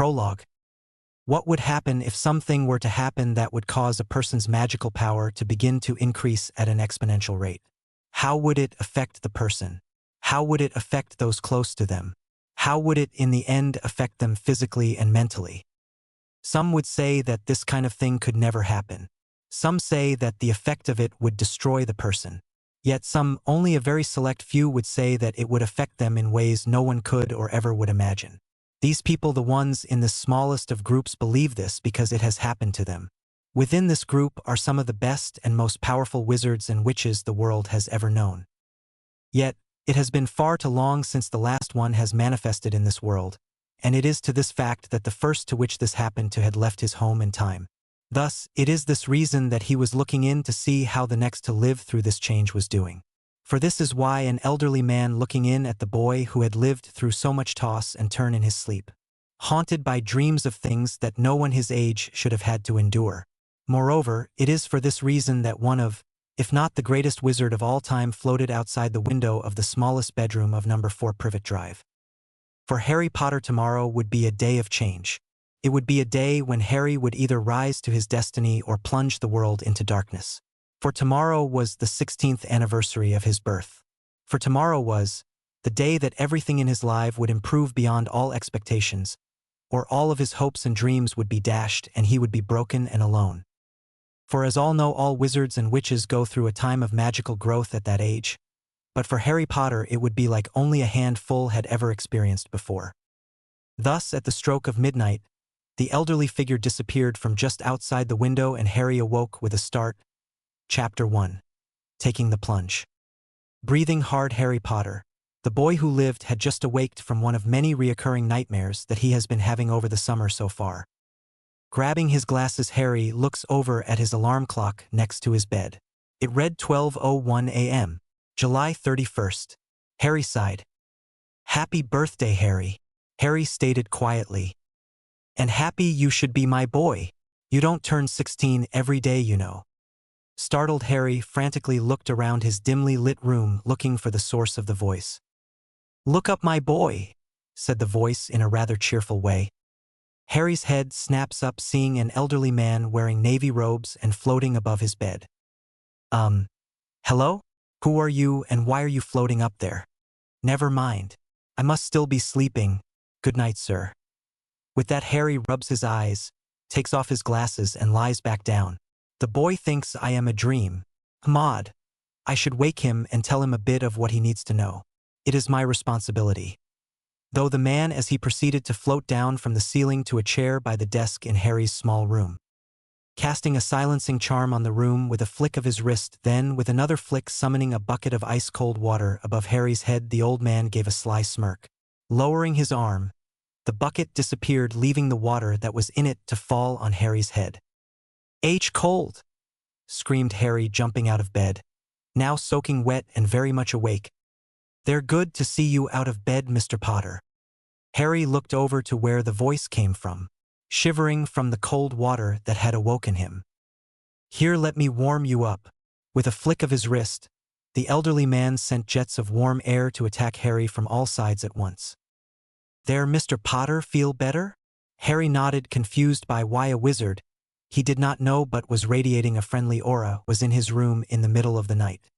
Prologue. What would happen if something were to happen that would cause a person's magical power to begin to increase at an exponential rate? How would it affect the person? How would it affect those close to them? How would it, in the end, affect them physically and mentally? Some would say that this kind of thing could never happen. Some say that the effect of it would destroy the person. Yet only a very select few would say that it would affect them in ways no one could or ever would imagine. These people, the ones in the smallest of groups, believe this because it has happened to them. Within this group are some of the best and most powerful wizards and witches the world has ever known. Yet, it has been far too long since the last one has manifested in this world, and it is to this fact that the first to which this happened to had left his home and time. Thus, it is this reason that he was looking in to see how the next to live through this change was doing. For this is why an elderly man looking in at the boy who had lived through so much toss and turn in his sleep, haunted by dreams of things that no one his age should have had to endure. Moreover, it is for this reason that one of, if not the greatest wizard of all time, floated outside the window of the smallest bedroom of number 4 Privet Drive. For Harry Potter, tomorrow would be a day of change. It would be a day when Harry would either rise to his destiny or plunge the world into darkness. For tomorrow was the 16th anniversary of his birth. For tomorrow was the day that everything in his life would improve beyond all expectations, or all of his hopes and dreams would be dashed and he would be broken and alone. For as all know, all wizards and witches go through a time of magical growth at that age, but for Harry Potter it would be like only a handful had ever experienced before. Thus, at the stroke of midnight, the elderly figure disappeared from just outside the window and Harry awoke with a start. Chapter 1. Taking the Plunge. Breathing hard, Harry Potter, the boy who lived, had just awaked from one of many reoccurring nightmares that he has been having over the summer so far. Grabbing his glasses, Harry looks over at his alarm clock next to his bed. It read 12:01 a.m., July 31st. Harry sighed. "Happy birthday, Harry," Harry stated quietly. "And happy you should be, my boy. You don't turn 16 every day, you know." Startled, Harry frantically looked around his dimly lit room looking for the source of the voice. "Look up, my boy," said the voice in a rather cheerful way. Harry's head snaps up, seeing an elderly man wearing navy robes and floating above his bed. Hello? Who are you and why are you floating up there?" "Never mind. I must still be sleeping. Good night, sir." With that, Harry rubs his eyes, takes off his glasses and lies back down. The boy thinks I am a dream. Maud. I should wake him and tell him a bit of what he needs to know. It is my responsibility. Though the man, as he proceeded to float down from the ceiling to a chair by the desk in Harry's small room, casting a silencing charm on the room with a flick of his wrist, then with another flick summoning a bucket of ice-cold water above Harry's head, the old man gave a sly smirk. Lowering his arm, the bucket disappeared, leaving the water that was in it to fall on Harry's head. "Cold!" screamed Harry, jumping out of bed, now soaking wet and very much awake. "They're good to see you out of bed, Mr. Potter." Harry looked over to where the voice came from, shivering from the cold water that had awoken him. "Here, let me warm you up." With a flick of his wrist, the elderly man sent jets of warm air to attack Harry from all sides at once. "There, Mr. Potter, feel better?" Harry nodded, confused by why a wizard he did not know but was radiating a friendly aura was in his room in the middle of the night.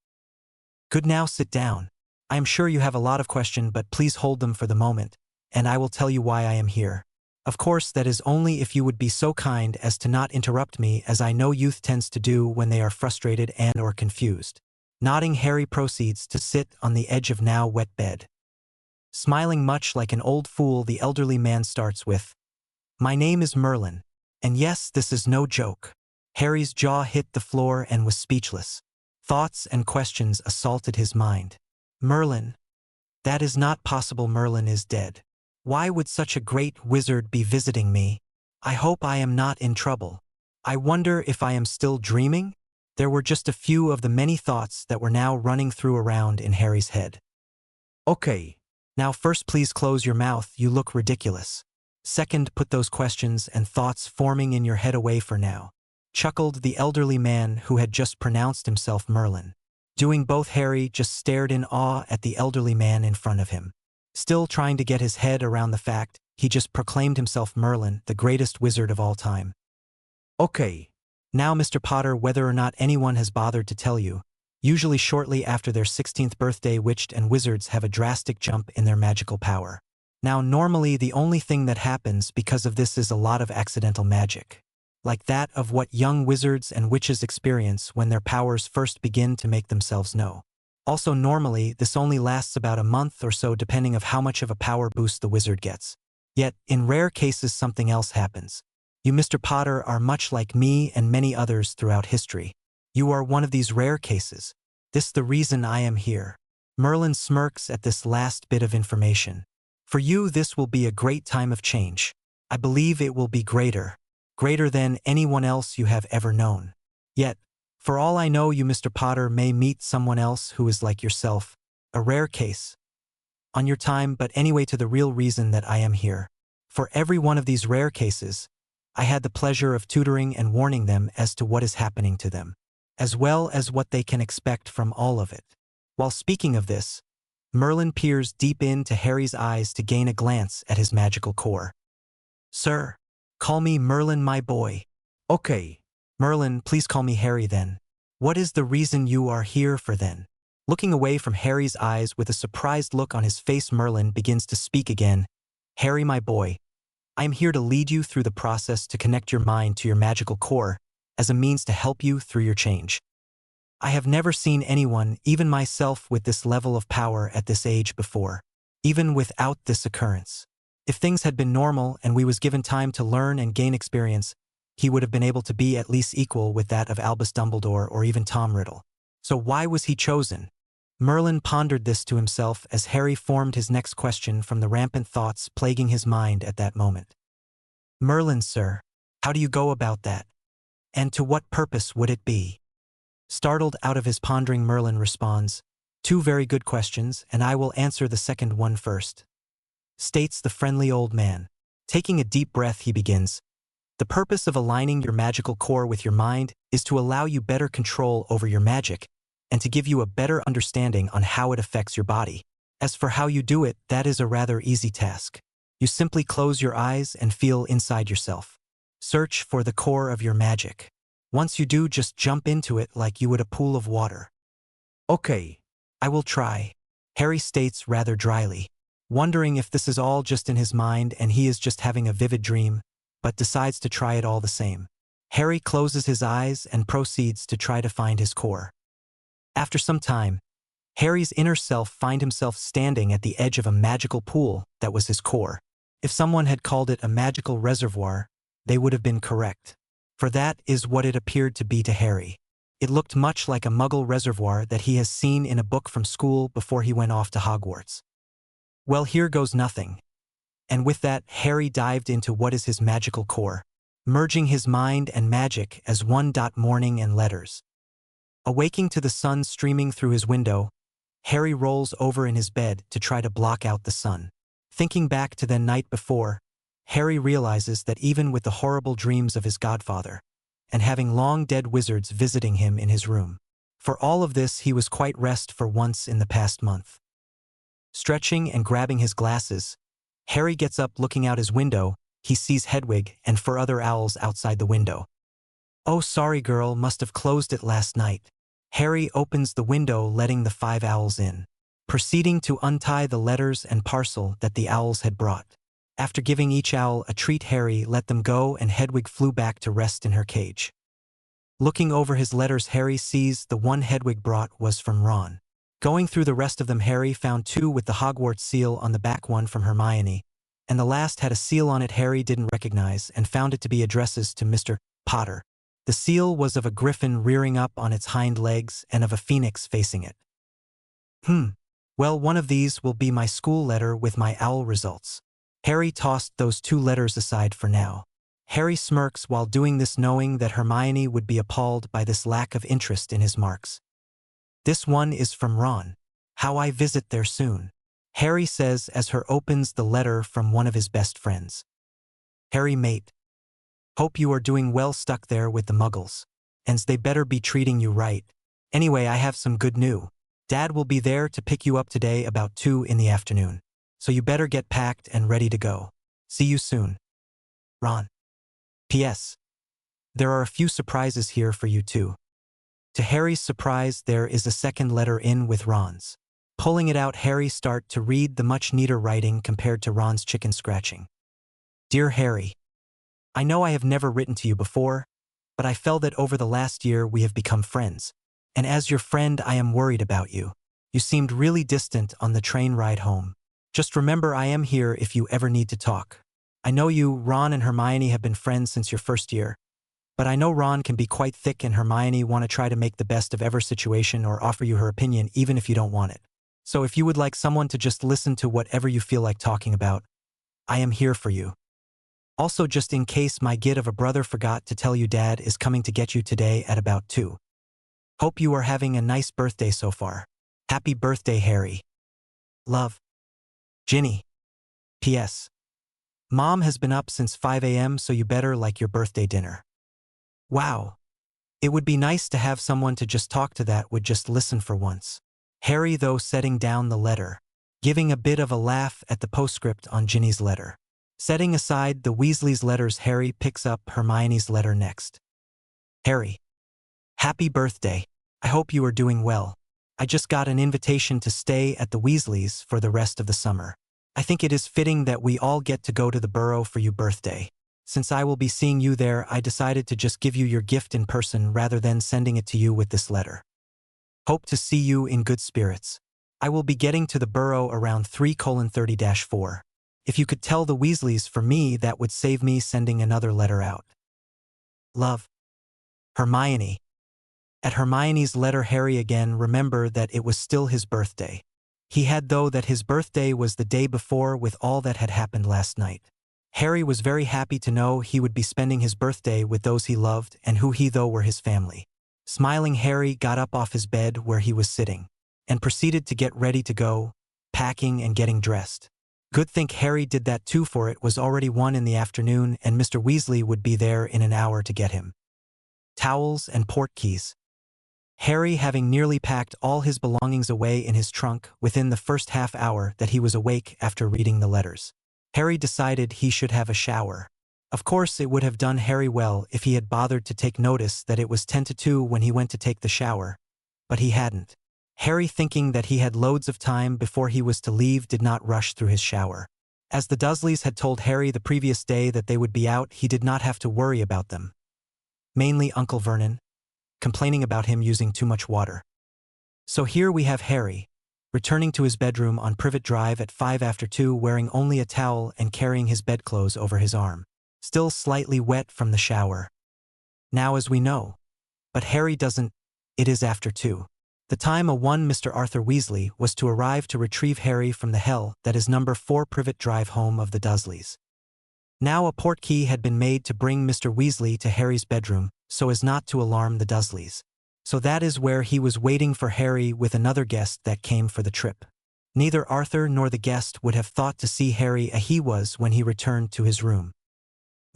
"Good, now sit down. I am sure you have a lot of questions, but please hold them for the moment, and I will tell you why I am here. Of course, that is only if you would be so kind as to not interrupt me, as I know youth tends to do when they are frustrated and or confused." Nodding, Harry proceeds to sit on the edge of now wet bed. Smiling much like an old fool, the elderly man starts with, "My name is Merlin. And yes, this is no joke." Harry's jaw hit the floor and was speechless. Thoughts and questions assaulted his mind. "Merlin? That is not possible. Merlin is dead. Why would such a great wizard be visiting me? I hope I am not in trouble. I wonder if I am still dreaming?" There were just a few of the many thoughts that were now running through around in Harry's head. "Okay. Now first, please close your mouth. You look ridiculous. Second, put those questions and thoughts forming in your head away for now," chuckled the elderly man who had just pronounced himself Merlin. Doing both, Harry just stared in awe at the elderly man in front of him. Still trying to get his head around the fact he just proclaimed himself Merlin, the greatest wizard of all time. Okay. Now, Mr. Potter, whether or not anyone has bothered to tell you, usually shortly after their 16th birthday, witches and wizards have a drastic jump in their magical power. Now, normally the only thing that happens because of this is a lot of accidental magic, like that of what young wizards and witches experience when their powers first begin to make themselves known. Also, normally, this only lasts about a month or so depending of how much of a power boost the wizard gets. Yet, in rare cases something else happens. You, Mr. Potter, are much like me and many others throughout history. You are one of these rare cases. This the reason I am here. Merlin smirks at this last bit of information. For you, this will be a great time of change. I believe it will be greater than anyone else you have ever known. Yet, for all I know, you, Mr. Potter, may meet someone else who is like yourself, a rare case. On your time, but anyway, to the real reason that I am here. For every one of these rare cases, I had the pleasure of tutoring and warning them as to what is happening to them, as well as what they can expect from all of it. While speaking of this, Merlin peers deep into Harry's eyes to gain a glance at his magical core. Sir, call me Merlin, my boy. Okay. Merlin, please call me Harry then. What is the reason you are here for then? Looking away from Harry's eyes with a surprised look on his face, Merlin begins to speak again. Harry, my boy, I am here to lead you through the process to connect your mind to your magical core as a means to help you through your change. I have never seen anyone, even myself, with this level of power at this age before, even without this occurrence. If things had been normal and we was given time to learn and gain experience, he would have been able to be at least equal with that of Albus Dumbledore or even Tom Riddle. So why was he chosen? Merlin pondered this to himself as Harry formed his next question from the rampant thoughts plaguing his mind at that moment. Merlin, sir, how do you go about that? And to what purpose would it be? Startled out of his pondering, Merlin responds, "Two very good questions, and I will answer the second one first," states the friendly old man. Taking a deep breath, he begins, "The purpose of aligning your magical core with your mind is to allow you better control over your magic and to give you a better understanding on how it affects your body. As for how you do it, that is a rather easy task. You simply close your eyes and feel inside yourself. Search for the core of your magic. Once you do, just jump into it like you would a pool of water." Okay. "I will try," Harry states rather dryly, wondering if this is all just in his mind and he is just having a vivid dream, but decides to try it all the same. Harry closes his eyes and proceeds to try to find his core. After some time, Harry's inner self finds himself standing at the edge of a magical pool that was his core. If someone had called it a magical reservoir, they would have been correct. For that is what it appeared to be to Harry. It looked much like a Muggle reservoir that he has seen in a book from school before he went off to Hogwarts. Well, here goes nothing. And with that, Harry dived into what is his magical core, merging his mind and magic as one. Morning and letters. Awaking to the sun streaming through his window, Harry rolls over in his bed to try to block out the sun. Thinking back to the night before, Harry realizes that even with the horrible dreams of his godfather, and having long-dead wizards visiting him in his room, for all of this he was quite rest for once in the past month. Stretching and grabbing his glasses, Harry gets up. Looking out his window, he sees Hedwig and 4 other owls outside the window. "Oh, sorry girl, must have closed it last night." Harry opens the window, letting the 5 owls in, proceeding to untie the letters and parcel that the owls had brought. After giving each owl a treat, Harry let them go and Hedwig flew back to rest in her cage. Looking over his letters, Harry sees the one Hedwig brought was from Ron. Going through the rest of them, Harry found 2 with the Hogwarts seal on the back, one from Hermione, and the last had a seal on it Harry didn't recognize and found it to be addresses to Mr. Potter. The seal was of a griffin rearing up on its hind legs and of a phoenix facing it. Well, one of these will be my school letter with my owl results. Harry tossed those 2 letters aside for now. Harry smirks while doing this, knowing that Hermione would be appalled by this lack of interest in his marks. "This one is from Ron. How I visit there soon," Harry says as her opens the letter from one of his best friends. "Harry mate. Hope you are doing well stuck there with the Muggles. And they better be treating you right. Anyway, I have some good news. Dad will be there to pick you up today about 2 in the afternoon. So you better get packed and ready to go. See you soon. Ron. P.S. There are a few surprises here for you too. To Harry's surprise, there is a second letter in with Ron's. Pulling it out, Harry started to read the much neater writing compared to Ron's chicken scratching. Dear Harry, I know I have never written to you before, but I felt that over the last year we have become friends. And as your friend, I am worried about you. You seemed really distant on the train ride home. Just remember I am here if you ever need to talk. I know you, Ron and Hermione have been friends since your first year, but I know Ron can be quite thick and Hermione want to try to make the best of every situation or offer you her opinion even if you don't want it. So if you would like someone to just listen to whatever you feel like talking about, I am here for you. Also, just in case my git of a brother forgot to tell you, Dad is coming to get you today at about 2. Hope you are having a nice birthday so far. Happy birthday, Harry. Love. Ginny. P.S. Mom has been up since 5 a.m. so you better like your birthday dinner. Wow. It would be nice to have someone to just talk to that would just listen for once. Harry, though, setting down the letter, giving a bit of a laugh at the postscript on Ginny's letter. Setting aside the Weasley's letters, Harry picks up Hermione's letter next. Harry. Happy birthday. I hope you are doing well. I just got an invitation to stay at the Weasleys for the rest of the summer. I think it is fitting that we all get to go to the Burrow for your birthday. Since I will be seeing you there, I decided to just give you your gift in person rather than sending it to you with this letter. Hope to see you in good spirits. I will be getting to the Burrow around 3:30-4. If you could tell the Weasleys for me, that would save me sending another letter out. Love. Hermione. At Hermione's letter, Harry again remembered that it was still his birthday. He had, though, that his birthday was the day before with all that had happened last night. Harry was very happy to know he would be spending his birthday with those he loved and who he though were his family. Smiling, Harry got up off his bed where he was sitting and proceeded to get ready to go, packing and getting dressed. Good thing Harry did that too, for it was already 1 in the afternoon and Mr. Weasley would be there in an hour to get him. Towels and portkeys. Harry, having nearly packed all his belongings away in his trunk within the first half hour that he was awake after reading the letters, Harry decided he should have a shower. Of course, it would have done Harry well if he had bothered to take notice that it was 10-2 when he went to take the shower, but he hadn't. Harry, thinking that he had loads of time before he was to leave, did not rush through his shower. As the Dursleys had told Harry the previous day that they would be out, he did not have to worry about them. Mainly Uncle Vernon, complaining about him using too much water. So here we have Harry, returning to his bedroom on Privet Drive at 2:05, wearing only a towel and carrying his bedclothes over his arm, still slightly wet from the shower. Now, as we know, but Harry doesn't, it is after 2. The time Mr. Arthur Weasley was to arrive to retrieve Harry from the hell that is number 4 Privet Drive, home of the Dursleys. Now a portkey had been made to bring Mr. Weasley to Harry's bedroom so as not to alarm the Dursleys. So that is where he was waiting for Harry with another guest that came for the trip. Neither Arthur nor the guest would have thought to see Harry as he was when he returned to his room.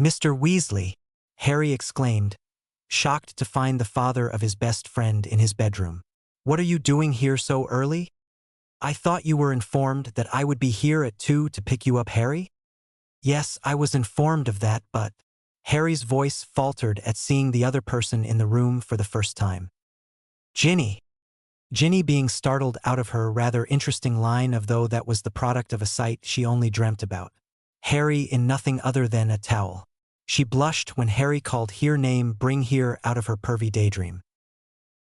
Mr. Weasley, Harry exclaimed, shocked to find the father of his best friend in his bedroom. What are you doing here so early? I thought you were informed that I would be here at 2 to pick you up, Harry? Yes, I was informed of that, but Harry's voice faltered at seeing the other person in the room for the first time. Ginny. Ginny, being startled out of her rather interesting line of though that was the product of a sight she only dreamt about. Harry in nothing other than a towel. She blushed when Harry called her name, bring here out of her pervy daydream.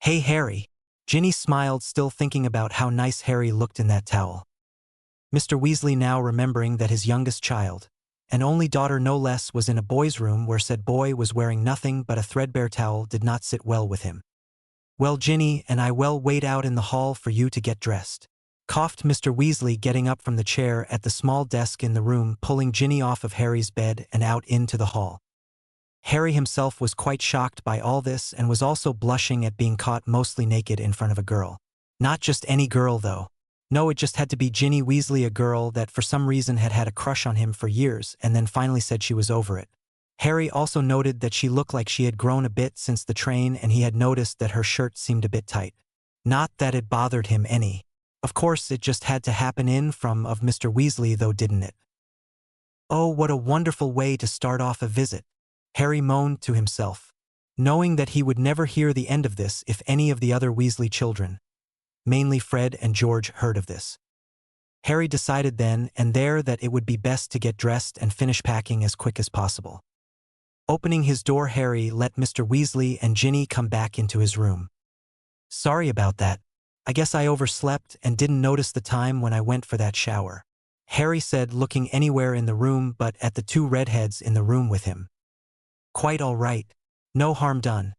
Hey, Harry. Ginny smiled, still thinking about how nice Harry looked in that towel. Mr. Weasley, now remembering that his youngest child, and only daughter no less, was in a boy's room where said boy was wearing nothing but a threadbare towel, did not sit well with him. Well, Ginny and I will wait out in the hall for you to get dressed, coughed Mr. Weasley, getting up from the chair at the small desk in the room, pulling Ginny off of Harry's bed and out into the hall. Harry himself was quite shocked by all this and was also blushing at being caught mostly naked in front of a girl. Not just any girl, though. No, it just had to be Ginny Weasley, a girl that for some reason had had a crush on him for years and then finally said she was over it. Harry also noted that she looked like she had grown a bit since the train, and he had noticed that her shirt seemed a bit tight. Not that it bothered him any. Of course, it just had to happen in front of Mr. Weasley, though, didn't it? Oh, what a wonderful way to start off a visit, Harry moaned to himself, knowing that he would never hear the end of this if any of the other Weasley children, mainly Fred and George, heard of this. Harry decided then and there that it would be best to get dressed and finish packing as quick as possible. Opening his door, Harry let Mr. Weasley and Ginny come back into his room. Sorry about that. I guess I overslept and didn't notice the time when I went for that shower, Harry said, looking anywhere in the room but at the two redheads in the room with him. Quite all right. No harm done.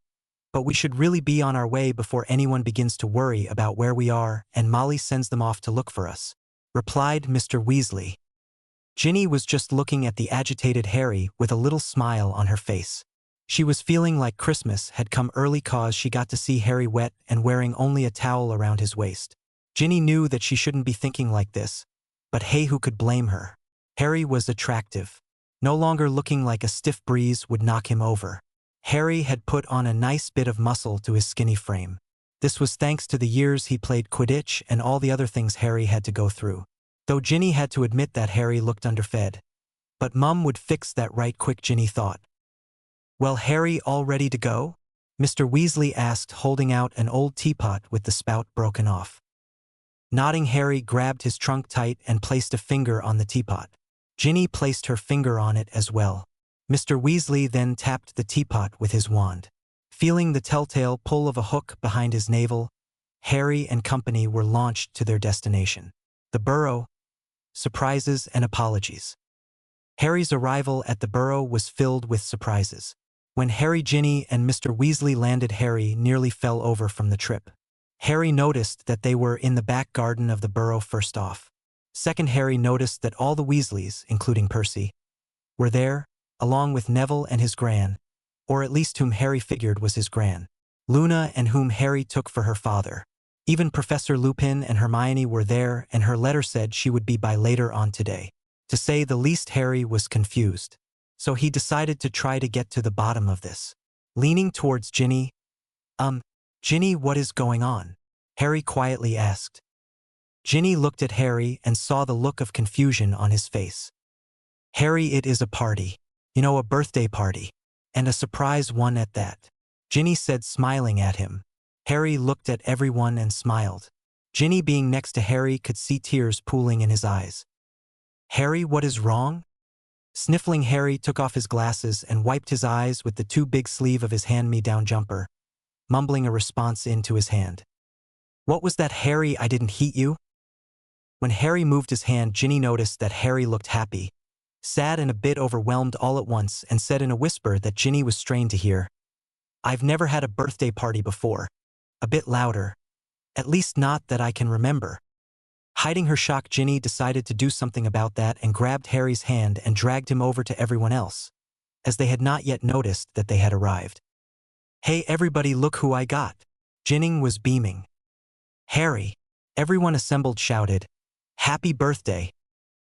But we should really be on our way before anyone begins to worry about where we are and Molly sends them off to look for us, replied Mr. Weasley. Ginny was just looking at the agitated Harry with a little smile on her face. She was feeling like Christmas had come early cause she got to see Harry wet and wearing only a towel around his waist. Ginny knew that she shouldn't be thinking like this, but hey, who could blame her? Harry was attractive. No longer looking like a stiff breeze would knock him over. Harry had put on a nice bit of muscle to his skinny frame. This was thanks to the years he played Quidditch and all the other things Harry had to go through. Though Ginny had to admit that Harry looked underfed. But Mum would fix that right quick, Ginny thought. Well, Harry, all ready to go? Mr. Weasley asked, holding out an old teapot with the spout broken off. Nodding, Harry grabbed his trunk tight and placed a finger on the teapot. Ginny placed her finger on it as well. Mr. Weasley then tapped the teapot with his wand. Feeling the telltale pull of a hook behind his navel, Harry and company were launched to their destination. The Burrow. Surprises and apologies. Harry's arrival at the Burrow was filled with surprises. When Harry, Ginny, and Mr. Weasley landed, Harry nearly fell over from the trip. Harry noticed that they were in the back garden of the Burrow first off. Second, Harry noticed that all the Weasleys, including Percy, were there, along with Neville and his gran, or at least whom Harry figured was his gran, Luna, and whom Harry took for her father. Even Professor Lupin and Hermione were there, and her letter said she would be by later on today. To say the least, Harry was confused. So he decided to try to get to the bottom of this. Leaning towards Ginny, Ginny, what is going on? Harry quietly asked. Ginny looked at Harry and saw the look of confusion on his face. Harry, it is a party. You know, a birthday party. And a surprise one at that, Ginny said, smiling at him. Harry looked at everyone and smiled. Ginny, being next to Harry, could see tears pooling in his eyes. Harry, what is wrong? Sniffling, Harry took off his glasses and wiped his eyes with the too big sleeve of his hand-me-down jumper, mumbling a response into his hand. What was that, Harry? I didn't heat you? When Harry moved his hand, Ginny noticed that Harry looked happy, sad and a bit overwhelmed all at once, and said in a whisper that Ginny was strained to hear. I've never had a birthday party before. A bit louder. At least not that I can remember. Hiding her shock, Ginny decided to do something about that and grabbed Harry's hand and dragged him over to everyone else, as they had not yet noticed that they had arrived. Hey everybody, look who I got. Ginny was beaming. Harry. Everyone assembled shouted, Happy birthday.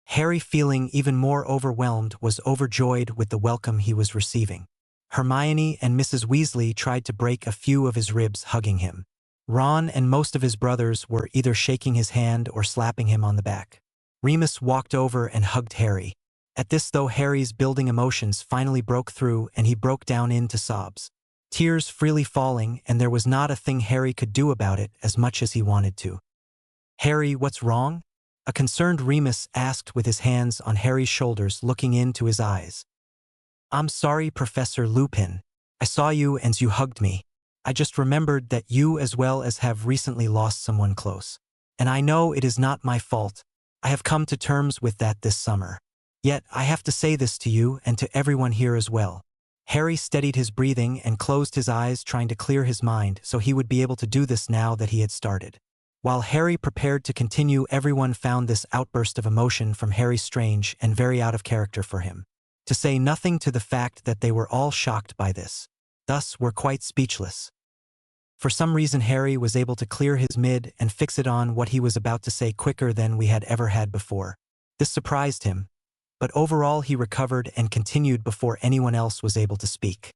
Harry, feeling even more overwhelmed, was overjoyed with the welcome he was receiving. Hermione and Mrs. Weasley tried to break a few of his ribs, hugging him. Ron and most of his brothers were either shaking his hand or slapping him on the back. Remus walked over and hugged Harry. At this, though, Harry's building emotions finally broke through and he broke down into sobs. Tears freely falling, and there was not a thing Harry could do about it as much as he wanted to. Harry, what's wrong? A concerned Remus asked with his hands on Harry's shoulders, looking into his eyes. I'm sorry, Professor Lupin. I saw you and you hugged me. I just remembered that you as well as have recently lost someone close. And I know it is not my fault. I have come to terms with that this summer. Yet I have to say this to you and to everyone here as well. Harry steadied his breathing and closed his eyes, trying to clear his mind so he would be able to do this now that he had started. While Harry prepared to continue, everyone found this outburst of emotion from Harry strange and very out of character for him. To say nothing to the fact that they were all shocked by this. Thus were quite speechless. For some reason, Harry was able to clear his mid and fix it on what he was about to say quicker than we had ever had before. This surprised him, but overall he recovered and continued before anyone else was able to speak.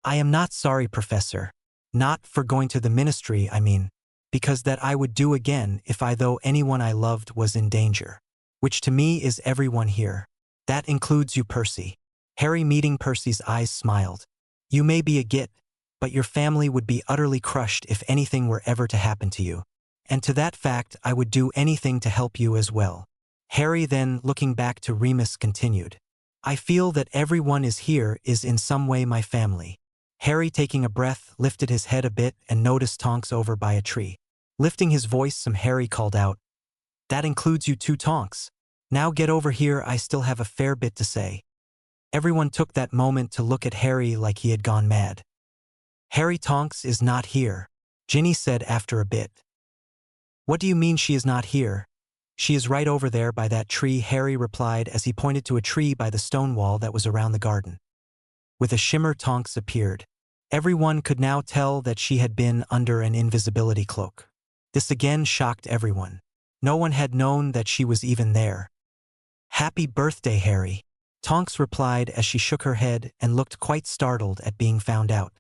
I am not sorry, Professor. Not for going to the ministry, I mean, because that I would do again if though anyone I loved was in danger. Which to me is everyone here. That includes you, Percy. Harry, meeting Percy's eyes, smiled. You may be a git, but your family would be utterly crushed if anything were ever to happen to you. And to that fact, I would do anything to help you as well. Harry then, looking back to Remus, continued. I feel that everyone here is in some way my family. Harry, taking a breath, lifted his head a bit and noticed Tonks over by a tree. Lifting his voice some, Harry called out, That includes you too, Tonks. Now get over here, I still have a fair bit to say. Everyone took that moment to look at Harry like he had gone mad. Harry, Tonks is not here, Ginny said after a bit. What do you mean she is not here? She is right over there by that tree, Harry replied as he pointed to a tree by the stone wall that was around the garden. With a shimmer, Tonks appeared. Everyone could now tell that she had been under an invisibility cloak. This again shocked everyone. No one had known that she was even there. Happy birthday, Harry, Tonks replied as she shook her head and looked quite startled at being found out.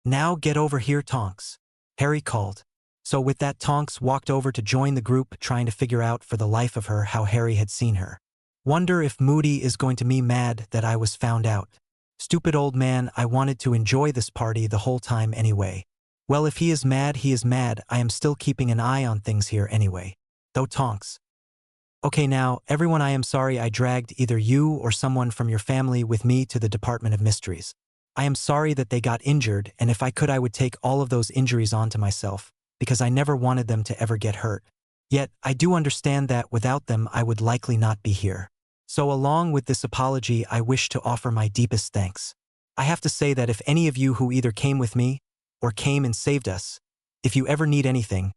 Now get over here, Tonks, Harry called. So with that, Tonks walked over to join the group, trying to figure out for the life of her how Harry had seen her. Wonder if Moody is going to be mad that I was found out. Stupid old man, I wanted to enjoy this party the whole time anyway. Well, if he is mad, he is mad. I am still keeping an eye on things here anyway. Though, Tonks. Okay now, everyone, I am sorry I dragged either you or someone from your family with me to the Department of Mysteries. I am sorry that they got injured, and if I could I would take all of those injuries onto myself, because I never wanted them to ever get hurt. Yet, I do understand that without them I would likely not be here. So along with this apology, I wish to offer my deepest thanks. I have to say that if any of you who either came with me, or came and saved us, if you ever need anything,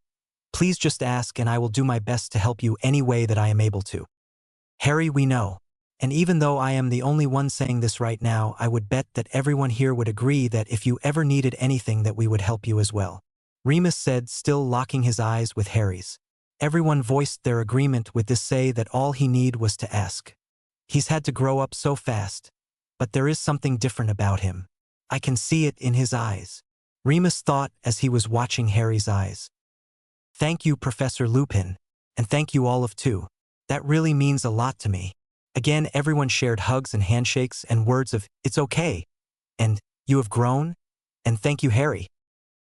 please just ask and I will do my best to help you any way that I am able to. Harry, we know. And even though I am the only one saying this right now, I would bet that everyone here would agree that if you ever needed anything that we would help you as well. Remus said, still locking his eyes with Harry's. Everyone voiced their agreement with this, say that all he need was to ask. He's had to grow up so fast, but there is something different about him. I can see it in his eyes. Remus thought as he was watching Harry's eyes. Thank you, Professor Lupin, and thank you all of too. That really means a lot to me. Again, everyone shared hugs and handshakes and words of, it's okay, and you have grown, and thank you, Harry.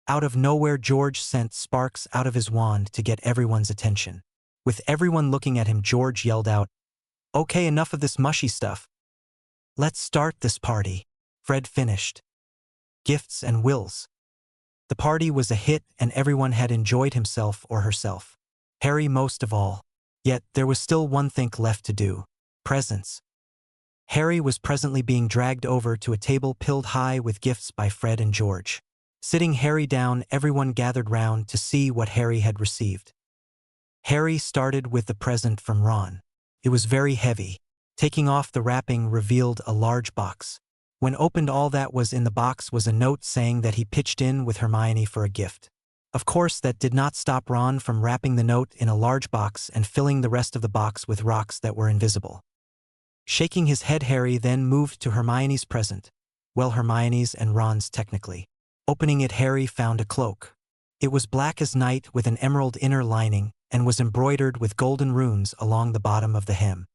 Out of nowhere, George sent sparks out of his wand to get everyone's attention. With everyone looking at him, George yelled out, Okay, enough of this mushy stuff. Let's start this party. Fred finished. Gifts and wills. The party was a hit and everyone had enjoyed himself or herself. Harry most of all. Yet there was still one thing left to do. Presents. Harry was presently being dragged over to a table filled high with gifts by Fred and George. Sitting Harry down, everyone gathered round to see what Harry had received. Harry started with the present from Ron. It was very heavy. Taking off the wrapping revealed a large box. When opened, all that was in the box was a note saying that he pitched in with Hermione for a gift. Of course, that did not stop Ron from wrapping the note in a large box and filling the rest of the box with rocks that were invisible. Shaking his head, Harry then moved to Hermione's present. Well, Hermione's and Ron's technically. Opening it, Harry found a cloak. It was black as night with an emerald inner lining and was embroidered with golden runes along the bottom of the hem.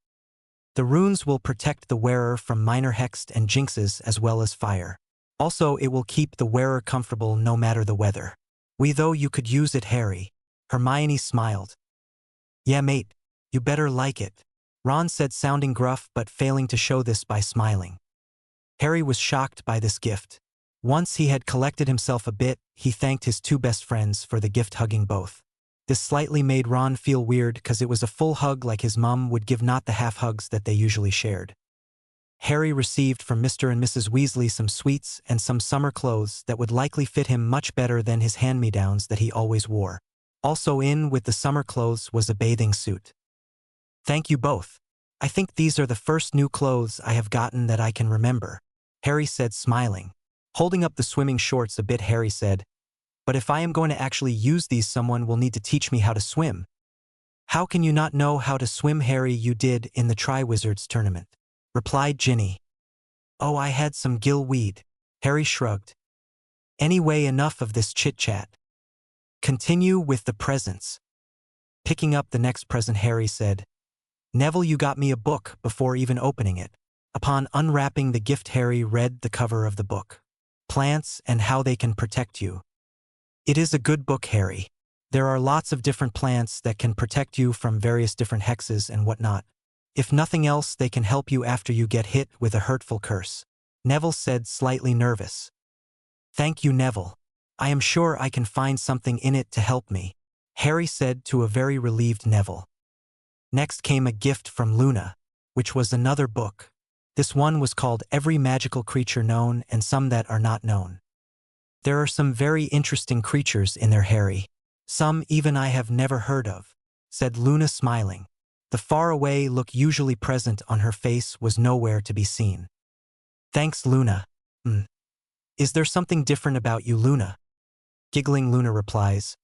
The runes will protect the wearer from minor hexed and jinxes as well as fire. Also, it will keep the wearer comfortable no matter the weather. Though you could use it, Harry. Hermione smiled. Yeah, mate, you better like it, Ron said, sounding gruff but failing to show this by smiling. Harry was shocked by this gift. Once he had collected himself a bit, he thanked his two best friends for the gift, hugging both. This slightly made Ron feel weird because it was a full hug like his mum would give, not the half hugs that they usually shared. Harry received from Mr. and Mrs. Weasley some sweets and some summer clothes that would likely fit him much better than his hand-me-downs that he always wore. Also in with the summer clothes was a bathing suit. Thank you both. I think these are the first new clothes I have gotten that I can remember, Harry said, smiling. Holding up the swimming shorts a bit, Harry said, but if I am going to actually use these, someone will need to teach me how to swim. How can you not know how to swim, Harry? You did in the Triwizards tournament, replied Ginny. Oh, I had some gillweed, Harry shrugged. Anyway, enough of this chit-chat. Continue with the presents. Picking up the next present, Harry said, Neville, you got me a book before even opening it. Upon unwrapping the gift, Harry read the cover of the book. Plants and How They Can Protect You. It is a good book, Harry. There are lots of different plants that can protect you from various different hexes and whatnot. If nothing else, they can help you after you get hit with a hurtful curse. Neville said, slightly nervous. Thank you, Neville. I am sure I can find something in it to help me, Harry said to a very relieved Neville. Next came a gift from Luna, which was another book. This one was called Every Magical Creature Known and Some That Are Not Known. There are some very interesting creatures in there, Harry. Some even I have never heard of, said Luna, smiling. The faraway look usually present on her face was nowhere to be seen. Thanks, Luna. Is there something different about you, Luna? Giggling, Luna replies.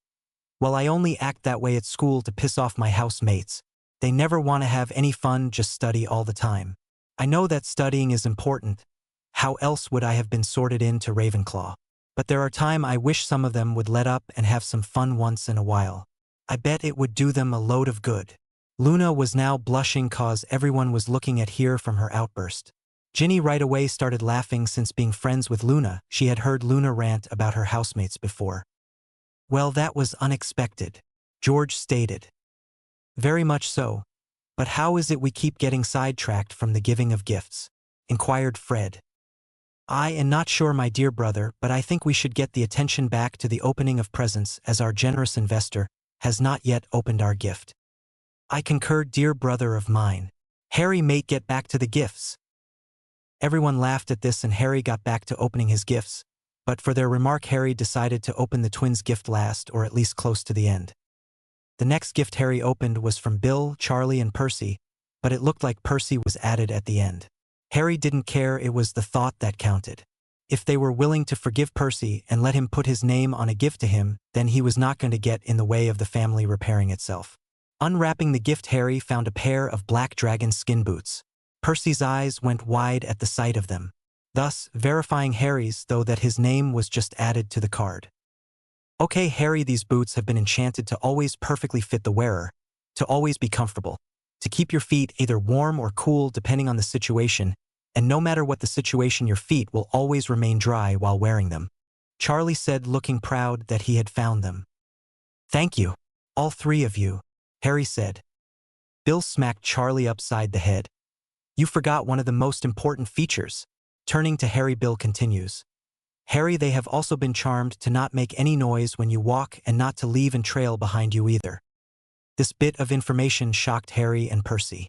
Well, I only act that way at school to piss off my housemates. They never want to have any fun, just study all the time. I know that studying is important. How else would I have been sorted into Ravenclaw? But there are times I wish some of them would let up and have some fun once in a while. I bet it would do them a load of good. Luna was now blushing cause everyone was looking at her from her outburst. Ginny right away started laughing since being friends with Luna, she had heard Luna rant about her housemates before. Well, that was unexpected, George stated. Very much so. But how is it we keep getting sidetracked from the giving of gifts? Inquired Fred. I am not sure, my dear brother, but I think we should get the attention back to the opening of presents, as our generous investor has not yet opened our gift. I concur, dear brother of mine. Harry, mate, get back to the gifts. Everyone laughed at this and Harry got back to opening his gifts, but for their remark Harry decided to open the twins' gift last, or at least close to the end. The next gift Harry opened was from Bill, Charlie and Percy, but it looked like Percy was added at the end. Harry didn't care, it was the thought that counted. If they were willing to forgive Percy and let him put his name on a gift to him, then he was not going to get in the way of the family repairing itself. Unwrapping the gift, Harry found a pair of black dragon skin boots. Percy's eyes went wide at the sight of them, thus verifying Harry's, though, that his name was just added to the card. Okay, Harry, these boots have been enchanted to always perfectly fit the wearer, to always be comfortable, to keep your feet either warm or cool depending on the situation, and no matter what the situation, your feet will always remain dry while wearing them. Charlie said, looking proud that he had found them. Thank you, all three of you, Harry said. Bill smacked Charlie upside the head. You forgot one of the most important features. Turning to Harry, Bill continues. Harry, they have also been charmed to not make any noise when you walk and not to leave and trail behind you either. This bit of information shocked Harry and Percy.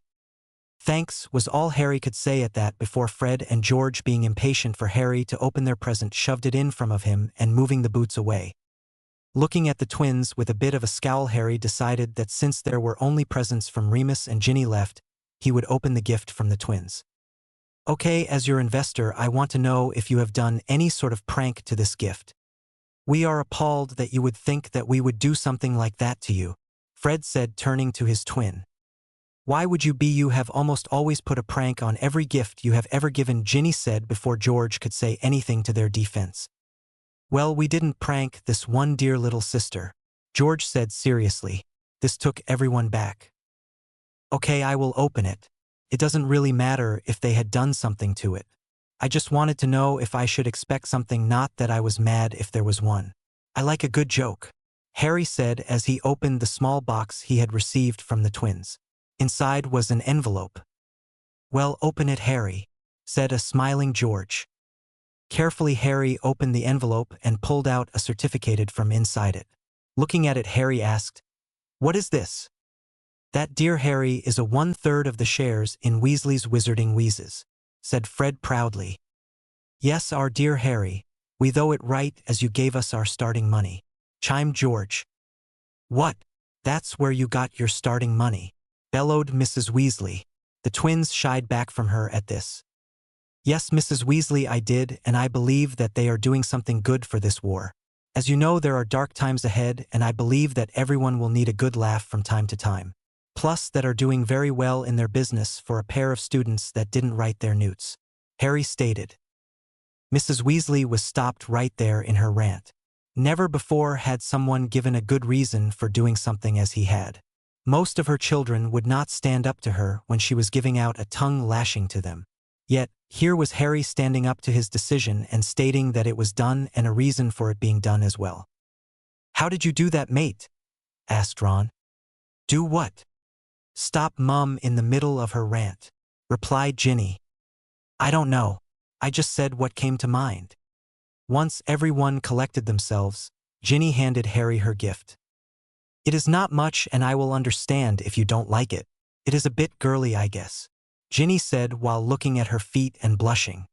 Thanks was all Harry could say at that before Fred and George, being impatient for Harry to open their present, shoved it in front of him and moving the boots away. Looking at the twins with a bit of a scowl, Harry decided that since there were only presents from Remus and Ginny left, he would open the gift from the twins. Okay, as your investor, I want to know if you have done any sort of prank to this gift. We are appalled that you would think that we would do something like that to you, Fred said, turning to his twin. Why would you be? You have almost always put a prank on every gift you have ever given, Ginny said before George could say anything to their defense. Well, we didn't prank this one dear little sister, George said seriously. This took everyone back. Okay, I will open it. It doesn't really matter if they had done something to it. I just wanted to know if I should expect something, not that I was mad if there was one. I like a good joke, Harry said as he opened the small box he had received from the twins. Inside was an envelope. Well, open it, Harry, said a smiling George. Carefully, Harry opened the envelope and pulled out a certificate from inside it. Looking at it, Harry asked, "What is this?" That, dear Harry, is a 1/3 of the shares in Weasley's Wizarding Wheezes, said Fred proudly. Yes, our dear Harry, we thought it right as you gave us our starting money, chimed George. What? That's where you got your starting money, bellowed Mrs. Weasley. The twins shied back from her at this. Yes, Mrs. Weasley, I did, and I believe that they are doing something good for this war. As you know, there are dark times ahead, and I believe that everyone will need a good laugh from time to time. Plus, that are doing very well in their business for a pair of students that didn't write their newts, Harry stated. Mrs. Weasley was stopped right there in her rant. Never before had someone given a good reason for doing something as he had. Most of her children would not stand up to her when she was giving out a tongue lashing to them. Yet, here was Harry standing up to his decision and stating that it was done and a reason for it being done as well. "How did you do that, mate?" asked Ron. "Do what?" "Stop Mum in the middle of her rant," replied Ginny. "I don't know. I just said what came to mind." Once everyone collected themselves, Ginny handed Harry her gift. "It is not much and I will understand if you don't like it. It is a bit girly, I guess," Ginny said while looking at her feet and blushing.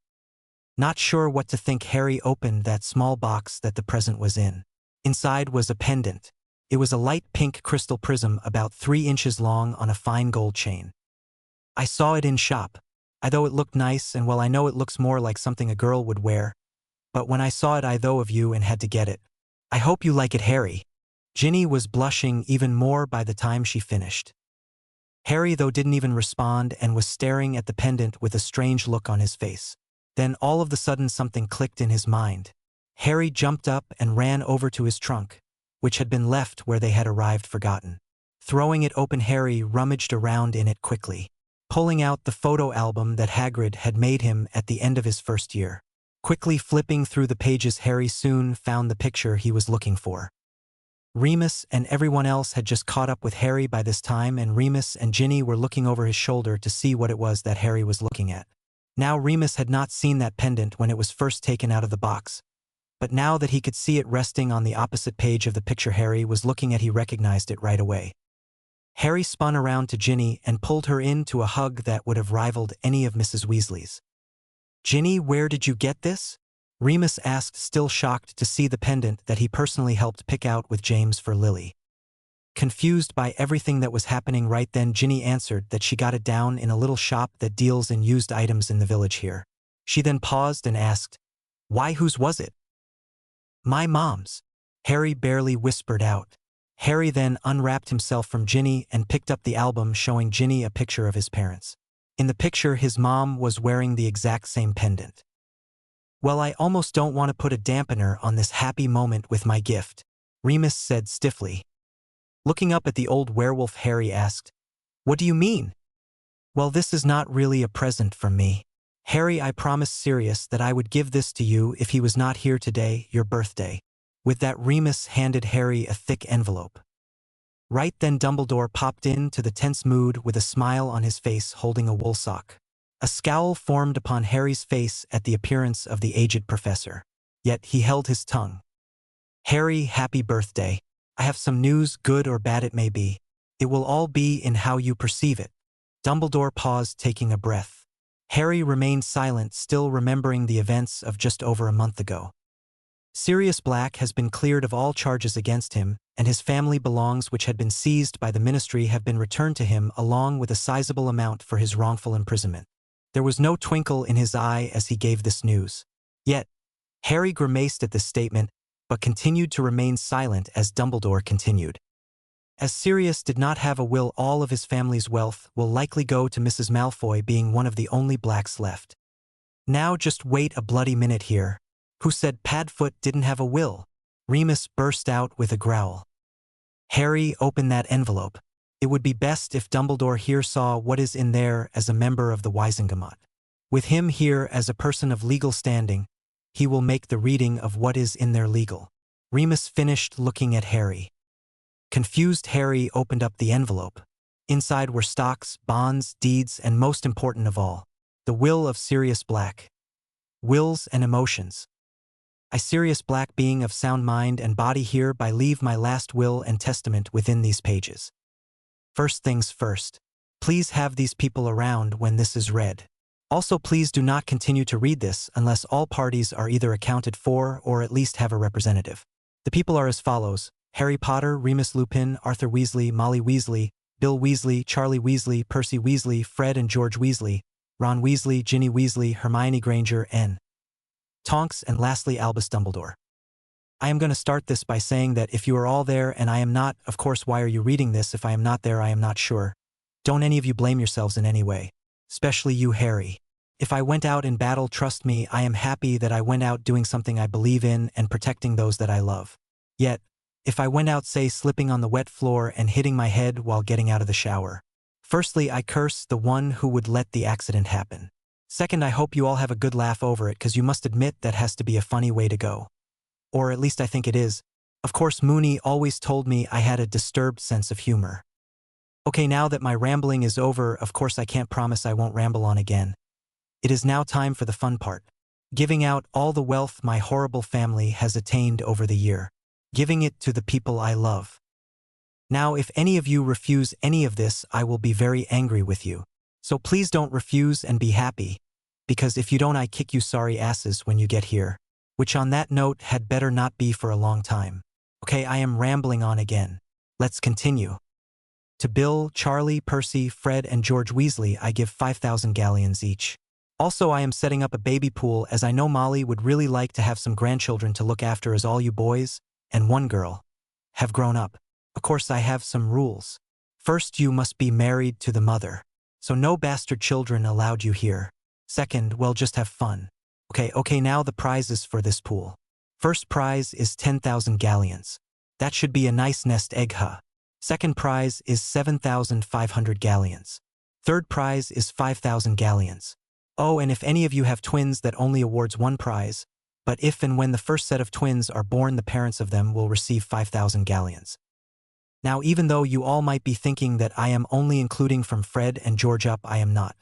Not sure what to think, Harry opened that small box that the present was in. Inside was a pendant. It was a light pink crystal prism about 3 inches long on a fine gold chain. "I saw it in shop. I thought it looked nice, and well, I know it looks more like something a girl would wear. But when I saw it I thought of you and had to get it. I hope you like it, Harry." Ginny was blushing even more by the time she finished. Harry, though, didn't even respond and was staring at the pendant with a strange look on his face. Then all of a sudden something clicked in his mind. Harry jumped up and ran over to his trunk, which had been left where they had arrived forgotten. Throwing it open, Harry rummaged around in it quickly, pulling out the photo album that Hagrid had made him at the end of his first year. Quickly flipping through the pages, Harry soon found the picture he was looking for. Remus and everyone else had just caught up with Harry by this time, and Remus and Ginny were looking over his shoulder to see what it was that Harry was looking at. Now Remus had not seen that pendant when it was first taken out of the box, but now that he could see it resting on the opposite page of the picture Harry was looking at, he recognized it right away. Harry spun around to Ginny and pulled her into a hug that would have rivaled any of Mrs. Weasley's. "Ginny, where did you get this?" Remus asked, still shocked to see the pendant that he personally helped pick out with James for Lily. Confused by everything that was happening right then, Ginny answered that she got it down in a little shop that deals in used items in the village here. She then paused and asked, "Why, whose was it?" "My mom's," Harry barely whispered out. Harry then unwrapped himself from Ginny and picked up the album, showing Ginny a picture of his parents. In the picture, his mom was wearing the exact same pendant. "Well, I almost don't want to put a dampener on this happy moment with my gift," Remus said stiffly. Looking up at the old werewolf, Harry asked, "What do you mean?" "Well, this is not really a present from me. Harry, I promised Sirius that I would give this to you if he was not here today, your birthday." With that, Remus handed Harry a thick envelope. Right then Dumbledore popped into the tense mood with a smile on his face, holding a wool sock. A scowl formed upon Harry's face at the appearance of the aged professor. Yet he held his tongue. "Harry, happy birthday. I have some news, good or bad it may be. It will all be in how you perceive it." Dumbledore paused, taking a breath. Harry remained silent, still remembering the events of just over a month ago. Sirius Black has been cleared of all charges against him, and his family belongings, which had been seized by the Ministry, have been returned to him along with a sizable amount for his wrongful imprisonment. There was no twinkle in his eye as he gave this news. Yet, Harry grimaced at this statement, but continued to remain silent as Dumbledore continued. "As Sirius did not have a will, all of his family's wealth will likely go to Mrs. Malfoy, being one of the only Blacks left." "Now just wait a bloody minute here. Who said Padfoot didn't have a will?" Remus burst out with a growl. "Harry, open that envelope. It would be best if Dumbledore here saw what is in there as a member of the Wizengamot. With him here as a person of legal standing, he will make the reading of what is in there legal." Remus finished looking at Harry. Confused, Harry opened up the envelope. Inside were stocks, bonds, deeds, and most important of all, the will of Sirius Black. Wills and emotions. "I, Sirius Black, being of sound mind and body, hereby leave my last will and testament within these pages. First things first, please have these people around when this is read. Also, please do not continue to read this unless all parties are either accounted for or at least have a representative. The people are as follows: Harry Potter, Remus Lupin, Arthur Weasley, Molly Weasley, Bill Weasley, Charlie Weasley, Percy Weasley, Fred and George Weasley, Ron Weasley, Ginny Weasley, Hermione Granger, N. Tonks, and lastly Albus Dumbledore. I am going to start this by saying that if you are all there and I am not, of course, why are you reading this? If I am not there, I am not sure. Don't any of you blame yourselves in any way. Especially you, Harry. If I went out in battle, trust me, I am happy that I went out doing something I believe in and protecting those that I love. Yet, If I went out, say, slipping on the wet floor and hitting my head while getting out of the shower? Firstly, I curse the one who would let the accident happen. Second, I hope you all have a good laugh over it, because you must admit that has to be a funny way to go. Or at least I think it is. Of course, Mooney always told me I had a disturbed sense of humor. Okay, now that my rambling is over, of course I can't promise I won't ramble on again. It is now time for the fun part. Giving out all the wealth my horrible family has attained over the year. Giving it to the people I love. Now, if any of you refuse any of this, I will be very angry with you. So please don't refuse and be happy, because if you don't, I kick you sorry asses when you get here. Which on that note had better not be for a long time. Okay, I am rambling on again. Let's continue. To Bill, Charlie, Percy, Fred, and George Weasley, I give 5,000 galleons each. Also, I am setting up a baby pool, as I know Molly would really like to have some grandchildren to look after, as all you boys, and one girl, have grown up. Of course, I have some rules. First, you must be married to the mother. So no bastard children allowed you here. Second, well, just have fun. Okay, now the prizes for this pool. First prize is 10,000 galleons. That should be a nice nest egg, huh? Second prize is 7,500 galleons. Third prize is 5,000 galleons. Oh, and if any of you have twins, that only awards one prize, but if and when the first set of twins are born, the parents of them will receive 5,000 galleons. Now, even though you all might be thinking that I am only including from Fred and George up, I am not.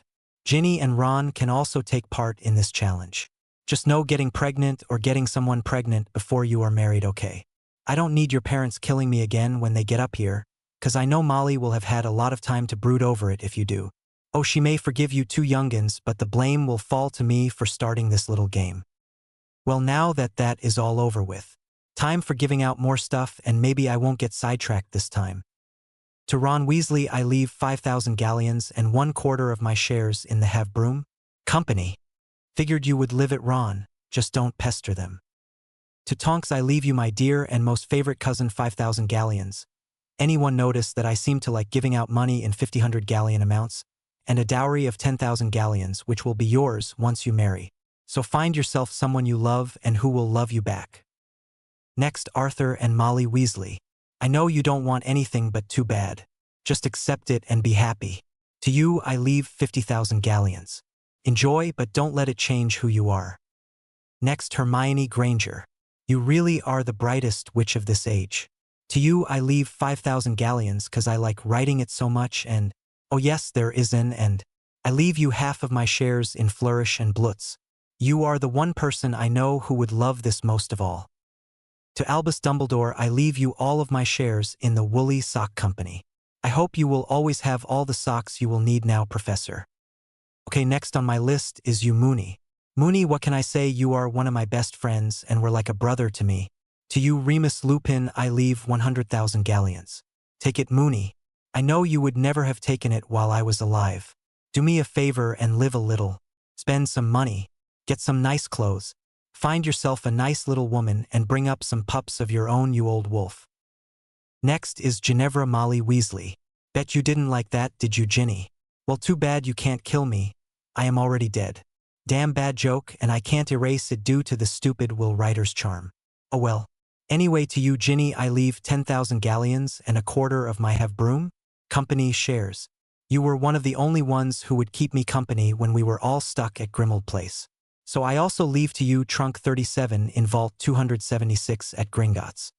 Ginny and Ron can also take part in this challenge. Just no getting pregnant or getting someone pregnant before you are married, okay? I don't need your parents killing me again when they get up here, 'cause I know Molly will have had a lot of time to brood over it if you do. Oh, she may forgive you two youngins, but the blame will fall to me for starting this little game. Well, now that that is all over with, time for giving out more stuff, and maybe I won't get sidetracked this time. To Ron Weasley, I leave 5,000 galleons and 1/4 of my shares in the Have Broom Company. Figured you would live it, Ron, just don't pester them. To Tonks, I leave you my dear and most favorite cousin 5,000 galleons. Anyone notice that I seem to like giving out money in 50 galleon amounts? And a dowry of 10,000 galleons, which will be yours once you marry. So find yourself someone you love and who will love you back. Next, Arthur and Molly Weasley. I know you don't want anything, but too bad. Just accept it and be happy. To you, I leave 50,000 galleons. Enjoy, but don't let it change who you are. Next, Hermione Granger. You really are the brightest witch of this age. To you, I leave 5,000 galleons, 'cause I like writing it so much, and, oh yes, there is an and. I leave you half of my shares in Flourish and Blutz. You are the one person I know who would love this most of all. To Albus Dumbledore, I leave you all of my shares in the Woolly Sock Company. I hope you will always have all the socks you will need now, Professor. Okay, next on my list is you, Mooney. Mooney, what can I say? You are one of my best friends and were like a brother to me. To you, Remus Lupin, I leave 100,000 galleons. Take it, Mooney. I know you would never have taken it while I was alive. Do me a favor and live a little. Spend some money. Get some nice clothes. Find yourself a nice little woman and bring up some pups of your own, you old wolf. Next is Ginevra Molly Weasley. Bet you didn't like that, did you, Ginny? Well, too bad you can't kill me. I am already dead. Damn bad joke, and I can't erase it due to the stupid Will Writer's charm. Oh well. Anyway, to you, Ginny, I leave 10,000 galleons and 1/4 of my Have Broom Company shares. You were one of the only ones who would keep me company when we were all stuck at Grimmauld Place. So I also leave to you Trunk 37 in Vault 276 at Gringotts.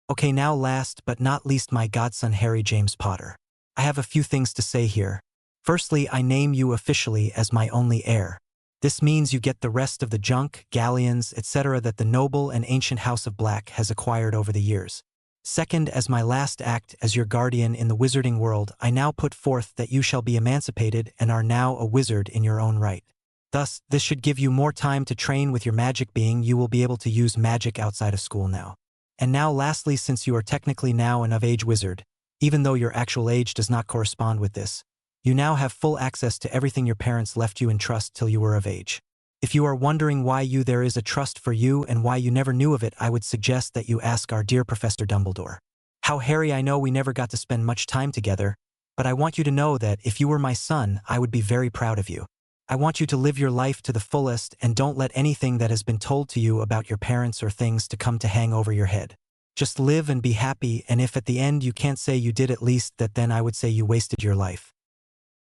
Okay, now last but not least, my godson Harry James Potter. I have a few things to say here. Firstly, I name you officially as my only heir. This means you get the rest of the junk, galleons, etc. that the noble and ancient House of Black has acquired over the years. Second, as my last act as your guardian in the wizarding world, I now put forth that you shall be emancipated and are now a wizard in your own right. Thus, this should give you more time to train with your magic, being you will be able to use magic outside of school now. And now lastly, since you are technically now an of-age wizard, even though your actual age does not correspond with this, you now have full access to everything your parents left you in trust till you were of age. If you are wondering why there is a trust for you and why you never knew of it, I would suggest that you ask our dear Professor Dumbledore. How, Harry, I know we never got to spend much time together, but I want you to know that if you were my son, I would be very proud of you. I want you to live your life to the fullest and don't let anything that has been told to you about your parents or things to come to hang over your head. Just live and be happy, and if at the end you can't say you did at least that, then I would say you wasted your life.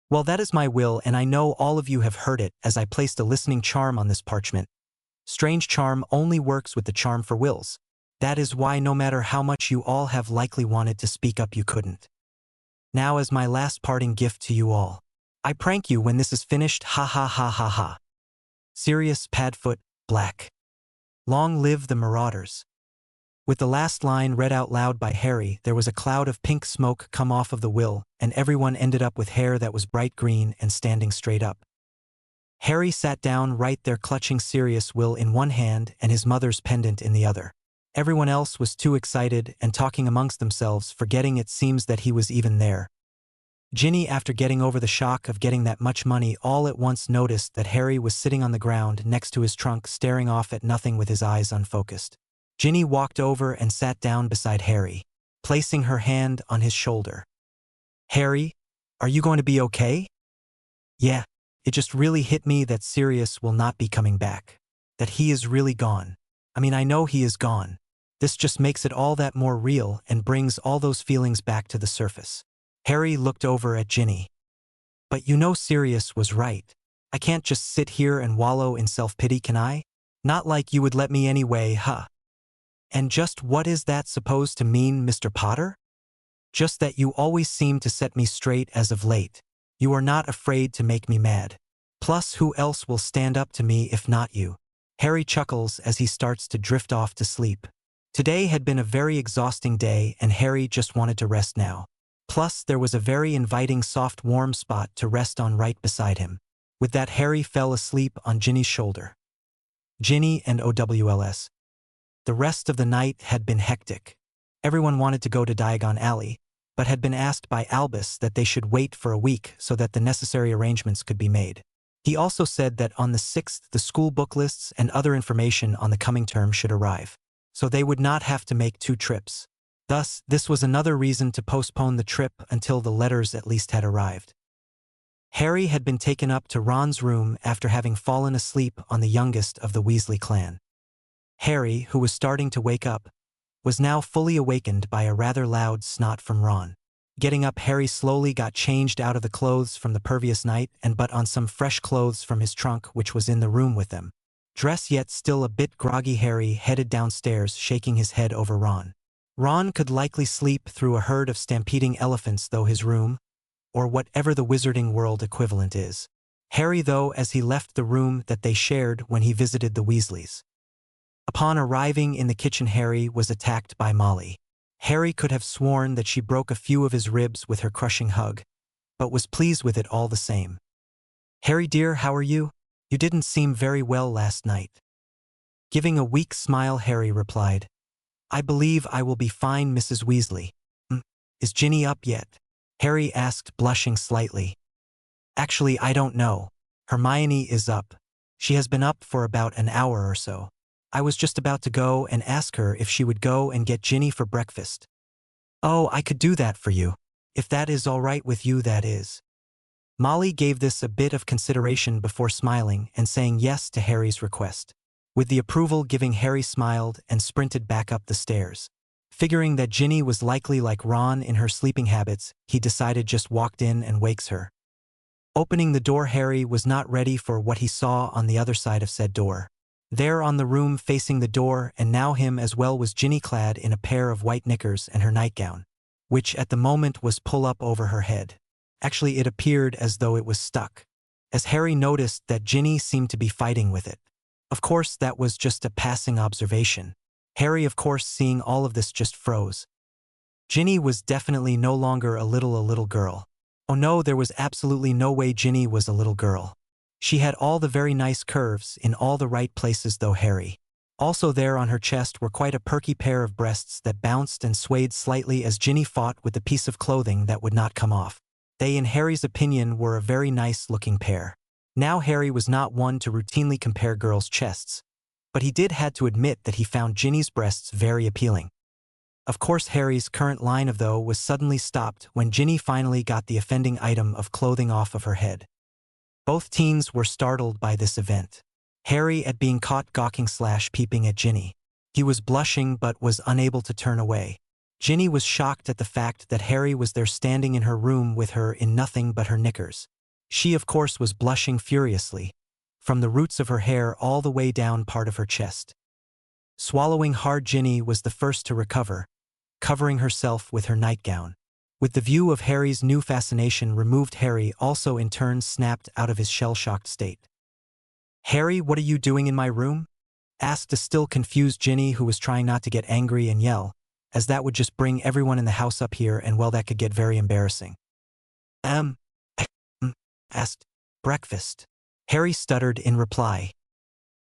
Well, that is my will, and I know all of you have heard it, as I placed a listening charm on this parchment. Strange charm only works with the charm for wills. That is why no matter how much you all have likely wanted to speak up, you couldn't. Now, as my last parting gift to you all, I prank you when this is finished, ha ha ha ha ha. Sirius Padfoot, Black. Long live the Marauders. With the last line read out loud by Harry, there was a cloud of pink smoke come off of the will, and everyone ended up with hair that was bright green and standing straight up. Harry sat down right there, clutching Sirius' will in one hand and his mother's pendant in the other. Everyone else was too excited and talking amongst themselves, forgetting it seems that he was even there. Ginny, after getting over the shock of getting that much money, all at once noticed that Harry was sitting on the ground next to his trunk, staring off at nothing with his eyes unfocused. Ginny walked over and sat down beside Harry, placing her hand on his shoulder. Harry, are you going to be okay? Yeah, it just really hit me that Sirius will not be coming back. That he is really gone. I mean, I know he is gone. This just makes it all that more real and brings all those feelings back to the surface. Harry looked over at Ginny. But you know Sirius was right. I can't just sit here and wallow in self-pity, can I? Not like you would let me anyway, huh? And just what is that supposed to mean, Mr. Potter? Just that you always seem to set me straight as of late. You are not afraid to make me mad. Plus, who else will stand up to me if not you? Harry chuckles as he starts to drift off to sleep. Today had been a very exhausting day, and Harry just wanted to rest now. Plus, there was a very inviting, soft, warm spot to rest on right beside him. With that, Harry fell asleep on Ginny's shoulder. Ginny and OWLS. The rest of the night had been hectic. Everyone wanted to go to Diagon Alley, but had been asked by Albus that they should wait for a week so that the necessary arrangements could be made. He also said that on the 6th the school book lists and other information on the coming term should arrive, so they would not have to make 2 trips. Thus, this was another reason to postpone the trip until the letters at least had arrived. Harry had been taken up to Ron's room after having fallen asleep on the youngest of the Weasley clan. Harry, who was starting to wake up, was now fully awakened by a rather loud snort from Ron. Getting up, Harry slowly got changed out of the clothes from the previous night and put on some fresh clothes from his trunk, which was in the room with them. Dressed yet still a bit groggy, Harry headed downstairs, shaking his head over Ron. Ron could likely sleep through a herd of stampeding elephants, though his room, or whatever the Wizarding World equivalent is. Harry, though, as he left the room that they shared when he visited the Weasleys. Upon arriving in the kitchen, Harry was attacked by Molly. Harry could have sworn that she broke a few of his ribs with her crushing hug, but was pleased with it all the same. Harry dear, how are you? You didn't seem very well last night. Giving a weak smile, Harry replied, I believe I will be fine, Mrs. Weasley. Is Ginny up yet? Harry asked, blushing slightly. Actually, I don't know. Hermione is up. She has been up for about an hour or so. I was just about to go and ask her if she would go and get Ginny for breakfast. Oh, I could do that for you. If that is all right with you, that is. Molly gave this a bit of consideration before smiling and saying yes to Harry's request. With the approval giving, Harry smiled and sprinted back up the stairs. Figuring that Ginny was likely like Ron in her sleeping habits, he decided just walked in and wakes her. Opening the door, Harry was not ready for what he saw on the other side of said door. There on the room facing the door, and now him as well, was Ginny, clad in a pair of white knickers and her nightgown, which at the moment was pulled up over her head. Actually, it appeared as though it was stuck, as Harry noticed that Ginny seemed to be fighting with it. Of course, that was just a passing observation. Harry, of course, seeing all of this, just froze. Ginny was definitely no longer a little girl. Oh no, there was absolutely no way Ginny was a little girl. She had all the very nice curves in all the right places, though, Harry. Also there on her chest were quite a perky pair of breasts that bounced and swayed slightly as Ginny fought with the piece of clothing that would not come off. They, in Harry's opinion, were a very nice-looking pair. Now Harry was not one to routinely compare girls' chests, but he did had to admit that he found Ginny's breasts very appealing. Of course, Harry's current line of though was suddenly stopped when Ginny finally got the offending item of clothing off of her head. Both teens were startled by this event. Harry at being caught gawking / peeping at Ginny. He was blushing but was unable to turn away. Ginny was shocked at the fact that Harry was there standing in her room with her in nothing but her knickers. She, of course, was blushing furiously, from the roots of her hair all the way down part of her chest. Swallowing hard, Ginny was the first to recover, covering herself with her nightgown. With the view of Harry's new fascination removed, Harry also in turn snapped out of his shell-shocked state. "Harry, what are you doing in my room?" asked a still confused Ginny, who was trying not to get angry and yell, as that would just bring everyone in the house up here, and well, that could get very embarrassing. Asked. "Breakfast," Harry stuttered in reply.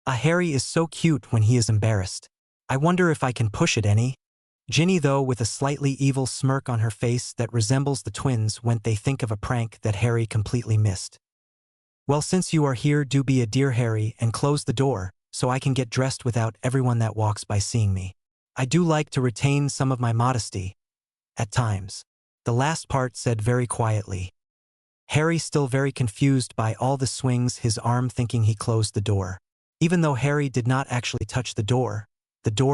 Harry is so cute when he is embarrassed. I wonder if I can push it any." Ginny, though, with a slightly evil smirk on her face that resembles the twins when they think of a prank that Harry completely missed. "Well, since you are here, do be a dear, Harry, and close the door, so I can get dressed without everyone that walks by seeing me. I do like to retain some of my modesty. At times." The last part said very quietly. Harry, still very confused by all the swings, his arm thinking he closed the door. Even though Harry did not actually touch the door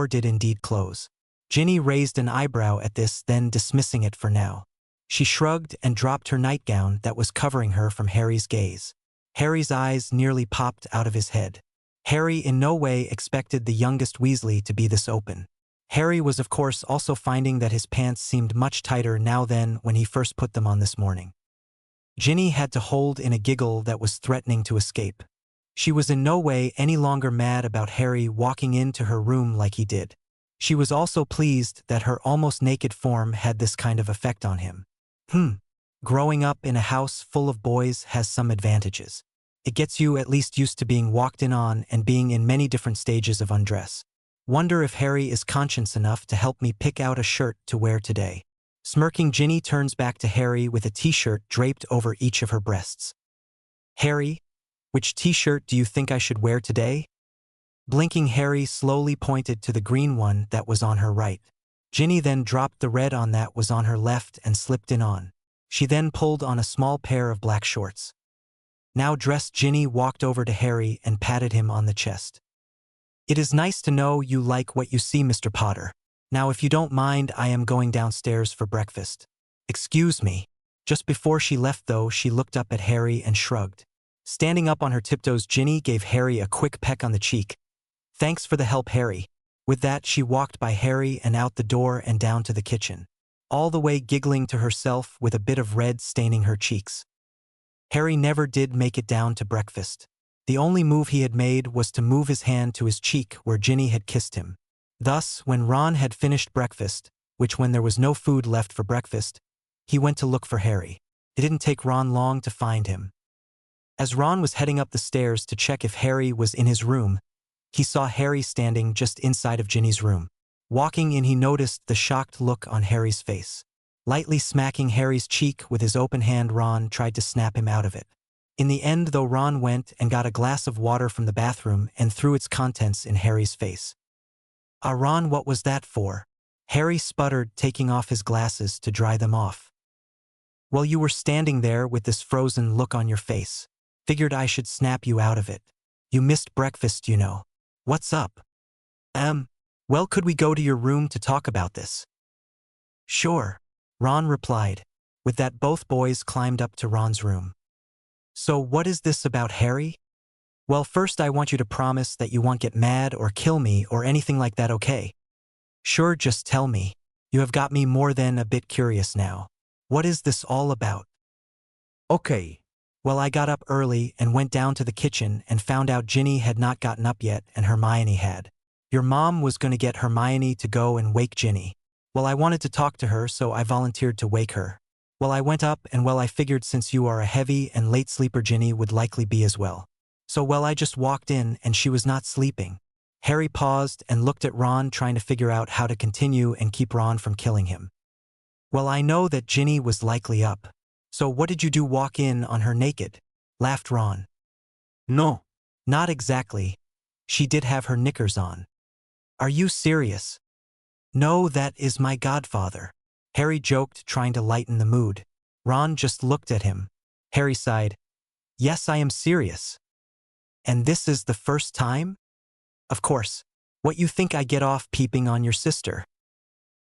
did indeed close. Ginny raised an eyebrow at this, then dismissing it for now. She shrugged and dropped her nightgown that was covering her from Harry's gaze. Harry's eyes nearly popped out of his head. Harry in no way expected the youngest Weasley to be this open. Harry was of course also finding that his pants seemed much tighter now than when he first put them on this morning. Ginny had to hold in a giggle that was threatening to escape. She was in no way any longer mad about Harry walking into her room like he did. She was also pleased that her almost naked form had this kind of effect on him. Growing up in a house full of boys has some advantages. It gets you at least used to being walked in on and being in many different stages of undress. Wonder if Harry is conscious enough to help me pick out a shirt to wear today. Smirking, Ginny turns back to Harry with a t-shirt draped over each of her breasts. "Harry, which t-shirt do you think I should wear today?" Blinking, Harry slowly pointed to the green one that was on her right. Ginny then dropped the red on that was on her left and slipped in on. She then pulled on a small pair of black shorts. Now dressed, Ginny walked over to Harry and patted him on the chest. "It is nice to know you like what you see, Mr. Potter. Now, if you don't mind, I am going downstairs for breakfast." "Excuse me." Just before she left, though, she looked up at Harry and shrugged. Standing up on her tiptoes, Ginny gave Harry a quick peck on the cheek. "Thanks for the help, Harry." With that, she walked by Harry and out the door and down to the kitchen, all the way giggling to herself with a bit of red staining her cheeks. Harry never did make it down to breakfast. The only move he had made was to move his hand to his cheek where Ginny had kissed him. Thus, when Ron had finished breakfast, which when there was no food left for breakfast, he went to look for Harry. It didn't take Ron long to find him. As Ron was heading up the stairs to check if Harry was in his room, he saw Harry standing just inside of Ginny's room. Walking in, he noticed the shocked look on Harry's face. Lightly smacking Harry's cheek with his open hand, Ron tried to snap him out of it. In the end, though, Ron went and got a glass of water from the bathroom and threw its contents in Harry's face. Ron, what was that for?" Harry sputtered, taking off his glasses to dry them off. "Well, you were standing there with this frozen look on your face. Figured I should snap you out of it. You missed breakfast, you know. What's up?" Well, could we go to your room to talk about this?" "Sure," Ron replied. With that, both boys climbed up to Ron's room. "So what is this about, Harry?" "Well, first I want you to promise that you won't get mad or kill me or anything like that, okay?" "Sure, just tell me. You have got me more than a bit curious now. What is this all about?" Okay. "Well, I got up early and went down to the kitchen and found out Ginny had not gotten up yet and Hermione had. Your mom was going to get Hermione to go and wake Ginny. Well, I wanted to talk to her, so I volunteered to wake her. Well, I went up and I figured since you are a heavy and late sleeper, Ginny would likely be as well. So I just walked in and she was not sleeping." Harry paused and looked at Ron, trying to figure out how to continue and keep Ron from killing him. "Well, I know that Ginny was likely up. So what did you do, walk in on her naked?" laughed Ron. No. "Not exactly. She did have her knickers on." "Are you serious?" "No, that is my godfather," Harry joked, trying to lighten the mood. Ron just looked at him. Harry sighed. "Yes, I am serious." "And this is the first time?" "Of course. What you think I get off peeping on your sister?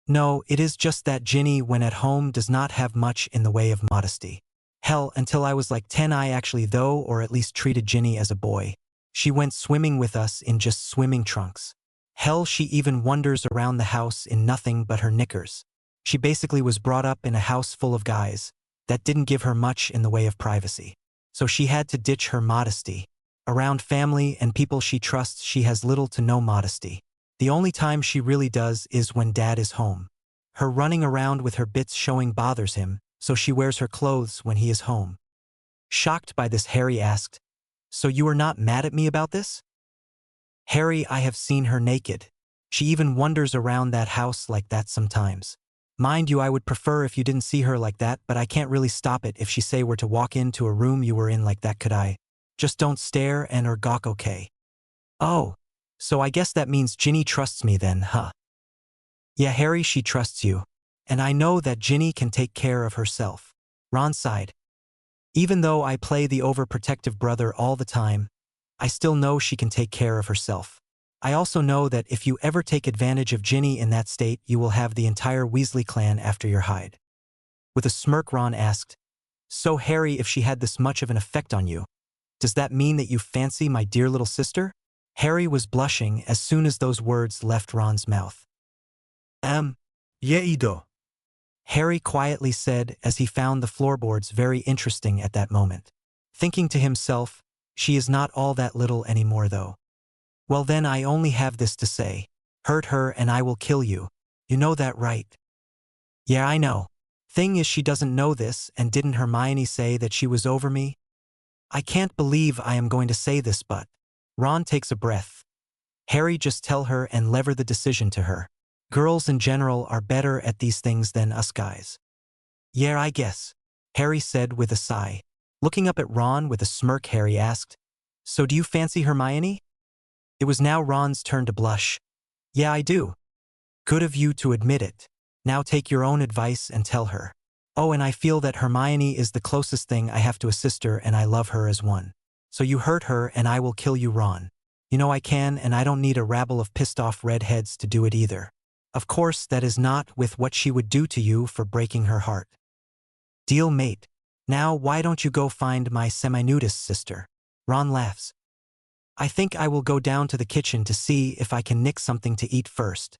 No, it is just that Ginny, when at home, does not have much in the way of modesty. Hell, until I was like 10 I actually though, or at least treated Ginny as a boy. She went swimming with us in just swimming trunks. Hell, she even wanders around the house in nothing but her knickers. She basically was brought up in a house full of guys that didn't give her much in the way of privacy. So she had to ditch her modesty. Around family and people she trusts, she has little to no modesty. The only time she really does is when Dad is home. Her running around with her bits showing bothers him, so she wears her clothes when he is home. Shocked by this, Harry asked, "So you are not mad at me about this?" "Harry, I have seen her naked. She even wanders around that house like that sometimes. Mind you, I would prefer if you didn't see her like that, but I can't really stop it if she say were to walk into a room you were in like that, could I? Just don't stare and or gawk, okay?" "Oh, so I guess that means Ginny trusts me then, huh?" "Yeah, Harry, she trusts you. And I know that Ginny can take care of herself." Ron sighed. "Even though I play the overprotective brother all the time, I still know she can take care of herself. I also know that if you ever take advantage of Ginny in that state, you will have the entire Weasley clan after your hide." With a smirk, Ron asked, "So Harry, if she had this much of an effect on you, does that mean that you fancy my dear little sister?" Harry was blushing as soon as those words left Ron's mouth. Yeah, Ido. Harry quietly said as he found the floorboards very interesting at that moment. Thinking to himself, she is not all that little anymore though. Well then, I only have this to say. Hurt her and I will kill you. You know that, right? Yeah, I know. Thing is, she doesn't know this, and didn't Hermione say that she was over me? I can't believe I am going to say this, but... Ron takes a breath. Harry, just tell her and lever the decision to her. Girls in general are better at these things than us guys. Yeah, I guess, Harry said with a sigh. Looking up at Ron with a smirk, Harry asked, "So do you fancy Hermione?" It was now Ron's turn to blush. "Yeah, I do." "Good of you to admit it. Now take your own advice and tell her." "Oh, and I feel that Hermione is the closest thing I have to a sister, and I love her as one. So you hurt her and I will kill you, Ron. You know I can, and I don't need a rabble of pissed off redheads to do it either. Of course, that is not with what she would do to you for breaking her heart." "Deal, mate. Now why don't you go find my semi-nudist sister?" Ron laughs. "I think I will go down to the kitchen to see if I can nick something to eat first."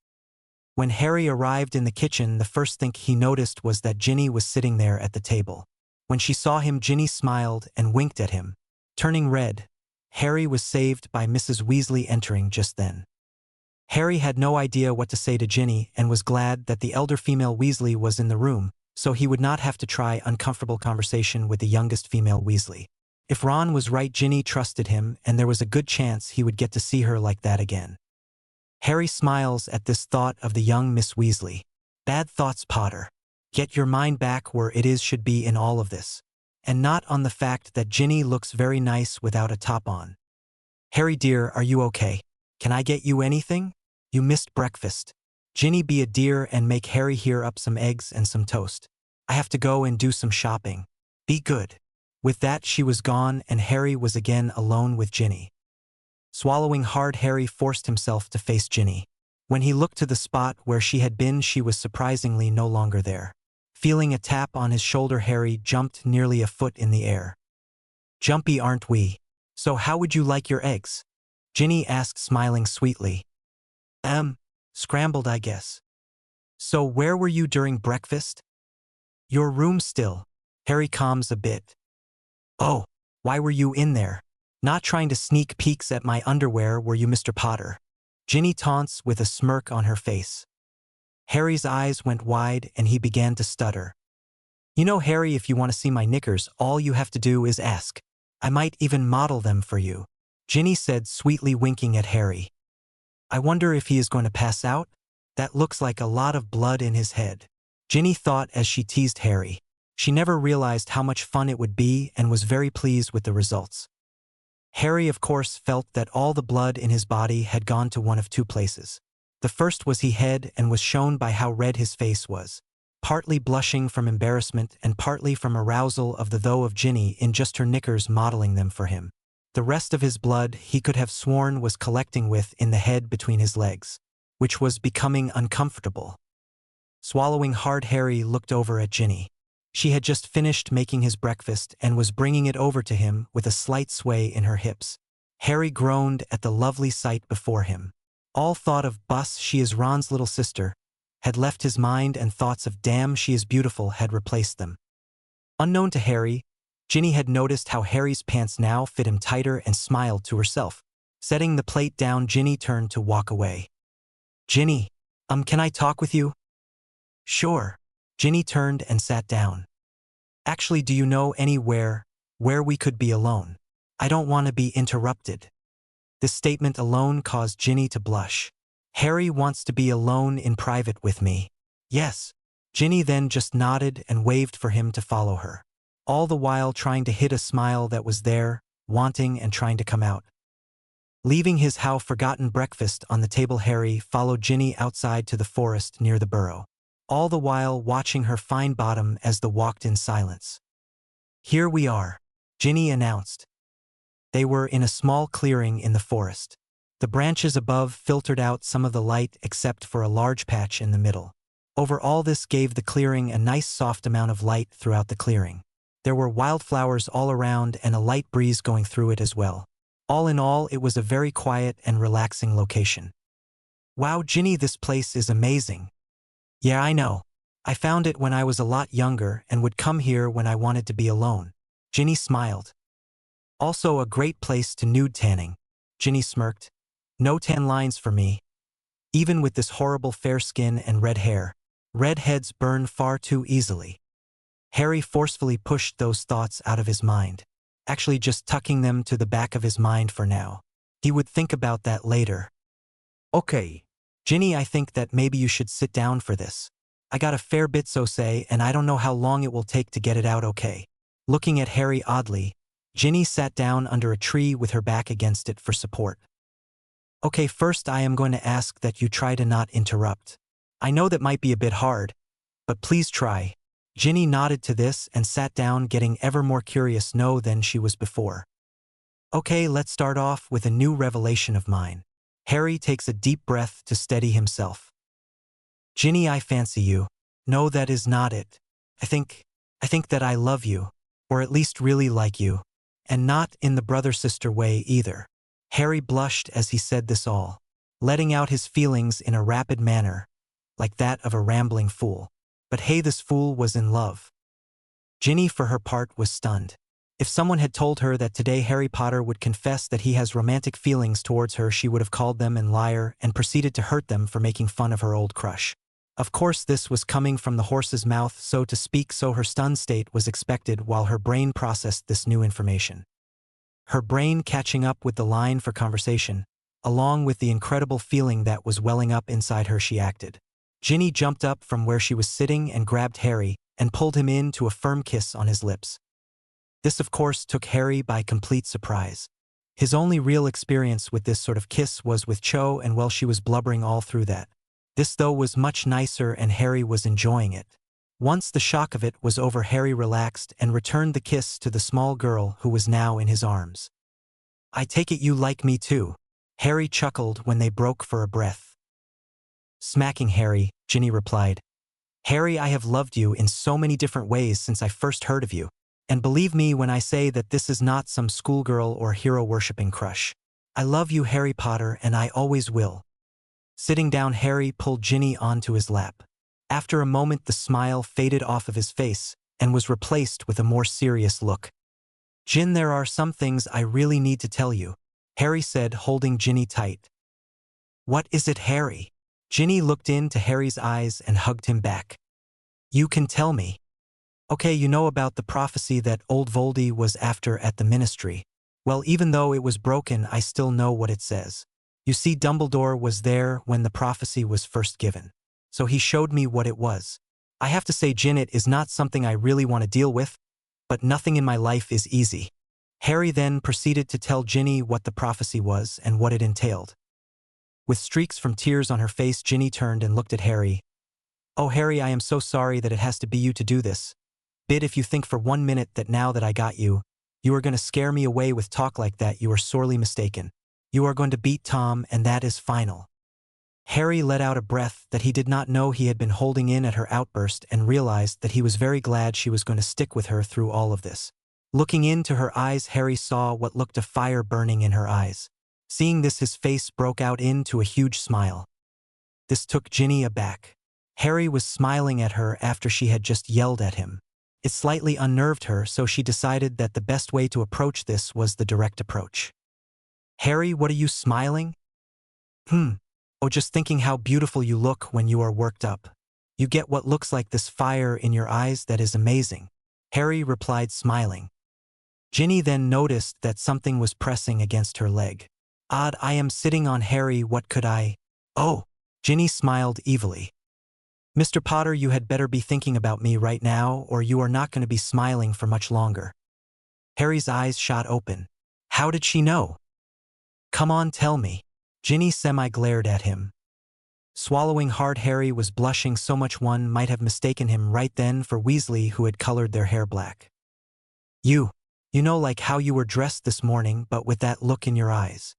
When Harry arrived in the kitchen, the first thing he noticed was that Ginny was sitting there at the table. When she saw him, Ginny smiled and winked at him. Turning red, Harry was saved by Mrs. Weasley entering just then. Harry had no idea what to say to Ginny and was glad that the elder female Weasley was in the room, so he would not have to try uncomfortable conversation with the youngest female Weasley. If Ron was right, Ginny trusted him, and there was a good chance he would get to see her like that again. Harry smiles at this thought of the young Miss Weasley. Bad thoughts, Potter. Get your mind back where it is should be in all of this, and not on the fact that Ginny looks very nice without a top on. Harry dear, are you okay? Can I get you anything? You missed breakfast. Ginny, be a dear and make Harry heat up some eggs and some toast. I have to go and do some shopping. Be good. With that, she was gone, and Harry was again alone with Ginny. Swallowing hard, Harry forced himself to face Ginny. When he looked to the spot where she had been, she was surprisingly no longer there. Feeling a tap on his shoulder, Harry jumped nearly a foot in the air. "Jumpy, aren't we? So how would you like your eggs?" Ginny asked, smiling sweetly. Scrambled, I guess." "So where were you during breakfast?" "Your room still." Harry calms a bit. "Oh, why were you in there? Not trying to sneak peeks at my underwear, were you, Mr. Potter?" Ginny taunts with a smirk on her face. Harry's eyes went wide and he began to stutter. "You know, Harry, if you want to see my knickers, all you have to do is ask. I might even model them for you," Ginny said, sweetly winking at Harry. "I wonder if he is going to pass out? That looks like a lot of blood in his head," Ginny thought as she teased Harry. She never realized how much fun it would be and was very pleased with the results. Harry, of course, felt that all the blood in his body had gone to one of two places. The first was his head, and was shown by how red his face was, partly blushing from embarrassment and partly from arousal of the though of Ginny in just her knickers modeling them for him. The rest of his blood he could have sworn was collecting with in the head between his legs, which was becoming uncomfortable. Swallowing hard, Harry looked over at Ginny. She had just finished making his breakfast and was bringing it over to him with a slight sway in her hips. Harry groaned at the lovely sight before him. All thought of "Bus, she is Ron's little sister" had left his mind, and thoughts of "Damn, she is beautiful" had replaced them. Unknown to Harry, Ginny had noticed how Harry's pants now fit him tighter and smiled to herself. Setting the plate down, Ginny turned to walk away. "Ginny, can I talk with you?" "Sure." Ginny turned and sat down. "Actually, do you know anywhere where we could be alone? I don't want to be interrupted." This statement alone caused Ginny to blush. "Harry wants to be alone in private with me." "Yes." Ginny then just nodded and waved for him to follow her, all the while trying to hid a smile that was there, wanting and trying to come out. Leaving his how-forgotten breakfast on the table, Harry followed Ginny outside to the forest near the burrow, all the while watching her fine bottom as they walked in silence. "Here we are," Ginny announced. They were in a small clearing in the forest. The branches above filtered out some of the light except for a large patch in the middle. Over all this gave the clearing a nice soft amount of light throughout the clearing. There were wildflowers all around and a light breeze going through it as well. All in all, it was a very quiet and relaxing location. "Wow, Ginny, this place is amazing." "Yeah, I know. I found it when I was a lot younger and would come here when I wanted to be alone." Ginny smiled. "Also a great place to nude tanning." Ginny smirked. "No tan lines for me. Even with this horrible fair skin and red hair. Redheads burn far too easily." Harry forcefully pushed those thoughts out of his mind, actually just tucking them to the back of his mind for now. He would think about that later. "Okay. Ginny, I think that maybe you should sit down for this. I got a fair bit so say, and I don't know how long it will take to get it out okay." Looking at Harry oddly, Ginny sat down under a tree with her back against it for support. "Okay, first I am going to ask that you try to not interrupt. I know that might be a bit hard, but please try." Ginny nodded to this and sat down, getting ever more curious now than she was before. "Okay, let's start off with a new revelation of mine." Harry takes a deep breath to steady himself. "Ginny, I fancy you." "No, that is not it. I think that I love you, or at least really like you, and not in the brother-sister way either." Harry blushed as he said this, all letting out his feelings in a rapid manner, like that of a rambling fool. But hey, this fool was in love. Ginny, for her part, was stunned. If someone had told her that today Harry Potter would confess that he has romantic feelings towards her, she would have called them a liar and proceeded to hurt them for making fun of her old crush. Of course, this was coming from the horse's mouth, so to speak, so her stunned state was expected while her brain processed this new information. Her brain catching up with the line for conversation, along with the incredible feeling that was welling up inside her, she acted. Ginny jumped up from where she was sitting and grabbed Harry and pulled him into a firm kiss on his lips. This, of course, took Harry by complete surprise. His only real experience with this sort of kiss was with Cho, and well, she was blubbering all through that. This, though, was much nicer, and Harry was enjoying it. Once the shock of it was over, Harry relaxed and returned the kiss to the small girl who was now in his arms. "I take it you like me too." Harry chuckled when they broke for a breath. Smacking Harry, Ginny replied, "Harry, I have loved you in so many different ways since I first heard of you. And believe me when I say that this is not some schoolgirl or hero-worshipping crush. I love you, Harry Potter, and I always will." Sitting down, Harry pulled Ginny onto his lap. After a moment, the smile faded off of his face and was replaced with a more serious look. "Gin, there are some things I really need to tell you," Harry said, holding Ginny tight. "What is it, Harry?" Ginny looked into Harry's eyes and hugged him back. "You can tell me." "Okay, you know about the prophecy that old Voldy was after at the Ministry. Well, even though it was broken, I still know what it says. You see, Dumbledore was there when the prophecy was first given. So he showed me what it was. I have to say, Gin, it is not something I really want to deal with, but nothing in my life is easy." Harry then proceeded to tell Ginny what the prophecy was and what it entailed. With streaks from tears on her face, Ginny turned and looked at Harry. "Oh, Harry, I am so sorry that it has to be you to do this. But if you think for 1 minute that now that I got you, You are going to scare me away with talk like that. You are sorely mistaken. You are going to beat Tom, and that is final." Harry let out a breath that he did not know he had been holding in at her outburst and realized that he was very glad she was going to stick with her through all of this. Looking into her eyes, Harry saw what looked a fire burning in her eyes. Seeing this, his face broke out into a huge smile. This took Ginny aback. Harry was smiling at her after she had just yelled at him. It slightly unnerved her, so she decided that the best way to approach this was the direct approach. "Harry, what are you smiling?" "Oh, just thinking how beautiful you look when you are worked up. You get what looks like this fire in your eyes that is amazing," Harry replied, smiling. Ginny then noticed that something was pressing against her leg. "Odd, I am sitting on Harry, what could I—" "Oh," Ginny smiled evilly. "Mr. Potter, you had better be thinking about me right now, or you are not going to be smiling for much longer." Harry's eyes shot open. How did she know? "Come on, tell me." Ginny semi-glared at him. Swallowing hard, Harry was blushing so much one might have mistaken him right then for Weasley, who had colored their hair black. You know, like how you were dressed this morning, but with that look in your eyes."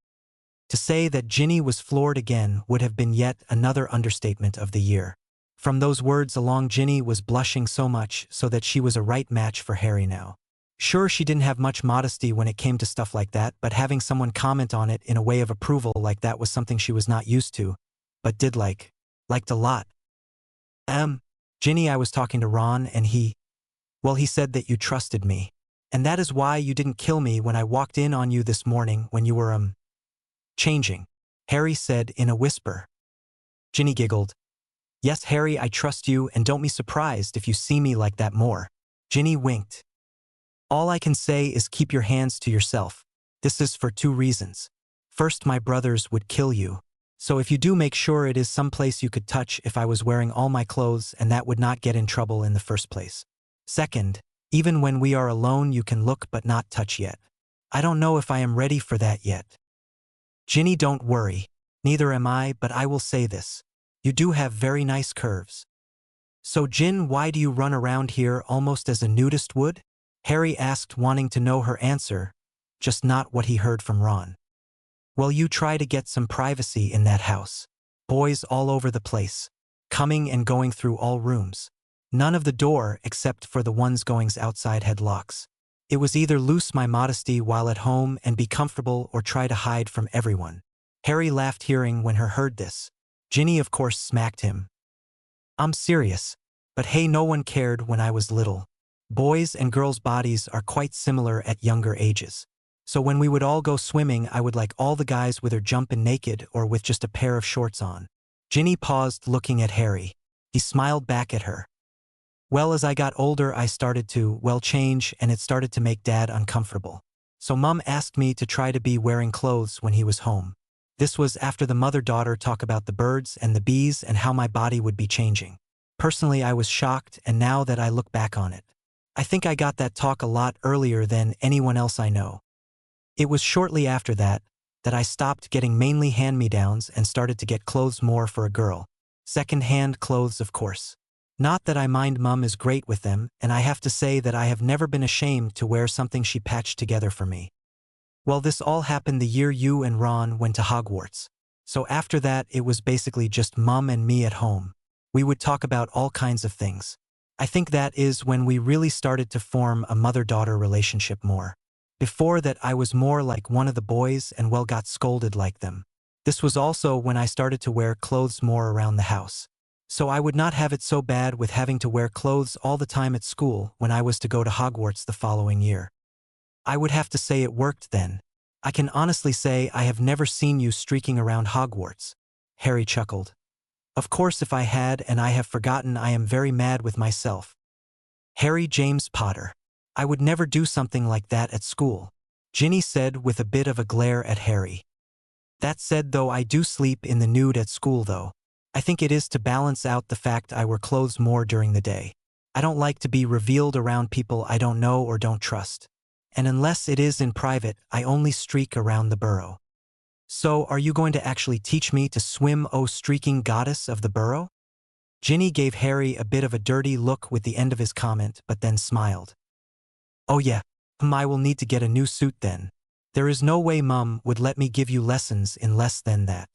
To say that Ginny was floored again would have been yet another understatement of the year. From those words along, Ginny was blushing so much so that she was a right match for Harry now. Sure, she didn't have much modesty when it came to stuff like that, but having someone comment on it in a way of approval like that was something she was not used to, but liked a lot. Ginny, I was talking to Ron and he said that you trusted me. And that is why you didn't kill me when I walked in on you this morning when you were, changing," Harry said in a whisper. Ginny giggled. "Yes, Harry, I trust you, and don't be surprised if you see me like that more." Ginny winked. "All I can say is keep your hands to yourself. This is for 2 reasons. First, my brothers would kill you. So if you do, make sure it is someplace you could touch if I was wearing all my clothes, and that would not get in trouble in the first place. Second, even when we are alone, you can look but not touch yet. I don't know if I am ready for that yet." "Ginny, don't worry. Neither am I, but I will say this. You do have very nice curves." "So Gin, why do you run around here almost as a nudist would?" Harry asked, wanting to know her answer, just not what he heard from Ron. "Well, you try to get some privacy in that house. Boys all over the place, coming and going through all rooms. None of the door, except for the ones going outside, had locks. It was either lose my modesty while at home and be comfortable or try to hide from everyone." Harry laughed hearing when her heard this. Ginny, of course, smacked him. "I'm serious. But hey, no one cared when I was little. Boys' and girls' bodies are quite similar at younger ages. So when we would all go swimming, I would like all the guys with their jumping naked or with just a pair of shorts on." Ginny paused, looking at Harry. He smiled back at her. "Well, as I got older, I started to, change, and it started to make Dad uncomfortable. So Mum asked me to try to be wearing clothes when he was home. This was after the mother-daughter talk about the birds and the bees and how my body would be changing. Personally, I was shocked, and now that I look back on it, I think I got that talk a lot earlier than anyone else I know. It was shortly after that I stopped getting mainly hand-me-downs and started to get clothes more for a girl. Second-hand clothes, of course. Not that I mind, Mum is great with them, and I have to say that I have never been ashamed to wear something she patched together for me. Well, this all happened the year you and Ron went to Hogwarts. So after that, it was basically just Mum and me at home. We would talk about all kinds of things. I think that is when we really started to form a mother-daughter relationship more. Before that, I was more like one of the boys and got scolded like them. This was also when I started to wear clothes more around the house. So I would not have it so bad with having to wear clothes all the time at school when I was to go to Hogwarts the following year. I would have to say it worked then. I can honestly say I have never seen you streaking around Hogwarts." Harry chuckled. "Of course, if I had, and I have forgotten, I am very mad with myself. Harry James Potter. I would never do something like that at school," Ginny said with a bit of a glare at Harry. "That said, though, I do sleep in the nude at school, though. I think it is to balance out the fact I wear clothes more during the day. I don't like to be revealed around people I don't know or don't trust. And unless it is in private, I only streak around the burrow." "So, are you going to actually teach me to swim, oh streaking goddess of the burrow?" Ginny gave Harry a bit of a dirty look with the end of his comment, but then smiled. "Oh yeah, I will need to get a new suit then. There is no way Mum would let me give you lessons in less than that.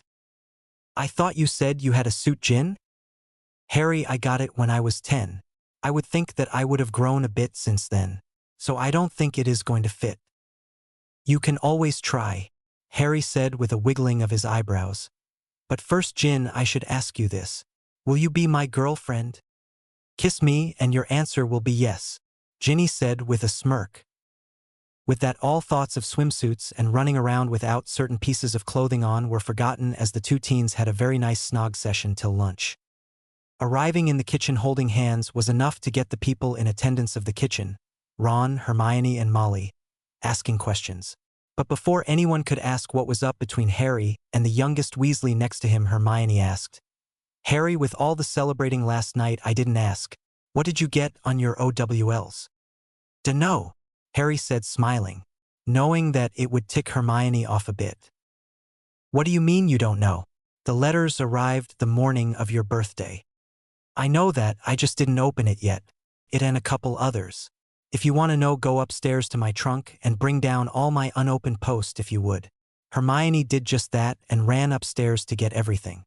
I thought you said you had a suit, Jin? Harry, I got it when I was 10. I would think that I would have grown a bit since then, so I don't think it is going to fit. You can always try, Harry said with a wiggling of his eyebrows. But first, Jin, I should ask you this. Will you be my girlfriend? Kiss me and your answer will be yes, Ginny said with a smirk. With that, all thoughts of swimsuits and running around without certain pieces of clothing on were forgotten as the two teens had a very nice snog session till lunch. Arriving in the kitchen holding hands was enough to get the people in attendance of the kitchen, Ron, Hermione, and Molly, asking questions. But before anyone could ask what was up between Harry and the youngest Weasley next to him, Hermione asked, Harry, with all the celebrating last night, I didn't ask. What did you get on your OWLs? Dunno, Harry said, smiling, knowing that it would tick Hermione off a bit. What do you mean you don't know? The letters arrived the morning of your birthday. I know that, I just didn't open it yet. It and a couple others. If you want to know, go upstairs to my trunk and bring down all my unopened post if you would. Hermione did just that and ran upstairs to get everything.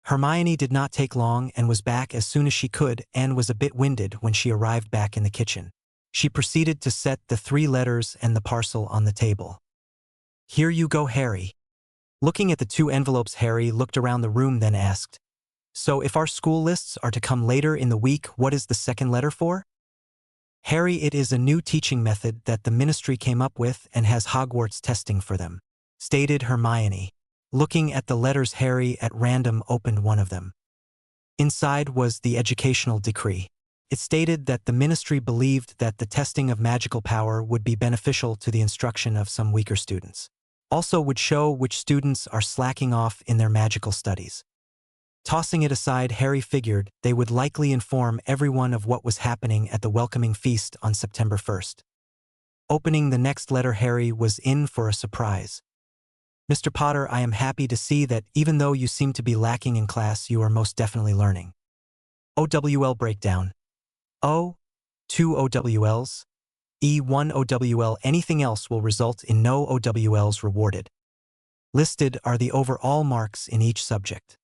Hermione did not take long and was back as soon as she could and was a bit winded when she arrived back in the kitchen. She proceeded to set the 3 letters and the parcel on the table. Here you go, Harry. Looking at the 2 envelopes, Harry looked around the room, then asked, So if our school lists are to come later in the week, what is the second letter for? Harry, it is a new teaching method that the ministry came up with and has Hogwarts testing for them, stated Hermione. Looking at the letters, Harry at random opened one of them. Inside was the educational decree. It stated that the ministry believed that the testing of magical power would be beneficial to the instruction of some weaker students. Also would show which students are slacking off in their magical studies. Tossing it aside, Harry figured they would likely inform everyone of what was happening at the welcoming feast on September 1st. Opening the next letter, Harry was in for a surprise. Mr. Potter, I am happy to see that even though you seem to be lacking in class, you are most definitely learning. OWL breakdown. O, 2 OWLs. E, 1 OWL. Anything else will result in no OWLs rewarded. Listed are the overall marks in each subject.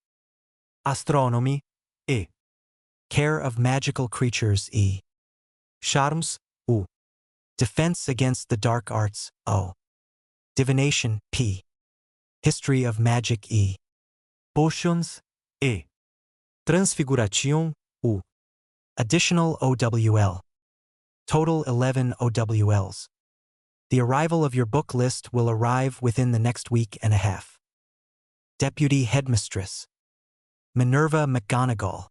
Astronomy, E. Care of magical creatures, E. Charms, U. Defense against the dark arts, O. Divination, P. History of magic, E. Potions, E. Transfiguration, U. Additional OWL. Total 11 OWLs. The arrival of your book list will arrive within the next week and a half. Deputy Headmistress Minerva McGonagall.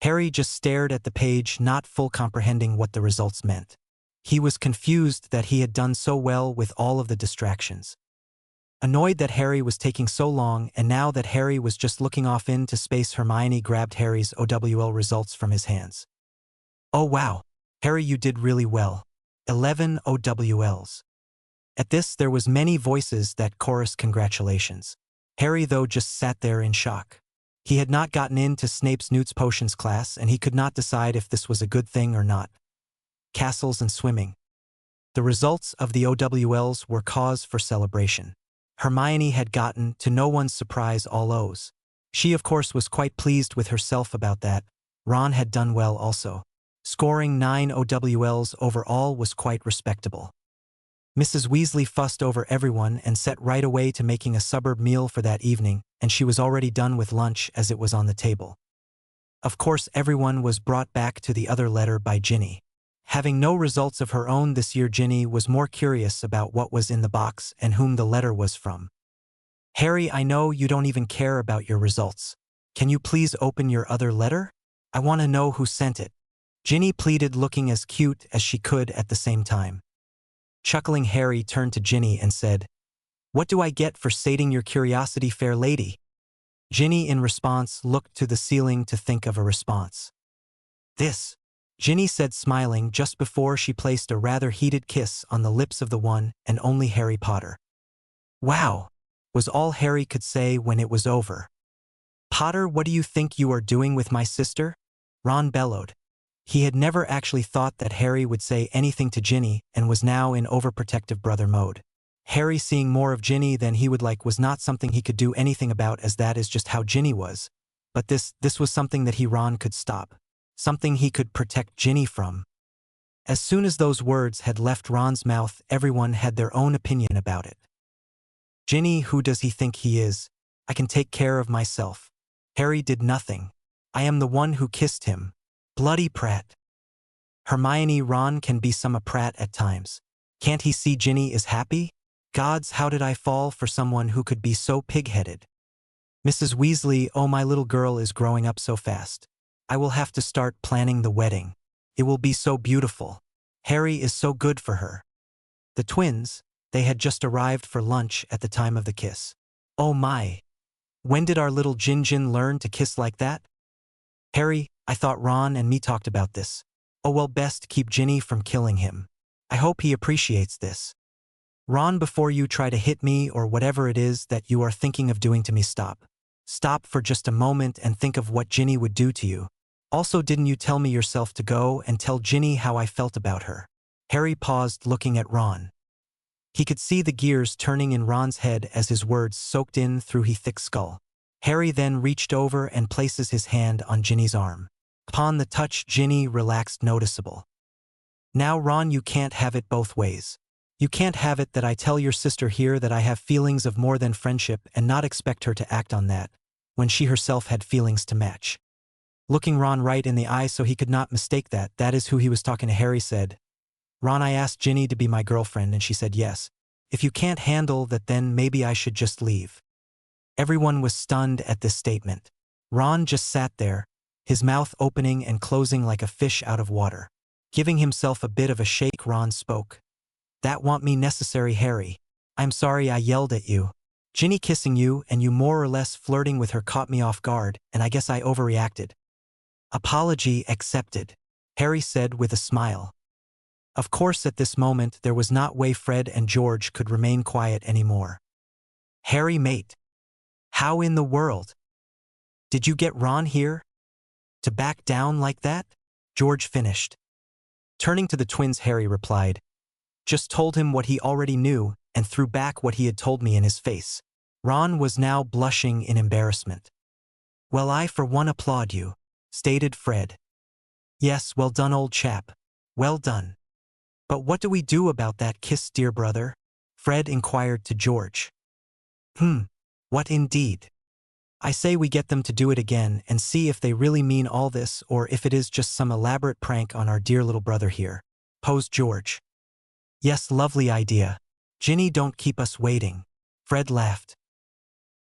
Harry just stared at the page, not full comprehending what the results meant. He was confused that he had done so well with all of the distractions. Annoyed that Harry was taking so long, and now that Harry was just looking off into space, Hermione grabbed Harry's OWL results from his hands. Oh wow, Harry, you did really well. 11 OWLs. At this, there was many voices that chorused congratulations. Harry, though, just sat there in shock. He had not gotten into Snape's Newt's Potions class, and he could not decide if this was a good thing or not. Castles and swimming. The results of the OWLs were cause for celebration. Hermione had gotten, to no one's surprise, all O's. She, of course, was quite pleased with herself about that. Ron had done well also. Scoring 9 OWLs overall was quite respectable. Mrs. Weasley fussed over everyone and set right away to making a suburb meal for that evening, and she was already done with lunch as it was on the table. Of course, everyone was brought back to the other letter by Ginny. Having no results of her own this year, Ginny was more curious about what was in the box and whom the letter was from. Harry, I know you don't even care about your results. Can you please open your other letter? I want to know who sent it. Ginny pleaded, looking as cute as she could at the same time. Chuckling, Harry turned to Ginny and said, What do I get for sating your curiosity, fair lady? Ginny, in response, looked to the ceiling to think of a response. This, Ginny said, smiling just before she placed a rather heated kiss on the lips of the one and only Harry Potter. Wow, was all Harry could say when it was over. Potter, what do you think you are doing with my sister? Ron bellowed. He had never actually thought that Harry would say anything to Ginny and was now in overprotective brother mode. Harry seeing more of Ginny than he would like was not something he could do anything about, as that is just how Ginny was. But this was something that Ron could stop. Something he could protect Ginny from. As soon as those words had left Ron's mouth, everyone had their own opinion about it. Ginny, who does he think he is? I can take care of myself. Harry did nothing. I am the one who kissed him. Bloody prat. Hermione, Ron can be some a prat at times. Can't he see Ginny is happy? Gods, how did I fall for someone who could be so pig-headed? Mrs. Weasley, oh, my little girl is growing up so fast. I will have to start planning the wedding. It will be so beautiful. Harry is so good for her. The twins, they had just arrived for lunch at the time of the kiss. Oh my. When did our little Jin learn to kiss like that? Harry, I thought Ron and me talked about this. Oh well, best keep Ginny from killing him. I hope he appreciates this. Ron, before you try to hit me or whatever it is that you are thinking of doing to me, stop. Stop for just a moment and think of what Ginny would do to you. Also, didn't you tell me yourself to go and tell Ginny how I felt about her? Harry paused, looking at Ron. He could see the gears turning in Ron's head as his words soaked in through his thick skull. Harry then reached over and places his hand on Ginny's arm. Upon the touch, Ginny relaxed noticeable. Now, Ron, you can't have it both ways. You can't have it that I tell your sister here that I have feelings of more than friendship and not expect her to act on that, when she herself had feelings to match. Looking Ron right in the eye so he could not mistake that is who he was talking to, Harry said, Ron, I asked Ginny to be my girlfriend and she said yes. If you can't handle that, then maybe I should just leave. Everyone was stunned at this statement. Ron just sat there, his mouth opening and closing like a fish out of water. Giving himself a bit of a shake, Ron spoke. That won't be necessary, Harry. I'm sorry I yelled at you. Ginny kissing you and you more or less flirting with her caught me off guard, and I guess I overreacted. Apology accepted, Harry said with a smile. Of course, at this moment there was not way Fred and George could remain quiet anymore. Harry, mate. How in the world? Did you get Ron here? To back down like that? George finished. Turning to the twins, Harry replied, just told him what he already knew and threw back what he had told me in his face. Ron was now blushing in embarrassment. Well, I for one applaud you, stated Fred. Yes, well done, old chap. Well done. But what do we do about that kiss, dear brother? Fred inquired to George. What indeed? I say we get them to do it again and see if they really mean all this or if it is just some elaborate prank on our dear little brother here, posed George. Yes, lovely idea. Ginny, don't keep us waiting. Fred laughed.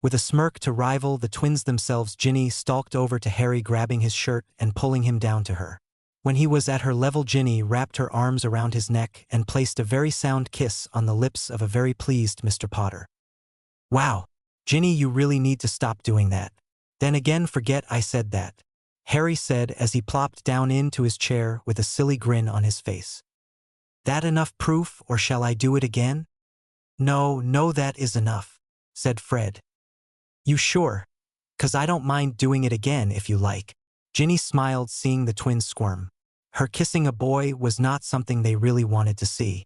With a smirk to rival the twins themselves, Ginny stalked over to Harry, grabbing his shirt and pulling him down to her. When he was at her level, Ginny wrapped her arms around his neck and placed a very sound kiss on the lips of a very pleased Mr. Potter. Wow, Ginny, you really need to stop doing that. Then again, forget I said that, Harry said as he plopped down into his chair with a silly grin on his face. That enough proof, or shall I do it again? No, that is enough, said Fred. You sure? 'Cause I don't mind doing it again if you like. Ginny smiled, seeing the twins squirm. Her kissing a boy was not something they really wanted to see.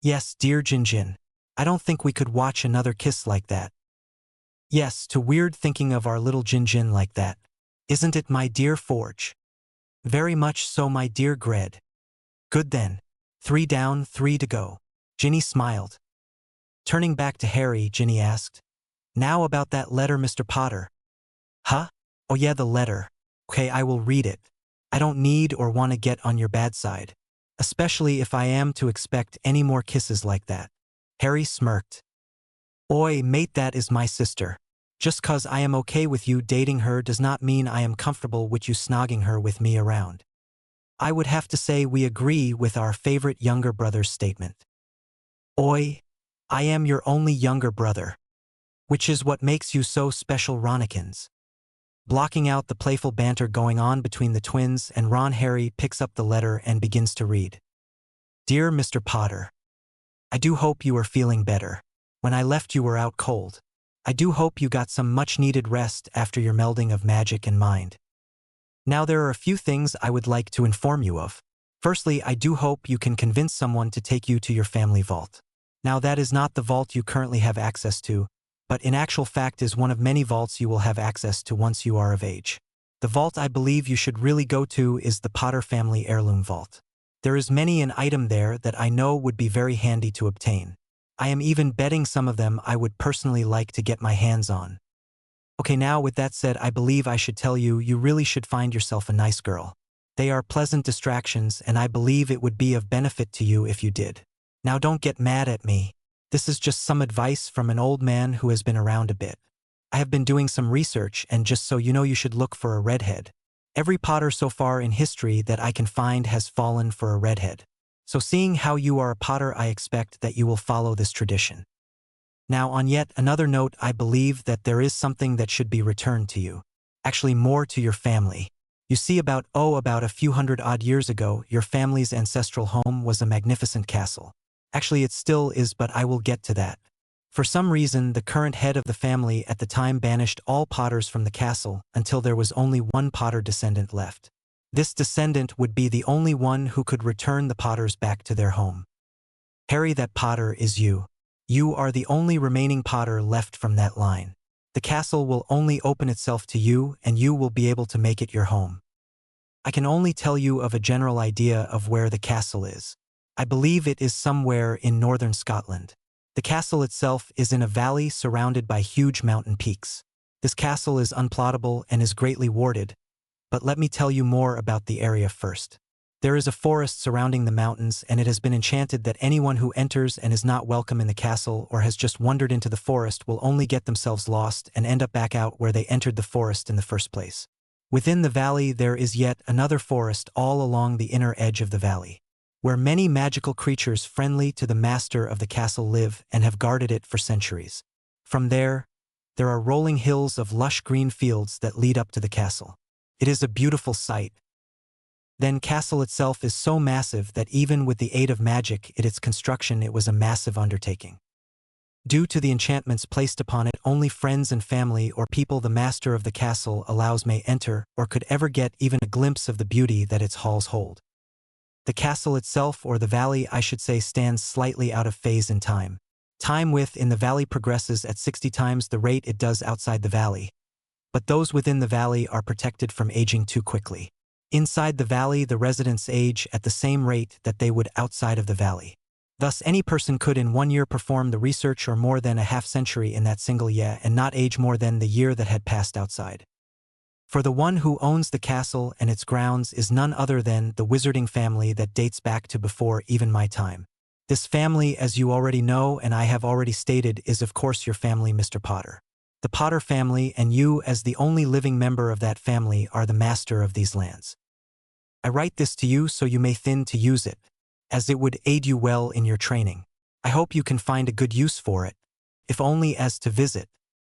Yes, dear Jin. I don't think we could watch another kiss like that. Yes, too weird thinking of our little Jin like that. Isn't it, my dear Forge? Very much so, my dear Gred. Good then. 3 down, 3 to go. Ginny smiled. Turning back to Harry, Ginny asked, now about that letter, Mr. Potter. Huh? Oh yeah, the letter. Okay, I will read it. I don't need or want to get on your bad side. Especially if I am to expect any more kisses like that. Harry smirked. Oi, mate, that is my sister. Just 'cause I am okay with you dating her does not mean I am comfortable with you snogging her with me around. I would have to say we agree with our favorite younger brother's statement. Oi, I am your only younger brother. Which is what makes you so special, Ronikins. Blocking out the playful banter going on between the twins and Ron, Harry picks up the letter and begins to read. Dear Mr. Potter, I do hope you are feeling better. When I left you were out cold. I do hope you got some much-needed rest after your melding of magic and mind. Now there are a few things I would like to inform you of. Firstly, I do hope you can convince someone to take you to your family vault. Now that is not the vault you currently have access to, but in actual fact is one of many vaults you will have access to once you are of age. The vault I believe you should really go to is the Potter family heirloom vault. There is many an item there that I know would be very handy to obtain. I am even betting some of them I would personally like to get my hands on. Okay, now with that said, I believe I should tell you, you really should find yourself a nice girl. They are pleasant distractions, and I believe it would be of benefit to you if you did. Now don't get mad at me. This is just some advice from an old man who has been around a bit. I have been doing some research, and just so you know, you should look for a redhead. Every Potter so far in history that I can find has fallen for a redhead. So seeing how you are a Potter, I expect that you will follow this tradition. Now on yet another note, I believe that there is something that should be returned to you. Actually more to your family. You see, about a few hundred odd years ago, your family's ancestral home was a magnificent castle. Actually it still is, but I will get to that. For some reason, the current head of the family at the time banished all Potters from the castle until there was only one Potter descendant left. This descendant would be the only one who could return the Potters back to their home. Harry, that Potter is you. You are the only remaining Potter left from that line. The castle will only open itself to you, and you will be able to make it your home. I can only tell you of a general idea of where the castle is. I believe it is somewhere in northern Scotland. The castle itself is in a valley surrounded by huge mountain peaks. This castle is unplottable and is greatly warded, but let me tell you more about the area first. There is a forest surrounding the mountains, and it has been enchanted that anyone who enters and is not welcome in the castle or has just wandered into the forest will only get themselves lost and end up back out where they entered the forest in the first place. Within the valley there is yet another forest all along the inner edge of the valley, where many magical creatures friendly to the master of the castle live and have guarded it for centuries. From there are rolling hills of lush green fields that lead up to the castle. It is a beautiful sight. Then castle itself is so massive that even with the aid of magic in its construction it was a massive undertaking. Due to the enchantments placed upon it, only friends and family or people the master of the castle allows may enter or could ever get even a glimpse of the beauty that its halls hold. The castle itself, or the valley I should say, stands slightly out of phase in time. Time within the valley progresses at 60 times the rate it does outside the valley, but those within the valley are protected from aging too quickly. Inside the valley, the residents age at the same rate that they would outside of the valley. Thus, any person could in 1 year perform the research or more than a half-century in that single year and not age more than the year that had passed outside. For the one who owns the castle and its grounds is none other than the wizarding family that dates back to before even my time. This family, as you already know and I have already stated, is of course your family, Mr. Potter. The Potter family, and you as the only living member of that family, are the master of these lands. I write this to you so you may think to use it, as it would aid you well in your training. I hope you can find a good use for it, if only as to visit.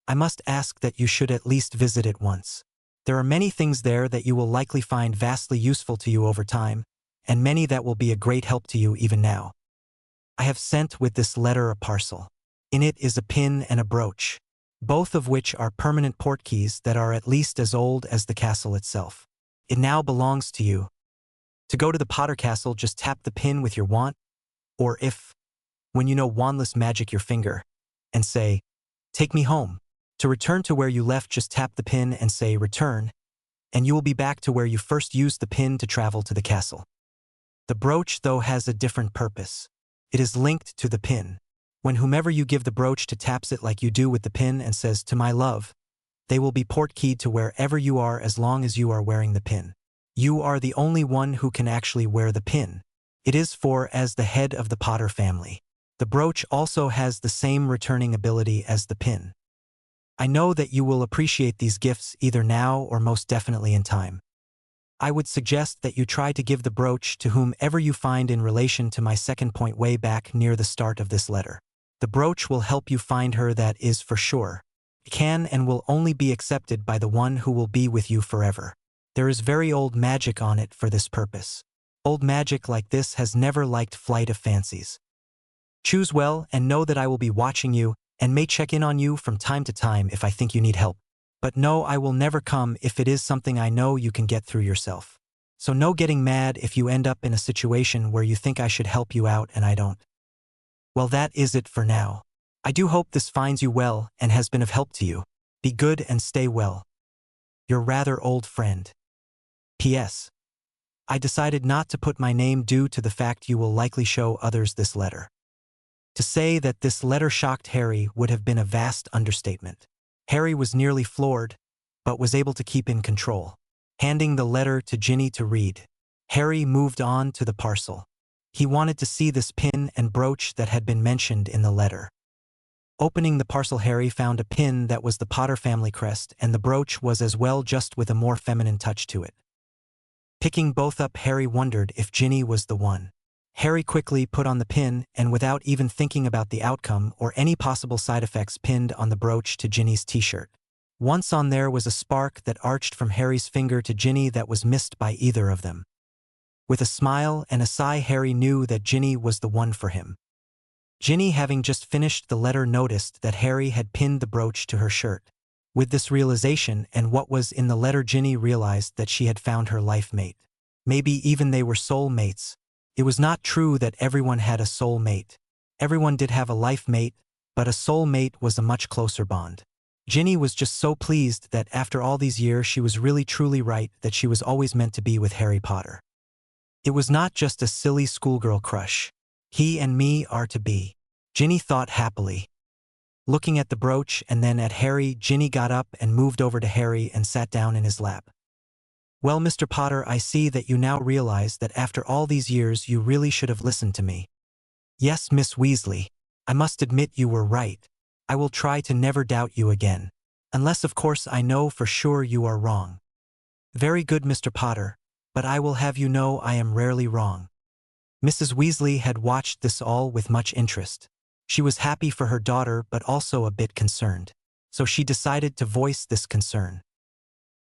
I must ask that you should at least visit it once. There are many things there that you will likely find vastly useful to you over time, and many that will be a great help to you even now. I have sent with this letter a parcel. In it is a pin and a brooch, both of which are permanent portkeys that are at least as old as the castle itself. It now belongs to you. To go to the Potter Castle, just tap the pin with your wand, or if, when you know wandless magic, your finger, and say, "Take me home." To return to where you left, just tap the pin and say, "Return," and you will be back to where you first used the pin to travel to the castle. The brooch, though, has a different purpose. It is linked to the pin. When whomever you give the brooch to taps it like you do with the pin and says, "To my love," they will be portkeyed to wherever you are as long as you are wearing the pin. You are the only one who can actually wear the pin. It is for as the head of the Potter family. The brooch also has the same returning ability as the pin. I know that you will appreciate these gifts either now or most definitely in time. I would suggest that you try to give the brooch to whomever you find in relation to my second point way back near the start of this letter. The brooch will help you find her, that is for sure. It can and will only be accepted by the one who will be with you forever. There is very old magic on it for this purpose. Old magic like this has never liked flight of fancies. Choose well and know that I will be watching you and may check in on you from time to time if I think you need help. But no, I will never come if it is something I know you can get through yourself. So no getting mad if you end up in a situation where you think I should help you out and I don't. Well, that is it for now. I do hope this finds you well and has been of help to you. Be good and stay well. Your rather old friend. P.S. I decided not to put my name due to the fact you will likely show others this letter. To say that this letter shocked Harry would have been a vast understatement. Harry was nearly floored, but was able to keep in control. Handing the letter to Ginny to read, Harry moved on to the parcel. He wanted to see this pin and brooch that had been mentioned in the letter. Opening the parcel, Harry found a pin that was the Potter family crest, and the brooch was as well, just with a more feminine touch to it. Picking both up, Harry wondered if Ginny was the one. Harry quickly put on the pin, and without even thinking about the outcome or any possible side effects, pinned on the brooch to Ginny's t-shirt. Once on there was a spark that arched from Harry's finger to Ginny that was missed by either of them. With a smile and a sigh, Harry knew that Ginny was the one for him. Ginny, having just finished the letter, noticed that Harry had pinned the brooch to her shirt. With this realization and what was in the letter, Ginny realized that she had found her life mate. Maybe even they were soul mates. It was not true that everyone had a soul mate. Everyone did have a life mate, but a soul mate was a much closer bond. Ginny was just so pleased that after all these years she was really truly right, that she was always meant to be with Harry Potter. It was not just a silly schoolgirl crush. He and me are to be. Ginny thought happily. Looking at the brooch and then at Harry, Ginny got up and moved over to Harry and sat down in his lap. Well, Mr. Potter, I see that you now realize that after all these years you really should have listened to me. Yes, Miss Weasley. I must admit you were right. I will try to never doubt you again. Unless, of course, I know for sure you are wrong. Very good, Mr. Potter, but I will have you know I am rarely wrong. Mrs. Weasley had watched this all with much interest. She was happy for her daughter but also a bit concerned. So she decided to voice this concern.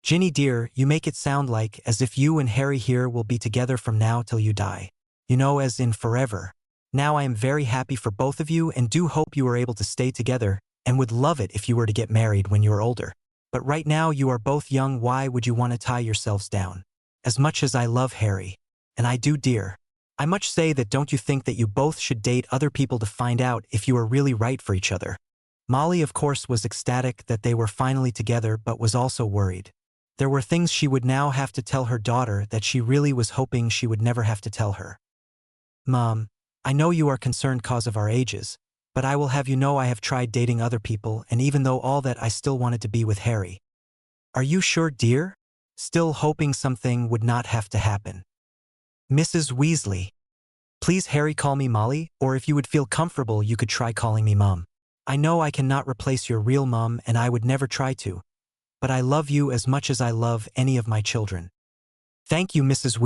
Ginny dear, you make it sound like as if you and Harry here will be together from now till you die. You know, as in forever. Now I am very happy for both of you and do hope you are able to stay together, and would love it if you were to get married when you are older. But right now you are both young, why would you want to tie yourselves down? As much as I love Harry, and I do dear, I much say that don't you think that you both should date other people to find out if you are really right for each other? Molly, of course, was ecstatic that they were finally together but was also worried. There were things she would now have to tell her daughter that she really was hoping she would never have to tell her. Mom, I know you are concerned cause of our ages, but I will have you know I have tried dating other people, and even though all that I still wanted to be with Harry. Are you sure, dear? Still hoping something would not have to happen. Mrs. Weasley. Please, Harry, call me Molly, or if you would feel comfortable you could try calling me Mom. I know I cannot replace your real mom and I would never try to. But I love you as much as I love any of my children. Thank you, Mrs.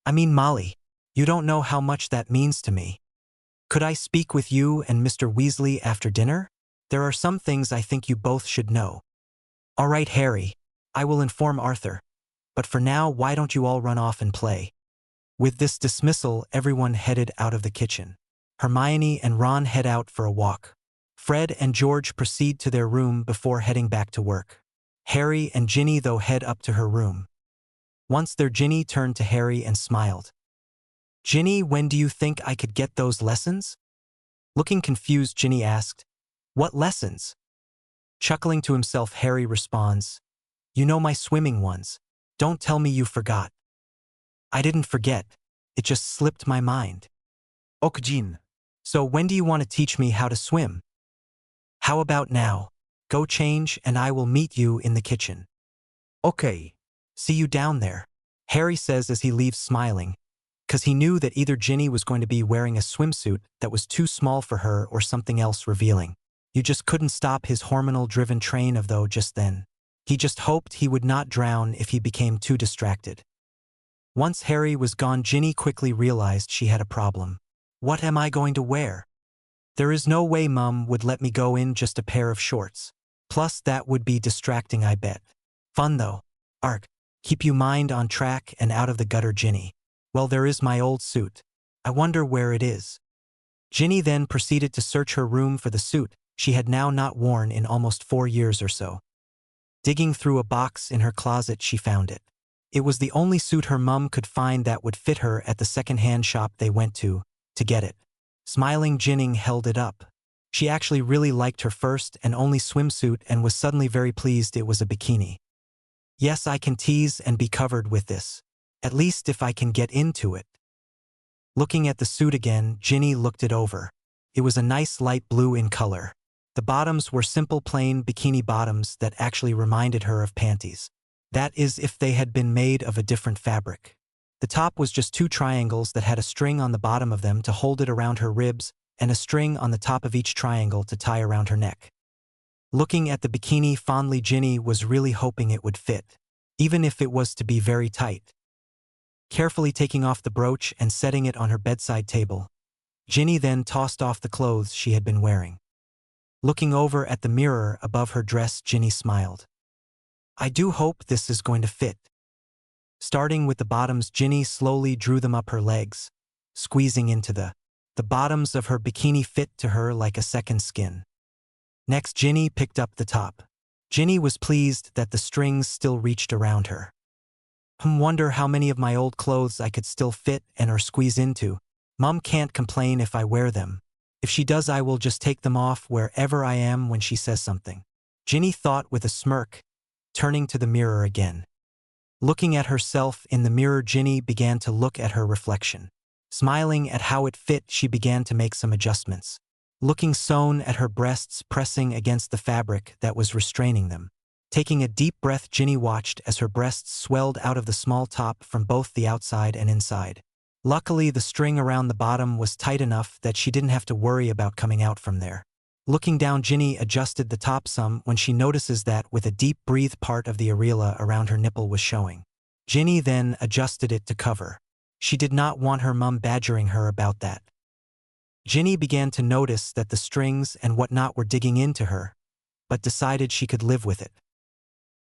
Molly. You don't know how much that means to me. Could I speak with you and Mr. Weasley after dinner? There are some things I think you both should know. All right, Harry. I will inform Arthur. But for now, why don't you all run off and play? With this dismissal, everyone headed out of the kitchen. Hermione and Ron head out for a walk. Fred and George proceed to their room before heading back to work. Harry and Ginny, though, head up to her room. Once there, Ginny turned to Harry and smiled. Ginny, when do you think I could get those lessons? Looking confused, Ginny asked, What lessons? Chuckling to himself, Harry responds, You know, my swimming ones. Don't tell me you forgot. I didn't forget. It just slipped my mind. Ok, Jean. So when do you want to teach me how to swim? How about now? Go change and I will meet you in the kitchen. Okay. See you down there, Harry says as he leaves, smiling, because he knew that either Ginny was going to be wearing a swimsuit that was too small for her or something else revealing. You just couldn't stop his hormonal-driven train of though just then. He just hoped he would not drown if he became too distracted. Once Harry was gone, Ginny quickly realized she had a problem. What am I going to wear? There is no way Mum would let me go in just a pair of shorts. Plus that would be distracting, I bet. Fun though. Ark, keep you mind on track and out of the gutter, Ginny. Well, there is my old suit. I wonder where it is. Ginny then proceeded to search her room for the suit she had now not worn in almost 4 years or so. Digging through a box in her closet, she found it. It was the only suit her mum could find that would fit her at the second-hand shop they went to get it. Smiling, Jinning held it up. She actually really liked her first and only swimsuit and was suddenly very pleased it was a bikini. Yes, I can tease and be covered with this. At least if I can get into it. Looking at the suit again, Ginny looked it over. It was a nice light blue in color. The bottoms were simple plain bikini bottoms that actually reminded her of panties. That is, if they had been made of a different fabric. The top was just 2 triangles that had a string on the bottom of them to hold it around her ribs and a string on the top of each triangle to tie around her neck. Looking at the bikini fondly, Ginny was really hoping it would fit, even if it was to be very tight. Carefully taking off the brooch and setting it on her bedside table, Ginny then tossed off the clothes she had been wearing. Looking over at the mirror above her dress, Ginny smiled. I do hope this is going to fit. Starting with the bottoms, Ginny slowly drew them up her legs, squeezing into the bottoms of her bikini fit to her like a second skin. Next, Ginny picked up the top. Ginny was pleased that the strings still reached around her. Wonder how many of my old clothes I could still fit and or squeeze into. Mum can't complain if I wear them. If she does, I will just take them off wherever I am when she says something. Ginny thought with a smirk, turning to the mirror again. Looking at herself in the mirror, Ginny began to look at her reflection. Smiling at how it fit, she began to make some adjustments. Looking sewn at her breasts pressing against the fabric that was restraining them. Taking a deep breath, Ginny watched as her breasts swelled out of the small top from both the outside and inside. Luckily, the string around the bottom was tight enough that she didn't have to worry about coming out from there. Looking down, Ginny adjusted the top some when she notices that with a deep breathe part of the areola around her nipple was showing. Ginny then adjusted it to cover. She did not want her mum badgering her about that. Ginny began to notice that the strings and whatnot were digging into her, but decided she could live with it.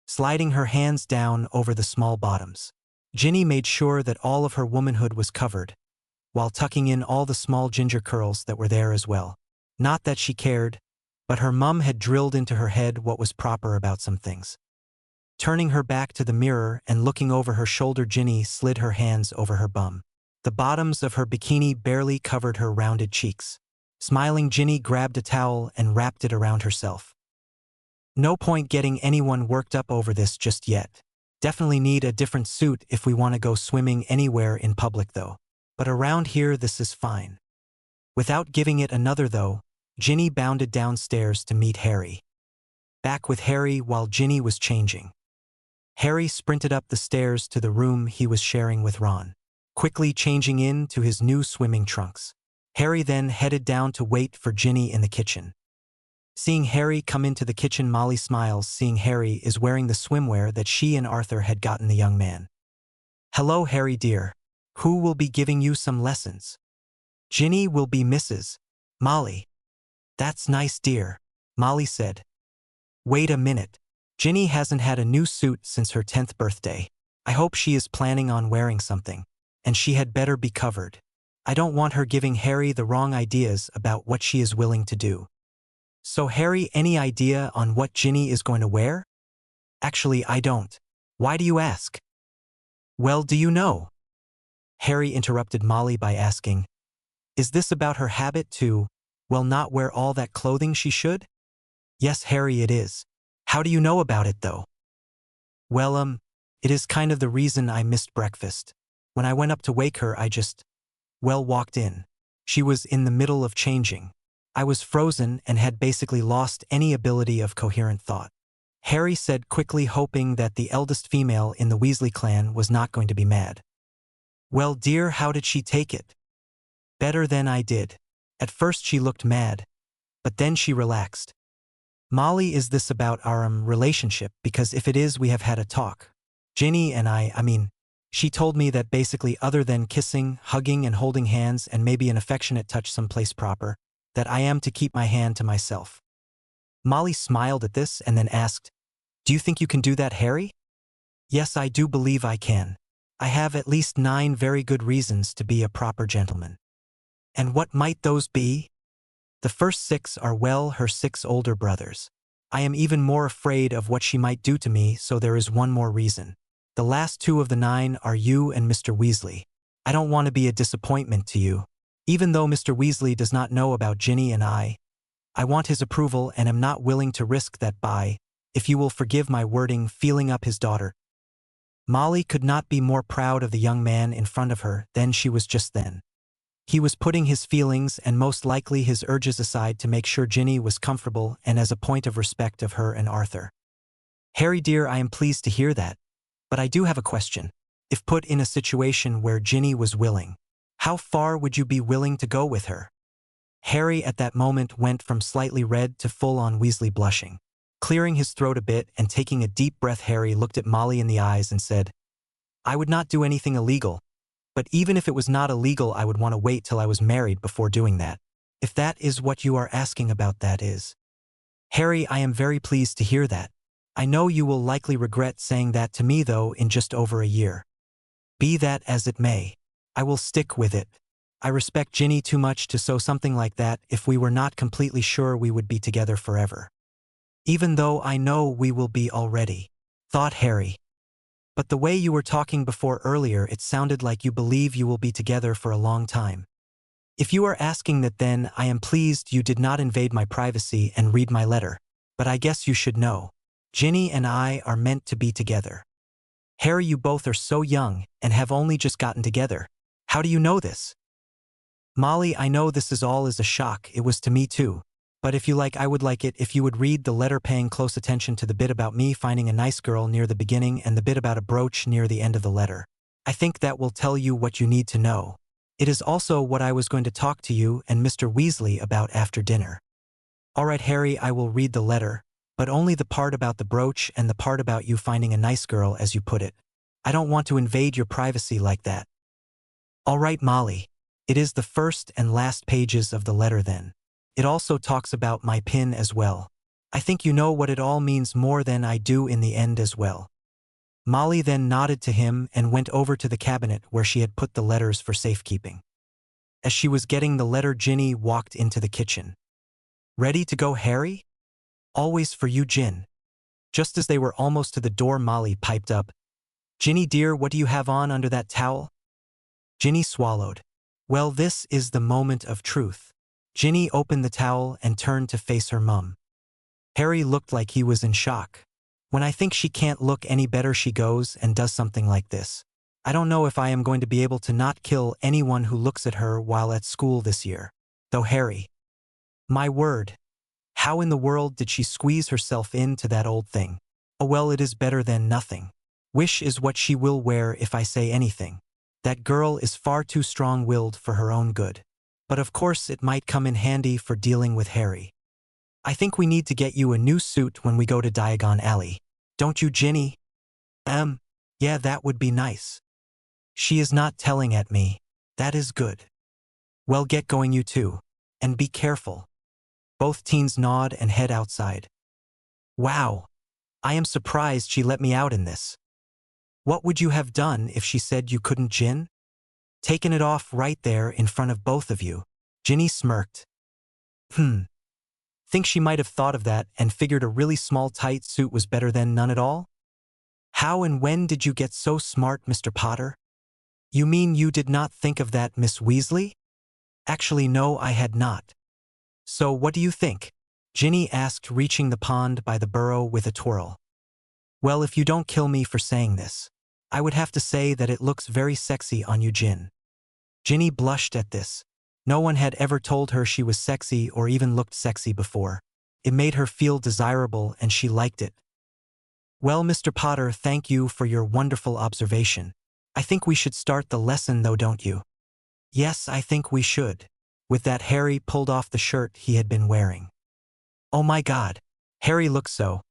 Sliding her hands down over the small bottoms, Ginny made sure that all of her womanhood was covered, while tucking in all the small ginger curls that were there as well. Not that she cared, but her mum had drilled into her head what was proper about some things. Turning her back to the mirror and looking over her shoulder, Ginny slid her hands over her bum. The bottoms of her bikini barely covered her rounded cheeks. Smiling, Ginny grabbed a towel and wrapped it around herself. No point getting anyone worked up over this just yet. Definitely need a different suit if we want to go swimming anywhere in public though. But around here this is fine. Without giving it another though, Ginny bounded downstairs to meet Harry. Back with Harry while Ginny was changing. Harry sprinted up the stairs to the room he was sharing with Ron, quickly changing into his new swimming trunks. Harry then headed down to wait for Ginny in the kitchen. Seeing Harry come into the kitchen, Molly smiles, seeing Harry is wearing the swimwear that she and Arthur had gotten the young man. Hello, Harry dear. Who will be giving you some lessons? Ginny will be Mrs. Molly. That's nice, dear, Molly said. Wait a minute. Ginny hasn't had a new suit since her 10th birthday. I hope she is planning on wearing something, and she had better be covered. I don't want her giving Harry the wrong ideas about what she is willing to do. So Harry, any idea on what Ginny is going to wear? Actually, I don't. Why do you ask? Well, do you know? Harry interrupted Molly by asking, is this about her habit to, well, not wear all that clothing she should? Yes, Harry, it is. How do you know about it, though? Well, it is kind of the reason I missed breakfast. When I went up to wake her, I just, walked in. She was in the middle of changing. I was frozen and had basically lost any ability of coherent thought. Harry said quickly, hoping that the eldest female in the Weasley clan was not going to be mad. Well, dear, how did she take it? Better than I did. At first she looked mad, but then she relaxed. Molly, is this about our relationship? Because if it is, we have had a talk. Ginny and she told me that basically other than kissing, hugging and holding hands and maybe an affectionate touch someplace proper, that I am to keep my hand to myself. Molly smiled at this and then asked, do you think you can do that, Harry? Yes, I do believe I can. I have at least 9 very good reasons to be a proper gentleman. And what might those be? The first 6 are, well, her 6 older brothers. I am even more afraid of what she might do to me, so there is one more reason. The last two of the 9 are you and Mr. Weasley. I don't want to be a disappointment to you. Even though Mr. Weasley does not know about Ginny and I want his approval and am not willing to risk that by, if you will forgive my wording, feeling up his daughter. Molly could not be more proud of the young man in front of her than she was just then. He was putting his feelings and most likely his urges aside to make sure Ginny was comfortable and as a point of respect of her and Arthur. Harry dear, I am pleased to hear that. But I do have a question. If put in a situation where Ginny was willing, how far would you be willing to go with her? Harry at that moment went from slightly red to full-on Weasley blushing. Clearing his throat a bit and taking a deep breath, Harry looked at Molly in the eyes and said, I would not do anything illegal. But even if it was not illegal, I would want to wait till I was married before doing that. If that is what you are asking about, that is. Harry, I am very pleased to hear that. I know you will likely regret saying that to me though in just over a year. Be that as it may, I will stick with it. I respect Ginny too much to sow something like that if we were not completely sure we would be together forever. Even though I know we will be already, thought Harry. But the way you were talking before earlier, it sounded like you believe you will be together for a long time. If you are asking that, then I am pleased you did not invade my privacy and read my letter, but I guess you should know. Ginny and I are meant to be together. Harry, you both are so young and have only just gotten together. How do you know this? Molly, I know this is all a shock, it was to me too. But if you like, I would like it if you would read the letter, paying close attention to the bit about me finding a nice girl near the beginning and the bit about a brooch near the end of the letter. I think that will tell you what you need to know. It is also what I was going to talk to you and Mr. Weasley about after dinner. All right, Harry, I will read the letter, but only the part about the brooch and the part about you finding a nice girl, as you put it. I don't want to invade your privacy like that. All right, Molly. It is the first and last pages of the letter then. It also talks about my pin as well. I think you know what it all means more than I do in the end as well. Molly then nodded to him and went over to the cabinet where she had put the letters for safekeeping. As she was getting the letter, Ginny walked into the kitchen. Ready to go, Harry? Always for you, Gin. Just as they were almost to the door, Molly piped up, Ginny dear, what do you have on under that towel? Ginny swallowed. Well, this is the moment of truth. Ginny opened the towel and turned to face her mum. Harry looked like he was in shock. When I think she can't look any better, she goes and does something like this. I don't know if I am going to be able to not kill anyone who looks at her while at school this year. Though Harry. My word. How in the world did she squeeze herself into that old thing? Oh well, it is better than nothing. Wish is what she will wear if I say anything. That girl is far too strong-willed for her own good. But of course it might come in handy for dealing with Harry. I think we need to get you a new suit when we go to Diagon Alley. Don't you, Ginny? Yeah, that would be nice. She is not telling at me. That is good. Well, get going you two. And be careful. Both teens nod and head outside. Wow. I am surprised she let me out in this. What would you have done if she said you couldn't, Gin? Taken it off right there in front of both of you. Ginny smirked. Think she might have thought of that and figured a really small tight suit was better than none at all? How and when did you get so smart, Mr. Potter? You mean you did not think of that, Miss Weasley? Actually, no, I had not. So what do you think? Ginny asked, reaching the pond by the burrow with a twirl. Well, if you don't kill me for saying this, I would have to say that it looks very sexy on you, Gin. Ginny blushed at this. No one had ever told her she was sexy or even looked sexy before. It made her feel desirable and she liked it. Well, Mr. Potter, thank you for your wonderful observation. I think we should start the lesson though, don't you? Yes, I think we should. With that, Harry pulled off the shirt he had been wearing. Oh my God. Harry looked so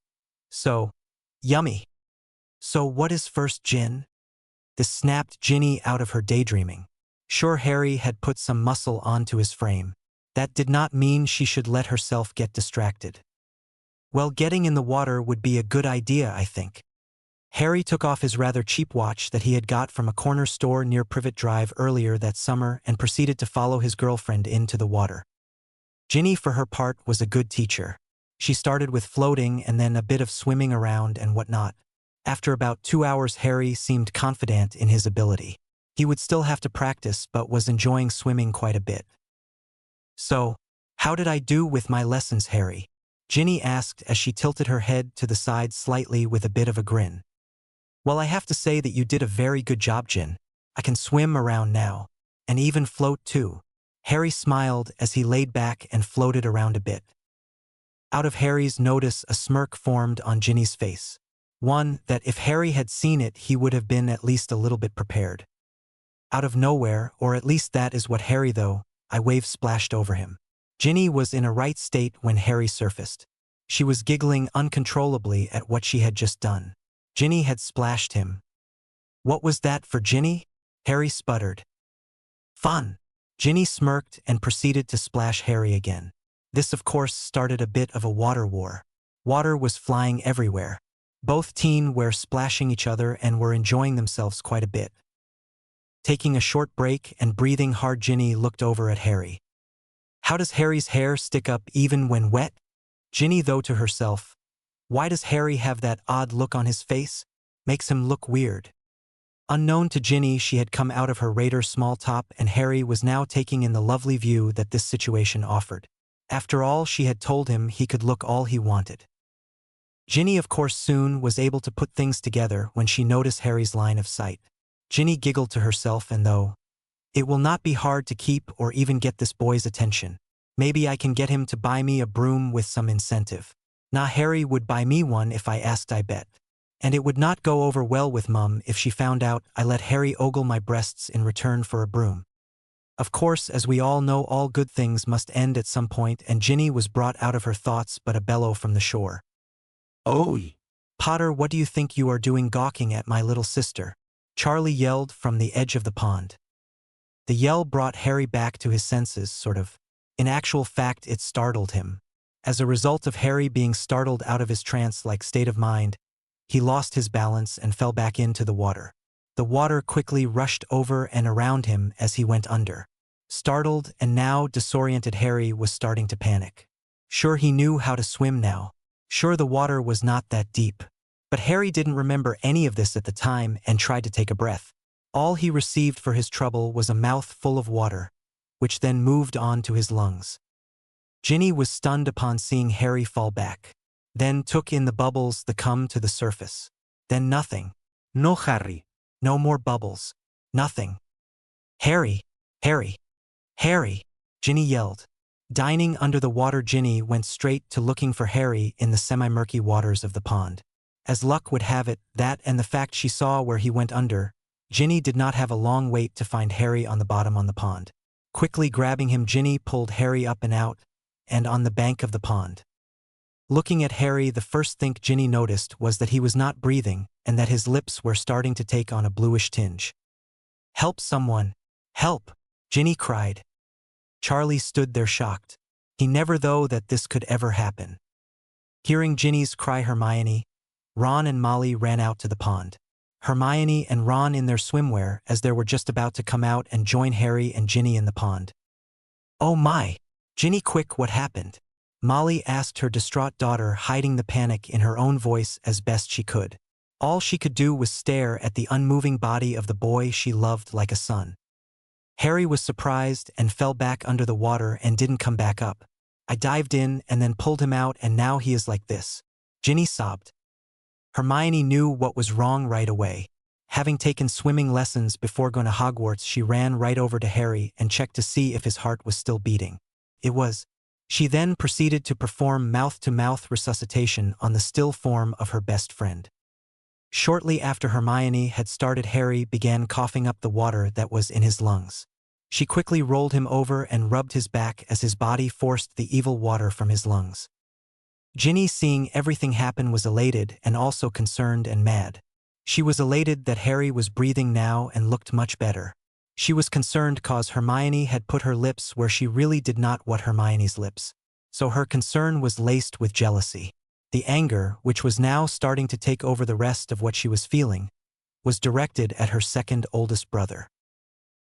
yummy. So what is first, Gin? This snapped Ginny out of her daydreaming. Sure, Harry had put some muscle onto his frame. That did not mean she should let herself get distracted. Well, getting in the water would be a good idea, I think. Harry took off his rather cheap watch that he had got from a corner store near Privet Drive earlier that summer and proceeded to follow his girlfriend into the water. Ginny, for her part, was a good teacher. She started with floating and then a bit of swimming around and whatnot. After about 2 hours, Harry seemed confident in his ability. He would still have to practice but was enjoying swimming quite a bit. "So, how did I do with my lessons, Harry?" Ginny asked as she tilted her head to the side slightly with a bit of a grin. "Well, I have to say that you did a very good job, Jin. I can swim around now. And even float too." Harry smiled as he laid back and floated around a bit. Out of Harry's notice, a smirk formed on Ginny's face. One that if Harry had seen it, he would have been at least a little bit prepared. Out of nowhere, or at least that is what Harry though, a wave splashed over him. Ginny was in a right state when Harry surfaced. She was giggling uncontrollably at what she had just done. Ginny had splashed him. "What was that for, Ginny?" Harry sputtered. "Fun." Ginny smirked and proceeded to splash Harry again. This of course started a bit of a water war. Water was flying everywhere. Both teams were splashing each other and were enjoying themselves quite a bit. Taking a short break and breathing hard, Ginny looked over at Harry. "How does Harry's hair stick up even when wet?" Ginny though to herself, "Why does Harry have that odd look on his face? Makes him look weird." Unknown to Ginny, she had come out of her Raider small top and Harry was now taking in the lovely view that this situation offered. After all, she had told him he could look all he wanted. Ginny of course soon was able to put things together when she noticed Harry's line of sight. Ginny giggled to herself, and though it will not be hard to keep or even get this boy's attention, maybe I can get him to buy me a broom with some incentive. Nah, Harry would buy me one if I asked, I bet. And it would not go over well with Mum if she found out I let Harry ogle my breasts in return for a broom. Of course, as we all know, all good things must end at some point, and Ginny was brought out of her thoughts but a bellow from the shore. Oi! "Potter, what do you think you are doing gawking at my little sister?" Charlie yelled from the edge of the pond. The yell brought Harry back to his senses, sort of. In actual fact, it startled him. As a result of Harry being startled out of his trance-like state of mind, he lost his balance and fell back into the water. The water quickly rushed over and around him as he went under. Startled and now disoriented, Harry was starting to panic. Sure, he knew how to swim now. Sure, the water was not that deep. But Harry didn't remember any of this at the time and tried to take a breath. All he received for his trouble was a mouth full of water, which then moved on to his lungs. Ginny was stunned upon seeing Harry fall back. Then took in the bubbles that come to the surface. Then nothing. No, Harry. No more bubbles. Nothing. "Harry! Harry! Harry!" Ginny yelled. Dining under the water, Ginny went straight to looking for Harry in the semi-murky waters of the pond. As luck would have it, that and the fact she saw where he went under, Ginny did not have a long wait to find Harry on the bottom on the pond. Quickly grabbing him, Ginny pulled Harry up and out, and on the bank of the pond. Looking at Harry, the first thing Ginny noticed was that he was not breathing and that his lips were starting to take on a bluish tinge. "Help, someone! Help!" Ginny cried. Charlie stood there shocked. He never thought that this could ever happen. Hearing Ginny's cry, Hermione, Ron and Molly ran out to the pond. Hermione and Ron in their swimwear as they were just about to come out and join Harry and Ginny in the pond. "Oh my! Ginny, quick, what happened?" Molly asked her distraught daughter, hiding the panic in her own voice as best she could. All she could do was stare at the unmoving body of the boy she loved like a son. Harry was surprised and fell back under the water and didn't come back up. "I dived in and then pulled him out, and now he is like this," Ginny sobbed. Hermione knew what was wrong right away. Having taken swimming lessons before going to Hogwarts, she ran right over to Harry and checked to see if his heart was still beating. It was. She then proceeded to perform mouth-to-mouth resuscitation on the still form of her best friend. Shortly after Hermione had started, Harry began coughing up the water that was in his lungs. She quickly rolled him over and rubbed his back as his body forced the evil water from his lungs. Ginny, seeing everything happen, was elated and also concerned and mad. She was elated that Harry was breathing now and looked much better. She was concerned cause Hermione had put her lips where she really did not want Hermione's lips. So her concern was laced with jealousy. The anger, which was now starting to take over the rest of what she was feeling, was directed at her second oldest brother.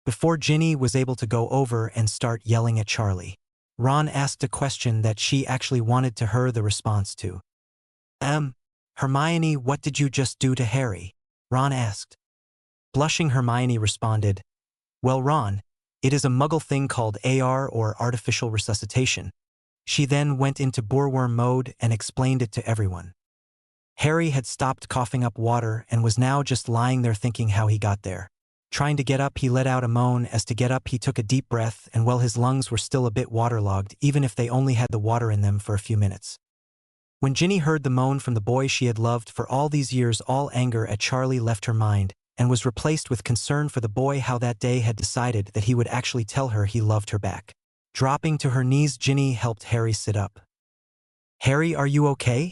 Before Ginny was able to go over and start yelling at Charlie, Ron asked a question that she actually wanted to hear the response to. Hermione, what did you just do to Harry? Ron asked. Blushing, Hermione responded, well, Ron, it is a muggle thing called AR or artificial resuscitation. She then went into boorworm mode and explained it to everyone. Harry had stopped coughing up water and was now just lying there thinking how he got there. Trying to get up, he let out a moan. As to get up, he took a deep breath, and while his lungs were still a bit waterlogged, even if they only had the water in them for a few minutes. When Ginny heard the moan from the boy she had loved for all these years, all anger at Charlie left her mind, and was replaced with concern for the boy how that day had decided that he would actually tell her he loved her back. Dropping to her knees, Ginny helped Harry sit up. Harry, are you okay?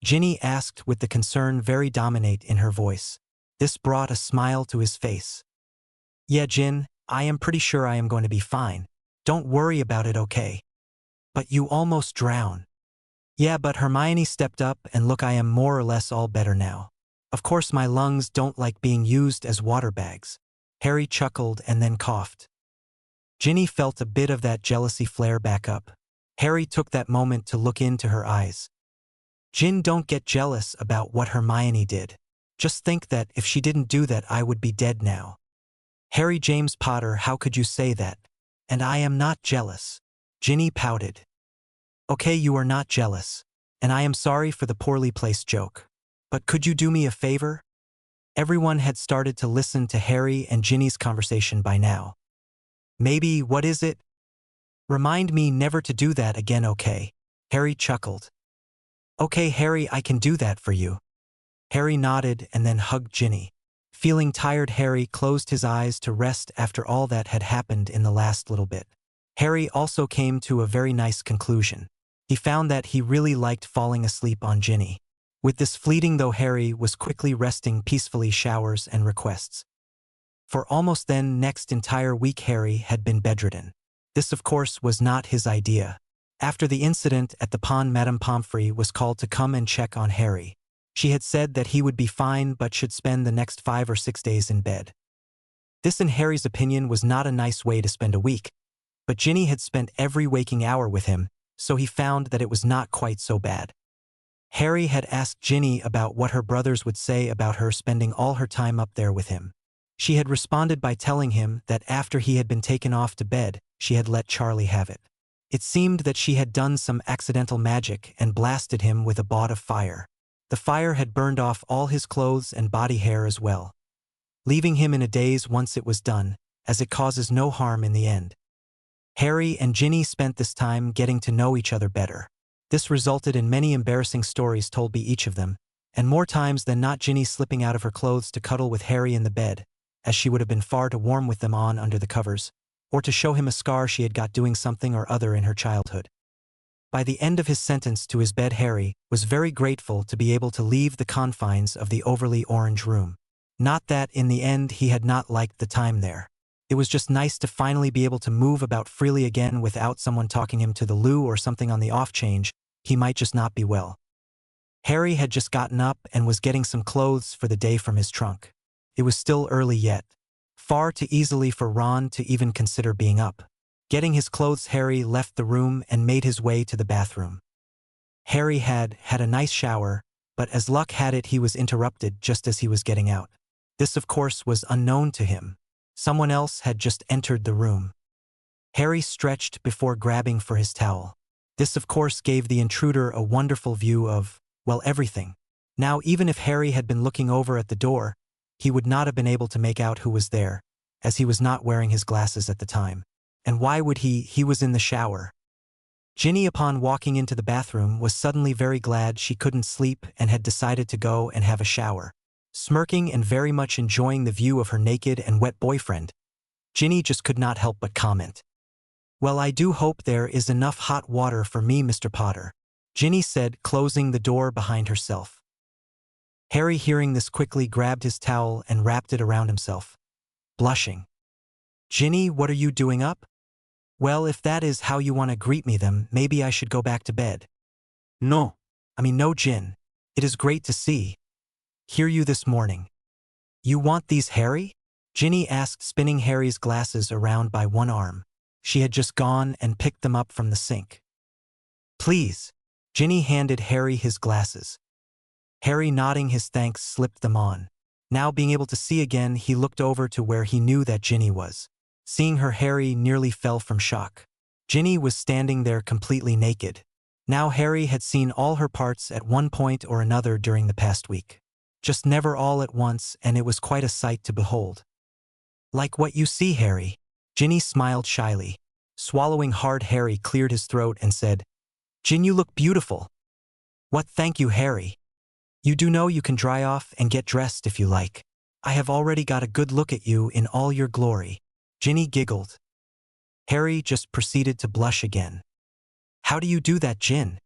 Ginny asked with the concern very dominant in her voice. This brought a smile to his face. Yeah, Gin, I am pretty sure I am going to be fine. Don't worry about it, okay? But you almost drowned. Yeah, but Hermione stepped up, and look, I am more or less all better now. Of course my lungs don't like being used as water bags. Harry chuckled and then coughed. Ginny felt a bit of that jealousy flare back up. Harry took that moment to look into her eyes. Gin, don't get jealous about what Hermione did. Just think that if she didn't do that, I would be dead now. Harry James Potter, how could you say that? And I am not jealous. Ginny pouted. Okay, you are not jealous. And I am sorry for the poorly placed joke. But could you do me a favor? Everyone had started to listen to Harry and Ginny's conversation by now. Maybe, what is it? Remind me never to do that again, okay? Harry chuckled. Okay, Harry, I can do that for you. Harry nodded and then hugged Ginny. Feeling tired, Harry closed his eyes to rest after all that had happened in the last little bit. Harry also came to a very nice conclusion. He found that he really liked falling asleep on Ginny. With this fleeting though, Harry was quickly resting peacefully, showers and requests. For almost then next entire week Harry had been bedridden. This of course was not his idea. After the incident at the pond, Madame Pomfrey was called to come and check on Harry. She had said that he would be fine but should spend the next 5 or 6 days in bed. This in Harry's opinion was not a nice way to spend a week, but Ginny had spent every waking hour with him, so he found that it was not quite so bad. Harry had asked Ginny about what her brothers would say about her spending all her time up there with him. She had responded by telling him that after he had been taken off to bed, she had let Charlie have it. It seemed that she had done some accidental magic and blasted him with a ball of fire. The fire had burned off all his clothes and body hair as well, leaving him in a daze once it was done, as it causes no harm in the end. Harry and Ginny spent this time getting to know each other better. This resulted in many embarrassing stories told by each of them, and more times than not Ginny slipping out of her clothes to cuddle with Harry in the bed, as she would have been far too warm with them on under the covers, or to show him a scar she had got doing something or other in her childhood. By the end of his sentence to his bed, Harry was very grateful to be able to leave the confines of the overly orange room. Not that in the end he had not liked the time there. It was just nice to finally be able to move about freely again without someone talking him to the loo or something on the off change. He might just not be well. Harry had just gotten up and was getting some clothes for the day from his trunk. It was still early yet, far too easily for Ron to even consider being up. Getting his clothes, Harry left the room and made his way to the bathroom. Harry had a nice shower, but as luck had it he was interrupted just as he was getting out. This of course was unknown to him. Someone else had just entered the room. Harry stretched before grabbing for his towel. This of course gave the intruder a wonderful view of, well, everything. Now even if Harry had been looking over at the door, he would not have been able to make out who was there, as he was not wearing his glasses at the time. And why would he? He was in the shower. Ginny, upon walking into the bathroom, was suddenly very glad she couldn't sleep and had decided to go and have a shower. Smirking and very much enjoying the view of her naked and wet boyfriend, Ginny just could not help but comment. Well, I do hope there is enough hot water for me, Mr. Potter, Ginny said, closing the door behind herself. Harry, hearing this, quickly grabbed his towel and wrapped it around himself, blushing. Ginny, what are you doing up? Well, if that is how you want to greet me, then maybe I should go back to bed. No. No, Gin. It is great to hear you this morning. You want these, Harry? Ginny asked, spinning Harry's glasses around by one arm. She had just gone and picked them up from the sink. Please. Ginny handed Harry his glasses. Harry, nodding his thanks, slipped them on. Now being able to see again, he looked over to where he knew that Ginny was. Seeing her, Harry nearly fell from shock. Ginny was standing there completely naked. Now Harry had seen all her parts at one point or another during the past week. Just never all at once, and it was quite a sight to behold. Like what you see, Harry. Ginny smiled shyly. Swallowing hard, Harry cleared his throat and said, Gin, you look beautiful. What, thank you, Harry. You do know you can dry off and get dressed if you like. I have already got a good look at you in all your glory. Ginny giggled. Harry just proceeded to blush again. How do you do that, Gin?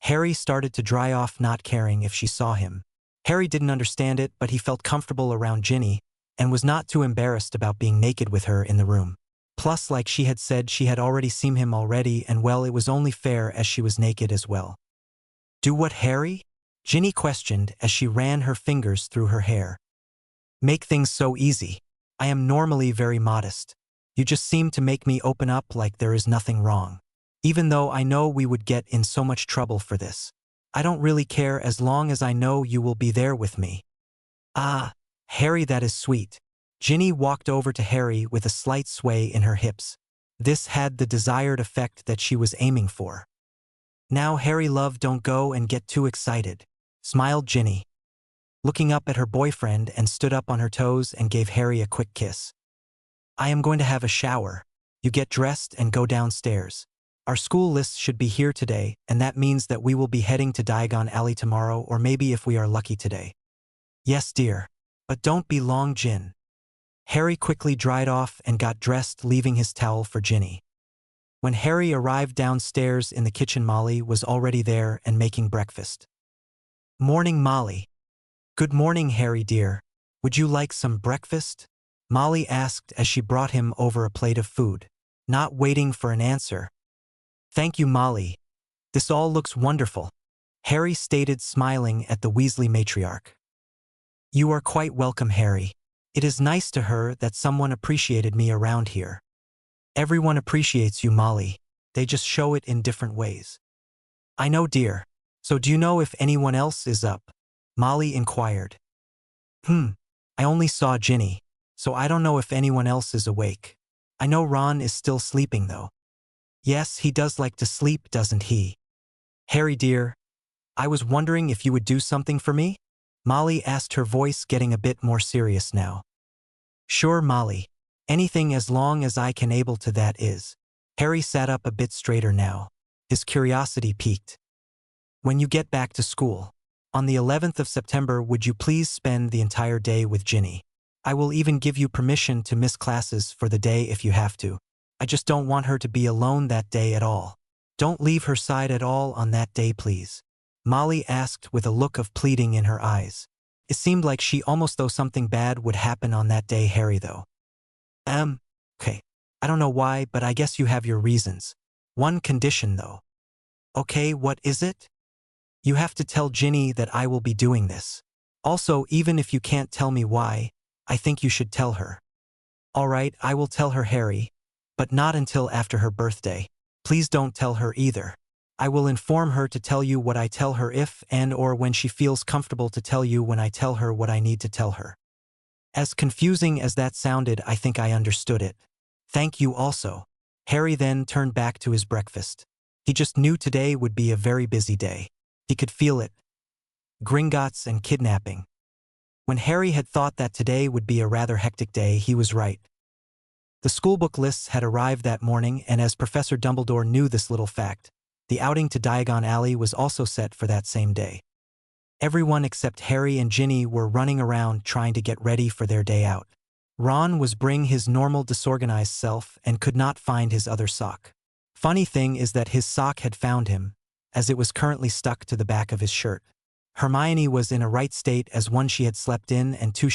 Harry started to dry off, not caring if she saw him. Harry didn't understand it, but he felt comfortable around Ginny and was not too embarrassed about being naked with her in the room. Plus, like she had said, she had already seen him already, and well, it was only fair as she was naked as well. Do what, Harry? Ginny questioned as she ran her fingers through her hair. Make things so easy. I am normally very modest. You just seem to make me open up like there is nothing wrong. Even though I know we would get in so much trouble for this. I don't really care as long as I know you will be there with me. Ah, Harry, that is sweet. Ginny walked over to Harry with a slight sway in her hips. This had the desired effect that she was aiming for. Now, Harry, love, don't go and get too excited, smiled Ginny, looking up at her boyfriend, and stood up on her toes and gave Harry a quick kiss. I am going to have a shower. You get dressed and go downstairs. Our school list should be here today, and that means that we will be heading to Diagon Alley tomorrow, or maybe if we are lucky today. Yes, dear. But don't be long, Gin. Harry quickly dried off and got dressed, leaving his towel for Ginny. When Harry arrived downstairs in the kitchen, Molly was already there and making breakfast. Morning, Molly. Good morning, Harry dear. Would you like some breakfast? Molly asked as she brought him over a plate of food. Not waiting for an answer. Thank you, Molly. This all looks wonderful, Harry stated, smiling at the Weasley matriarch. You are quite welcome, Harry. It is nice to her that someone appreciated me around here. Everyone appreciates you, Molly. They just show it in different ways. I know, dear. So do you know if anyone else is up? Molly inquired. I only saw Ginny, so I don't know if anyone else is awake. I know Ron is still sleeping, though. Yes, he does like to sleep, doesn't he? Harry dear, I was wondering if you would do something for me? Molly asked, her voice getting a bit more serious now. Sure, Molly. Anything as long as I can able to, that is. Harry sat up a bit straighter now. His curiosity piqued. When you get back to school, on the 11th of September, would you please spend the entire day with Ginny? I will even give you permission to miss classes for the day if you have to. I just don't want her to be alone that day at all. Don't leave her side at all on that day, please. Molly asked with a look of pleading in her eyes. It seemed like she almost thought something bad would happen on that day, Harry, though. Okay. I don't know why, but I guess you have your reasons. One condition, though. Okay, what is it? You have to tell Ginny that I will be doing this. Also, even if you can't tell me why, I think you should tell her. All right, I will tell her, Harry, but not until after her birthday. Please don't tell her either. I will inform her to tell you what I tell her if and or when she feels comfortable to tell you when I tell her what I need to tell her. As confusing as that sounded, I think I understood it. Thank you also. Harry then turned back to his breakfast. He just knew today would be a very busy day. He could feel it. Gringotts and kidnapping. When Harry had thought that today would be a rather hectic day, he was right. The schoolbook lists had arrived that morning, and as Professor Dumbledore knew this little fact, the outing to Diagon Alley was also set for that same day. Everyone except Harry and Ginny were running around trying to get ready for their day out. Ron was bringing his normal disorganized self and could not find his other sock. Funny thing is that his sock had found him, as it was currently stuck to the back of his shirt. Hermione was in a right state as one, she had slept in, and two,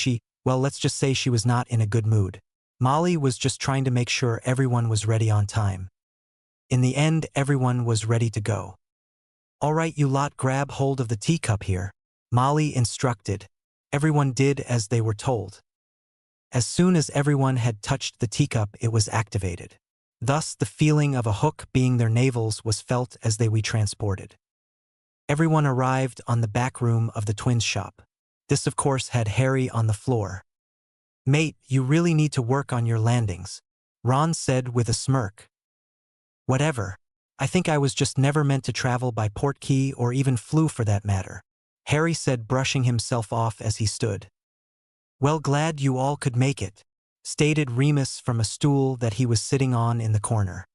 well, let's just say she was not in a good mood. Molly was just trying to make sure everyone was ready on time. In the end, everyone was ready to go. All right, you lot, grab hold of the teacup here, Molly instructed. Everyone did as they were told. As soon as everyone had touched the teacup, it was activated. Thus, the feeling of a hook being their navels was felt as they were transported. Everyone arrived on the back room of the twins' shop. This, of course, had Harry on the floor. "Mate, you really need to work on your landings," Ron said with a smirk. "Whatever. I think I was just never meant to travel by Portkey or even flew for that matter," Harry said, brushing himself off as he stood. "Well, glad you all could make it," stated Remus from a stool that he was sitting on in the corner.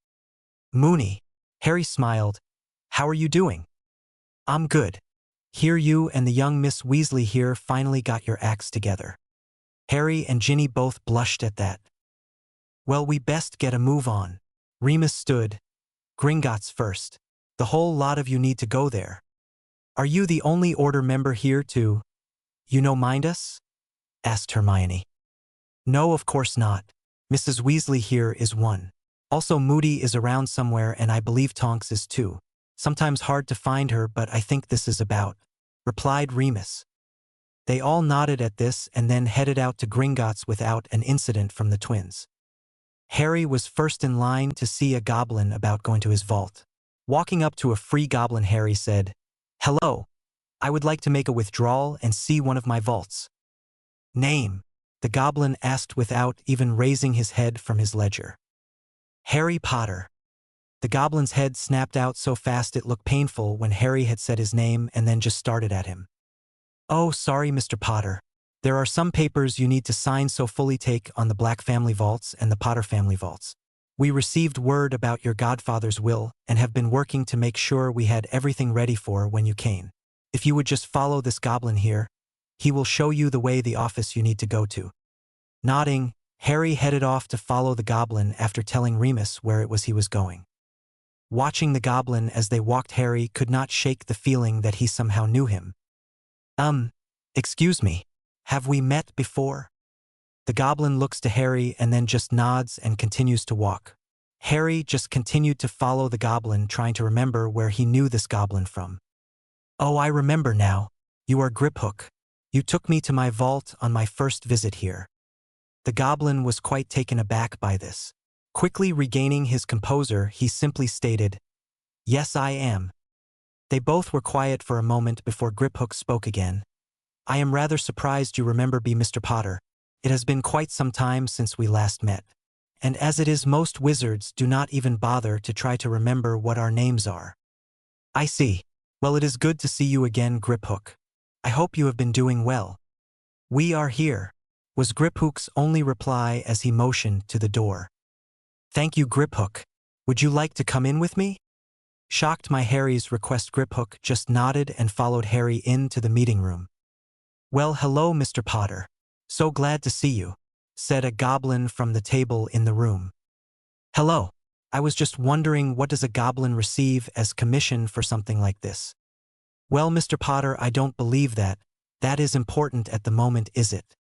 "Moony," Harry smiled. "How are you doing?" "I'm good. Hear you and the young Miss Weasley here finally got your acts together." Harry and Ginny both blushed at that. "Well, we best get a move on." Remus stood. "Gringotts first. The whole lot of you need to go there. Are you the only Order member here to, mind us?" asked Hermione. "No, of course not. Mrs. Weasley here is one. Also, Moody is around somewhere and I believe Tonks is too. Sometimes hard to find her, but I think this is about," replied Remus. They all nodded at this and then headed out to Gringotts without an incident from the twins. Harry was first in line to see a goblin about going to his vault. Walking up to a free goblin, Harry said, "Hello. I would like to make a withdrawal and see one of my vaults." "Name?" the goblin asked without even raising his head from his ledger. "Harry Potter." The goblin's head snapped out so fast it looked painful when Harry had said his name and then just started at him. "Oh, sorry, Mr. Potter. There are some papers you need to sign, so fully take on the Black family vaults and the Potter family vaults. We received word about your godfather's will and have been working to make sure we had everything ready for when you came. If you would just follow this goblin here, he will show you the way the office you need to go to." Nodding, Harry headed off to follow the goblin after telling Remus where it was he was going. Watching the goblin as they walked, Harry could not shake the feeling that he somehow knew him. Excuse me, have we met before?" The goblin looks to Harry and then just nods and continues to walk. Harry just continued to follow the goblin, trying to remember where he knew this goblin from. "Oh, I remember now. You are Griphook. You took me to my vault on my first visit here." The goblin was quite taken aback by this. Quickly regaining his composure, he simply stated, "Yes, I am." They both were quiet for a moment before Griphook spoke again. "I am rather surprised you remember me, Mr. Potter. It has been quite some time since we last met. And as it is, most wizards do not even bother to try to remember what our names are." "I see. Well, it is good to see you again, Griphook. I hope you have been doing well." "We are here," was Griphook's only reply as he motioned to the door. "Thank you, Griphook. Would you like to come in with me?" Shocked by Harry's request, Griphook just nodded and followed Harry into the meeting room. "Well, hello, Mr. Potter. So glad to see you," said a goblin from the table in the room. "Hello. I was just wondering, what does a goblin receive as commission for something like this?" "Well, Mr. Potter, I don't believe that is important at the moment, is it?"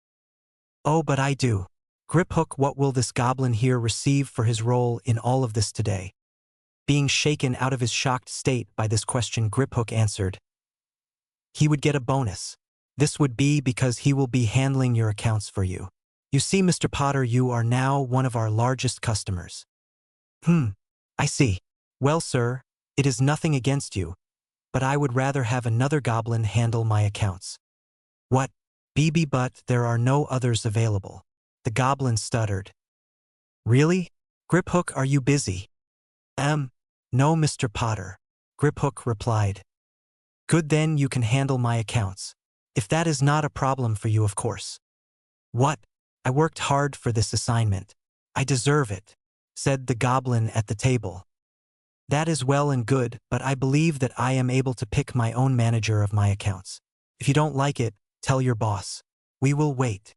"Oh, but I do. Griphook, what will this goblin here receive for his role in all of this today?" Being shaken out of his shocked state by this question, Griphook answered, "He would get a bonus. This would be because he will be handling your accounts for you. You see, Mr. Potter, you are now one of our largest customers." I see. Well, sir, it is nothing against you, but I would rather have another goblin handle my accounts." "What? BB, but there are no others available," the goblin stuttered. "Really? Griphook, are you busy?" No, Mr. Potter," Griphook replied. "Good, then you can handle my accounts. If that is not a problem for you, of course." "What? I worked hard for this assignment. I deserve it," said the goblin at the table. "That is well and good, but I believe that I am able to pick my own manager of my accounts. If you don't like it, tell your boss. We will wait."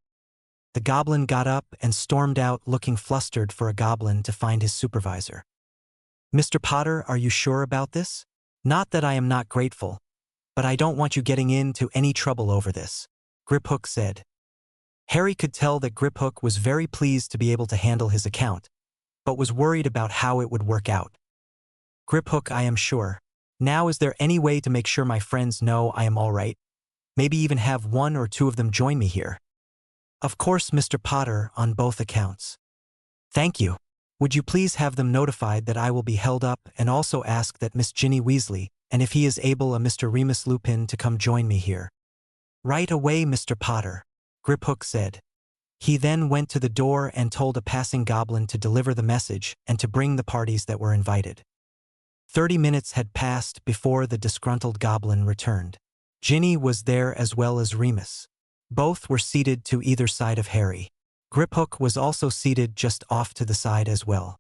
The goblin got up and stormed out, looking flustered for a goblin to find his supervisor. "Mr. Potter, are you sure about this? Not that I am not grateful, but I don't want you getting into any trouble over this," Griphook said. Harry could tell that Griphook was very pleased to be able to handle his account, but was worried about how it would work out. "Griphook, I am sure. Now, is there any way to make sure my friends know I am all right? Maybe even have one or two of them join me here?" "Of course, Mr. Potter, on both accounts." "Thank you. Would you please have them notified that I will be held up, and also ask that Miss Ginny Weasley, and if he is able, a Mr. Remus Lupin, to come join me here." "Right away, Mr. Potter," Griphook said. He then went to the door and told a passing goblin to deliver the message and to bring the parties that were invited. 30 minutes had passed before the disgruntled goblin returned. Ginny was there as well as Remus. Both were seated to either side of Harry. Griphook was also seated just off to the side as well.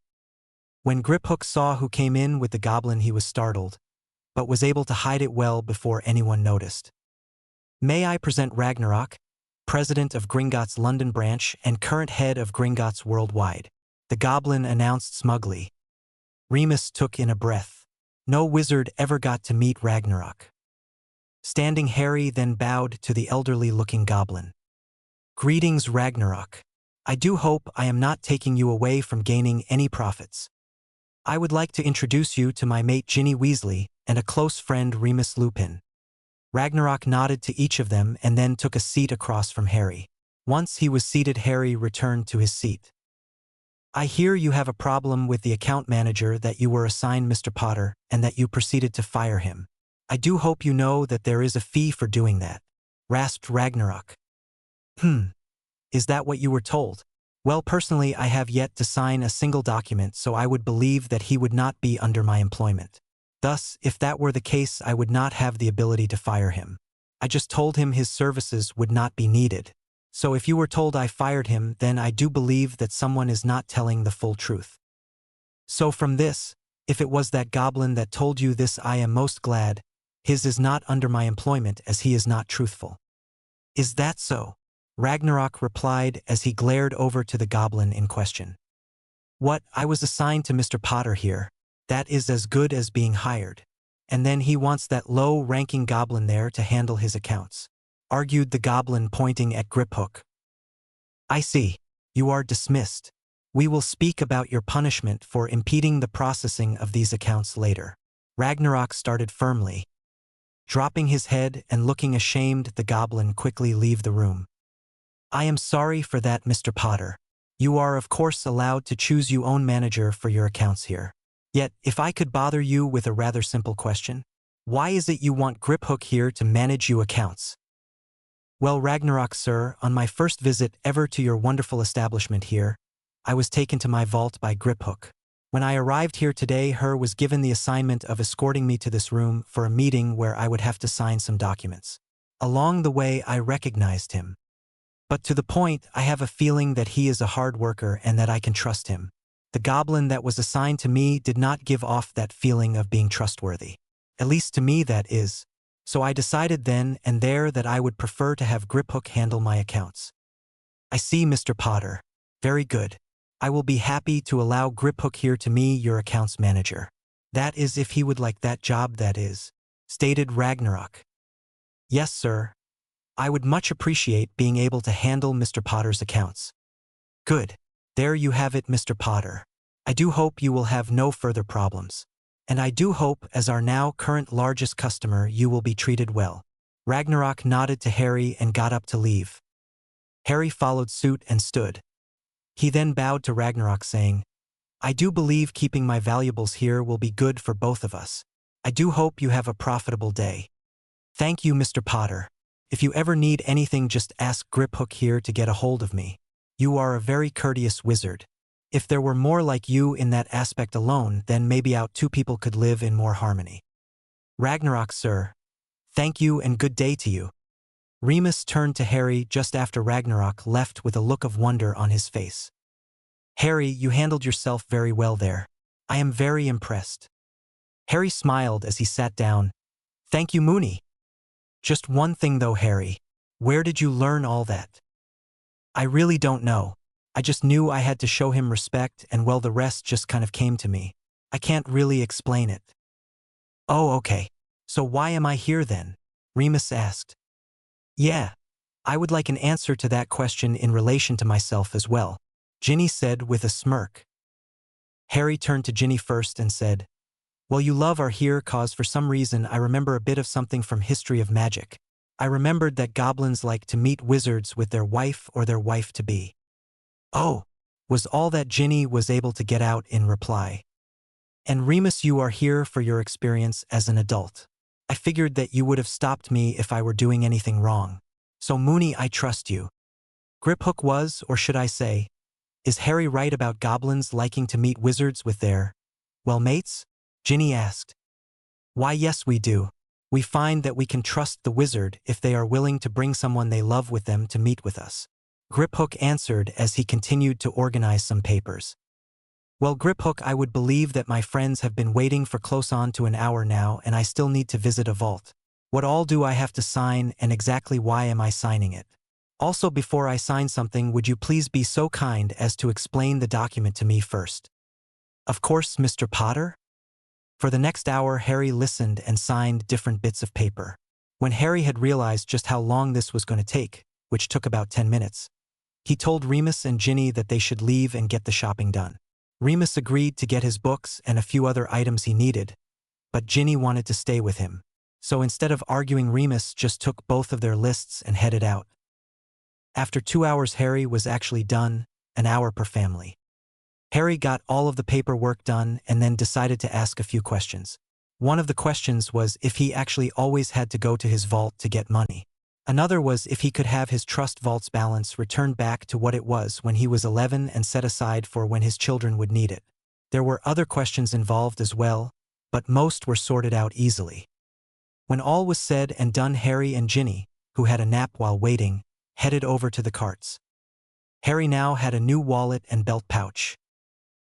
When Griphook saw who came in with the goblin, he was startled, but was able to hide it well before anyone noticed. "May I present Ragnarok, president of Gringotts London branch and current head of Gringotts worldwide," the goblin announced smugly. Remus took in a breath. No wizard ever got to meet Ragnarok. Standing, Harry then bowed to the elderly-looking goblin. "Greetings, Ragnarok. I do hope I am not taking you away from gaining any profits. I would like to introduce you to my mate Ginny Weasley and a close friend Remus Lupin." Ragnarok nodded to each of them and then took a seat across from Harry. Once he was seated, Harry returned to his seat. "I hear you have a problem with the account manager that you were assigned, Mr. Potter, and that you proceeded to fire him. I do hope you know that there is a fee for doing that," rasped Ragnarok. Is that what you were told? Well, personally, I have yet to sign a single document, so I would believe that he would not be under my employment. Thus, if that were the case, I would not have the ability to fire him. I just told him his services would not be needed. So if you were told I fired him, then I do believe that someone is not telling the full truth. So from this, if it was that goblin that told you this, I am most glad. His is not under my employment, as he is not truthful." "Is that so?" Ragnarok replied as he glared over to the goblin in question. "What, I was assigned to Mr. Potter here. That is as good as being hired. And then he wants that low-ranking goblin there to handle his accounts," argued the goblin, pointing at Griphook. "I see. You are dismissed. We will speak about your punishment for impeding the processing of these accounts later." Ragnarok started firmly. Dropping his head and looking ashamed, the goblin quickly left the room. "I am sorry for that, Mr. Potter. You are of course allowed to choose your own manager for your accounts here. Yet, if I could bother you with a rather simple question, why is it you want Griphook here to manage your accounts?" "Well, Ragnarok, sir, on my first visit ever to your wonderful establishment here, I was taken to my vault by Griphook. When I arrived here today, her was given the assignment of escorting me to this room for a meeting where I would have to sign some documents. Along the way, I recognized him. But to the point, I have a feeling that he is a hard worker and that I can trust him. The goblin that was assigned to me did not give off that feeling of being trustworthy. At least to me, that is. So I decided then and there that I would prefer to have Griphook handle my accounts." "I see, Mr. Potter. Very good. I will be happy to allow Griphook here to me, your accounts manager. That is, if he would like that job, that is," stated Ragnarok. "Yes, sir. I would much appreciate being able to handle Mr. Potter's accounts." "Good. There you have it, Mr. Potter. I do hope you will have no further problems. And I do hope, as our now current largest customer, you will be treated well." Ragnarok nodded to Harry and got up to leave. Harry followed suit and stood. He then bowed to Ragnarok, saying, "I do believe keeping my valuables here will be good for both of us. I do hope you have a profitable day." "Thank you, Mr. Potter. If you ever need anything, just ask Griphook here to get a hold of me. You are a very courteous wizard. If there were more like you in that aspect alone, then maybe out two people could live in more harmony." "Ragnarok, sir. Thank you and good day to you." Remus turned to Harry just after Ragnarok left with a look of wonder on his face. "Harry, you handled yourself very well there. I am very impressed." Harry smiled as he sat down. "Thank you, Moony. Just one thing though, Harry. Where did you learn all that?" "I really don't know. I just knew I had to show him respect, and well, the rest just kind of came to me. I can't really explain it." "Oh, okay. So why am I here then?" Remus asked. "Yeah, I would like an answer to that question in relation to myself as well," Ginny said with a smirk. Harry turned to Ginny first and said, "Well, you love are here cause for some reason I remember a bit of something from History of Magic. I remembered that goblins like to meet wizards with their wife or their wife-to-be." "Oh, was all that Ginny was able to get out in reply. And Remus, you are here for your experience as an adult. I figured that you would have stopped me if I were doing anything wrong. So Moony, I trust you. Griphook was, or should I say, is Harry right about goblins liking to meet wizards with their, well, mates? Ginny asked. Why, yes, we do. We find that we can trust the wizard if they are willing to bring someone they love with them to meet with us. Griphook answered as he continued to organize some papers. Well, Griphook, I would believe that my friends have been waiting for close on to an hour now, and I still need to visit a vault. What all do I have to sign, and exactly why am I signing it? Also, before I sign something, would you please be so kind as to explain the document to me first? Of course, Mr. Potter. For the next hour, Harry listened and signed different bits of paper. When Harry had realized just how long this was going to take, which took about 10 minutes, he told Remus and Ginny that they should leave and get the shopping done. Remus agreed to get his books and a few other items he needed, but Ginny wanted to stay with him. So instead of arguing, Remus just took both of their lists and headed out. After 2 hours, Harry was actually done, an hour per family. Harry got all of the paperwork done and then decided to ask a few questions. One of the questions was if he actually always had to go to his vault to get money. Another was if he could have his trust vault's balance returned back to what it was when he was 11 and set aside for when his children would need it. There were other questions involved as well, but most were sorted out easily. When all was said and done, Harry and Ginny, who had a nap while waiting, headed over to the carts. Harry now had a new wallet and belt pouch.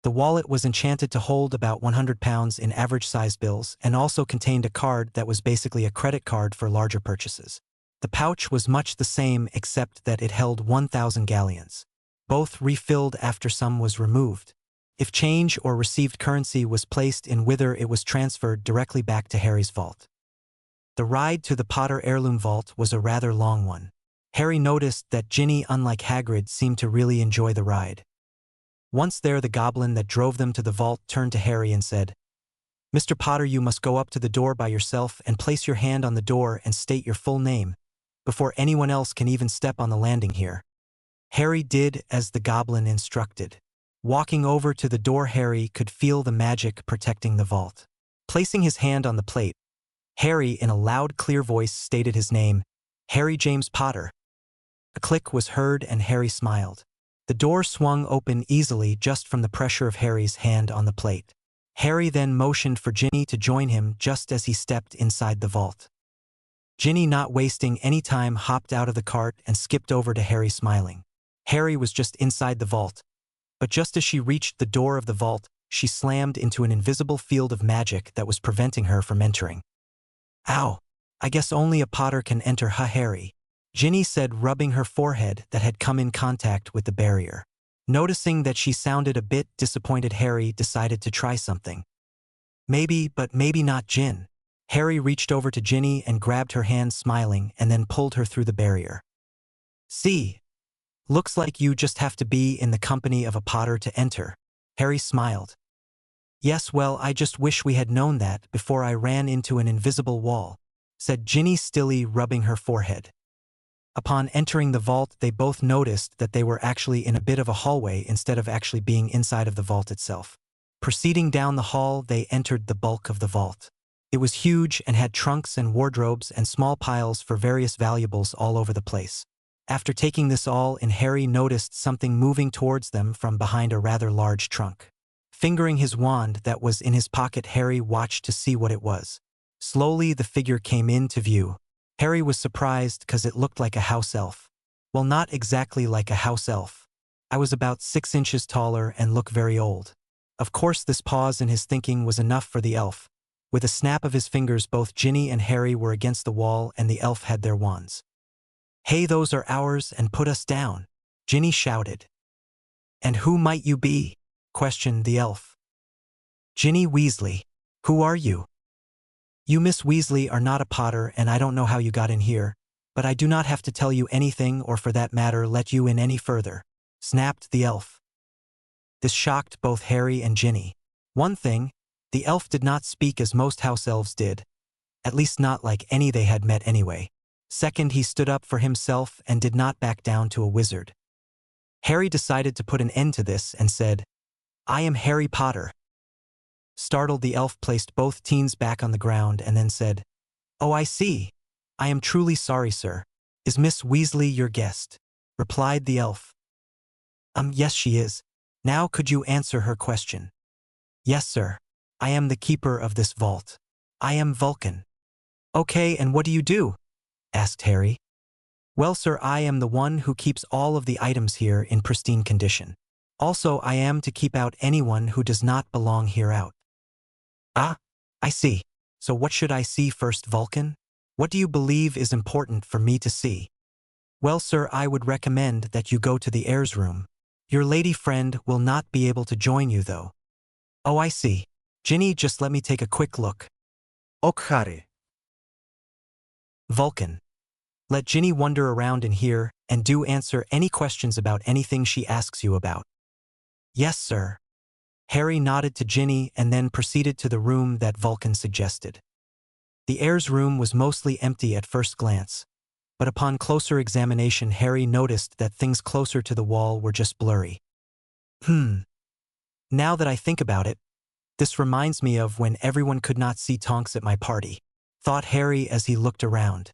The wallet was enchanted to hold about 100 pounds in average-size bills and also contained a card that was basically a credit card for larger purchases. The pouch was much the same except that it held 1,000 galleons, both refilled after some was removed. If change or received currency was placed in whither it was transferred directly back to Harry's vault. The ride to the Potter heirloom vault was a rather long one. Harry noticed that Ginny, unlike Hagrid, seemed to really enjoy the ride. Once there, the goblin that drove them to the vault turned to Harry and said, Mr. Potter, you must go up to the door by yourself and place your hand on the door and state your full name, before anyone else can even step on the landing here. Harry did as the goblin instructed. Walking over to the door, Harry could feel the magic protecting the vault. Placing his hand on the plate, Harry, in a loud, clear voice, stated his name, Harry James Potter. A click was heard and Harry smiled. The door swung open easily just from the pressure of Harry's hand on the plate. Harry then motioned for Ginny to join him just as he stepped inside the vault. Ginny, not wasting any time, hopped out of the cart and skipped over to Harry, smiling. Harry was just inside the vault, but just as she reached the door of the vault, she slammed into an invisible field of magic that was preventing her from entering. Ow! I guess only a Potter can enter, huh, Harry? Ginny said, rubbing her forehead that had come in contact with the barrier. Noticing that she sounded a bit disappointed, Harry decided to try something. Maybe, but maybe not, Gin. Harry reached over to Ginny and grabbed her hand, smiling, and then pulled her through the barrier. See? Looks like you just have to be in the company of a Potter to enter. Harry smiled. Yes, well, I just wish we had known that before I ran into an invisible wall, said Ginny, stilly rubbing her forehead. Upon entering the vault, they both noticed that they were actually in a bit of a hallway instead of actually being inside of the vault itself. Proceeding down the hall, they entered the bulk of the vault. It was huge and had trunks and wardrobes and small piles for various valuables all over the place. After taking this all in, Harry noticed something moving towards them from behind a rather large trunk. Fingering his wand that was in his pocket, Harry watched to see what it was. Slowly, the figure came into view. Harry was surprised because it looked like a house elf. Well, not exactly like a house elf. I was about 6 inches taller and look very old. Of course, this pause in his thinking was enough for the elf. With a snap of his fingers, both Ginny and Harry were against the wall and the elf had their wands. Hey, those are ours, and put us down, Ginny shouted. And who might you be? Questioned the elf. Ginny Weasley. Who are you? You, Miss Weasley, are not a Potter, and I don't know how you got in here, but I do not have to tell you anything, or for that matter let you in any further, snapped the elf. This shocked both Harry and Ginny. One thing, the elf did not speak as most house elves did, at least not like any they had met anyway. Second, he stood up for himself and did not back down to a wizard. Harry decided to put an end to this and said, "I am Harry Potter." Startled, the elf placed both teens back on the ground and then said, "Oh, I see. I am truly sorry, sir. Is Miss Weasley your guest?" replied the elf. Yes, she is. Now could you answer her question?" "Yes, sir. I am the keeper of this vault. I am Vulcan." "Okay, and what do you do?" asked Harry. "Well, sir, I am the one who keeps all of the items here in pristine condition. Also, I am to keep out anyone who does not belong here out." "Ah, I see. So what should I see first, Vulcan? What do you believe is important for me to see?" "Well, sir, I would recommend that you go to the heirs room. Your lady friend will not be able to join you, though." "Oh, I see. Ginny, just let me take a quick look." Och, Harry. Vulcan. Let Ginny wander around in here and do answer any questions about anything she asks you about. "Yes, sir." Harry nodded to Ginny and then proceeded to the room that Vulcan suggested. The heirs room was mostly empty at first glance, but upon closer examination Harry noticed that things closer to the wall were just blurry. Now that I think about it, this reminds me of when everyone could not see Tonks at my party, thought Harry as he looked around.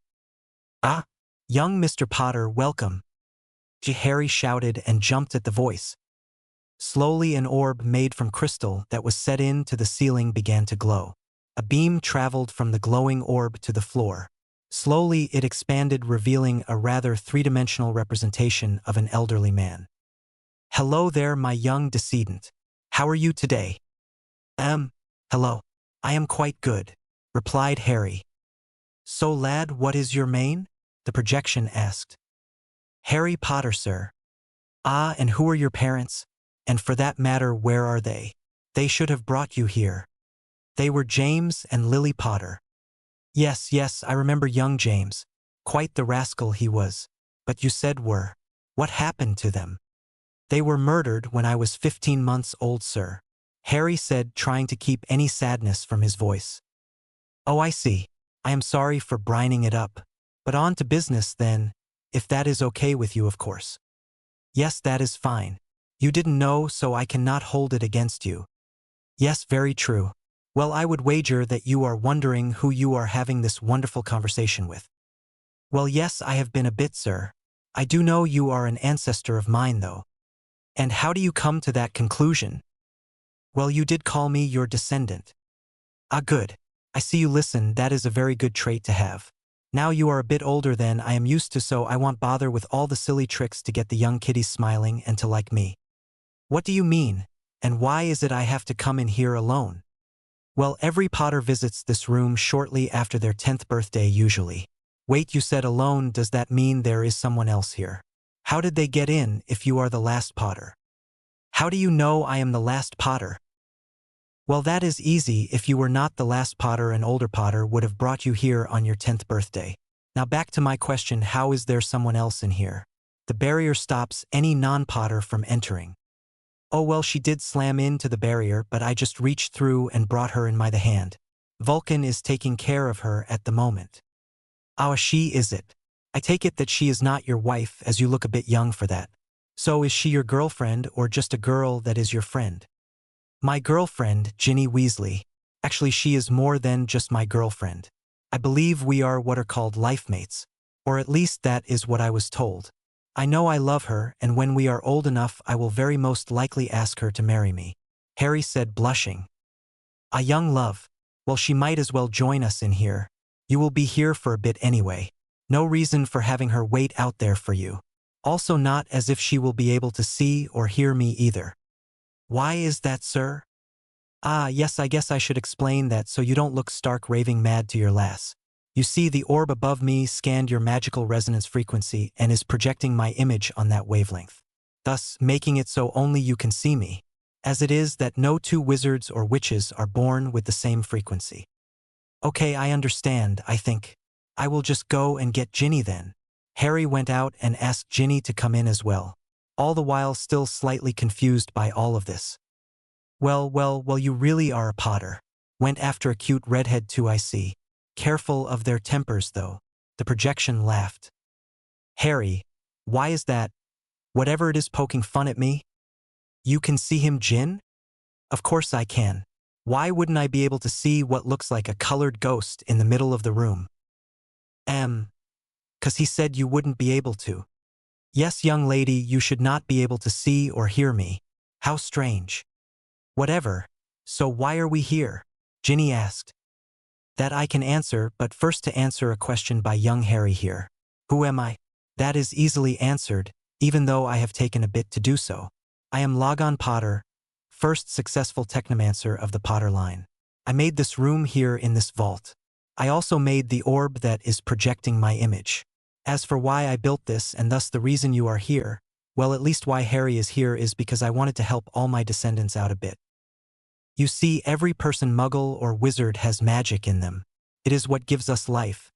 "Ah, young Mr. Potter, welcome." Harry shouted and jumped at the voice. Slowly, an orb made from crystal that was set into the ceiling began to glow. A beam traveled from the glowing orb to the floor. Slowly, it expanded, revealing a rather three-dimensional representation of an elderly man. "Hello there, my young decedent. How are you today?" Hello. I am quite good," replied Harry. "So, lad, what is your name?" the projection asked. "Harry Potter, sir." "Ah, and who are your parents? And for that matter, where are they? They should have brought you here." "They were James and Lily Potter." Yes, I remember young James. Quite the rascal he was. But you said were. What happened to them?" "They were murdered when I was 15 months old, sir," Harry said, trying to keep any sadness from his voice. "Oh, I see. I am sorry for brining it up. But on to business then, if that is okay with you, of course." "Yes, that is fine. You didn't know, so I cannot hold it against you." "Yes, very true. Well, I would wager that you are wondering who you are having this wonderful conversation with." "Well, yes, I have been a bit, sir. I do know you are an ancestor of mine, though." "And how do you come to that conclusion?" "Well, you did call me your descendant." "Ah, good. I see you listen. That is a very good trait to have. Now you are a bit older than I am used to, so I won't bother with all the silly tricks to get the young kiddies smiling and to like me." "What do you mean? And why is it I have to come in here alone?" "Well, every Potter visits this room shortly after their 10th birthday usually." "Wait, you said alone. Does that mean there is someone else here? How did they get in if you are the last Potter?" "How do you know I am the last Potter?" "Well, that is easy. If you were not the last Potter, an older Potter would have brought you here on your 10th birthday. Now back to my question, how is there someone else in here? The barrier stops any non-Potter from entering." "Oh, well, she did slam into the barrier, but I just reached through and brought her in the hand. Vulcan is taking care of her at the moment." "Ah, she is it. I take it that she is not your wife, as you look a bit young for that. So is she your girlfriend or just a girl that is your friend?" "My girlfriend, Ginny Weasley. Actually, she is more than just my girlfriend. I believe we are what are called life mates. Or at least that is what I was told. I know I love her, and when we are old enough I will very most likely ask her to marry me," Harry said, blushing. "A young love. Well, she might as well join us in here. You will be here for a bit anyway. No reason for having her wait out there for you. Also not as if she will be able to see or hear me either." "Why is that, sir?" "Ah, yes, I guess I should explain that so you don't look stark raving mad to your lass. You see, the orb above me scanned your magical resonance frequency and is projecting my image on that wavelength, thus making it so only you can see me, as it is that no two wizards or witches are born with the same frequency." "Okay, I understand, I think. I will just go and get Ginny then." Harry went out and asked Ginny to come in as well, all the while still slightly confused by all of this. Well, you really are a Potter. Went after a cute redhead too, I see. Careful of their tempers, though." The projection laughed. "Harry, why is that?" Whatever it is poking fun at me? You can see him, Jin? Of course I can. Why wouldn't I be able to see what looks like a colored ghost in the middle of the room? 'Cause he said you wouldn't be able to. Yes, young lady, you should not be able to see or hear me. How strange. Whatever. So why are we here? Ginny asked. That I can answer, but first to answer a question by young Harry here. Who am I? That is easily answered, even though I have taken a bit to do so. I am Logon Potter, first successful technomancer of the Potter line. I made this room here in this vault. I also made the orb that is projecting my image. As for why I built this and thus the reason you are here, well, at least why Harry is here is because I wanted to help all my descendants out a bit. You see, every person, muggle or wizard, has magic in them. It is what gives us life.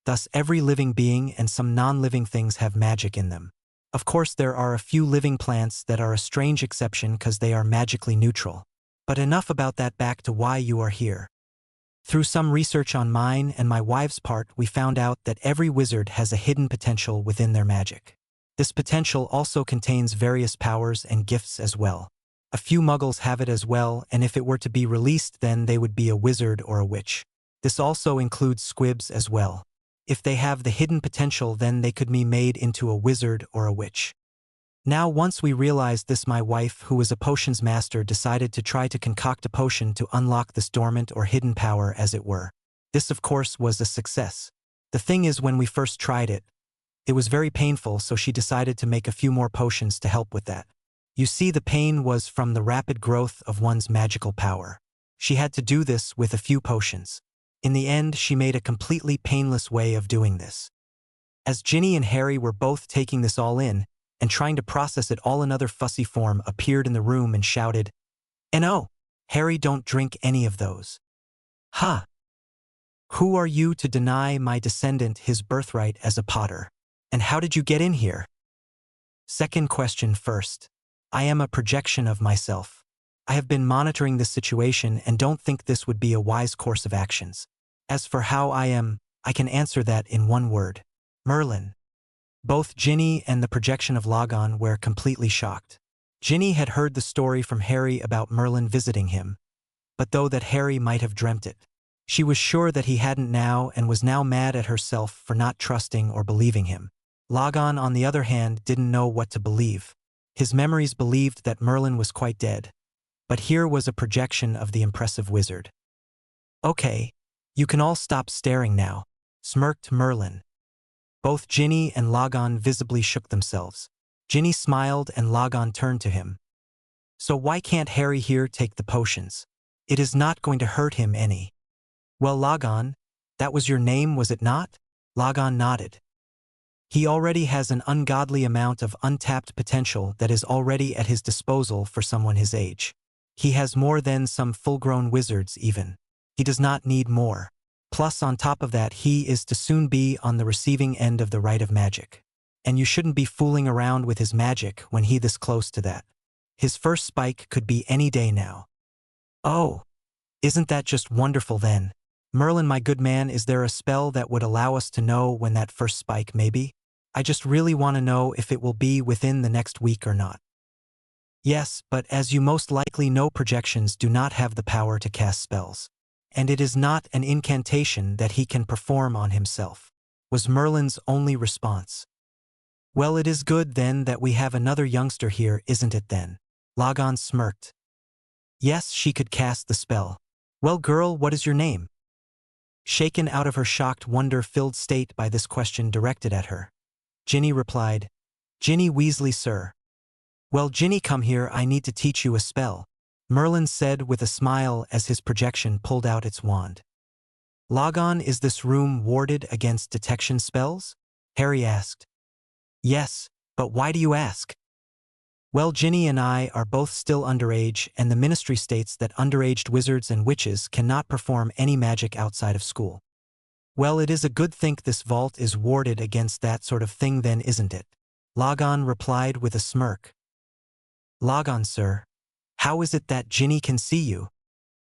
Thus every living being and some non-living things have magic in them. Of course there are a few living plants that are a strange exception because they are magically neutral. But enough about that, back to why you are here. Through some research on mine and my wife's part, we found out that every wizard has a hidden potential within their magic. This potential also contains various powers and gifts as well. A few muggles have it as well, and if it were to be released, then they would be a wizard or a witch. This also includes squibs as well. If they have the hidden potential, then they could be made into a wizard or a witch. Now, once we realized this, my wife, who was a potions master, decided to try to concoct a potion to unlock this dormant or hidden power, as it were. This, of course, was a success. The thing is, when we first tried it, it was very painful, so she decided to make a few more potions to help with that. You see, the pain was from the rapid growth of one's magical power. She had to do this with a few potions. In the end, she made a completely painless way of doing this. As Ginny and Harry were both taking this all in and trying to process it all, another fussy form appeared in the room and shouted, "No, Harry, don't drink any of those." "Huh? Who are you to deny my descendant his birthright as a Potter? And how did you get in here?" Second question first. I am a projection of myself. I have been monitoring this situation and don't think this would be a wise course of actions. As for how I am, I can answer that in one word. Merlin. Both Ginny and the projection of Logon were completely shocked. Ginny had heard the story from Harry about Merlin visiting him, but though that Harry might have dreamt it, she was sure that he hadn't now and was now mad at herself for not trusting or believing him. Logon, on the other hand, didn't know what to believe. His memories believed that Merlin was quite dead, but here was a projection of the impressive wizard. "Okay, you can all stop staring now," smirked Merlin. Both Ginny and Logon visibly shook themselves. Ginny smiled and Logon turned to him. "So why can't Harry here take the potions? It is not going to hurt him any." "Well, Logon, that was your name, was it not?" Logon nodded. "He already has an ungodly amount of untapped potential that is already at his disposal for someone his age. He has more than some full-grown wizards even. He does not need more. Plus, on top of that, he is to soon be on the receiving end of the rite of magic. And you shouldn't be fooling around with his magic when he this close to that. His first spike could be any day now." "Oh, isn't that just wonderful then? Merlin, my good man, is there a spell that would allow us to know when that first spike may be? I just really want to know if it will be within the next week or not." "Yes, but as you most likely know, projections do not have the power to cast spells. And it is not an incantation that he can perform on himself," was Merlin's only response. "Well, it is good then that we have another youngster here, isn't it then?" Logon smirked. "Yes, she could cast the spell. Well, girl, what is your name?" Shaken out of her shocked, wonder-filled state by this question directed at her, Ginny replied, "Ginny Weasley, sir." "Well, Ginny, come here, I need to teach you a spell," Merlin said with a smile as his projection pulled out its wand. "Logon, is this room warded against detection spells?" Harry asked. "Yes, but why do you ask?" "Well, Ginny and I are both still underage, and the ministry states that underaged wizards and witches cannot perform any magic outside of school." "Well, it is a good thing this vault is warded against that sort of thing then, isn't it?" Logon replied with a smirk. "Logon, sir, how is it that Ginny can see you?"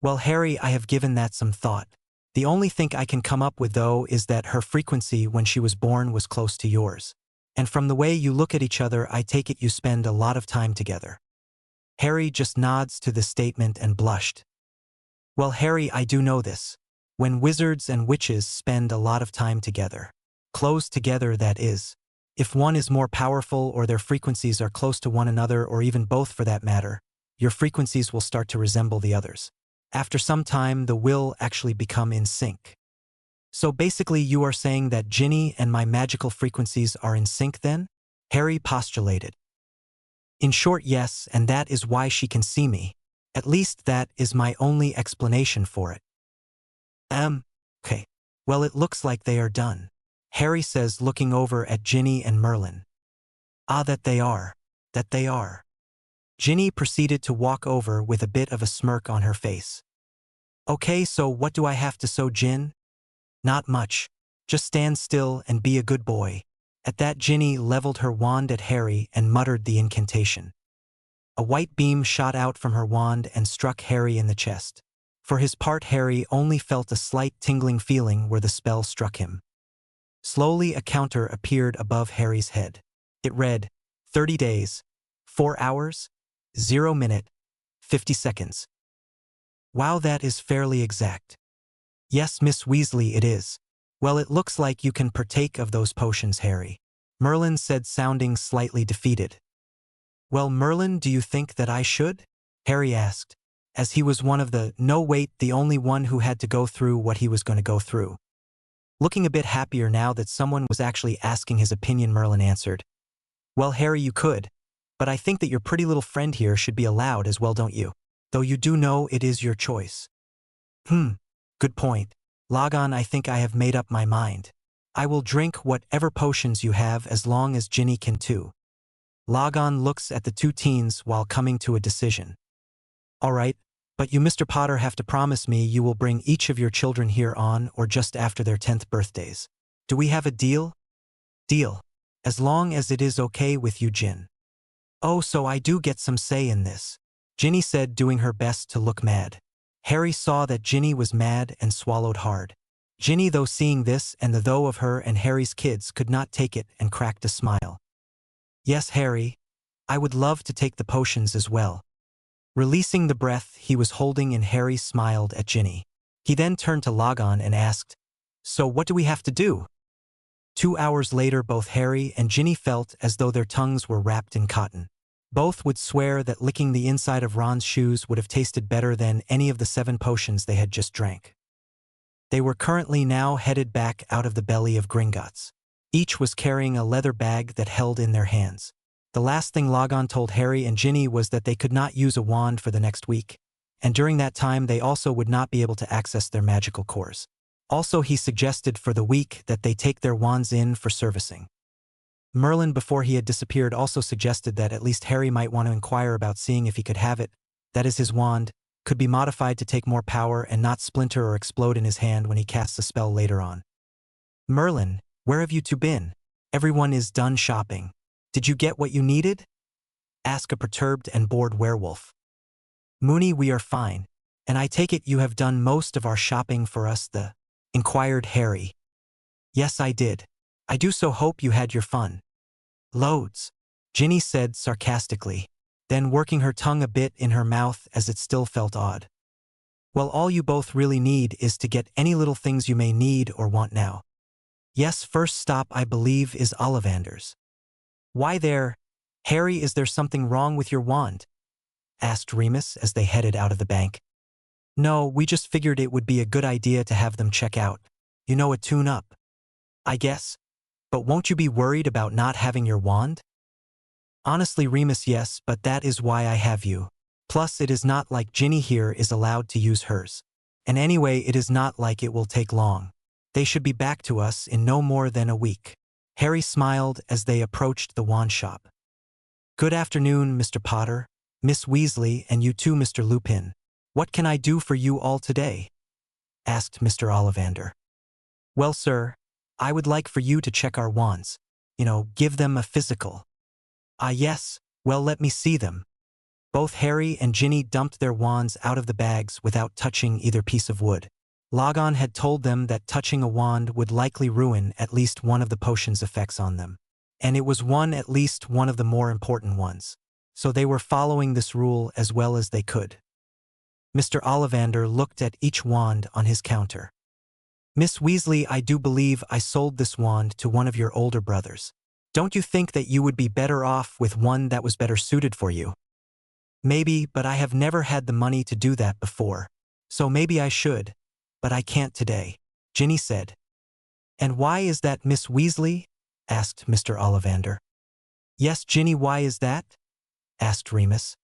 "Well, Harry, I have given that some thought. The only thing I can come up with, though, is that her frequency when she was born was close to yours. And from the way you look at each other, I take it you spend a lot of time together. Harry just nods to the statement and blushed. Well, Harry, I do know this. When wizards and witches spend a lot of time together. Close together, that is. If one is more powerful or their frequencies are close to one another, or even both for that matter, your frequencies will start to resemble the others. After some time, the will actually become in sync. So basically you are saying that Ginny and my magical frequencies are in sync then? Harry postulated. In short, yes, and that is why she can see me. At least that is my only explanation for it. Okay. Well, it looks like they are done. Harry says, looking over at Ginny and Merlin. Ah, that they are. That they are. Ginny proceeded to walk over with a bit of a smirk on her face. Okay, so what do I have to sew, Gin? Not much. Just stand still and be a good boy. At that, Ginny leveled her wand at Harry and muttered the incantation. A white beam shot out from her wand and struck Harry in the chest. For his part, Harry only felt a slight tingling feeling where the spell struck him. Slowly, a counter appeared above Harry's head. It read, 30 days, 4 hours, 0 minute, 50 seconds. Wow, that is fairly exact. Yes, Miss Weasley, it is. Well, it looks like you can partake of those potions, Harry. Merlin said, sounding slightly defeated. Well, Merlin, do you think that I should? Harry asked, as he was one of the, the only one who had to go through what he was going to go through. Looking a bit happier now that someone was actually asking his opinion, Merlin answered. Well, Harry, you could, but I think that your pretty little friend here should be allowed as well, don't you? Though you do know it is your choice. Good point. Logon, I think I have made up my mind. I will drink whatever potions you have as long as Ginny can too. Logon looks at the two teens while coming to a decision. All right, but you, Mr. Potter, have to promise me you will bring each of your children here on or just after their 10th birthdays. Do we have a deal? Deal. As long as it is okay with you, Gin. Oh, so I do get some say in this. Ginny said, doing her best to look mad. Harry saw that Ginny was mad and swallowed hard. Ginny, though, seeing this and the though of her and Harry's kids, could not take it and cracked a smile. Yes, Harry, I would love to take the potions as well. Releasing the breath he was holding in, Harry smiled at Ginny. He then turned to Logon and asked, so what do we have to do? 2 hours later, both Harry and Ginny felt as though their tongues were wrapped in cotton. Both would swear that licking the inside of Ron's shoes would have tasted better than any of the 7 potions they had just drank. They were currently now headed back out of the belly of Gringotts. Each was carrying a leather bag that held in their hands. The last thing Logon told Harry and Ginny was that they could not use a wand for the next week, and during that time they also would not be able to access their magical cores. Also, he suggested for the week that they take their wands in for servicing. Merlin, before he had disappeared, also suggested that at least Harry might want to inquire about seeing if he could have it, that is, his wand, could be modified to take more power and not splinter or explode in his hand when he casts a spell later on. Merlin, where have you two been? Everyone is done shopping. Did you get what you needed? Asked a perturbed and bored werewolf. Moony, we are fine, and I take it you have done most of our shopping for us, inquired Harry. Yes, I did. I do so hope you had your fun. Loads, Ginny said sarcastically, then working her tongue a bit in her mouth as it still felt odd. Well, all you both really need is to get any little things you may need or want now. Yes, first stop I believe is Ollivander's. Why there? Harry, is there something wrong with your wand? Asked Remus as they headed out of the bank. No, we just figured it would be a good idea to have them check out. You know, a tune-up. I guess. But won't you be worried about not having your wand? Honestly, Remus, yes, but that is why I have you. Plus, it is not like Ginny here is allowed to use hers. And anyway, it is not like it will take long. They should be back to us in no more than a week. Harry smiled as they approached the wand shop. Good afternoon, Mr. Potter, Miss Weasley, and you too, Mr. Lupin. What can I do for you all today? Asked Mr. Ollivander. Well, sir, I would like for you to check our wands. Give them a physical. Ah, yes, well, let me see them. Both Harry and Ginny dumped their wands out of the bags without touching either piece of wood. Logon had told them that touching a wand would likely ruin at least one of the potion's effects on them. and it was at least one of the more important ones. So they were following this rule as well as they could. Mr. Ollivander looked at each wand on his counter. Miss Weasley, I do believe I sold this wand to one of your older brothers. Don't you think that you would be better off with one that was better suited for you? Maybe, but I have never had the money to do that before. So maybe I should, but I can't today, Ginny said. And why is that, Miss Weasley? Asked Mr. Ollivander. Yes, Ginny, why is that? Asked Remus.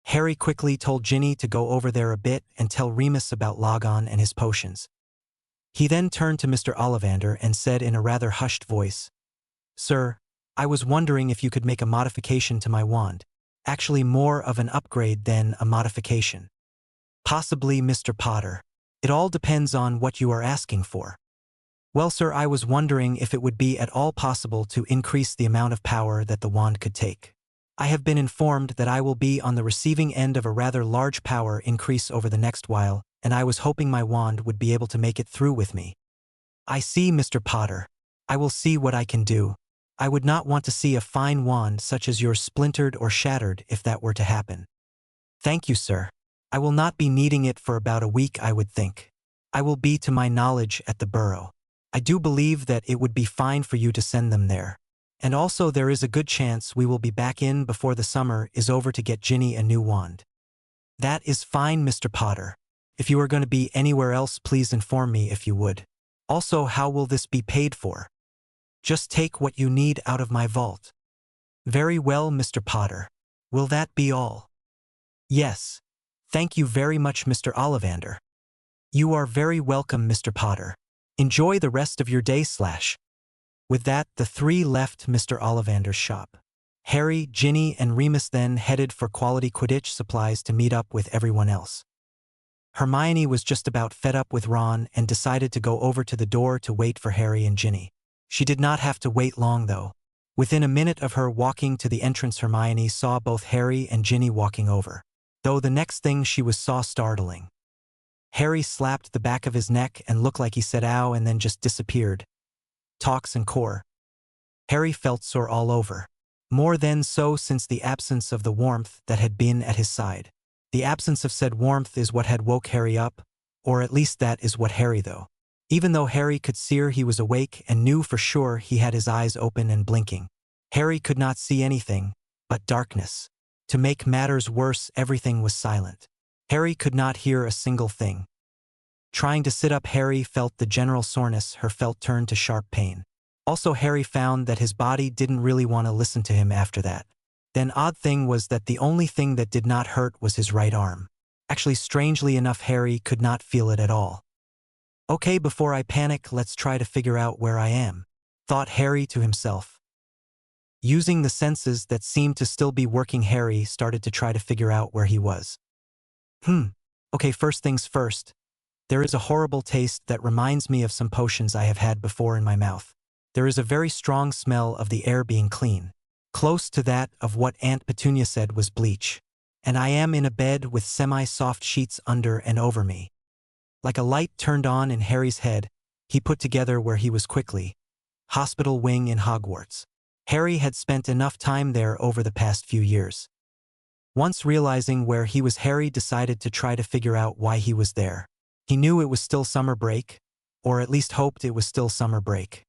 Harry quickly told Ginny to go over there a bit and tell Remus about Logon and his potions. He then turned to Mr. Ollivander and said in a rather hushed voice, Sir, I was wondering if you could make a modification to my wand. Actually more of an upgrade than a modification. Possibly, Mr. Potter. It all depends on what you are asking for. Well, sir, I was wondering if it would be at all possible to increase the amount of power that the wand could take. I have been informed that I will be on the receiving end of a rather large power increase over the next while, and I was hoping my wand would be able to make it through with me. I see, Mr. Potter. I will see what I can do. I would not want to see a fine wand such as yours splintered or shattered if that were to happen. Thank you, sir. I will not be needing it for about a week, I would think. I will be, to my knowledge, at the Burrow. I do believe that it would be fine for you to send them there. And also there is a good chance we will be back in before the summer is over to get Ginny a new wand. That is fine, Mr. Potter. If you are going to be anywhere else, please inform me if you would. Also, how will this be paid for? Just take what you need out of my vault. Very well, Mr. Potter. Will that be all? Yes. Thank you very much, Mr. Ollivander. You are very welcome, Mr. Potter. Enjoy the rest of your day. With that, the three left Mr. Ollivander's shop. Harry, Ginny, and Remus then headed for Quality Quidditch Supplies to meet up with everyone else. Hermione was just about fed up with Ron and decided to go over to the door to wait for Harry and Ginny. She did not have to wait long, though. Within a minute of her walking to the entrance, Hermione saw both Harry and Ginny walking over. Though the next thing she saw startling. Harry slapped the back of his neck and looked like he said ow and then just disappeared. Talks and core. Harry felt sore all over. More than so since the absence of the warmth that had been at his side. The absence of said warmth is what had woke Harry up, or at least that is what Harry though. Even though Harry could see he was awake and knew for sure he had his eyes open and blinking. Harry could not see anything but darkness. To make matters worse, everything was silent. Harry could not hear a single thing. Trying to sit up, Harry felt the general soreness felt turn to sharp pain. Also, Harry found that his body didn't really want to listen to him after that. Then odd thing was that the only thing that did not hurt was his right arm. Actually, strangely enough, Harry could not feel it at all. Okay, before I panic, let's try to figure out where I am, thought Harry to himself. Using the senses that seemed to still be working, Harry started to try to figure out where he was. Okay, first things first. There is a horrible taste that reminds me of some potions I have had before in my mouth. There is a very strong smell of the air being clean, close to that of what Aunt Petunia said was bleach. And I am in a bed with semi-soft sheets under and over me. Like a light turned on in Harry's head, he put together where he was quickly. Hospital wing in Hogwarts. Harry had spent enough time there over the past few years. Once realizing where he was, Harry decided to try to figure out why he was there. He knew it was still summer break, or at least hoped it was still summer break.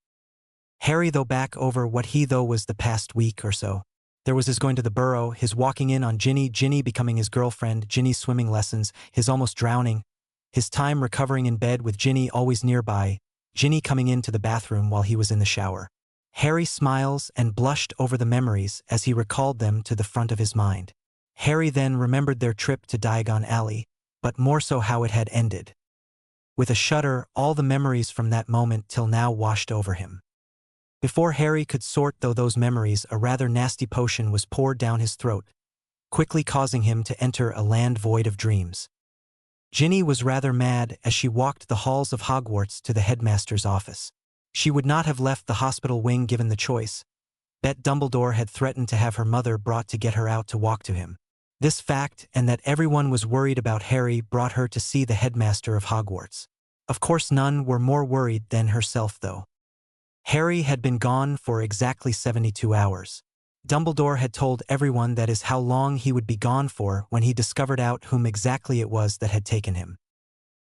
Harry though back over what he though was the past week or so. There was his going to the Burrow, his walking in on Ginny, Ginny becoming his girlfriend, Ginny's swimming lessons, his almost drowning, his time recovering in bed with Ginny always nearby, Ginny coming into the bathroom while he was in the shower. Harry smiles and blushed over the memories as he recalled them to the front of his mind. Harry then remembered their trip to Diagon Alley, but more so how it had ended. With a shudder, all the memories from that moment till now washed over him. Before Harry could sort those memories, a rather nasty potion was poured down his throat, quickly causing him to enter a land void of dreams. Ginny was rather mad as she walked the halls of Hogwarts to the headmaster's office. She would not have left the hospital wing given the choice. Bet Dumbledore had threatened to have her mother brought to get her out to walk to him. This fact, and that everyone was worried about Harry, brought her to see the headmaster of Hogwarts. Of course, none were more worried than herself though. Harry had been gone for exactly 72 hours. Dumbledore had told everyone that is how long he would be gone for when he discovered out whom exactly it was that had taken him.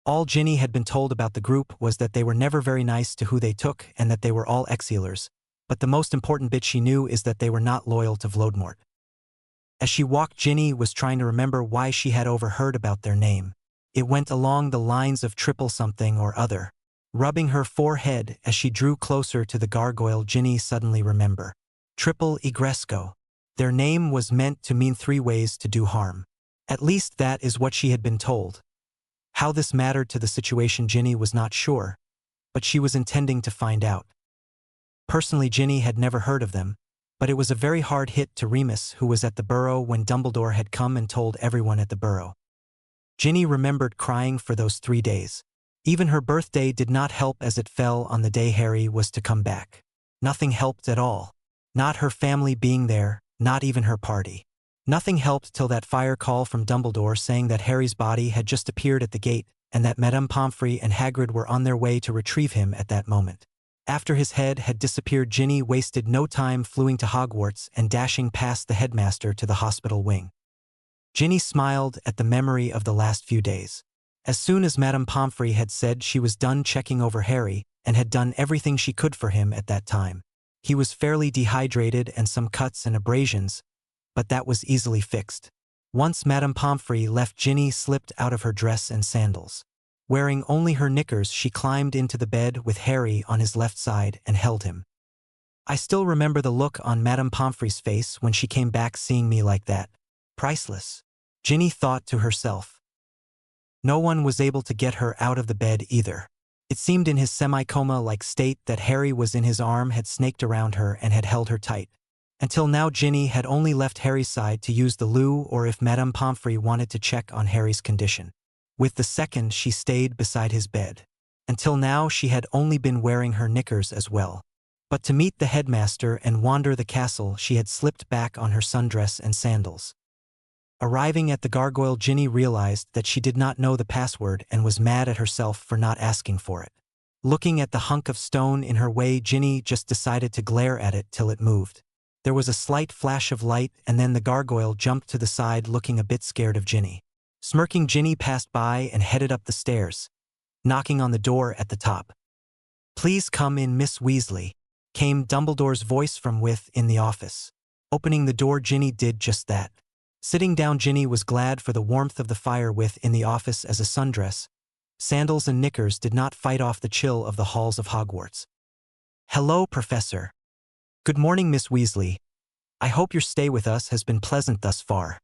All Ginny had been told about the group was that they were never very nice to who they took and that they were all Exealers, but the most important bit she knew is that they were not loyal to Voldemort. As she walked, Ginny was trying to remember why she had overheard about their name. It went along the lines of triple something or other. Rubbing her forehead as she drew closer to the gargoyle, Ginny suddenly remembered. Triple Egresco. Their name was meant to mean 3 ways to do harm. At least that is what she had been told. How this mattered to the situation, Ginny was not sure, but she was intending to find out. Personally, Ginny had never heard of them, but it was a very hard hit to Remus, who was at the Burrow when Dumbledore had come and told everyone at the Burrow. Ginny remembered crying for those 3 days. Even her birthday did not help, as it fell on the day Harry was to come back. Nothing helped at all. Not her family being there, not even her party. Nothing helped till that fire call from Dumbledore saying that Harry's body had just appeared at the gate and that Madame Pomfrey and Hagrid were on their way to retrieve him at that moment. After his head had disappeared, Ginny wasted no time fleeing to Hogwarts and dashing past the headmaster to the hospital wing. Ginny smiled at the memory of the last few days. As soon as Madame Pomfrey had said she was done checking over Harry and had done everything she could for him at that time. He was fairly dehydrated and some cuts and abrasions, but that was easily fixed. Once Madame Pomfrey left, Ginny slipped out of her dress and sandals. Wearing only her knickers, she climbed into the bed with Harry on his left side and held him. I still remember the look on Madame Pomfrey's face when she came back seeing me like that. Priceless. Ginny thought to herself. No one was able to get her out of the bed either. It seemed in his semi-coma-like state that Harry was in his arm, had snaked around her and had held her tight. Until now, Ginny had only left Harry's side to use the loo or if Madame Pomfrey wanted to check on Harry's condition. With the second, she stayed beside his bed. Until now, she had only been wearing her knickers as well. But to meet the headmaster and wander the castle, she had slipped back on her sundress and sandals. Arriving at the gargoyle, Ginny realized that she did not know the password and was mad at herself for not asking for it. Looking at the hunk of stone in her way, Ginny just decided to glare at it till it moved. There was a slight flash of light, and then the gargoyle jumped to the side, looking a bit scared of Ginny. Smirking, Ginny passed by and headed up the stairs, knocking on the door at the top. "Please come in, Miss Weasley," came Dumbledore's voice from within the office. Opening the door, Ginny did just that. Sitting down, Ginny was glad for the warmth of the fire within the office, as a sundress, sandals and knickers did not fight off the chill of the halls of Hogwarts. "Hello, Professor." "Good morning, Miss Weasley. I hope your stay with us has been pleasant thus far."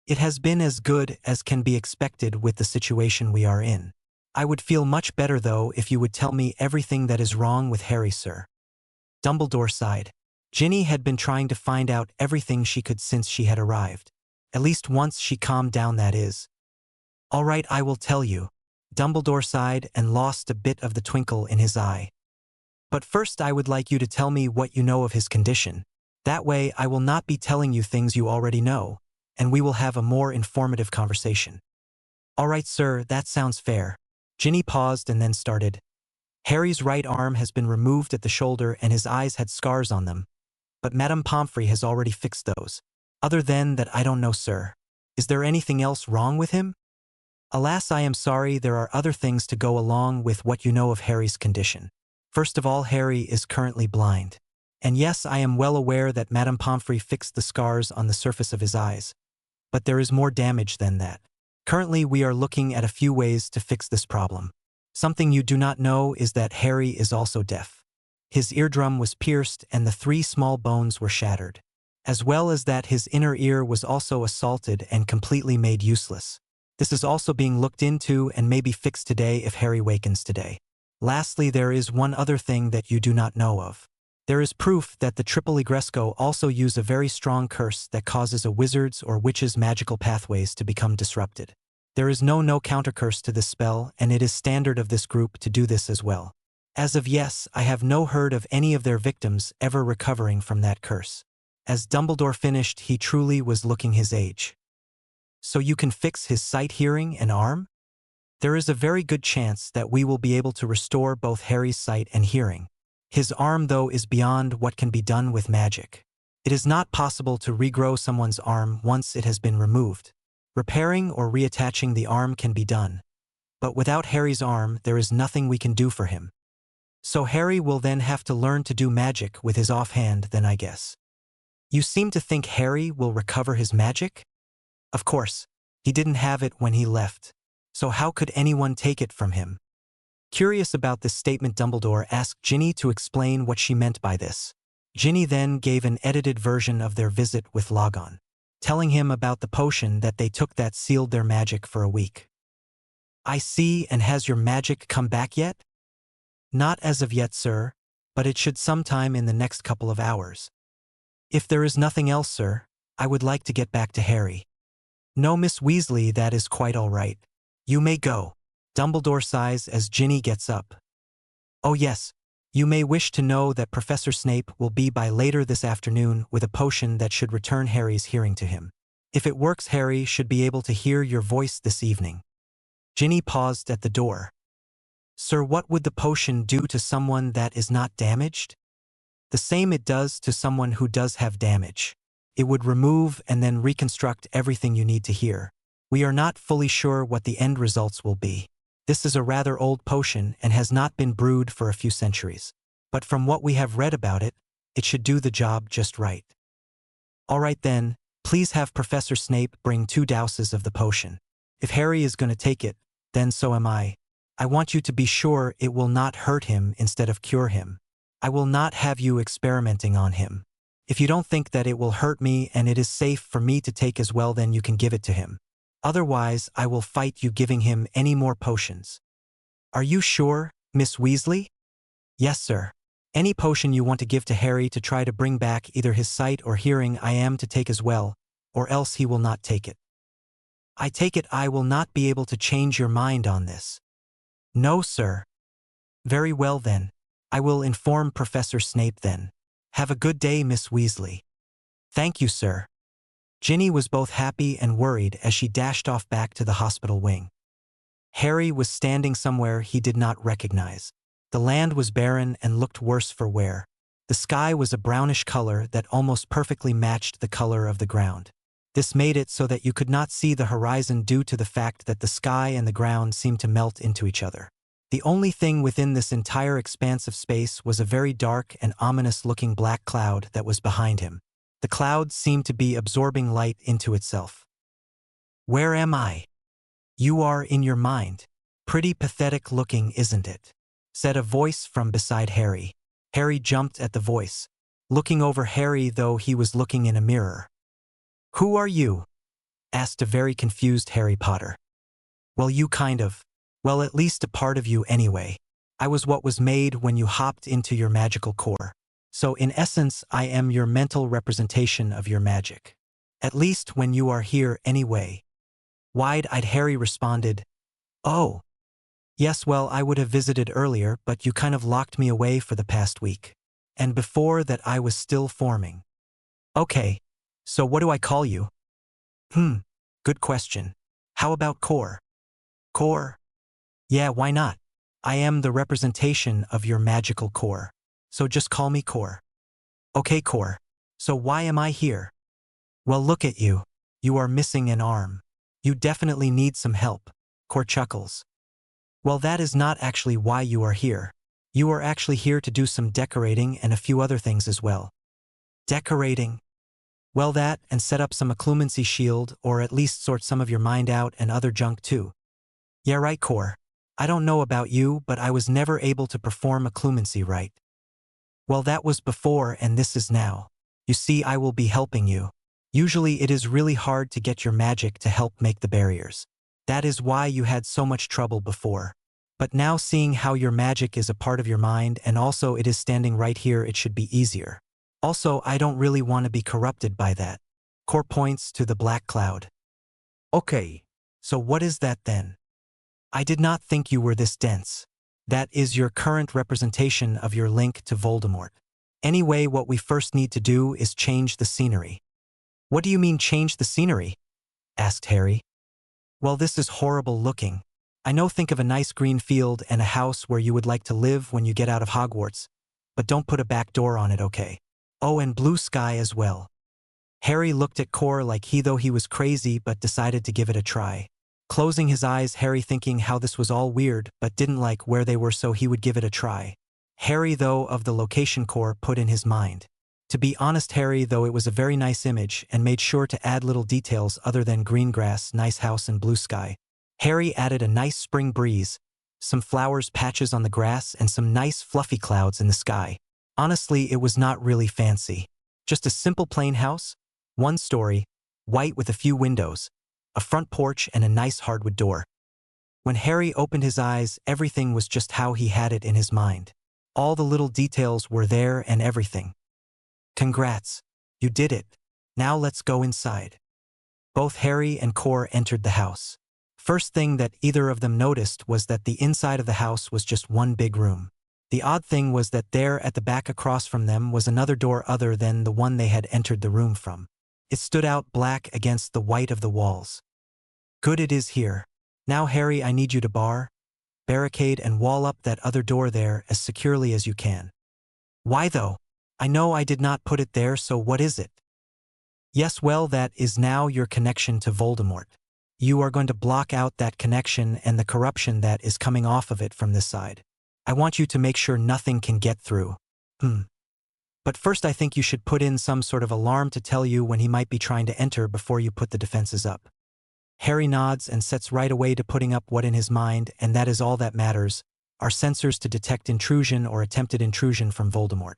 "It has been as good as can be expected with the situation we are in. I would feel much better, though, if you would tell me everything that is wrong with Harry, sir." Dumbledore sighed. Ginny had been trying to find out everything she could since she had arrived. At least once she calmed down, that is. "All right, I will tell you." Dumbledore sighed and lost a bit of the twinkle in his eye. "But first I would like you to tell me what you know of his condition. That way I will not be telling you things you already know, and we will have a more informative conversation." "All right, sir, that sounds fair." Ginny paused and then started. "Harry's right arm has been removed at the shoulder and his eyes had scars on them, but Madame Pomfrey has already fixed those. Other than that, I don't know, sir. Is there anything else wrong with him?" "Alas, I am sorry, there are other things to go along with what you know of Harry's condition. First of all, Harry is currently blind. And yes, I am well aware that Madame Pomfrey fixed the scars on the surface of his eyes. But there is more damage than that. Currently, we are looking at a few ways to fix this problem. Something you do not know is that Harry is also deaf. His eardrum was pierced and the 3 small bones were shattered. As well as that, his inner ear was also assaulted and completely made useless. This is also being looked into and may be fixed today if Harry wakens today. Lastly, there is one other thing that you do not know of. There is proof that the Triple Egresco also use a very strong curse that causes a wizard's or witch's magical pathways to become disrupted. There is no counter curse to this spell, and it is standard of this group to do this as well. As of yes, I have no heard of any of their victims ever recovering from that curse." As Dumbledore finished, he truly was looking his age. "So you can fix his sight, hearing, and arm? There is a very good chance that we will be able to restore both Harry's sight and hearing. His arm, though, is beyond what can be done with magic. It is not possible to regrow someone's arm once it has been removed. Repairing or reattaching the arm can be done. But without Harry's arm, there is nothing we can do for him. So Harry will then have to learn to do magic with his offhand then, I guess. You seem to think Harry will recover his magic? Of course, he didn't have it when he left. So how could anyone take it from him? Curious about this statement, Dumbledore asked Ginny to explain what she meant by this. Ginny then gave an edited version of their visit with Logon, telling him about the potion that they took that sealed their magic for a week. I see, and has your magic come back yet? Not as of yet, sir, but it should sometime in the next couple of hours. If there is nothing else, sir, I would like to get back to Harry. No, Miss Weasley, that is quite all right. You may go. Dumbledore sighs as Ginny gets up. Oh yes, you may wish to know that Professor Snape will be by later this afternoon with a potion that should return Harry's hearing to him. If it works, Harry should be able to hear your voice this evening. Ginny paused at the door. Sir, what would the potion do to someone that is not damaged? The same it does to someone who does have damage. It would remove and then reconstruct everything you need to hear. We are not fully sure what the end results will be. This is a rather old potion and has not been brewed for a few centuries. But from what we have read about it, it should do the job just right. All right then, please have Professor Snape bring 2 douses of the potion. If Harry is going to take it, then so am I. I want you to be sure it will not hurt him instead of cure him. I will not have you experimenting on him. If you don't think that it will hurt me and it is safe for me to take as well, then you can give it to him. Otherwise, I will fight you giving him any more potions. Are you sure, Miss Weasley? Yes, sir. Any potion you want to give to Harry to try to bring back either his sight or hearing, I am to take as well, or else he will not take it. I take it I will not be able to change your mind on this. No, sir. Very well then. I will inform Professor Snape then. Have a good day, Miss Weasley. Thank you, sir. Ginny was both happy and worried as she dashed off back to the hospital wing. Harry was standing somewhere he did not recognize. The land was barren and looked worse for wear. The sky was a brownish color that almost perfectly matched the color of the ground. This made it so that you could not see the horizon due to the fact that the sky and the ground seemed to melt into each other. The only thing within this entire expanse of space was a very dark and ominous-looking black cloud that was behind him. The cloud seemed to be absorbing light into itself. Where am I? You are in your mind. Pretty pathetic looking, isn't it? Said a voice from beside Harry. Harry jumped at the voice, looking over Harry though he was looking in a mirror. Who are you? Asked a very confused Harry Potter. Well, you kind of. Well, at least a part of you anyway. I was what was made when you hopped into your magical core. So in essence, I am your mental representation of your magic. At least when you are here anyway. Wide-eyed Harry responded, Oh. Yes, well, I would have visited earlier, but you kind of locked me away for the past week. And before that I was still forming. Okay, so what do I call you? Good question. How about Core? Core? Yeah, why not? I am the representation of your magical core. So just call me Core. Okay, Core. So why am I here? Well, look at you. You are missing an arm. You definitely need some help. Core chuckles. Well, that is not actually why you are here. You are actually here to do some decorating and a few other things as well. Decorating? Well, that and set up some occlumency shield, or at least sort some of your mind out and other junk too. Yeah, right, Core. I don't know about you, but I was never able to perform occlumency right. Well, that was before and this is now. You see, I will be helping you. Usually it is really hard to get your magic to help make the barriers. That is why you had so much trouble before. But now seeing how your magic is a part of your mind and also it is standing right here, it should be easier. Also, I don't really want to be corrupted by that. Core points to the black cloud. Okay. So what is that then? I did not think you were this dense. That is your current representation of your link to Voldemort. Anyway, what we first need to do is change the scenery. What do you mean change the scenery? Asked Harry. Well, this is horrible looking. I know, think of a nice green field and a house where you would like to live when you get out of Hogwarts. but don't put a back door on it, okay? Oh, and blue sky as well. Harry looked at Cor like he though he was crazy but decided to give it a try. Closing his eyes, Harry thinking how this was all weird but didn't like where they were, so he would give it a try. Harry though of the location Cor put in his mind. To be honest, Harry though it was a very nice image and made sure to add little details other than green grass, nice house and blue sky. Harry added a nice spring breeze, some flowers patches on the grass and some nice fluffy clouds in the sky. Honestly, it was not really fancy. Just a simple plain house, one story, white with a few windows, a front porch and a nice hardwood door. When Harry opened his eyes, everything was just how he had it in his mind. All the little details were there and everything. Congrats. You did it. Now let's go inside. Both Harry and Cor entered the house. First thing that either of them noticed was that the inside of the house was just one big room. The odd thing was that there at the back across from them was another door other than the one they had entered the room from. It stood out black against the white of the walls. Good, it is here. Now Harry, I need you to barricade and wall up that other door there as securely as you can. Why though? I know I did not put it there, so what is it? Yes, well, that is now your connection to Voldemort. You are going to block out that connection and the corruption that is coming off of it from this side. I want you to make sure nothing can get through. But first I think you should put in some sort of alarm to tell you when he might be trying to enter before you put the defenses up. Harry nods and sets right away to putting up what in his mind, and that is all that matters, are sensors to detect intrusion or attempted intrusion from Voldemort.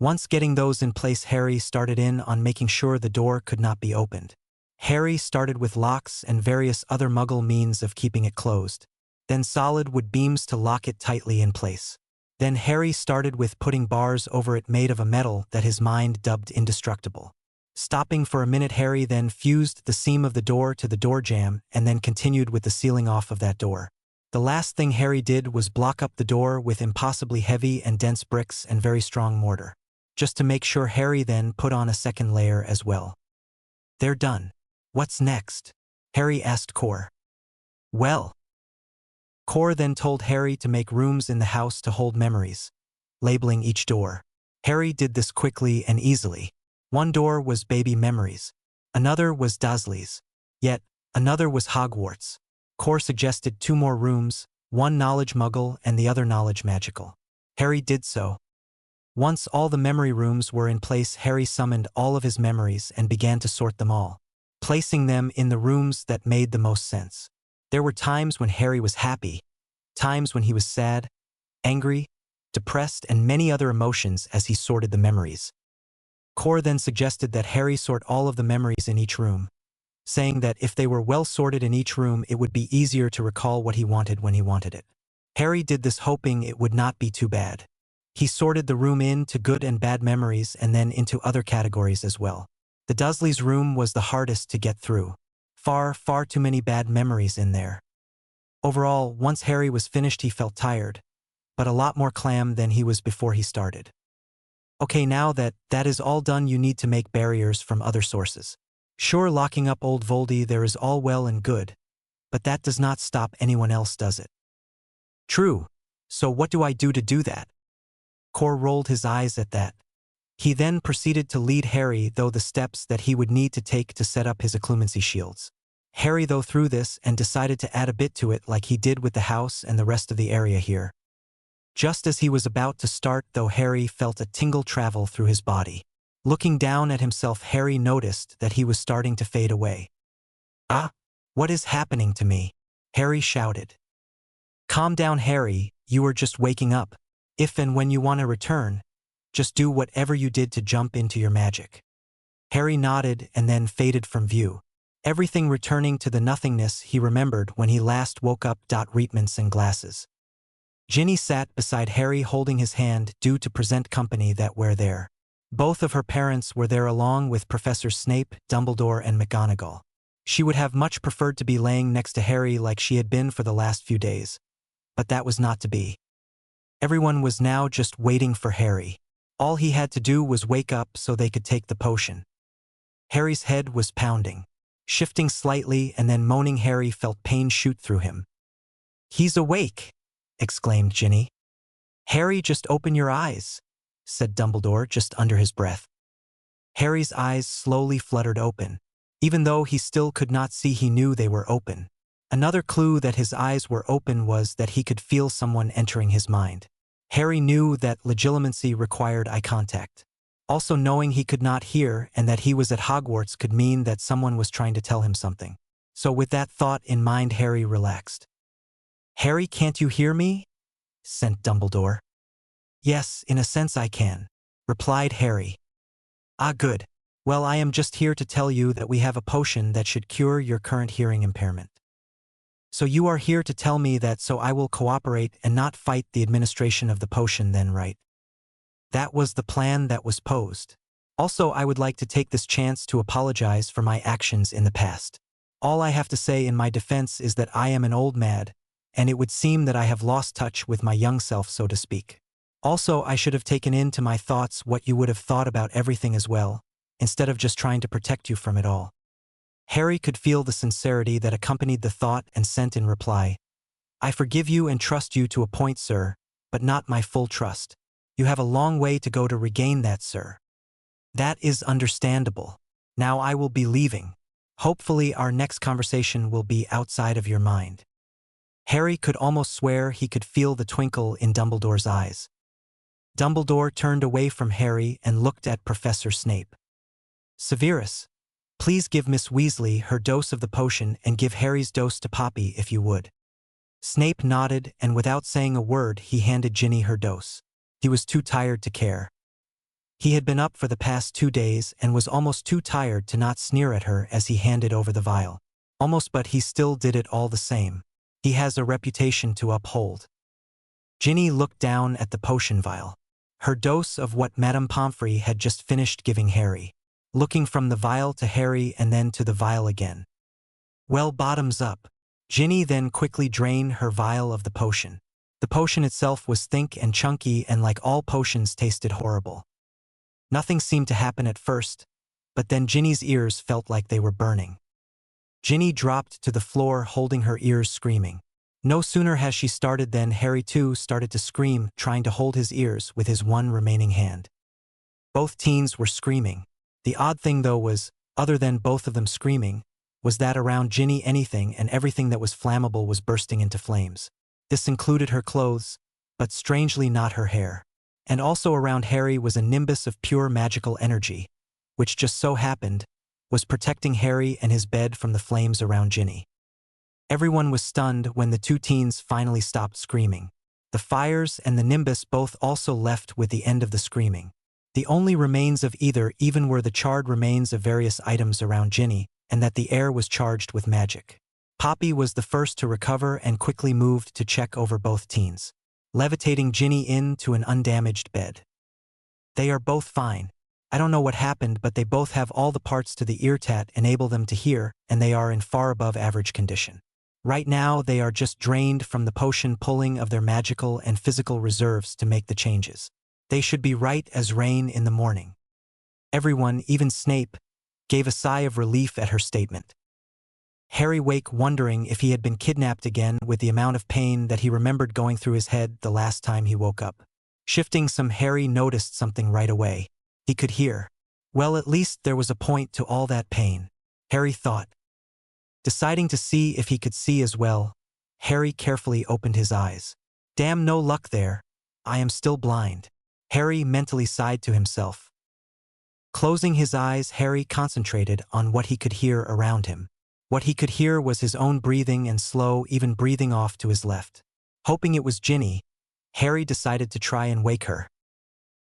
Once getting those in place, Harry started in on making sure the door could not be opened. Harry started with locks and various other Muggle means of keeping it closed. Then solid wood beams to lock it tightly in place. Then Harry started with putting bars over it made of a metal that his mind dubbed indestructible. Stopping for a minute, Harry then fused the seam of the door to the door jamb and then continued with the sealing off of that door. The last thing Harry did was block up the door with impossibly heavy and dense bricks and very strong mortar. Just to make sure, Harry then put on a second layer as well. They're done. What's next? Harry asked Cor. Well, Cor then told Harry to make rooms in the house to hold memories, labeling each door. Harry did this quickly and easily. One door was Baby Memories. Another was Dursley's. Yet another was Hogwarts. Cor suggested 2 more rooms, one Knowledge Muggle and the other Knowledge Magical. Harry did so. Once all the memory rooms were in place, Harry summoned all of his memories and began to sort them all, placing them in the rooms that made the most sense. There were times when Harry was happy, times when he was sad, angry, depressed, and many other emotions as he sorted the memories. Cor then suggested that Harry sort all of the memories in each room, saying that if they were well sorted in each room, it would be easier to recall what he wanted when he wanted it. Harry did this hoping it would not be too bad. He sorted the room into good and bad memories and then into other categories as well. The Dursley's room was the hardest to get through. Far too many bad memories in there. Overall, once Harry was finished, he felt tired, but a lot more calm than he was before he started. Okay, now that is all done, you need to make barriers from other sources. Sure, locking up old Voldy there is all well and good, but that does not stop anyone else, does it? True. So what do I do to do that? Cor rolled his eyes at that. He then proceeded to lead Harry through the steps that he would need to take to set up his occlumency shields. Harry though through this and decided to add a bit to it like he did with the house and the rest of the area here. Just as he was about to start though, Harry felt a tingle travel through his body. Looking down at himself, Harry noticed that he was starting to fade away. Ah! What is happening to me? Harry shouted. Calm down, Harry, you are just waking up. If and when you want to return, just do whatever you did to jump into your magic. Harry nodded and then faded from view, everything returning to the nothingness he remembered when he last woke up. Reitments and glasses. Ginny sat beside Harry holding his hand due to present company that were there. Both of her parents were there along with Professors Snape, Dumbledore, and McGonagall. She would have much preferred to be laying next to Harry like she had been for the last few days. But that was not to be. Everyone was now just waiting for Harry. All he had to do was wake up so they could take the potion. Harry's head was pounding, shifting slightly, and then moaning. Harry felt pain shoot through him. He's awake, exclaimed Ginny. Harry, just open your eyes. said Dumbledore just under his breath. Harry's eyes slowly fluttered open. Even though he still could not see, he knew they were open. Another clue that his eyes were open was that he could feel someone entering his mind. Harry knew that legilimency required eye contact. Also, knowing he could not hear and that he was at Hogwarts could mean that someone was trying to tell him something. So with that thought in mind, Harry relaxed. "Harry, can't you hear me?" sent Dumbledore. "Yes, in a sense I can," replied Harry. "Ah, good. Well, I am just here to tell you that we have a potion that should cure your current hearing impairment. So you are here to tell me that, so I will cooperate and not fight the administration of the potion then, right?" That was the plan that was posed. Also, I would like to take this chance to apologize for my actions in the past. All I have to say in my defense is that I am an old mad, and it would seem that I have lost touch with my young self, so to speak. Also, I should have taken into my thoughts what you would have thought about everything as well, instead of just trying to protect you from it all. Harry could feel the sincerity that accompanied the thought and sent in reply, "I forgive you and trust you to a point, sir, but not my full trust. You have a long way to go to regain that, sir." "That is understandable. Now I will be leaving. Hopefully our next conversation will be outside of your mind." Harry could almost swear he could feel the twinkle in Dumbledore's eyes. Dumbledore turned away from Harry and looked at Professor Snape. "Severus, please give Miss Weasley her dose of the potion and give Harry's dose to Poppy if you would." Snape nodded, and without saying a word he handed Ginny her dose. He was too tired to care. He had been up for the past 2 days and was almost too tired to not sneer at her as he handed over the vial. Almost, but he still did it all the same. He has a reputation to uphold. Ginny looked down at the potion vial. Her dose of what Madame Pomfrey had just finished giving Harry. Looking from the vial to Harry and then to the vial again. "Well, bottoms up." Ginny then quickly drained her vial of the potion. The potion itself was thick and chunky, and like all potions, tasted horrible. Nothing seemed to happen at first, but then Ginny's ears felt like they were burning. Ginny dropped to the floor holding her ears, screaming. No sooner has she started than Harry too started to scream, trying to hold his ears with his one remaining hand. Both teens were screaming. The odd thing though was, other than both of them screaming, was that around Ginny anything and everything that was flammable was bursting into flames. This included her clothes, but strangely not her hair. And also around Harry was a nimbus of pure magical energy, which just so happened was protecting Harry and his bed from the flames around Ginny. Everyone was stunned when the two teens finally stopped screaming. The fires and the nimbus both also left with the end of the screaming. The only remains of either even were the charred remains of various items around Ginny, and that the air was charged with magic. Poppy was the first to recover and quickly moved to check over both teens, levitating Ginny into an undamaged bed. "They are both fine. I don't know what happened, but they both have all the parts to the ear tat enable them to hear, and they are in far above average condition. Right now, they are just drained from the potion pulling of their magical and physical reserves to make the changes. They should be right as rain in the morning." Everyone, even Snape, gave a sigh of relief at her statement. Harry woke wondering if he had been kidnapped again with the amount of pain that he remembered going through his head the last time he woke up. Shifting some, Harry noticed something right away. He could hear. Well, at least there was a point to all that pain, Harry thought. Deciding to see if he could see as well, Harry carefully opened his eyes. Damn, no luck there. I am still blind. Harry mentally sighed to himself. Closing his eyes, Harry concentrated on what he could hear around him. What he could hear was his own breathing and slow, even breathing off to his left. Hoping it was Ginny, Harry decided to try and wake her.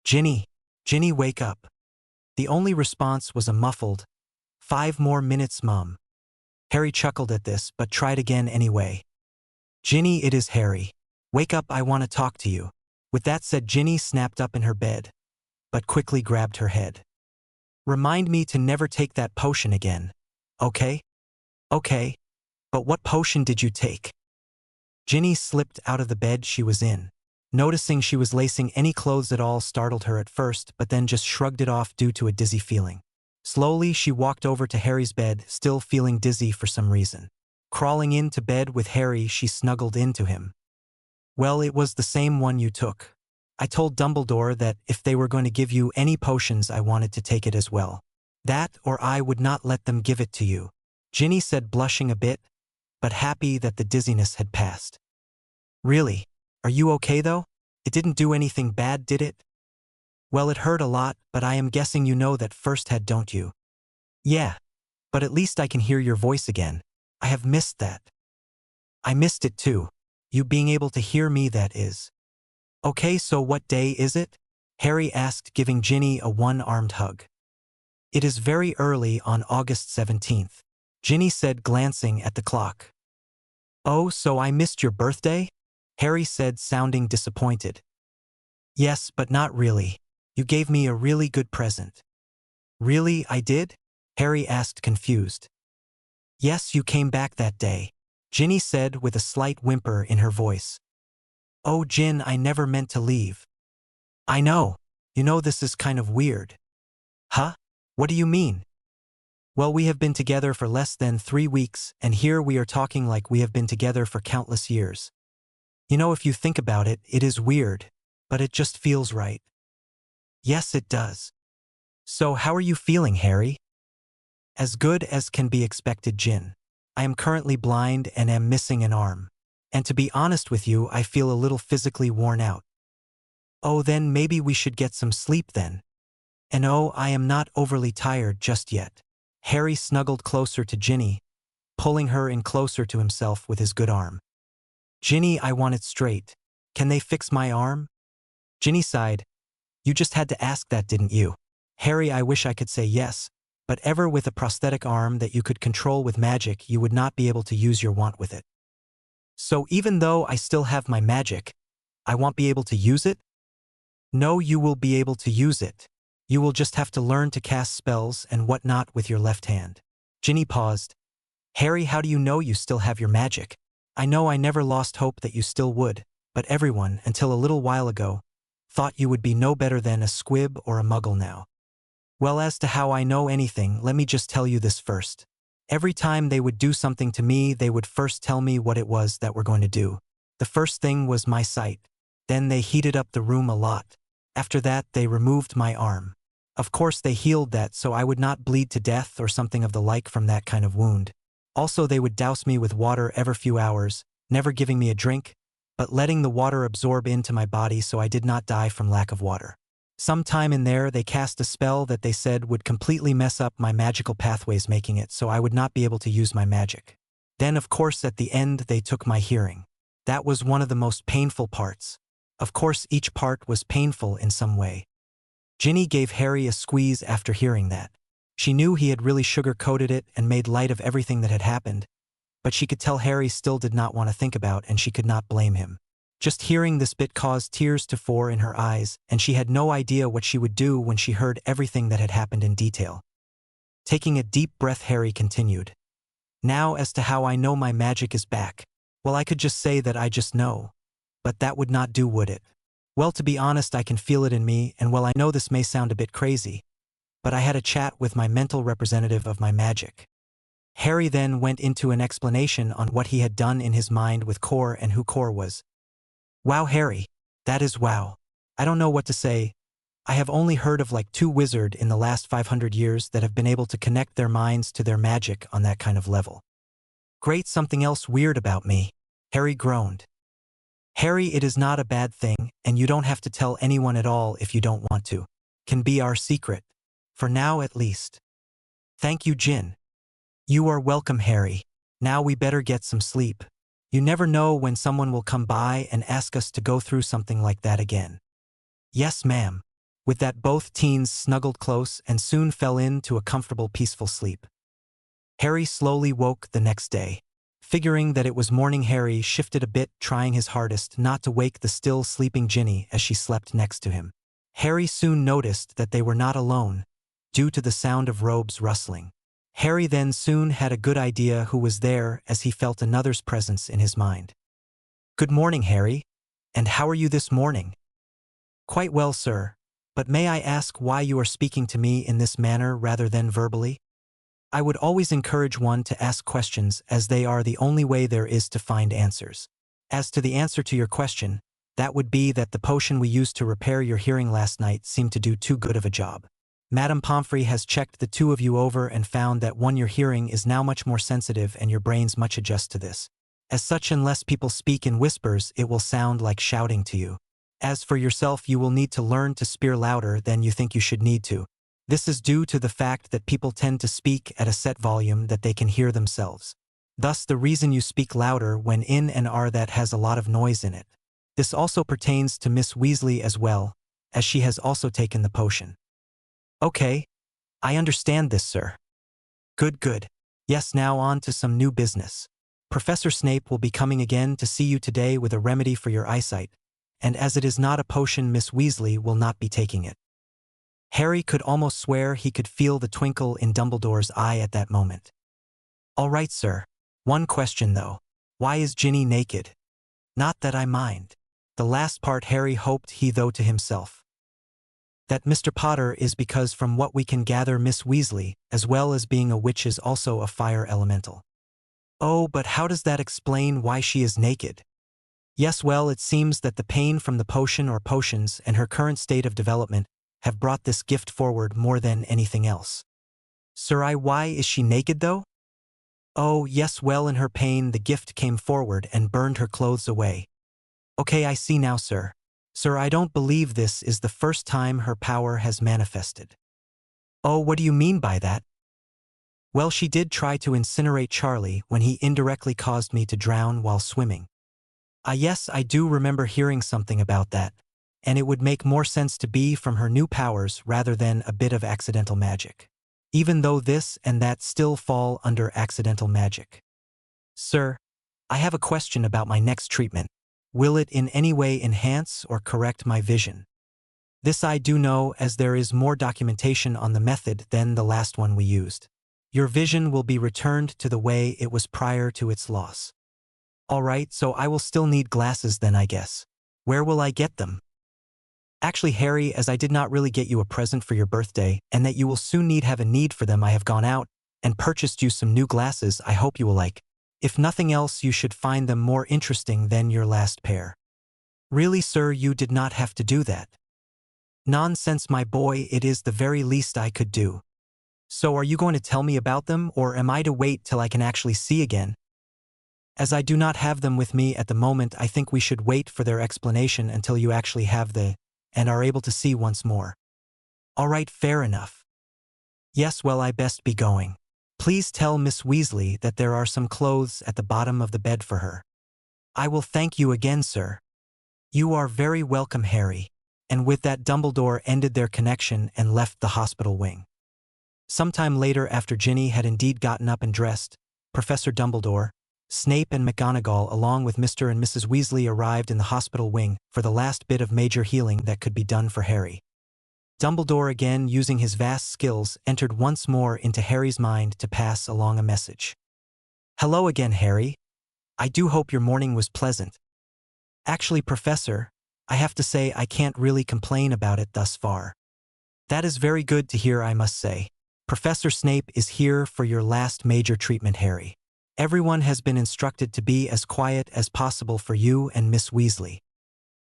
"Ginny, Ginny, wake up." The only response was a muffled, "5 more minutes, Mum." Harry chuckled at this, but tried again anyway. "Ginny, it is Harry. Wake up, I want to talk to you." With that said, Ginny snapped up in her bed, but quickly grabbed her head. "Remind me to never take that potion again, okay?" "Okay, but what potion did you take?" Ginny slipped out of the bed she was in. Noticing she was lacing any clothes at all startled her at first, but then just shrugged it off due to a dizzy feeling. Slowly, she walked over to Harry's bed, still feeling dizzy for some reason. Crawling into bed with Harry, she snuggled into him. "Well, it was the same one you took. I told Dumbledore that if they were going to give you any potions, I wanted to take it as well. That or I would not let them give it to you, Ginny said, blushing a bit, but happy that the dizziness had passed. Really? Are you okay though? It didn't do anything bad, did it? Well, it hurt a lot, but I am guessing you know that first head, don't you? Yeah. But at least I can hear your voice again. I have missed that. I missed it too. You being able to hear me, that is. Okay, so what day is it? Harry asked, giving Ginny a one-armed hug. It is very early on August 17th, Ginny said, glancing at the clock. Oh, so I missed your birthday? Harry said, sounding disappointed. Yes, but not really. You gave me a really good present. Really, I did? Harry asked, confused. Yes, you came back that day, Ginny said with a slight whimper in her voice. Oh, Gin, I never meant to leave. I know. You know, this is kind of weird. Huh? What do you mean? Well, we have been together for less than 3 weeks, and here we are talking like we have been together for countless years. You know, if you think about it, it is weird, but it just feels right. Yes, it does. So how are you feeling, Harry? As good as can be expected, Gin. I am currently blind and am missing an arm. And to be honest with you, I feel a little physically worn out. Oh, then maybe we should get some sleep then. And oh, I am not overly tired just yet. Harry snuggled closer to Ginny, pulling her in closer to himself with his good arm. Ginny, I want it straight. Can they fix my arm? Ginny sighed. You just had to ask that, didn't you? Harry, I wish I could say yes, but ever with a prosthetic arm that you could control with magic, you would not be able to use your wand with it. So even though I still have my magic, I won't be able to use it? No, you will be able to use it. You will just have to learn to cast spells and whatnot with your left hand. Ginny paused. Harry, how do you know you still have your magic? I know I never lost hope that you still would, but everyone, until a little while ago, thought you would be no better than a squib or a muggle now. Well, as to how I know anything, let me just tell you this first. Every time they would do something to me, they would first tell me what it was that we're going to do. The first thing was my sight. Then they heated up the room a lot. After that, they removed my arm. Of course, they healed that so I would not bleed to death or something of the like from that kind of wound. Also, they would douse me with water every few hours, never giving me a drink, but letting the water absorb into my body so I did not die from lack of water. Sometime in there, they cast a spell that they said would completely mess up my magical pathways, making it so I would not be able to use my magic. Then, of course, at the end, they took my hearing. That was one of the most painful parts. Of course, each part was painful in some way. Ginny gave Harry a squeeze after hearing that. She knew he had really sugar-coated it and made light of everything that had happened, but she could tell Harry still did not want to think about, and she could not blame him. Just hearing this bit caused tears to pour in her eyes, and she had no idea what she would do when she heard everything that had happened in detail. Taking a deep breath, Harry continued. Now, as to how I know my magic is back, well, I could just say that I just know. But that would not do, would it? Well, to be honest, I can feel it in me, and well, I know this may sound a bit crazy, but I had a chat with my mental representative of my magic. Harry then went into an explanation on what he had done in his mind with Cor and who Cor was. Wow, Harry, that is wow. I don't know what to say. I have only heard of like 2 wizards in the last 500 years that have been able to connect their minds to their magic on that kind of level. Great, something else weird about me. Harry groaned. Harry, it is not a bad thing, and you don't have to tell anyone at all if you don't want to. Can be our secret. For now, at least. Thank you, Gin. You are welcome, Harry. Now we better get some sleep. You never know when someone will come by and ask us to go through something like that again. Yes, ma'am. With that, both teens snuggled close and soon fell into a comfortable, peaceful sleep. Harry slowly woke the next day. Figuring that it was morning, Harry shifted a bit, trying his hardest not to wake the still sleeping Ginny as she slept next to him. Harry soon noticed that they were not alone, due to the sound of robes rustling. Harry then soon had a good idea who was there as he felt another's presence in his mind. Good morning, Harry. And how are you this morning? Quite well, sir. But may I ask why you are speaking to me in this manner rather than verbally? I would always encourage one to ask questions, as they are the only way there is to find answers. As to the answer to your question, That would be that the potion we used to repair your hearing last night seemed to do too good of a job. Madame Pomfrey has checked the two of you over and found that one, your hearing is now much more sensitive and your brains much adjust to this. As such, unless people speak in whispers, it will sound like shouting to you. As for yourself, you will need to learn to speak louder than you think you should need to. This is due to the fact that people tend to speak at a set volume that they can hear themselves. Thus, the reason you speak louder when in and are that has a lot of noise in it. This also pertains to Miss Weasley as well, as she has also taken the potion. Okay, I understand this, sir. Good, good. Yes, now on to some new business. Professor Snape will be coming again to see you today with a remedy for your eyesight, and as it is not a potion, Miss Weasley will not be taking it. Harry could almost swear he could feel the twinkle in Dumbledore's eye at that moment. All right, sir. One question, though. Why is Ginny naked? Not that I mind. The last part Harry hoped he though to himself. That Mr. Potter is because from what we can gather Miss Weasley, as well as being a witch, is also a fire elemental. Oh, but how does that explain why she is naked? Yes, well, it seems that the pain from the potion or potions and her current state of development have brought this gift forward more than anything else. Sir, why is she naked though? Oh, yes, well, in her pain the gift came forward and burned her clothes away. Okay, I see now, sir. Sir, I don't believe this is the first time her power has manifested. Oh, what do you mean by that? Well, she did try to incinerate Charlie when he indirectly caused me to drown while swimming. Yes, I do remember hearing something about that, and it would make more sense to be from her new powers rather than a bit of accidental magic. Even though this and that still fall under accidental magic. Sir, I have a question about my next treatment. Will it in any way enhance or correct my vision? This I do know, as there is more documentation on the method than the last one we used. Your vision will be returned to the way it was prior to its loss. All right, so I will still need glasses then, I guess. Where will I get them? Actually, Harry, as I did not really get you a present for your birthday, and that you will soon have a need for them, I have gone out and purchased you some new glasses I hope you will like. If nothing else, you should find them more interesting than your last pair. Really, sir, you did not have to do that. Nonsense, my boy, it is the very least I could do. So are you going to tell me about them, or am I to wait till I can actually see again? As I do not have them with me at the moment, I think we should wait for their explanation until you actually have and are able to see once more. All right, fair enough. Yes, well, I best be going. Please tell Miss Weasley that there are some clothes at the bottom of the bed for her. I will thank you again, sir. You are very welcome, Harry. And with that, Dumbledore ended their connection and left the hospital wing. Sometime later, after Ginny had indeed gotten up and dressed, Professor Dumbledore, Snape and McGonagall along with Mr. and Mrs. Weasley arrived in the hospital wing for the last bit of major healing that could be done for Harry. Dumbledore, again using his vast skills, entered once more into Harry's mind to pass along a message. Hello again, Harry. I do hope your morning was pleasant. Actually, Professor, I have to say I can't really complain about it thus far. That is very good to hear, I must say. Professor Snape is here for your last major treatment, Harry. Everyone has been instructed to be as quiet as possible for you and Miss Weasley.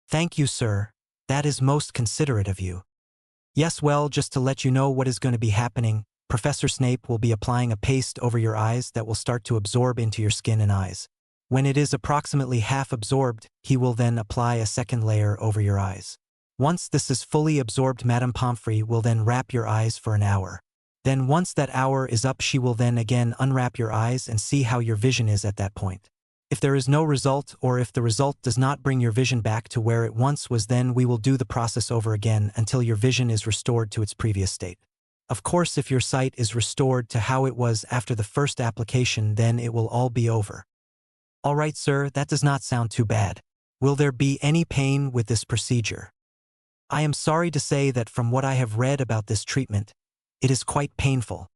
Thank you, sir. That is most considerate of you. Yes, well, just to let you know what is going to be happening, Professor Snape will be applying a paste over your eyes that will start to absorb into your skin and eyes. When it is approximately half absorbed, he will then apply a second layer over your eyes. Once this is fully absorbed, Madame Pomfrey will then wrap your eyes for an hour. Then once that hour is up, she will then again unwrap your eyes and see how your vision is at that point. If there is no result, or if the result does not bring your vision back to where it once was, then we will do the process over again until your vision is restored to its previous state. Of course, if your sight is restored to how it was after the first application, then it will all be over. All right, sir, that does not sound too bad. Will there be any pain with this procedure? I am sorry to say that from what I have read about this treatment, it is quite painful.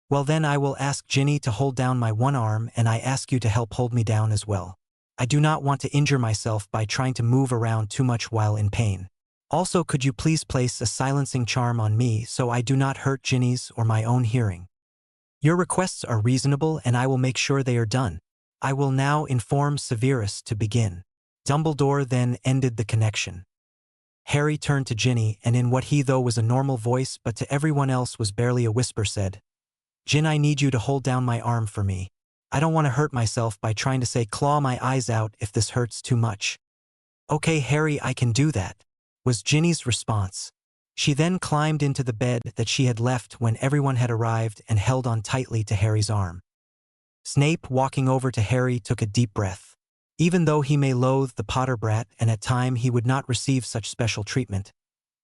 Well, then I will ask Ginny to hold down my one arm, and I ask you to help hold me down as well. I do not want to injure myself by trying to move around too much while in pain. Also, could you please place a silencing charm on me so I do not hurt Ginny's or my own hearing? Your requests are reasonable, and I will make sure they are done. I will now inform Severus to begin. Dumbledore then ended the connection. Harry turned to Ginny and in what he though was a normal voice but to everyone else was barely a whisper said, "Gin, I need you to hold down my arm for me. I don't want to hurt myself by trying to say claw my eyes out if this hurts too much." "Okay, Harry, I can do that," was Ginny's response. She then climbed into the bed that she had left when everyone had arrived and held on tightly to Harry's arm. Snape, walking over to Harry, took a deep breath. Even though he may loathe the Potter brat and at time he would not receive such special treatment,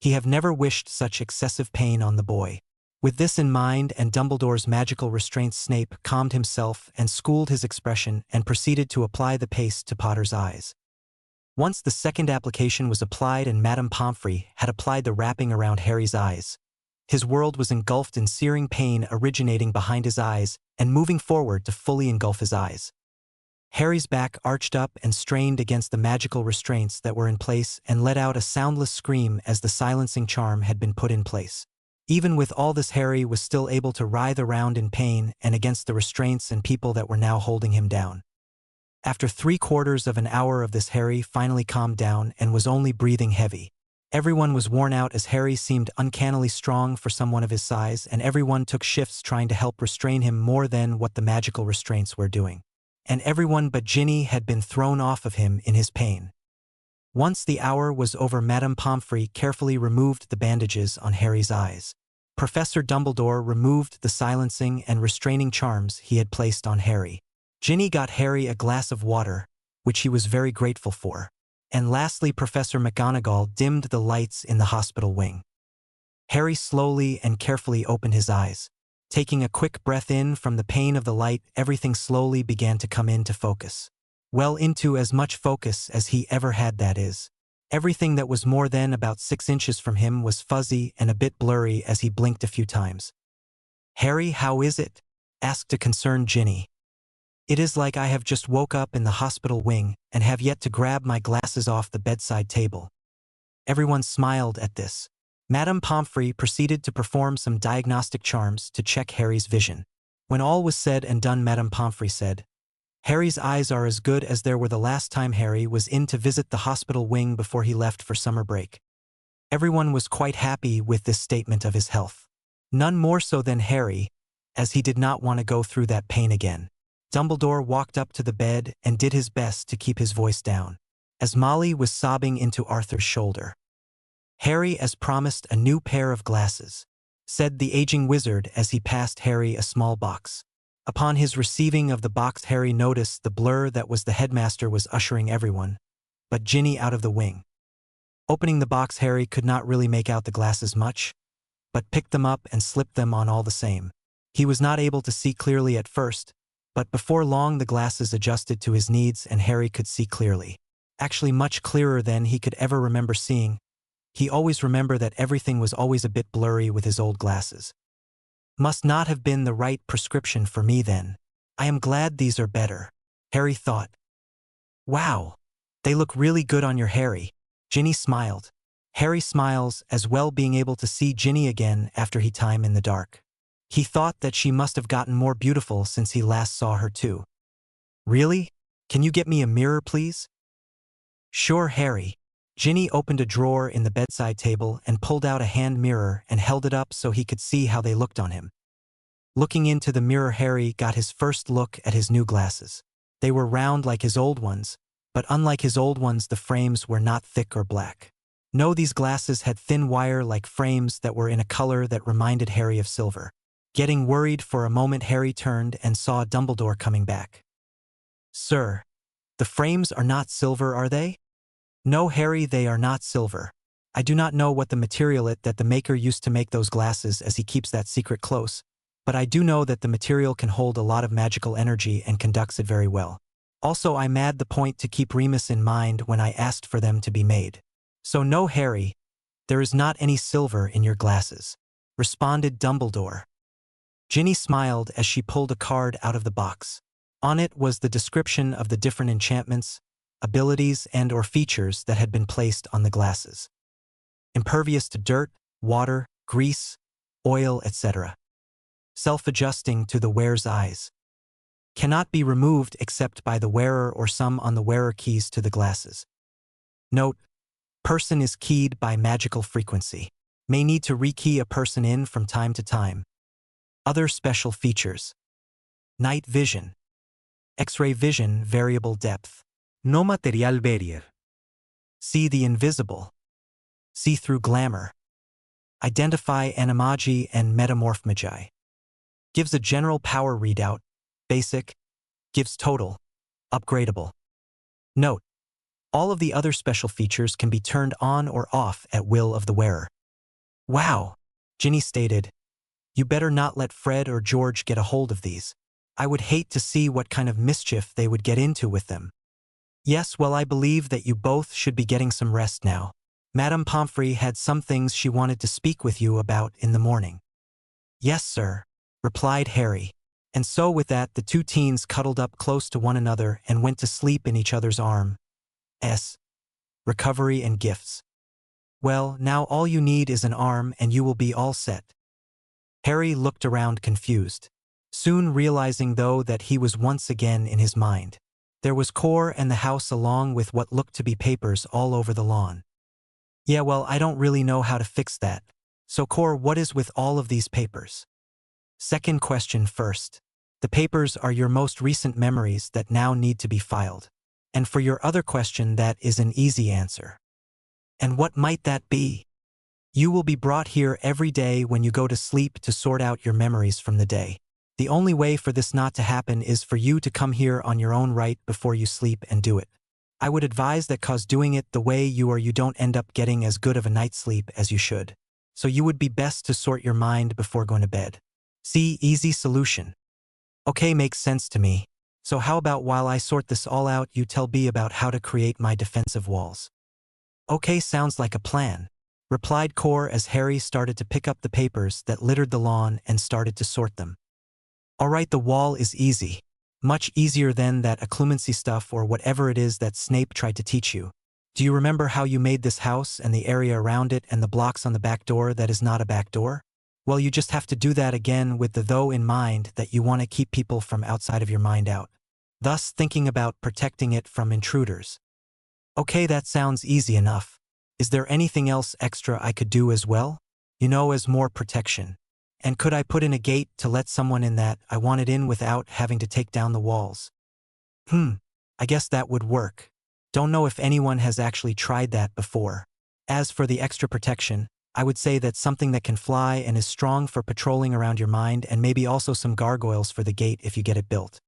he have never wished such excessive pain on the boy. With this in mind and Dumbledore's magical restraints, Snape calmed himself and schooled his expression and proceeded to apply the paste to Potter's eyes. Once the second application was applied and Madame Pomfrey had applied the wrapping around Harry's eyes, his world was engulfed in searing pain originating behind his eyes and moving forward to fully engulf his eyes. Harry's back arched up and strained against the magical restraints that were in place and let out a soundless scream as the silencing charm had been put in place. Even with all this, Harry was still able to writhe around in pain and against the restraints and people that were now holding him down. After 3/4 of an hour of this, Harry finally calmed down and was only breathing heavy. Everyone was worn out as Harry seemed uncannily strong for someone of his size, and everyone took shifts trying to help restrain him more than what the magical restraints were doing. And everyone but Ginny had been thrown off of him in his pain. Once the hour was over, Madame Pomfrey carefully removed the bandages on Harry's eyes. Professor Dumbledore removed the silencing and restraining charms he had placed on Harry. Ginny got Harry a glass of water, which he was very grateful for. And lastly, Professor McGonagall dimmed the lights in the hospital wing. Harry slowly and carefully opened his eyes. Taking a quick breath in from the pain of the light, everything slowly began to come into focus. Well, into as much focus as he ever had, that is. Everything that was more than about 6 inches from him was fuzzy and a bit blurry as he blinked a few times. "Harry, how is it?" asked a concerned Ginny. "It is like I have just woke up in the hospital wing and have yet to grab my glasses off the bedside table." Everyone smiled at this. Madame Pomfrey proceeded to perform some diagnostic charms to check Harry's vision. When all was said and done, Madame Pomfrey said, "Harry's eyes are as good as they were the last time Harry was in to visit the hospital wing before he left for summer break." Everyone was quite happy with this statement of his health. None more so than Harry, as he did not want to go through that pain again. Dumbledore walked up to the bed and did his best to keep his voice down, as Molly was sobbing into Arthur's shoulder. "Harry, as promised, a new pair of glasses," said the aging wizard as he passed Harry a small box. Upon his receiving of the box, Harry noticed the blur that was the headmaster was ushering everyone, but Ginny out of the wing. Opening the box, Harry could not really make out the glasses much, but picked them up and slipped them on all the same. He was not able to see clearly at first, but before long the glasses adjusted to his needs and Harry could see clearly. Actually much clearer than he could ever remember seeing. He always remembered that everything was always a bit blurry with his old glasses. "Must not have been the right prescription for me then. I am glad these are better," Harry thought. "Wow, they look really good on your Harry." Ginny smiled. Harry smiles as well, being able to see Ginny again after he time in the dark. He thought that she must have gotten more beautiful since he last saw her too. "Really? Can you get me a mirror, please?" "Sure, Harry." Ginny opened a drawer in the bedside table and pulled out a hand mirror and held it up so he could see how they looked on him. Looking into the mirror, Harry got his first look at his new glasses. They were round like his old ones, but unlike his old ones, the frames were not thick or black. No, these glasses had thin wire-like frames that were in a color that reminded Harry of silver. Getting worried for a moment, Harry turned and saw Dumbledore coming back. "Sir, the frames are not silver, are they?" "No, Harry, they are not silver. I do not know what the material it that the maker used to make those glasses, as he keeps that secret close, but I do know that the material can hold a lot of magical energy and conducts it very well. Also, I made the point to keep Remus in mind when I asked for them to be made. So no, Harry, there is not any silver in your glasses," responded Dumbledore. Ginny smiled as she pulled a card out of the box. On it was the description of the different enchantments, abilities and/or features that had been placed on the glasses. Impervious to dirt, water, grease, oil, etc. Self-adjusting to the wearer's eyes. Cannot be removed except by the wearer or some on the wearer keys to the glasses. Note, person is keyed by magical frequency. May need to rekey a person in from time to time. Other special features. Night vision. X-ray vision, variable depth. No material barrier. See the invisible. See-through glamour. Identify animagi and metamorph magi. Gives a general power readout, basic, gives total, upgradable. Note, all of the other special features can be turned on or off at will of the wearer. Wow, Ginny stated. You better not let Fred or George get a hold of these. I would hate to see what kind of mischief they would get into with them. Yes, well, I believe that you both should be getting some rest now. Madame Pomfrey had some things she wanted to speak with you about in the morning. Yes, sir, replied Harry. And so with that, the two teens cuddled up close to one another and went to sleep in each other's arms. Recovery and gifts. Well, now all you need is an arm and you will be all set. Harry looked around confused, soon realizing though that he was once again in his mind. There was Cor and the house along with what looked to be papers all over the lawn. Yeah, well, I don't really know how to fix that. So Cor, what is with all of these papers? Second question first. The papers are your most recent memories that now need to be filed. And for your other question, that is an easy answer. And what might that be? You will be brought here every day when you go to sleep to sort out your memories from the day. The only way for this not to happen is for you to come here on your own right before you sleep and do it. I would advise that cause doing it the way you don't end up getting as good of a night's sleep as you should. So you would be best to sort your mind before going to bed. See, easy solution. Okay, makes sense to me. So how about while I sort this all out, you tell B about how to create my defensive walls? Okay, sounds like a plan, replied Cor as Harry started to pick up the papers that littered the lawn and started to sort them. All right, the wall is easy. Much easier than that occlumency stuff or whatever it is that Snape tried to teach you. Do you remember how you made this house and the area around it and the blocks on the back door that is not a back door? Well, you just have to do that again with the though in mind that you want to keep people from outside of your mind out. Thus thinking about protecting it from intruders. Okay, that sounds easy enough. Is there anything else extra I could do as well? You know, as more protection. And could I put in a gate to let someone in that I wanted in without having to take down the walls? I guess that would work. Don't know if anyone has actually tried that before. As for the extra protection, I would say that's something that can fly and is strong for patrolling around your mind, and maybe also some gargoyles for the gate if you get it built.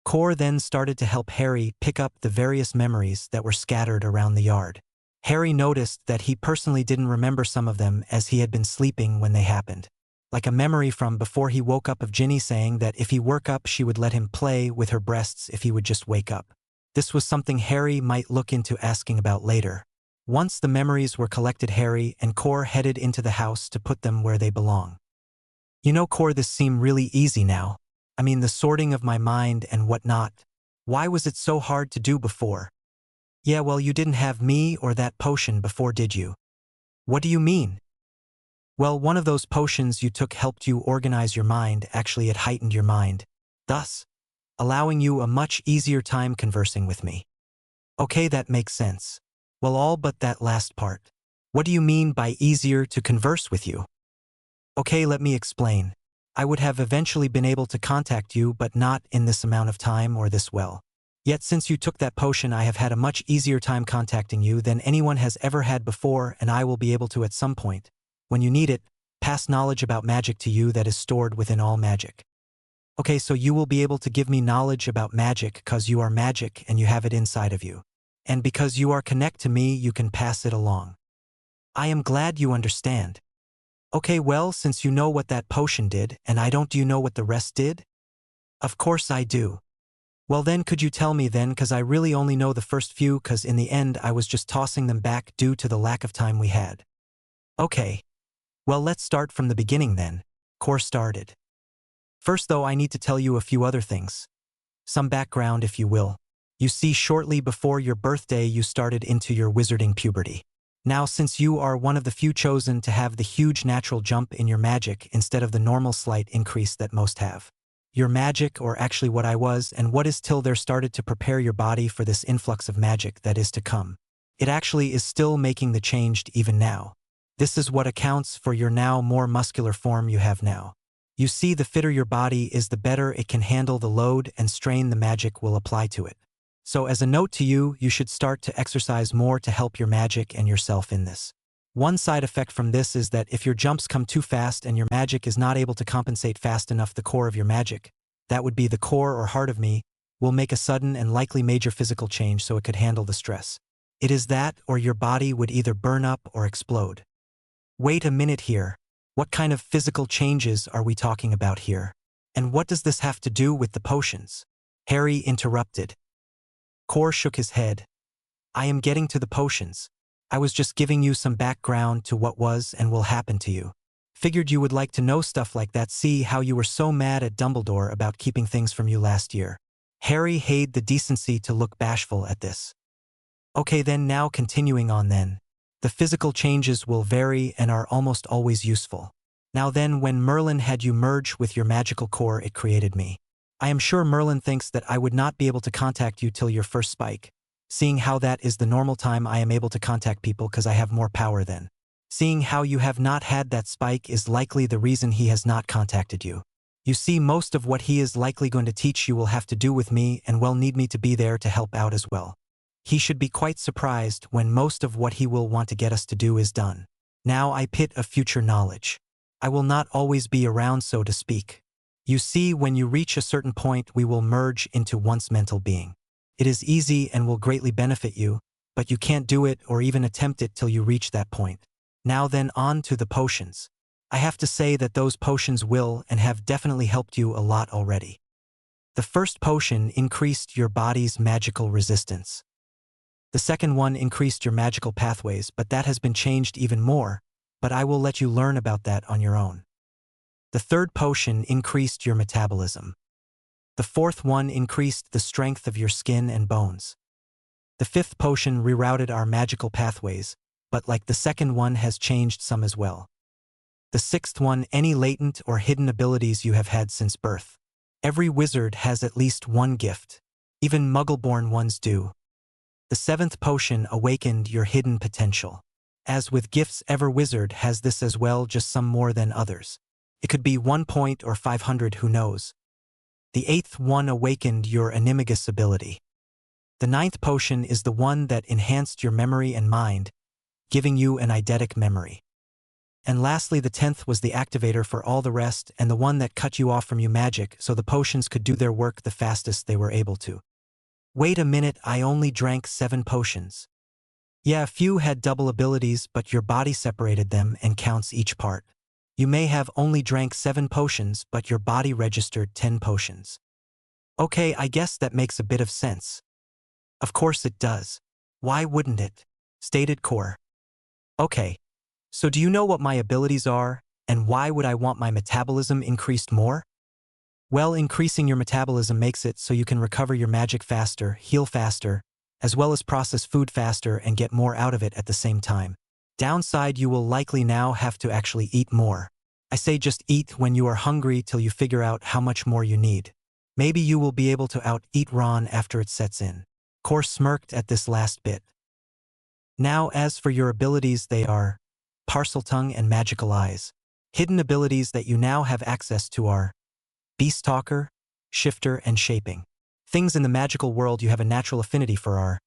Cor then started to help Harry pick up the various memories that were scattered around the yard. Harry noticed that he personally didn't remember some of them as he had been sleeping when they happened. Like a memory from before he woke up of Ginny saying that if he woke up she would let him play with her breasts if he would just wake up. This was something Harry might look into asking about later. Once the memories were collected, Harry and Cor headed into the house to put them where they belong. You know, Cor, this seemed really easy now. I mean, the sorting of my mind and whatnot. Why was it so hard to do before? Yeah, well, you didn't have me or that potion before, did you? What do you mean? Well, one of those potions you took helped you organize your mind. Actually, it heightened your mind, thus allowing you a much easier time conversing with me. Okay, that makes sense. Well, all but that last part. What do you mean by easier to converse with you? Okay, let me explain. I would have eventually been able to contact you, but not in this amount of time or this well. Yet since you took that potion, I have had a much easier time contacting you than anyone has ever had before, and I will be able to at some point, when you need it, pass knowledge about magic to you that is stored within all magic. Okay, so you will be able to give me knowledge about magic cause you are magic and you have it inside of you. And because you are connect to me, you can pass it along. I am glad you understand. Okay, well, since you know what that potion did, and I don't, do you know what the rest did? Of course I do. Well then, could you tell me then, cause I really only know the first few, cause in the end I was just tossing them back due to the lack of time we had. Okay. Well, let's start from the beginning then. Cor started. First though, I need to tell you a few other things. Some background, if you will. You see, shortly before your birthday you started into your wizarding puberty. Now, since you are one of the few chosen to have the huge natural jump in your magic instead of the normal slight increase that most have. Your magic, or actually what I was and what is till there, started to prepare your body for this influx of magic that is to come. It actually is still making the change even now. This is what accounts for your now more muscular form you have now. You see, the fitter your body is, the better it can handle the load and strain the magic will apply to it. So as a note to you, you should start to exercise more to help your magic and yourself in this. One side effect from this is that if your jumps come too fast and your magic is not able to compensate fast enough, the core of your magic, that would be the core or heart of me, will make a sudden and likely major physical change so it could handle the stress. It is that, or your body would either burn up or explode. Wait a minute here. What kind of physical changes are we talking about here? And what does this have to do with the potions? Harry interrupted. Core shook his head. I am getting to the potions. I was just giving you some background to what was and will happen to you. Figured you would like to know stuff like that. See how you were so mad at Dumbledore about keeping things from you last year. Harry had the decency to look bashful at this. Okay then, now continuing on then. The physical changes will vary and are almost always useful. Now then, when Merlin had you merge with your magical core, it created me. I am sure Merlin thinks that I would not be able to contact you till your first spike. Seeing how that is the normal time I am able to contact people because I have more power then. Seeing how you have not had that spike is likely the reason he has not contacted you. You see, most of what he is likely going to teach you will have to do with me and will need me to be there to help out as well. He should be quite surprised when most of what he will want to get us to do is done. Now I pit of future knowledge. I will not always be around, so to speak. You see, when you reach a certain point, we will merge into one's mental being. It is easy and will greatly benefit you, but you can't do it or even attempt it till you reach that point. Now then, on to the potions. I have to say that those potions will and have definitely helped you a lot already. The first potion increased your body's magical resistance. The second one increased your magical pathways, but that has been changed even more, but I will let you learn about that on your own. The third potion increased your metabolism. The fourth one increased the strength of your skin and bones. The fifth potion rerouted our magical pathways, but like the second one has changed some as well. The sixth one, any latent or hidden abilities you have had since birth. Every wizard has at least one gift. Even Muggle-born ones do. The seventh potion awakened your hidden potential. As with gifts, every wizard has this as well, just some more than others. It could be 1 point or 500, who knows. The eighth one awakened your animagus ability. The ninth potion is the one that enhanced your memory and mind, giving you an eidetic memory. And lastly, the 10th was the activator for all the rest and the one that cut you off from your magic so the potions could do their work the fastest they were able to. Wait a minute, I only drank 7 potions. Yeah, a few had double abilities, but your body separated them and counts each part. You may have only drank 7 potions, but your body registered 10 potions. Okay, I guess that makes a bit of sense. Of course it does. Why wouldn't it? Stated Core. Okay. So do you know what my abilities are, and why would I want my metabolism increased more? Well, increasing your metabolism makes it so you can recover your magic faster, heal faster, as well as process food faster and get more out of it at the same time. Downside, you will likely now have to actually eat more. I say just eat when you are hungry till you figure out how much more you need. Maybe you will be able to out-eat Ron after it sets in. Core smirked at this last bit. Now, as for your abilities, they are Parseltongue and Magical Eyes. Hidden abilities that you now have access to are Beast Talker, Shifter, and Shaping. Things in the magical world you have a natural affinity for are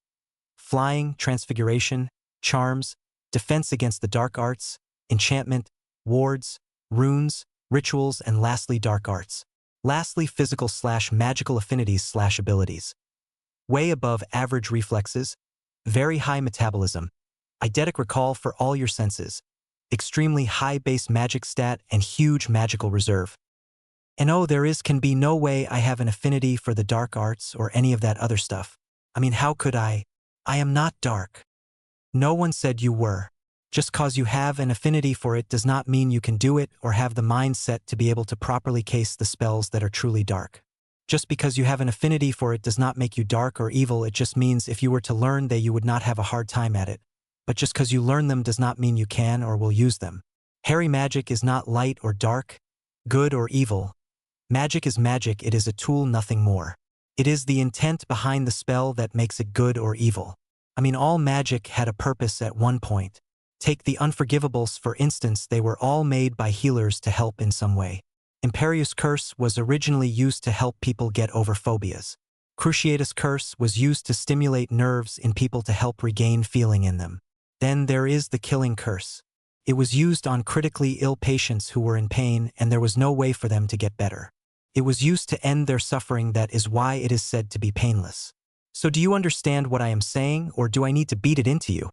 Flying, Transfiguration, Charms, Defense against the Dark Arts, Enchantment, Wards, Runes, Rituals, and lastly Dark Arts. Lastly, physical/magical affinities/abilities. Way above average reflexes, very high metabolism, eidetic recall for all your senses, extremely high base magic stat, and huge magical reserve. And oh, can be no way I have an affinity for the dark arts or any of that other stuff. I mean, how could I? I am not dark. No one said you were. Just cause you have an affinity for it does not mean you can do it or have the mindset to be able to properly cast the spells that are truly dark. Just because you have an affinity for it does not make you dark or evil. It just means if you were to learn they, you would not have a hard time at it. But just cause you learn them does not mean you can or will use them. Harry, magic is not light or dark, good or evil. Magic is magic, it is a tool, nothing more. It is the intent behind the spell that makes it good or evil. I mean, all magic had a purpose at one point. Take the Unforgivables, for instance, they were all made by healers to help in some way. Imperius Curse was originally used to help people get over phobias. Cruciatus Curse was used to stimulate nerves in people to help regain feeling in them. Then there is the Killing Curse. It was used on critically ill patients who were in pain and there was no way for them to get better. It was used to end their suffering, that is why it is said to be painless. So do you understand what I am saying, or do I need to beat it into you?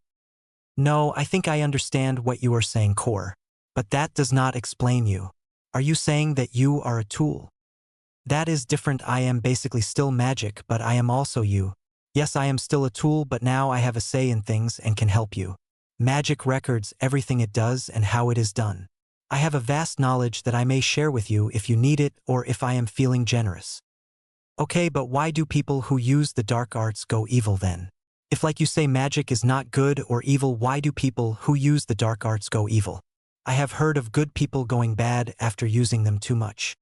No, I think I understand what you are saying, Core. But that does not explain you. Are you saying that you are a tool? That is different. I am basically still magic, but I am also you. Yes, I am still a tool, but now I have a say in things and can help you. Magic records everything it does and how it is done. I have a vast knowledge that I may share with you if you need it or if I am feeling generous. Okay, but why do people who use the dark arts go evil then? If, like you say, magic is not good or evil, why do people who use the dark arts go evil? I have heard of good people going bad after using them too much.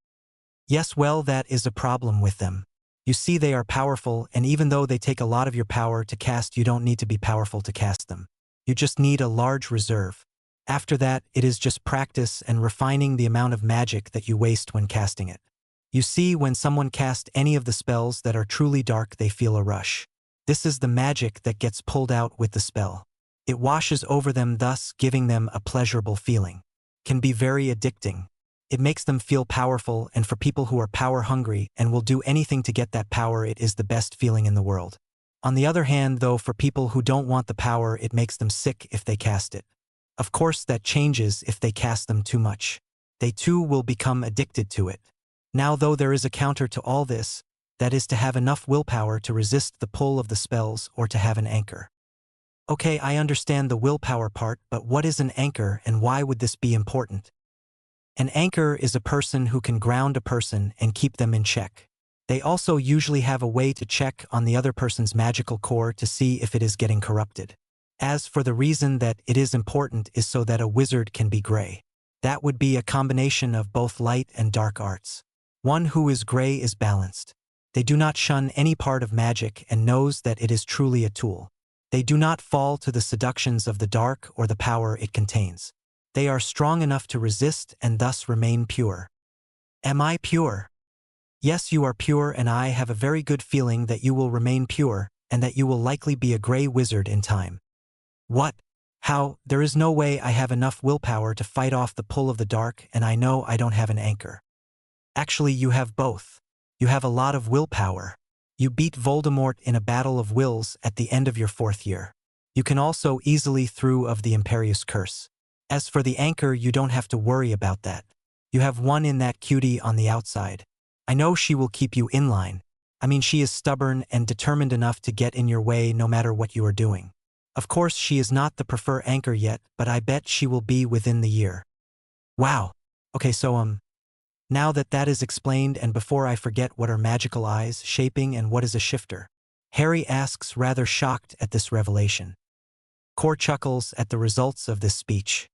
Yes, well, that is a problem with them. You see, they are powerful, and even though they take a lot of your power to cast, you don't need to be powerful to cast them. You just need a large reserve. After that, it is just practice and refining the amount of magic that you waste when casting it. You see, when someone casts any of the spells that are truly dark, they feel a rush. This is the magic that gets pulled out with the spell. It washes over them, thus giving them a pleasurable feeling. Can be very addicting. It makes them feel powerful, and for people who are power hungry and will do anything to get that power, it is the best feeling in the world. On the other hand, though, for people who don't want the power, it makes them sick if they cast it. Of course, that changes if they cast them too much. They too will become addicted to it. Now, though, there is a counter to all this, that is to have enough willpower to resist the pull of the spells or to have an anchor. Okay, I understand the willpower part, but what is an anchor and why would this be important? An anchor is a person who can ground a person and keep them in check. They also usually have a way to check on the other person's magical core to see if it is getting corrupted. As for the reason that it is important is so that a wizard can be gray. That would be a combination of both light and dark arts. One who is gray is balanced. They do not shun any part of magic and knows that it is truly a tool. They do not fall to the seductions of the dark or the power it contains. They are strong enough to resist and thus remain pure. Am I pure? Yes, you are pure, and I have a very good feeling that you will remain pure and that you will likely be a gray wizard in time. What? How? There is no way I have enough willpower to fight off the pull of the dark, and I know I don't have an anchor. Actually, you have both. You have a lot of willpower. You beat Voldemort in a battle of wills at the end of your 4th year. You can also easily through of the Imperius Curse. As for the anchor, you don't have to worry about that. You have one in that cutie on the outside. I know she will keep you in line. I mean, she is stubborn and determined enough to get in your way no matter what you are doing. Of course, she is not the preferred anchor yet, but I bet she will be within the year. Wow. Okay, so now that that is explained, and before I forget, what are magical eyes, shaping, and what is a shifter? Harry asks, rather shocked at this revelation. Core chuckles at the results of this speech.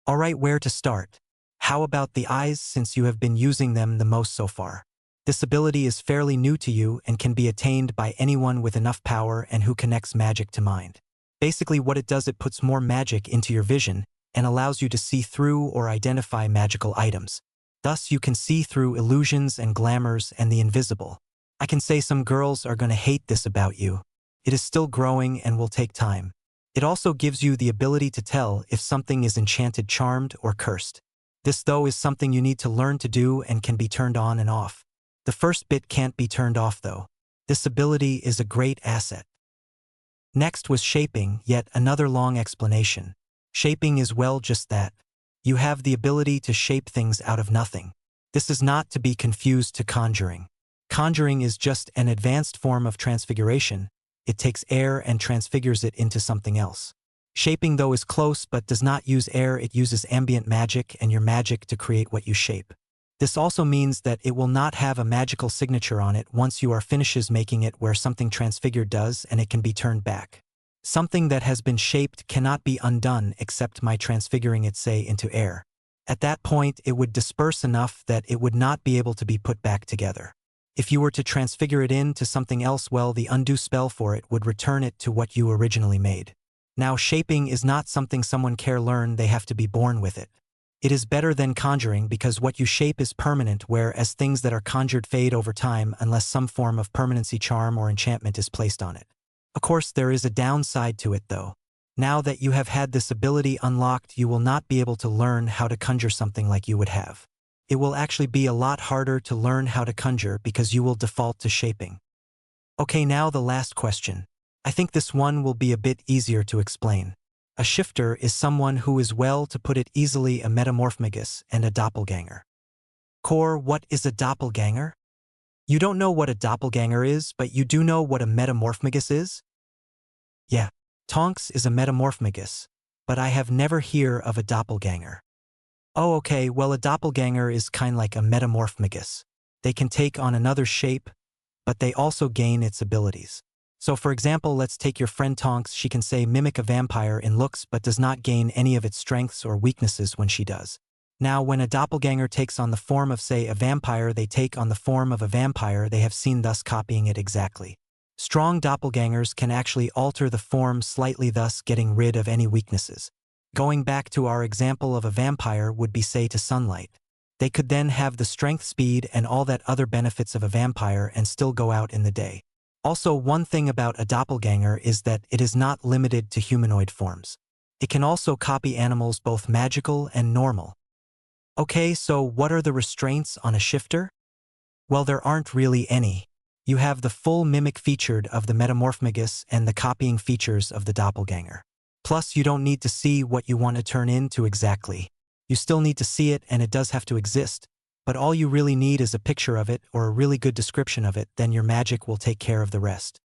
All right, where to start? How about the eyes, since you have been using them the most so far? This ability is fairly new to you and can be attained by anyone with enough power and who connects magic to mind. Basically, what it does, it puts more magic into your vision and allows you to see through or identify magical items. Thus, you can see through illusions and glamours and the invisible. I can say some girls are going to hate this about you. It is still growing and will take time. It also gives you the ability to tell if something is enchanted, charmed, or cursed. This, though, is something you need to learn to do and can be turned on and off. The first bit can't be turned off, though. This ability is a great asset. Next was shaping, yet another long explanation. Shaping is, well, just that. You have the ability to shape things out of nothing. This is not to be confused to conjuring. Conjuring is just an advanced form of transfiguration. It takes air and transfigures it into something else. Shaping, though, is close but does not use air. It uses ambient magic and your magic to create what you shape. This also means that it will not have a magical signature on it once you are finishes making it, where something transfigured does, and it can be turned back. Something that has been shaped cannot be undone except my transfiguring it, say, into air. At that point, it would disperse enough that it would not be able to be put back together. If you were to transfigure it into something else, well, the undo spell for it would return it to what you originally made. Now, shaping is not something someone can learn, they have to be born with it. It is better than conjuring because what you shape is permanent, whereas things that are conjured fade over time unless some form of permanency charm or enchantment is placed on it. Of course, there is a downside to it though. Now that you have had this ability unlocked, you will not be able to learn how to conjure something like you would have. It will actually be a lot harder to learn how to conjure because you will default to shaping. Okay, now the last question. I think this one will be a bit easier to explain. A shifter is someone who is, well, to put it easily, a metamorphmagus and a doppelganger. Core, what is a doppelganger? You don't know what a doppelganger is, but you do know what a metamorphmagus is? Yeah, Tonks is a metamorphmagus, but I have never hear of a doppelganger. Oh, okay, well, a doppelganger is kind like a metamorphmagus. They can take on another shape, but they also gain its abilities. So for example, let's take your friend Tonks. She can say mimic a vampire in looks but does not gain any of its strengths or weaknesses when she does. Now, when a doppelganger takes on the form of, say, a vampire, they take on the form of a vampire they have seen, thus copying it exactly. Strong doppelgangers can actually alter the form slightly, thus getting rid of any weaknesses. Going back to our example of a vampire would be, say, to sunlight. They could then have the strength, speed, and all that other benefits of a vampire and still go out in the day. Also, one thing about a doppelganger is that it is not limited to humanoid forms. It can also copy animals, both magical and normal. Okay, so what are the restraints on a shifter? Well, there aren't really any. You have the full mimic featured of the metamorphmagus and the copying features of the doppelganger. Plus, you don't need to see what you want to turn into exactly. You still need to see it, and it does have to exist. But all you really need is a picture of it or a really good description of it, then your magic will take care of the rest.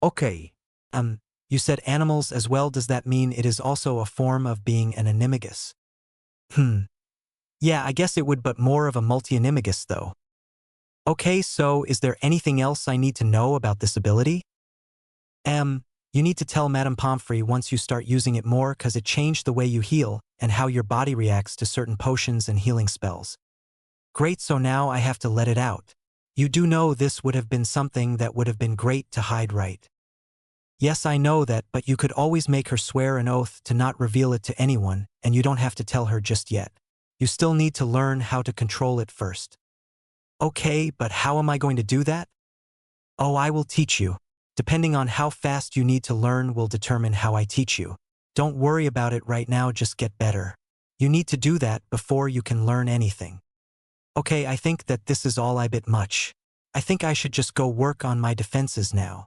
Okay. You said animals as well, does that mean it is also a form of being an animagus? Yeah, I guess it would, but more of a multi-animagus though. Okay, so is there anything else I need to know about this ability? You need to tell Madame Pomfrey once you start using it more, cause it changed the way you heal and how your body reacts to certain potions and healing spells. Great, so now I have to let it out. You do know this would have been something that would have been great to hide, right? Yes, I know that, but you could always make her swear an oath to not reveal it to anyone, and you don't have to tell her just yet. You still need to learn how to control it first. Okay, but how am I going to do that? Oh, I will teach you. Depending on how fast you need to learn will determine how I teach you. Don't worry about it right now, just get better. You need to do that before you can learn anything. Okay, I think that this is all a bit much. I think I should just go work on my defenses now.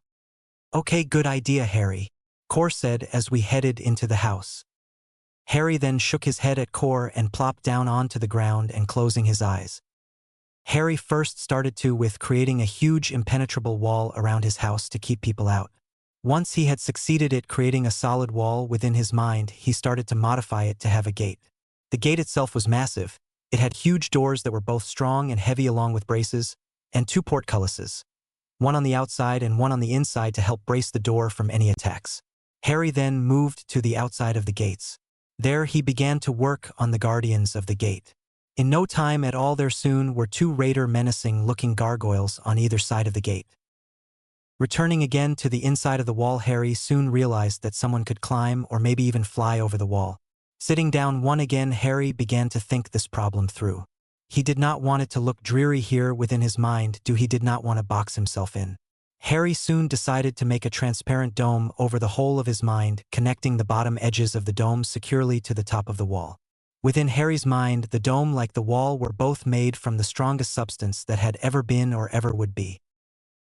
Okay, good idea, Harry, Core said as we headed into the house. Harry then shook his head at Core and plopped down onto the ground and closing his eyes. Harry first started with creating a huge impenetrable wall around his house to keep people out. Once he had succeeded at creating a solid wall within his mind, he started to modify it to have a gate. The gate itself was massive. It had huge doors that were both strong and heavy along with braces, and 2 portcullises, one on the outside and one on the inside to help brace the door from any attacks. Harry then moved to the outside of the gates. There he began to work on the guardians of the gate. In no time at all there soon were 2 raider menacing-looking gargoyles on either side of the gate. Returning again to the inside of the wall, Harry soon realized that someone could climb or maybe even fly over the wall. Sitting down one again, Harry began to think this problem through. He did not want it to look dreary here within his mind, he did not want to box himself in. Harry soon decided to make a transparent dome over the whole of his mind, connecting the bottom edges of the dome securely to the top of the wall. Within Harry's mind, the dome like the wall were both made from the strongest substance that had ever been or ever would be.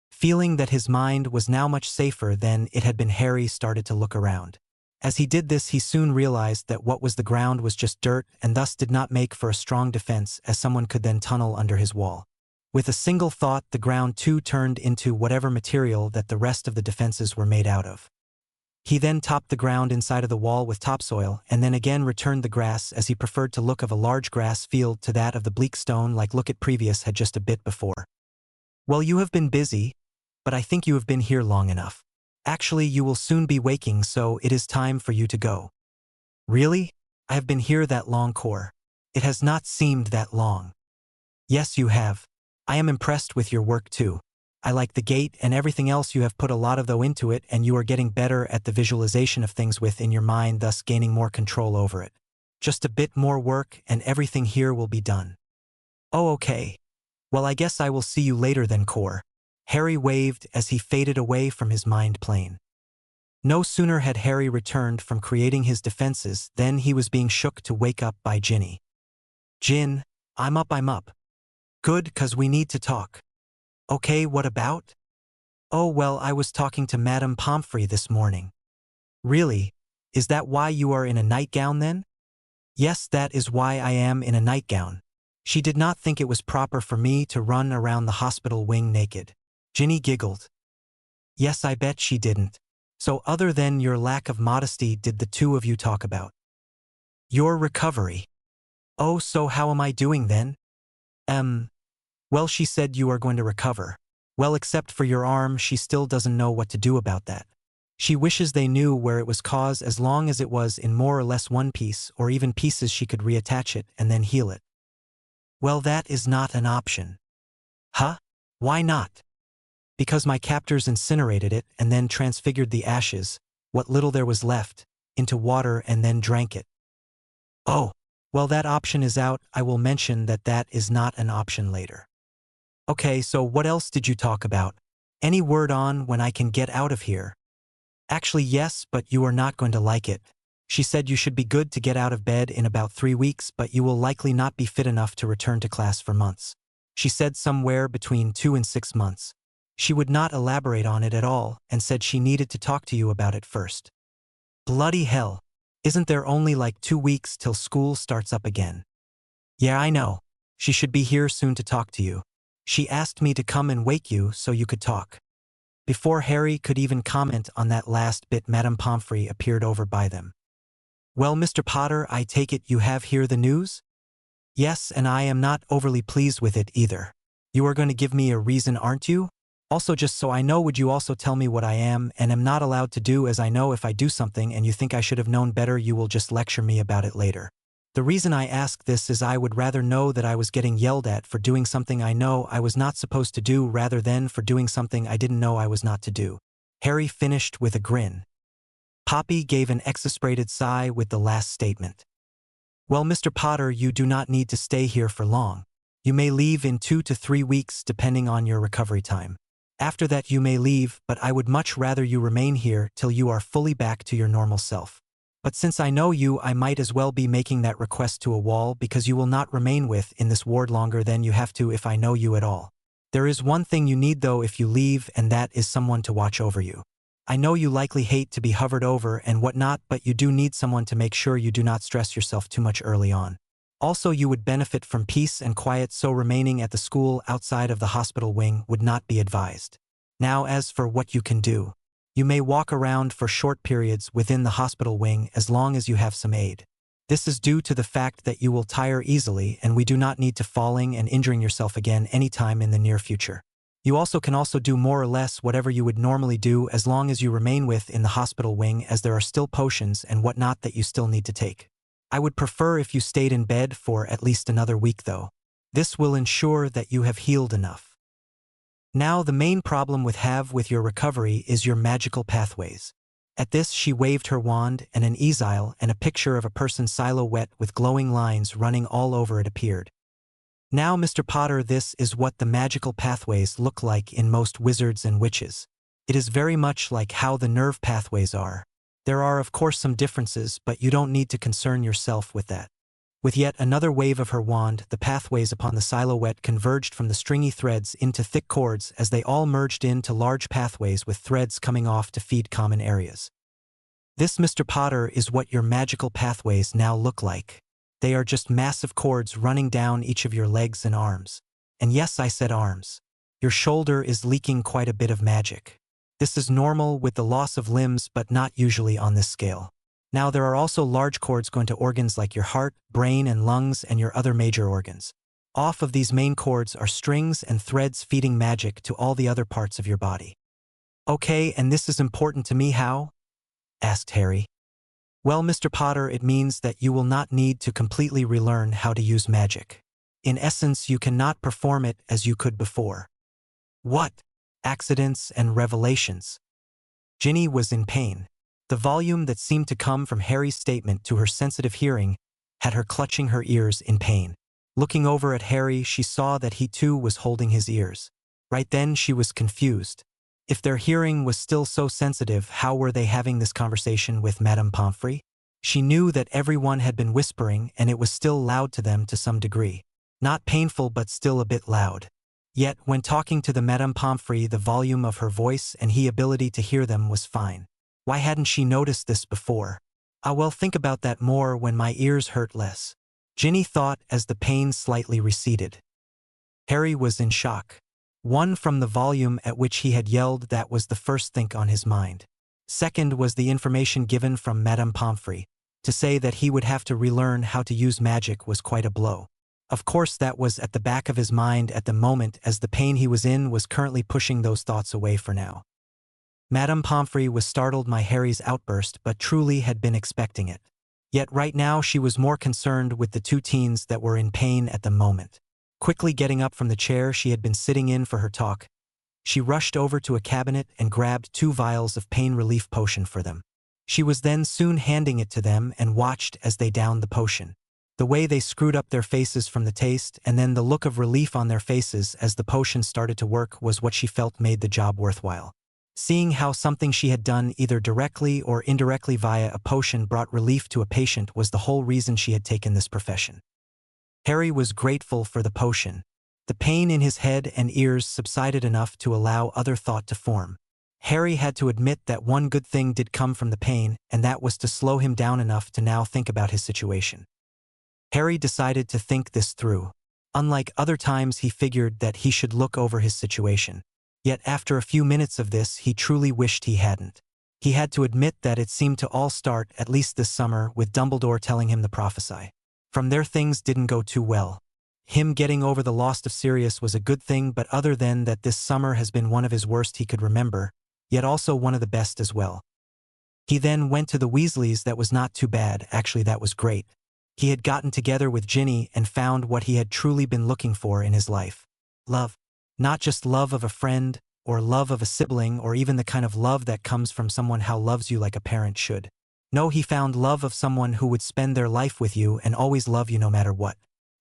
Feeling that his mind was now much safer than it had been, Harry started to look around. As he did this, he soon realized that what was the ground was just dirt and thus did not make for a strong defense, as someone could then tunnel under his wall. With a single thought, the ground too turned into whatever material that the rest of the defenses were made out of. He then topped the ground inside of the wall with topsoil and then again returned the grass, as he preferred to look of a large grass field to that of the bleak stone like look at previous had just a bit before. Well, you have been busy, but I think you have been here long enough. Actually, you will soon be waking, so it is time for you to go. Really? I have been here that long, Core. It has not seemed that long. Yes, you have. I am impressed with your work too. I like the gate and everything else you have put a lot of though into it, and you are getting better at the visualization of things within your mind, thus gaining more control over it. Just a bit more work and everything here will be done. Oh, okay. Well, I guess I will see you later then, Core. Harry waved as he faded away from his mind plane. No sooner had Harry returned from creating his defenses than he was being shook to wake up by Ginny. Gin, I'm up. Good, 'cause we need to talk. Okay, what about? Oh, well, I was talking to Madame Pomfrey this morning. Really? Is that why you are in a nightgown then? Yes, that is why I am in a nightgown. She did not think it was proper for me to run around the hospital wing naked. Ginny giggled. Yes, I bet she didn't. So other than your lack of modesty did the two of you talk about? Your recovery. Oh, so how am I doing then? Well, she said you are going to recover. Well, except for your arm, she still doesn't know what to do about that. She wishes they knew where it was caused, as long as it was in more or less one piece, or even pieces she could reattach it and then heal it. Well, that is not an option. Huh? Why not? Because my captors incinerated it and then transfigured the ashes, what little there was left, into water and then drank it. Oh, well, that option is out. I will mention that that is not an option later. Okay, so what else did you talk about? Any word on when I can get out of here? Actually, yes, but you are not going to like it. She said you should be good to get out of bed in about 3 weeks, but you will likely not be fit enough to return to class for months. She said somewhere between 2 and 6 months. She would not elaborate on it at all and said she needed to talk to you about it first. Bloody hell. Isn't there only like 2 weeks till school starts up again? Yeah, I know. She should be here soon to talk to you. She asked me to come and wake you so you could talk. Before Harry could even comment on that last bit, Madame Pomfrey appeared over by them. Well, Mr. Potter, I take it you have here the news? Yes, and I am not overly pleased with it either. You are going to give me a reason, aren't you? Also, just so I know, would you also tell me what I am and am not allowed to do, as I know if I do something and you think I should have known better, you will just lecture me about it later. The reason I ask this is I would rather know that I was getting yelled at for doing something I know I was not supposed to do rather than for doing something I didn't know I was not to do. Harry finished with a grin. Poppy gave an exasperated sigh with the last statement. Well, Mr. Potter, you do not need to stay here for long. You may leave in 2 to 3 weeks depending on your recovery time. After that you may leave, but I would much rather you remain here till you are fully back to your normal self. But since I know you, I might as well be making that request to a wall, because you will not remain in this ward longer than you have to if I know you at all. There is one thing you need though if you leave, and that is someone to watch over you. I know you likely hate to be hovered over and whatnot, but you do need someone to make sure you do not stress yourself too much early on. Also, you would benefit from peace and quiet, so remaining at the school outside of the hospital wing would not be advised. Now, as for what you can do. You may walk around for short periods within the hospital wing as long as you have some aid. This is due to the fact that you will tire easily, and we do not need to falling and injuring yourself again anytime in the near future. You also can do more or less whatever you would normally do as long as you remain in the hospital wing, as there are still potions and whatnot that you still need to take. I would prefer if you stayed in bed for at least another week though. This will ensure that you have healed enough. Now, the main problem with your recovery is your magical pathways. At this, she waved her wand, and an easel and a picture of a person's silhouette with glowing lines running all over it appeared. Now, Mr. Potter, this is what the magical pathways look like in most wizards and witches. It is very much like how the nerve pathways are. There are of course some differences, but you don't need to concern yourself with that. With yet another wave of her wand, the pathways upon the silhouette converged from the stringy threads into thick cords as they all merged into large pathways with threads coming off to feed common areas. This, Mr. Potter, is what your magical pathways now look like. They are just massive cords running down each of your legs and arms. And yes, I said arms. Your shoulder is leaking quite a bit of magic. This is normal with the loss of limbs, but not usually on this scale. Now, there are also large cords going to organs like your heart, brain, and lungs, and your other major organs. Off of these main cords are strings and threads feeding magic to all the other parts of your body. Okay, and this is important to me, how? Asked Harry. Well, Mr. Potter, it means that you will not need to completely relearn how to use magic. In essence, you cannot perform it as you could before. What? Accidents and revelations. Ginny was in pain. The volume that seemed to come from Harry's statement to her sensitive hearing had her clutching her ears in pain. Looking over at Harry, she saw that he too was holding his ears. Right then she was confused. If their hearing was still so sensitive, how were they having this conversation with Madame Pomfrey? She knew that everyone had been whispering and it was still loud to them to some degree. Not painful but still a bit loud. Yet, when talking to the Madame Pomfrey, the volume of her voice and her ability to hear them was fine. Why hadn't she noticed this before? I will think about that more when my ears hurt less, Ginny thought as the pain slightly receded. Harry was in shock. One, from the volume at which he had yelled, that was the first thing on his mind. Second was the information given from Madame Pomfrey. To say that he would have to relearn how to use magic was quite a blow. Of course that was at the back of his mind at the moment, as the pain he was in was currently pushing those thoughts away for now. Madame Pomfrey was startled by Harry's outburst but truly had been expecting it. Yet right now she was more concerned with the two teens that were in pain at the moment. Quickly getting up from the chair she had been sitting in for her talk, she rushed over to a cabinet and grabbed 2 vials of pain relief potion for them. She was then soon handing it to them and watched as they downed the potion. The way they screwed up their faces from the taste and then the look of relief on their faces as the potion started to work was what she felt made the job worthwhile. Seeing how something she had done either directly or indirectly via a potion brought relief to a patient was the whole reason she had taken this profession. Harry was grateful for the potion. The pain in his head and ears subsided enough to allow other thought to form. Harry had to admit that one good thing did come from the pain, and that was to slow him down enough to now think about his situation. Harry decided to think this through. Unlike other times, he figured that he should look over his situation. Yet after a few minutes of this, he truly wished he hadn't. He had to admit that it seemed to all start, at least this summer, with Dumbledore telling him the prophecy. From there things didn't go too well. Him getting over the loss of Sirius was a good thing, but other than that this summer has been one of his worst he could remember, yet also one of the best as well. He then went to the Weasleys. That was not too bad, actually that was great. He had gotten together with Ginny and found what he had truly been looking for in his life. Love. Not just love of a friend, or love of a sibling, or even the kind of love that comes from someone who loves you like a parent should. No, he found love of someone who would spend their life with you and always love you no matter what.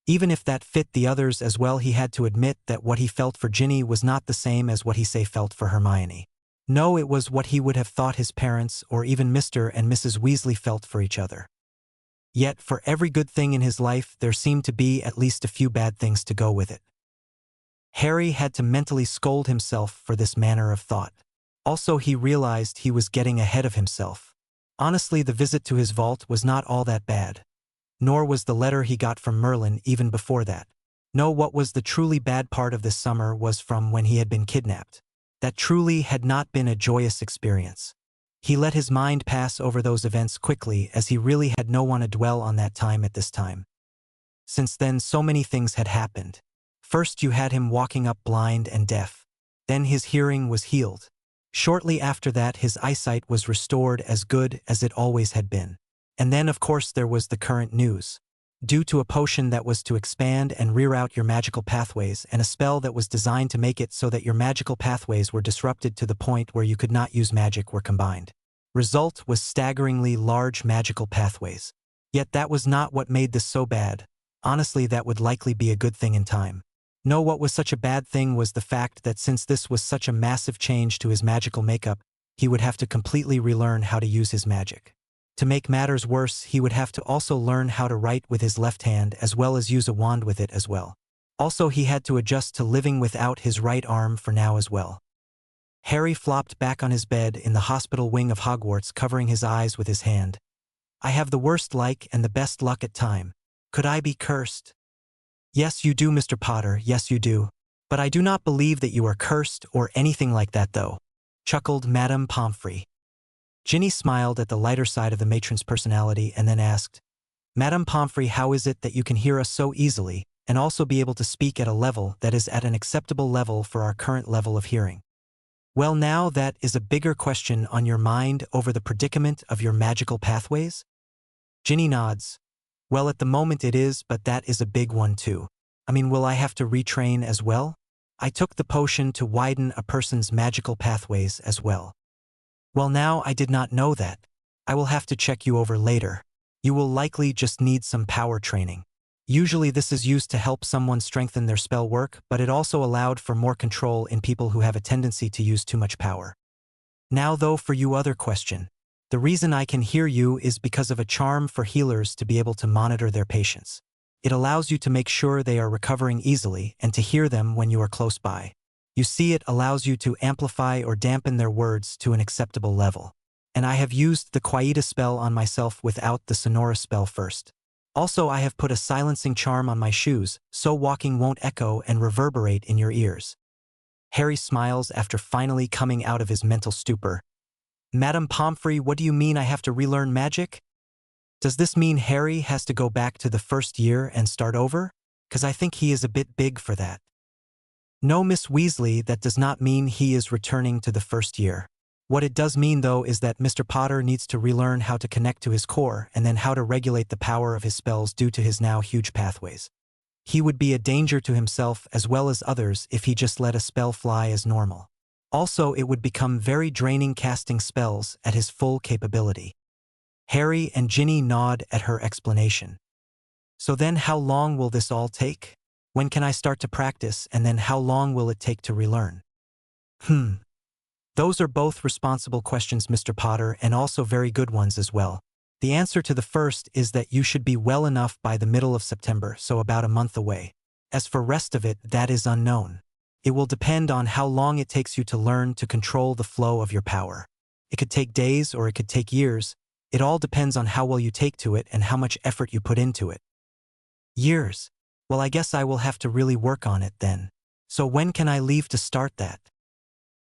Even if that fit the others as well, he had to admit that what he felt for Ginny was not the same as what he felt for Hermione. No, it was what he would have thought his parents or even Mr. and Mrs. Weasley felt for each other. Yet for every good thing in his life there seemed to be at least a few bad things to go with it. Harry had to mentally scold himself for this manner of thought. Also, he realized he was getting ahead of himself. Honestly, the visit to his vault was not all that bad. Nor was the letter he got from Merlin even before that. No, what was the truly bad part of this summer was from when he had been kidnapped. That truly had not been a joyous experience. He let his mind pass over those events quickly, as he really had no one to dwell on that time at this time. Since then so many things had happened. First you had him walking up blind and deaf. Then his hearing was healed. Shortly after that his eyesight was restored as good as it always had been. And then of course there was the current news. Due to a potion that was to expand and reroute your magical pathways and a spell that was designed to make it so that your magical pathways were disrupted to the point where you could not use magic were combined. Result was staggeringly large magical pathways. Yet that was not what made this so bad. Honestly, that would likely be a good thing in time. No, what was such a bad thing was the fact that since this was such a massive change to his magical makeup, he would have to completely relearn how to use his magic. To make matters worse, he would have to also learn how to write with his left hand as well as use a wand with it as well. Also, he had to adjust to living without his right arm for now as well. Harry flopped back on his bed in the hospital wing of Hogwarts, covering his eyes with his hand. I have the worst luck and the best luck at time. Could I be cursed? Yes, you do, Mr. Potter, yes you do. But I do not believe that you are cursed or anything like that though, chuckled Madame Pomfrey. Ginny smiled at the lighter side of the matron's personality and then asked, Madame Pomfrey, how is it that you can hear us so easily and also be able to speak at a level that is at an acceptable level for our current level of hearing? Well, now that is a bigger question on your mind over the predicament of your magical pathways? Ginny nods. Well, at the moment it is, but that is a big one too. Will I have to retrain as well? I took the potion to widen a person's magical pathways as well. Well, now I did not know that. I will have to check you over later. You will likely just need some power training. Usually this is used to help someone strengthen their spell work, but it also allowed for more control in people who have a tendency to use too much power. Now though, for you other question. The reason I can hear you is because of a charm for healers to be able to monitor their patients. It allows you to make sure they are recovering easily and to hear them when you are close by. You see, it allows you to amplify or dampen their words to an acceptable level. And I have used the Quieta spell on myself without the Sonora spell first. Also, I have put a silencing charm on my shoes, so walking won't echo and reverberate in your ears. Harry smiles after finally coming out of his mental stupor. Madame Pomfrey, what do you mean I have to relearn magic? Does this mean Harry has to go back to the first year and start over? 'Cause I think he is a bit big for that. No, Miss Weasley, that does not mean he is returning to the first year. What it does mean, though, is that Mr. Potter needs to relearn how to connect to his core and then how to regulate the power of his spells due to his now huge pathways. He would be a danger to himself as well as others if he just let a spell fly as normal. Also, it would become very draining casting spells at his full capability. Harry and Ginny nod at her explanation. So then how long will this all take? When can I start to practice, and then how long will it take to relearn? Those are both responsible questions, Mr. Potter, and also very good ones as well. The answer to the first is that you should be well enough by the middle of September, so about a month away. As for rest of it, that is unknown. It will depend on how long it takes you to learn to control the flow of your power. It could take days or it could take years. It all depends on how well you take to it and how much effort you put into it. Years? Well, I guess I will have to really work on it then. So when can I leave to start that?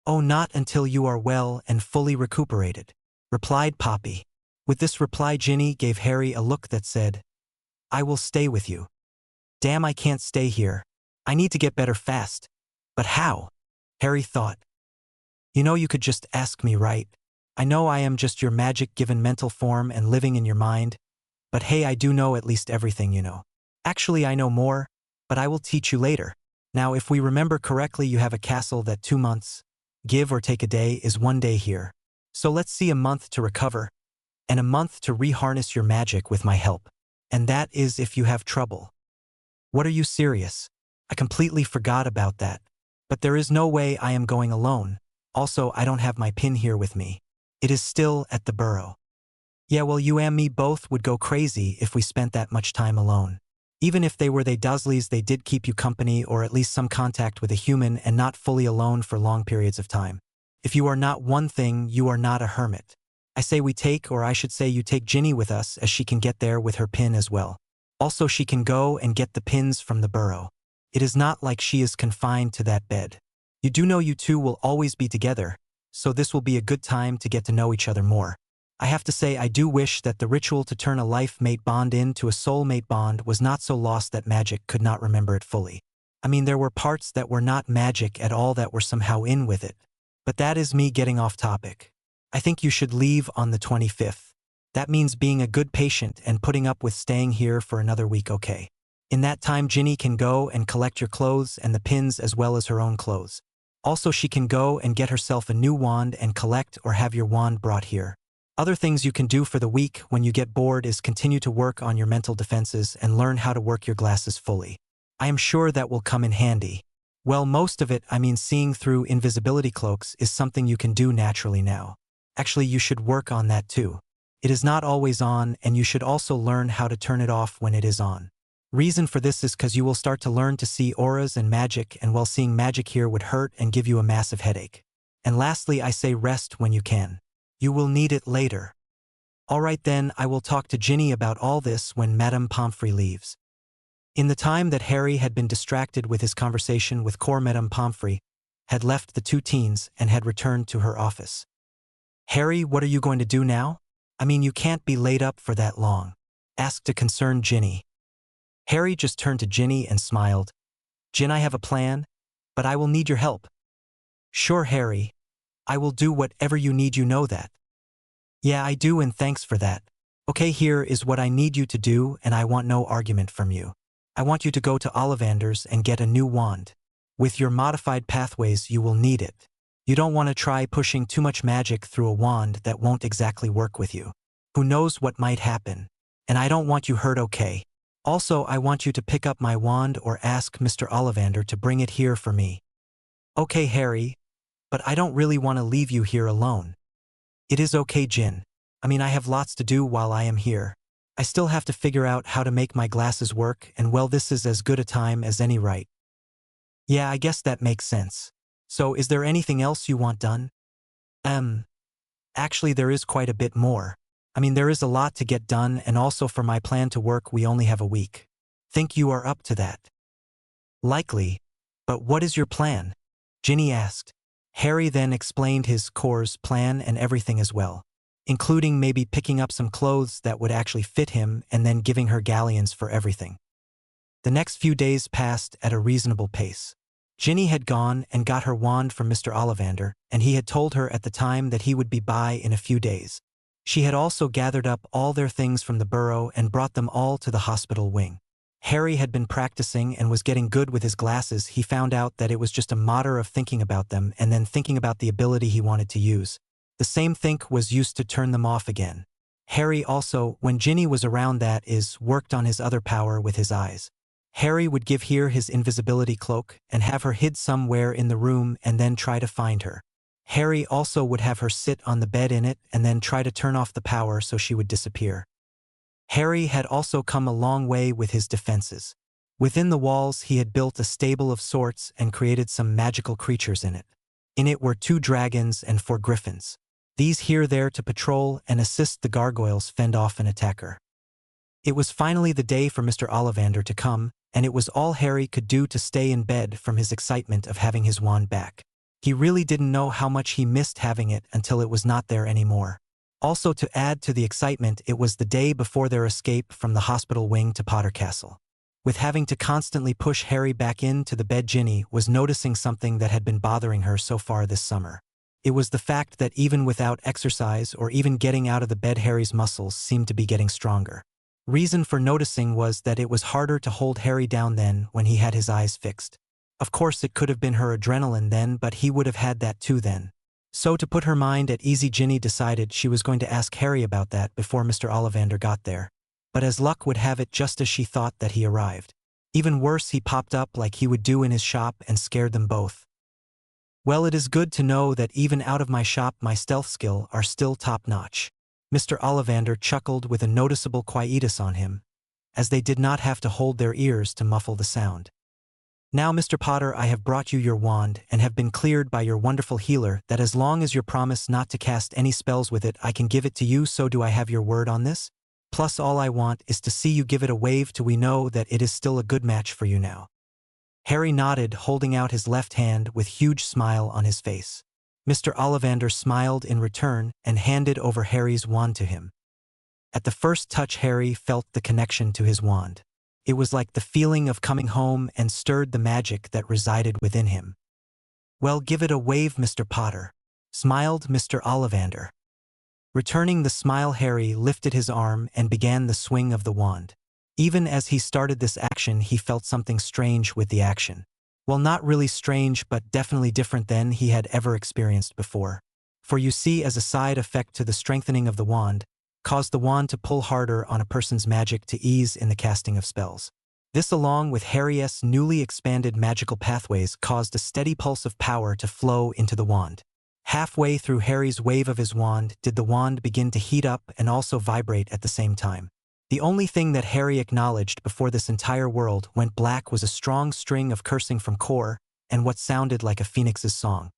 Oh, not until you are well and fully recuperated, replied Poppy. With this reply, Ginny gave Harry a look that said, I will stay with you. Damn, I can't stay here. I need to get better fast. But how? Harry thought. You could just ask me, right? I know I am just your magic-given mental form and living in your mind. But hey, I do know at least everything you know. Actually, I know more, but I will teach you later. Now, if we remember correctly, you have a castle that 2 months, give or take a day, is 1 day here. So let's see, a month to recover, and a month to reharness your magic with my help. And that is if you have trouble. What, are you serious? I completely forgot about that. But there is no way I am going alone. Also, I don't have my pin here with me. It is still at the burrow. Yeah, well, you and me both would go crazy if we spent that much time alone. Even if they were they Dursleys, they did keep you company or at least some contact with a human and not fully alone for long periods of time. If you are not one thing, you are not a hermit. I say we take, or I should say you take Ginny with us, as she can get there with her pin as well. Also, she can go and get the pins from the burrow. It is not like she is confined to that bed. You do know you two will always be together, so this will be a good time to get to know each other more. I have to say, I do wish that the ritual to turn a life-mate bond into a soul-mate bond was not so lost that magic could not remember it fully. There were parts that were not magic at all that were somehow in with it. But that is me getting off topic. I think you should leave on the 25th. That means being a good patient and putting up with staying here for another week, okay? In that time, Ginny can go and collect your clothes and the pins as well as her own clothes. Also, she can go and get herself a new wand and collect or have your wand brought here. Other things you can do for the week when you get bored is continue to work on your mental defenses and learn how to work your glasses fully. I am sure that will come in handy. Well, most of it, seeing through invisibility cloaks is something you can do naturally now. Actually, you should work on that too. It is not always on, and you should also learn how to turn it off when it is on. Reason for this is because you will start to learn to see auras and magic, and while seeing magic here would hurt and give you a massive headache. And lastly, I say rest when you can. You will need it later. Alright then, I will talk to Ginny about all this when Madame Pomfrey leaves. In the time that Harry had been distracted with his conversation with Core, Madame Pomfrey had left the two teens and had returned to her office. Harry, what are you going to do now? You can't be laid up for that long, asked a concerned Ginny. Harry just turned to Ginny and smiled. Gin, I have a plan, but I will need your help. Sure, Harry. I will do whatever you need, you know that. Yeah, I do, and thanks for that. Okay, here is what I need you to do, and I want no argument from you. I want you to go to Ollivander's and get a new wand. With your modified pathways, you will need it. You don't want to try pushing too much magic through a wand that won't exactly work with you. Who knows what might happen? And I don't want you hurt, okay? Also, I want you to pick up my wand or ask Mr. Ollivander to bring it here for me. Okay, Harry, but I don't really want to leave you here alone. It is okay, Jin. I mean, I have lots to do while I am here. I still have to figure out how to make my glasses work, and well, this is as good a time as any, right? Yeah, I guess that makes sense. So, is there anything else you want done? Actually, there is quite a bit more. I mean, there is a lot to get done, and also for my plan to work, we only have a week. Think you are up to that? Likely. But what is your plan? Ginny asked. Harry then explained his course plan and everything as well, including maybe picking up some clothes that would actually fit him and then giving her galleons for everything. The next few days passed at a reasonable pace. Ginny had gone and got her wand from Mr. Ollivander, and he had told her at the time that he would be by in a few days. She had also gathered up all their things from the burrow and brought them all to the hospital wing. Harry had been practicing and was getting good with his glasses. He found out that it was just a matter of thinking about them and then thinking about the ability he wanted to use. The same think was used to turn them off again. Harry also, when Ginny was around, that is, worked on his other power with his eyes. Harry would give her his invisibility cloak and have her hid somewhere in the room and then try to find her. Harry also would have her sit on the bed in it and then try to turn off the power so she would disappear. Harry had also come a long way with his defenses. Within the walls, he had built a stable of sorts and created some magical creatures in it. In it were 2 dragons and 4 griffins. These here there to patrol and assist the gargoyles fend off an attacker. It was finally the day for Mr. Ollivander to come, and it was all Harry could do to stay in bed from his excitement of having his wand back. He really didn't know how much he missed having it until it was not there anymore. Also, to add to the excitement, it was the day before their escape from the hospital wing to Potter Castle. With having to constantly push Harry back into the bed, Ginny was noticing something that had been bothering her so far this summer. It was the fact that even without exercise or even getting out of the bed, Harry's muscles seemed to be getting stronger. Reason for noticing was that it was harder to hold Harry down then when he had his eyes fixed. Of course, it could have been her adrenaline then, but he would have had that too then. So to put her mind at ease, Ginny decided she was going to ask Harry about that before Mr. Ollivander got there. But as luck would have it, just as she thought that he arrived. Even worse, he popped up like he would do in his shop and scared them both. Well, it is good to know that even out of my shop my stealth skill are still top-notch. Mr. Ollivander chuckled with a noticeable quietus on him, as they did not have to hold their ears to muffle the sound. Now, Mr. Potter, I have brought you your wand and have been cleared by your wonderful healer that as long as you promise not to cast any spells with it, I can give it to you. So do I have your word on this? Plus, all I want is to see you give it a wave till we know that it is still a good match for you now. Harry nodded, holding out his left hand with huge smile on his face. Mr. Ollivander smiled in return and handed over Harry's wand to him. At the first touch, Harry felt the connection to his wand. It was like the feeling of coming home and stirred the magic that resided within him. Well, give it a wave, Mr. Potter, smiled Mr. Ollivander. Returning the smile, Harry lifted his arm and began the swing of the wand. Even as he started this action, he felt something strange with the action. Well, not really strange, but definitely different than he had ever experienced before. For you see, as a side effect to the strengthening of the wand, caused the wand to pull harder on a person's magic to ease in the casting of spells. This, along with Harry's newly expanded magical pathways, caused a steady pulse of power to flow into the wand. Halfway through Harry's wave of his wand did the wand begin to heat up and also vibrate at the same time. The only thing that Harry acknowledged before this entire world went black was a strong string of cursing from Core and what sounded like a phoenix's song.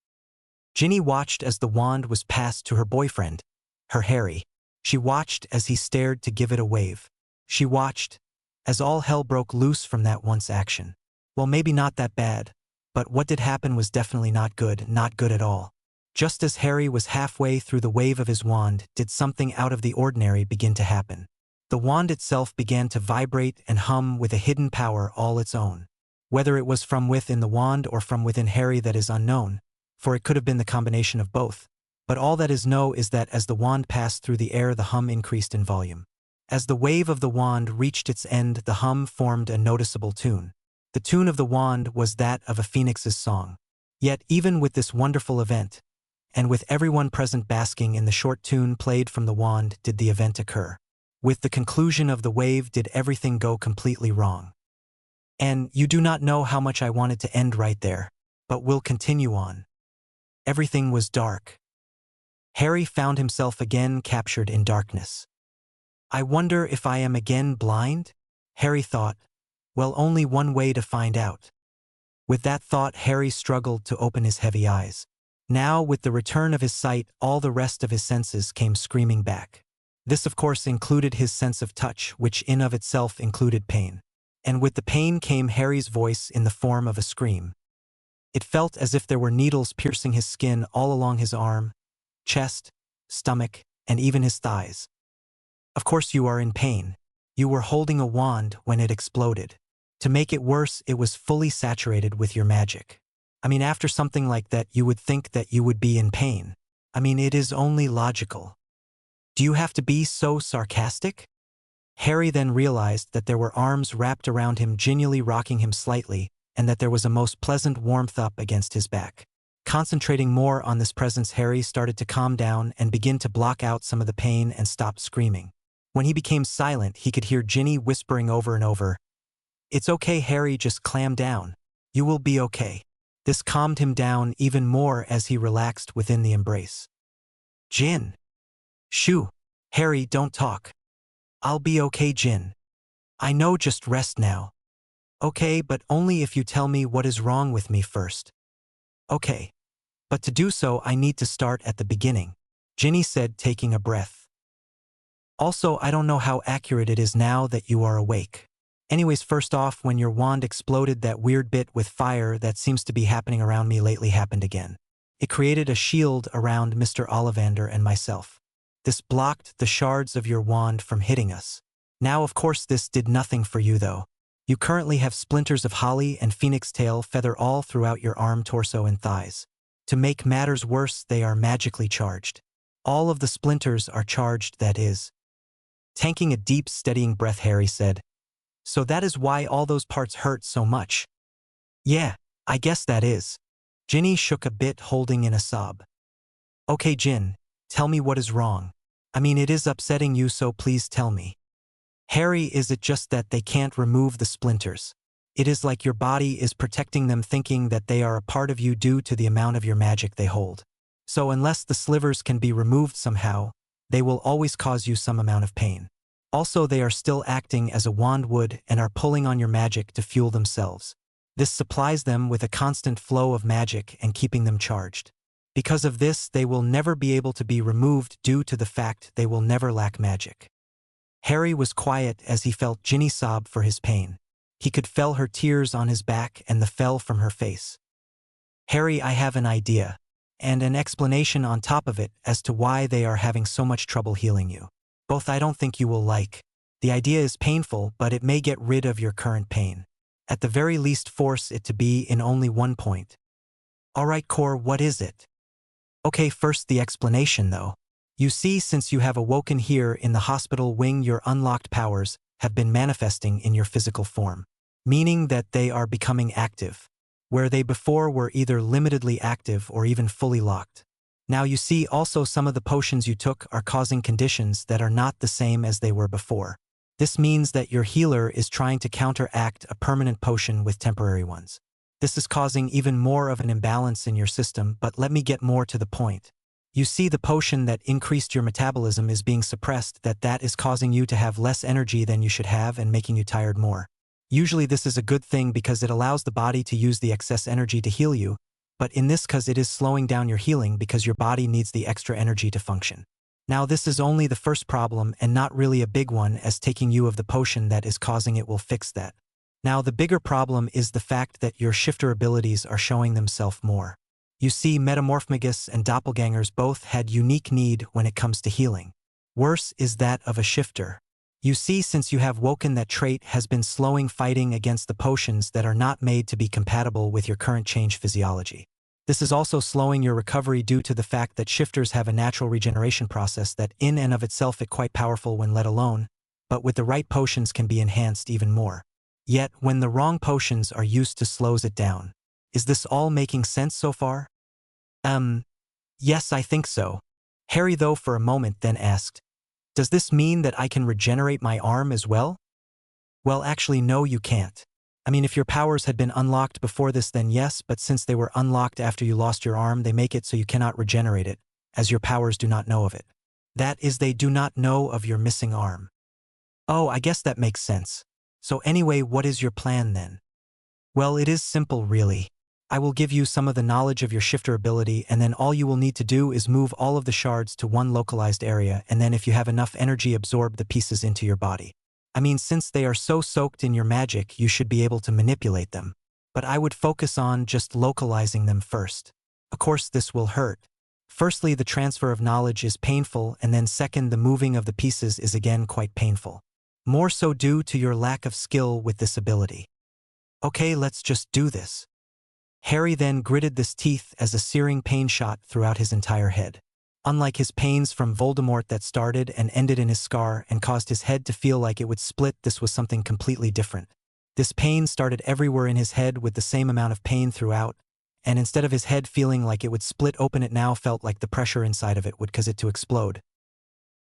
Ginny watched as the wand was passed to her boyfriend, her Harry. She watched as he stared to give it a wave. She watched as all hell broke loose from that once action. Well, maybe not that bad, but what did happen was definitely not good at all. Just as Harry was halfway through the wave of his wand, did something out of the ordinary begin to happen. The wand itself began to vibrate and hum with a hidden power all its own. Whether it was from within the wand or from within Harry, that is unknown, for it could have been the combination of both. But all that is known is that as the wand passed through the air, the hum increased in volume. As the wave of the wand reached its end, the hum formed a noticeable tune. The tune of the wand was that of a phoenix's song. Yet even with this wonderful event, and with everyone present basking in the short tune played from the wand, did the event occur. With the conclusion of the wave did everything go completely wrong. And you do not know how much I wanted to end right there, but we'll continue on. Everything was dark. Harry found himself again captured in darkness. I wonder if I am again blind? Harry thought. Well, only one way to find out. With that thought, Harry struggled to open his heavy eyes. Now, with the return of his sight, all the rest of his senses came screaming back. This, of course, included his sense of touch, which in of itself included pain. And with the pain came Harry's voice in the form of a scream. It felt as if there were needles piercing his skin all along his arm, chest, stomach, and even his thighs. Of course you are in pain. You were holding a wand when it exploded. To make it worse, it was fully saturated with your magic. I mean, after something like that, you would think that you would be in pain. I mean, it is only logical. Do you have to be so sarcastic? Harry then realized that there were arms wrapped around him, genially rocking him slightly, and that there was a most pleasant warmth up against his back. Concentrating more on this presence, Harry started to calm down and begin to block out some of the pain and stopped screaming. When he became silent, he could hear Ginny whispering over and over, "It's okay, Harry, just clam down. You will be okay." This calmed him down even more as he relaxed within the embrace. "Jin." "Shoo. Harry, don't talk. I'll be okay, Jin. I know, just rest now." "Okay, but only if you tell me what is wrong with me first." "Okay. But to do so, I need to start at the beginning," Ginny said, taking a breath. "Also, I don't know how accurate it is now that you are awake. Anyways, first off, when your wand exploded, that weird bit with fire that seems to be happening around me lately happened again. It created a shield around Mr. Ollivander and myself. This blocked the shards of your wand from hitting us. Now, of course, this did nothing for you, though. You currently have splinters of holly and phoenix tail feather all throughout your arm, torso, and thighs. To make matters worse, they are magically charged. All of the splinters are charged, that is." Taking a deep, steadying breath, Harry said, "So that is why all those parts hurt so much." "Yeah, I guess that is." Ginny shook a bit, holding in a sob. "Okay, Jin, tell me what is wrong. I mean, it is upsetting you, so please tell me." "Harry, is it just that they can't remove the splinters? It is like your body is protecting them, thinking that they are a part of you due to the amount of your magic they hold. So unless the slivers can be removed somehow, they will always cause you some amount of pain. Also, they are still acting as a wand would and are pulling on your magic to fuel themselves. This supplies them with a constant flow of magic and keeping them charged. Because of this, they will never be able to be removed due to the fact they will never lack magic." Harry was quiet as he felt Ginny sob for his pain. He could feel her tears on his back and the fell from her face. "Harry, I have an idea, and an explanation on top of it as to why they are having so much trouble healing you. Both I don't think you will like. The idea is painful, but it may get rid of your current pain. At the very least, force it to be in only one point." "Alright, Core, what is it?" "Okay, first the explanation though. You see, since you have awoken here in the hospital wing, your unlocked powers have been manifesting in your physical form, meaning that they are becoming active, where they before were either limitedly active or even fully locked. Now you see, also some of the potions you took are causing conditions that are not the same as they were before. This means that your healer is trying to counteract a permanent potion with temporary ones. This is causing even more of an imbalance in your system, but let me get more to the point. You see, the potion that increased your metabolism is being suppressed, that is causing you to have less energy than you should have and making you tired more. Usually this is a good thing because it allows the body to use the excess energy to heal you, but in this case it is slowing down your healing because your body needs the extra energy to function. Now this is only the first problem and not really a big one, as taking you of the potion that is causing it will fix that. Now the bigger problem is the fact that your shifter abilities are showing themselves more. You see, Metamorphmagus and Doppelgangers both had unique need when it comes to healing. Worse is that of a shifter. You see, since you have woken, that trait has been slowing fighting against the potions that are not made to be compatible with your current change physiology. This is also slowing your recovery due to the fact that shifters have a natural regeneration process that in and of itself is quite powerful when let alone, but with the right potions can be enhanced even more. Yet, when the wrong potions are used to slows it down. Is this all making sense so far? Yes, I think so. Harry though for a moment then asked, does this mean that I can regenerate my arm as well? Well, actually no, you can't. I mean, if your powers had been unlocked before this then yes, but since they were unlocked after you lost your arm, they make it so you cannot regenerate it, as your powers do not know of it. That is, they do not know of your missing arm. Oh, I guess that makes sense. So anyway, what is your plan then? Well, it is simple really. I will give you some of the knowledge of your shifter ability, and then all you will need to do is move all of the shards to one localized area, and then if you have enough energy, absorb the pieces into your body. I mean, since they are so soaked in your magic, you should be able to manipulate them. But I would focus on just localizing them first. Of course, this will hurt. Firstly, the transfer of knowledge is painful, and then second, the moving of the pieces is again quite painful. More so due to your lack of skill with this ability. Okay, let's just do this. Harry then gritted his teeth as a searing pain shot throughout his entire head. Unlike his pains from Voldemort that started and ended in his scar and caused his head to feel like it would split, this was something completely different. This pain started everywhere in his head with the same amount of pain throughout, and instead of his head feeling like it would split open, it now felt like the pressure inside of it would cause it to explode.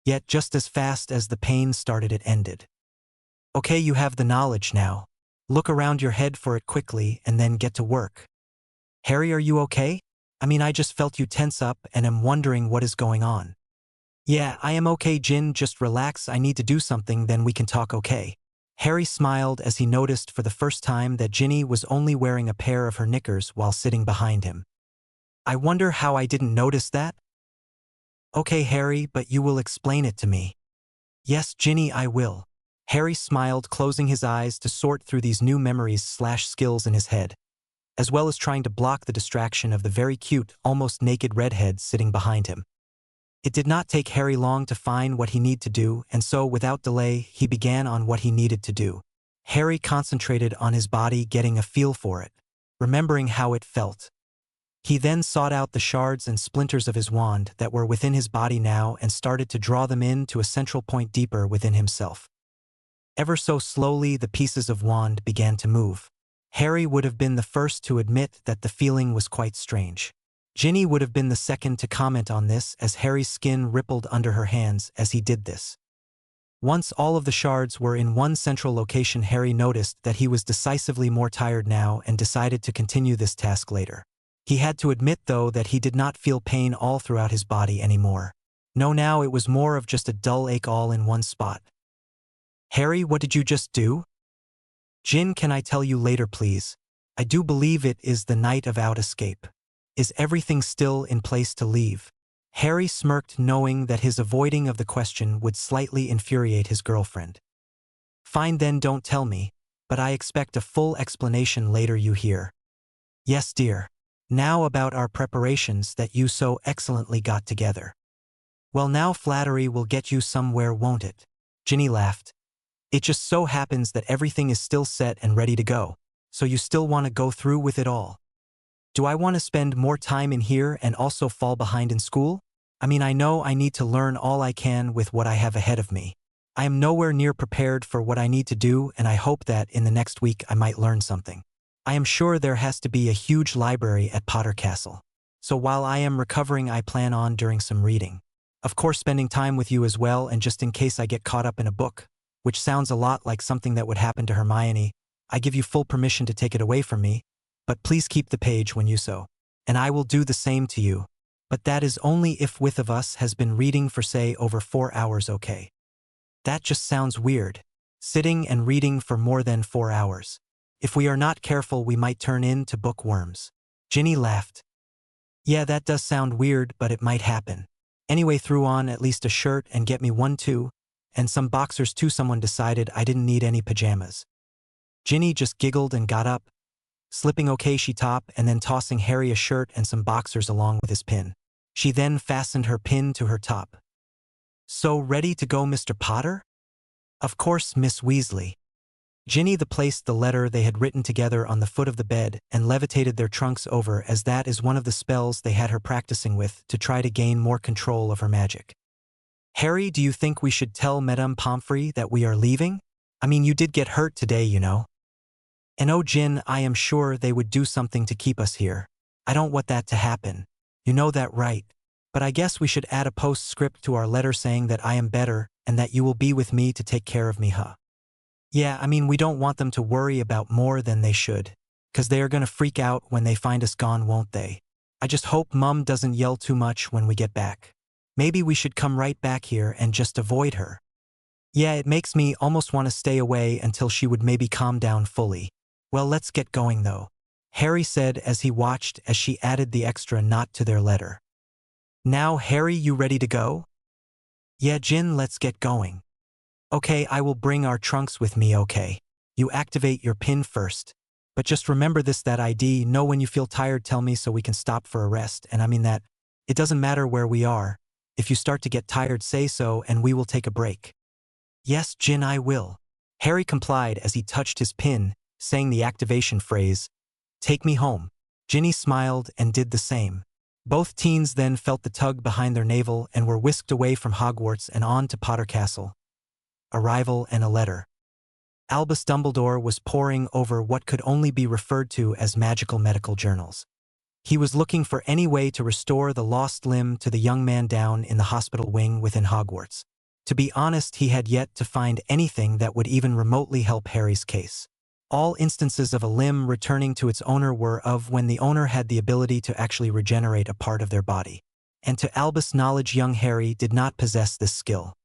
Yet just as fast as the pain started, it ended. Okay, you have the knowledge now. Look around your head for it quickly and then get to work. Harry, are you okay? I mean, I just felt you tense up and am wondering what is going on. Yeah, I am okay, Jin, just relax, I need to do something, then we can talk, okay? Harry smiled as he noticed for the first time that Ginny was only wearing a pair of her knickers while sitting behind him. I wonder how I didn't notice that? Okay, Harry, but you will explain it to me. Yes, Ginny, I will. Harry smiled, closing his eyes to sort through these new memories/skills in his head, as well as trying to block the distraction of the very cute, almost naked redhead sitting behind him. It did not take Harry long to find what he needed to do, and so, without delay, he began on what he needed to do. Harry concentrated on his body, getting a feel for it, remembering how it felt. He then sought out the shards and splinters of his wand that were within his body now and started to draw them in to a central point deeper within himself. Ever so slowly, the pieces of wand began to move. Harry would have been the first to admit that the feeling was quite strange. Ginny would have been the second to comment on this, as Harry's skin rippled under her hands as he did this. Once all of the shards were in one central location, Harry noticed that he was decisively more tired now and decided to continue this task later. He had to admit, though, that he did not feel pain all throughout his body anymore. No, now it was more of just a dull ache all in one spot. Harry, what did you just do? Jin, can I tell you later, please? I do believe it is the night of out escape. Is everything still in place to leave? Harry smirked, knowing that his avoiding of the question would slightly infuriate his girlfriend. Fine then, don't tell me, but I expect a full explanation later, you hear? Yes, dear. Now about our preparations that you so excellently got together. Well, now flattery will get you somewhere, won't it? Ginny laughed. It just so happens that everything is still set and ready to go, so you still want to go through with it all. Do I want to spend more time in here and also fall behind in school? I mean, I know I need to learn all I can with what I have ahead of me. I am nowhere near prepared for what I need to do, and I hope that in the next week I might learn something. I am sure there has to be a huge library at Potter Castle. So while I am recovering, I plan on doing some reading. Of course, spending time with you as well, and just in case I get caught up in a book, which sounds a lot like something that would happen to Hermione, I give you full permission to take it away from me, but please keep the page when you so. And I will do the same to you. But that is only if with of us has been reading for, say, over 4 hours, okay? That just sounds weird. Sitting and reading for more than 4 hours. If we are not careful, we might turn into bookworms. Ginny laughed. Yeah, that does sound weird, but it might happen. Anyway, threw on at least a shirt and get me one too, and some boxers too. Someone decided I didn't need any pajamas. Ginny just giggled and got up, slipping she top and then tossing Harry a shirt and some boxers along with his pin. She then fastened her pin to her top. So ready to go, Mr. Potter? Of course, Miss Weasley. Ginny placed the letter they had written together on the foot of the bed and levitated their trunks over, as that is one of the spells they had her practicing with to try to gain more control of her magic. Harry, do you think we should tell Madame Pomfrey that we are leaving? I mean, you did get hurt today, you know. And oh, Jin, I am sure they would do something to keep us here. I don't want that to happen. You know that, right? But I guess we should add a postscript to our letter saying that I am better and that you will be with me to take care of me, huh? Yeah, I mean, we don't want them to worry about more than they should. 'Cause they are gonna freak out when they find us gone, won't they? I just hope Mum doesn't yell too much when we get back. Maybe we should come right back here and just avoid her. Yeah, it makes me almost want to stay away until she would maybe calm down fully. Well, let's get going though, Harry said as he watched as she added the extra knot to their letter. Now, Harry, you ready to go? Yeah, Jin, let's get going. Okay, I will bring our trunks with me, okay? You activate your PIN first. But just remember that ID, know when you feel tired, tell me so we can stop for a rest, and I mean that. It doesn't matter where we are. If you start to get tired, say so and we will take a break. Yes, Jin, I will. Harry complied as he touched his PIN, saying the activation phrase, "Take me home." Ginny smiled and did the same. Both teens then felt the tug behind their navel and were whisked away from Hogwarts and on to Potter Castle. Arrival and a letter. Albus Dumbledore was poring over what could only be referred to as magical medical journals. He was looking for any way to restore the lost limb to the young man down in the hospital wing within Hogwarts. To be honest, he had yet to find anything that would even remotely help Harry's case. All instances of a limb returning to its owner were of when the owner had the ability to actually regenerate a part of their body. And to Albus' knowledge, young Harry did not possess this skill.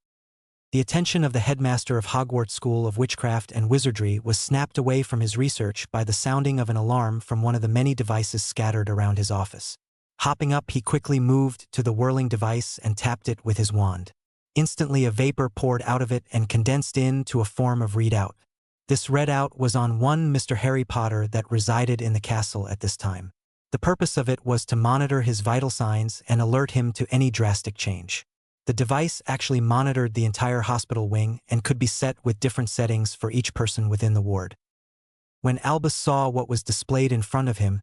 The attention of the headmaster of Hogwarts School of Witchcraft and Wizardry was snapped away from his research by the sounding of an alarm from one of the many devices scattered around his office. Hopping up, he quickly moved to the whirling device and tapped it with his wand. Instantly, a vapor poured out of it and condensed into a form of readout. This readout was on one Mr. Harry Potter that resided in the castle at this time. The purpose of it was to monitor his vital signs and alert him to any drastic change. The device actually monitored the entire hospital wing and could be set with different settings for each person within the ward. When Albus saw what was displayed in front of him,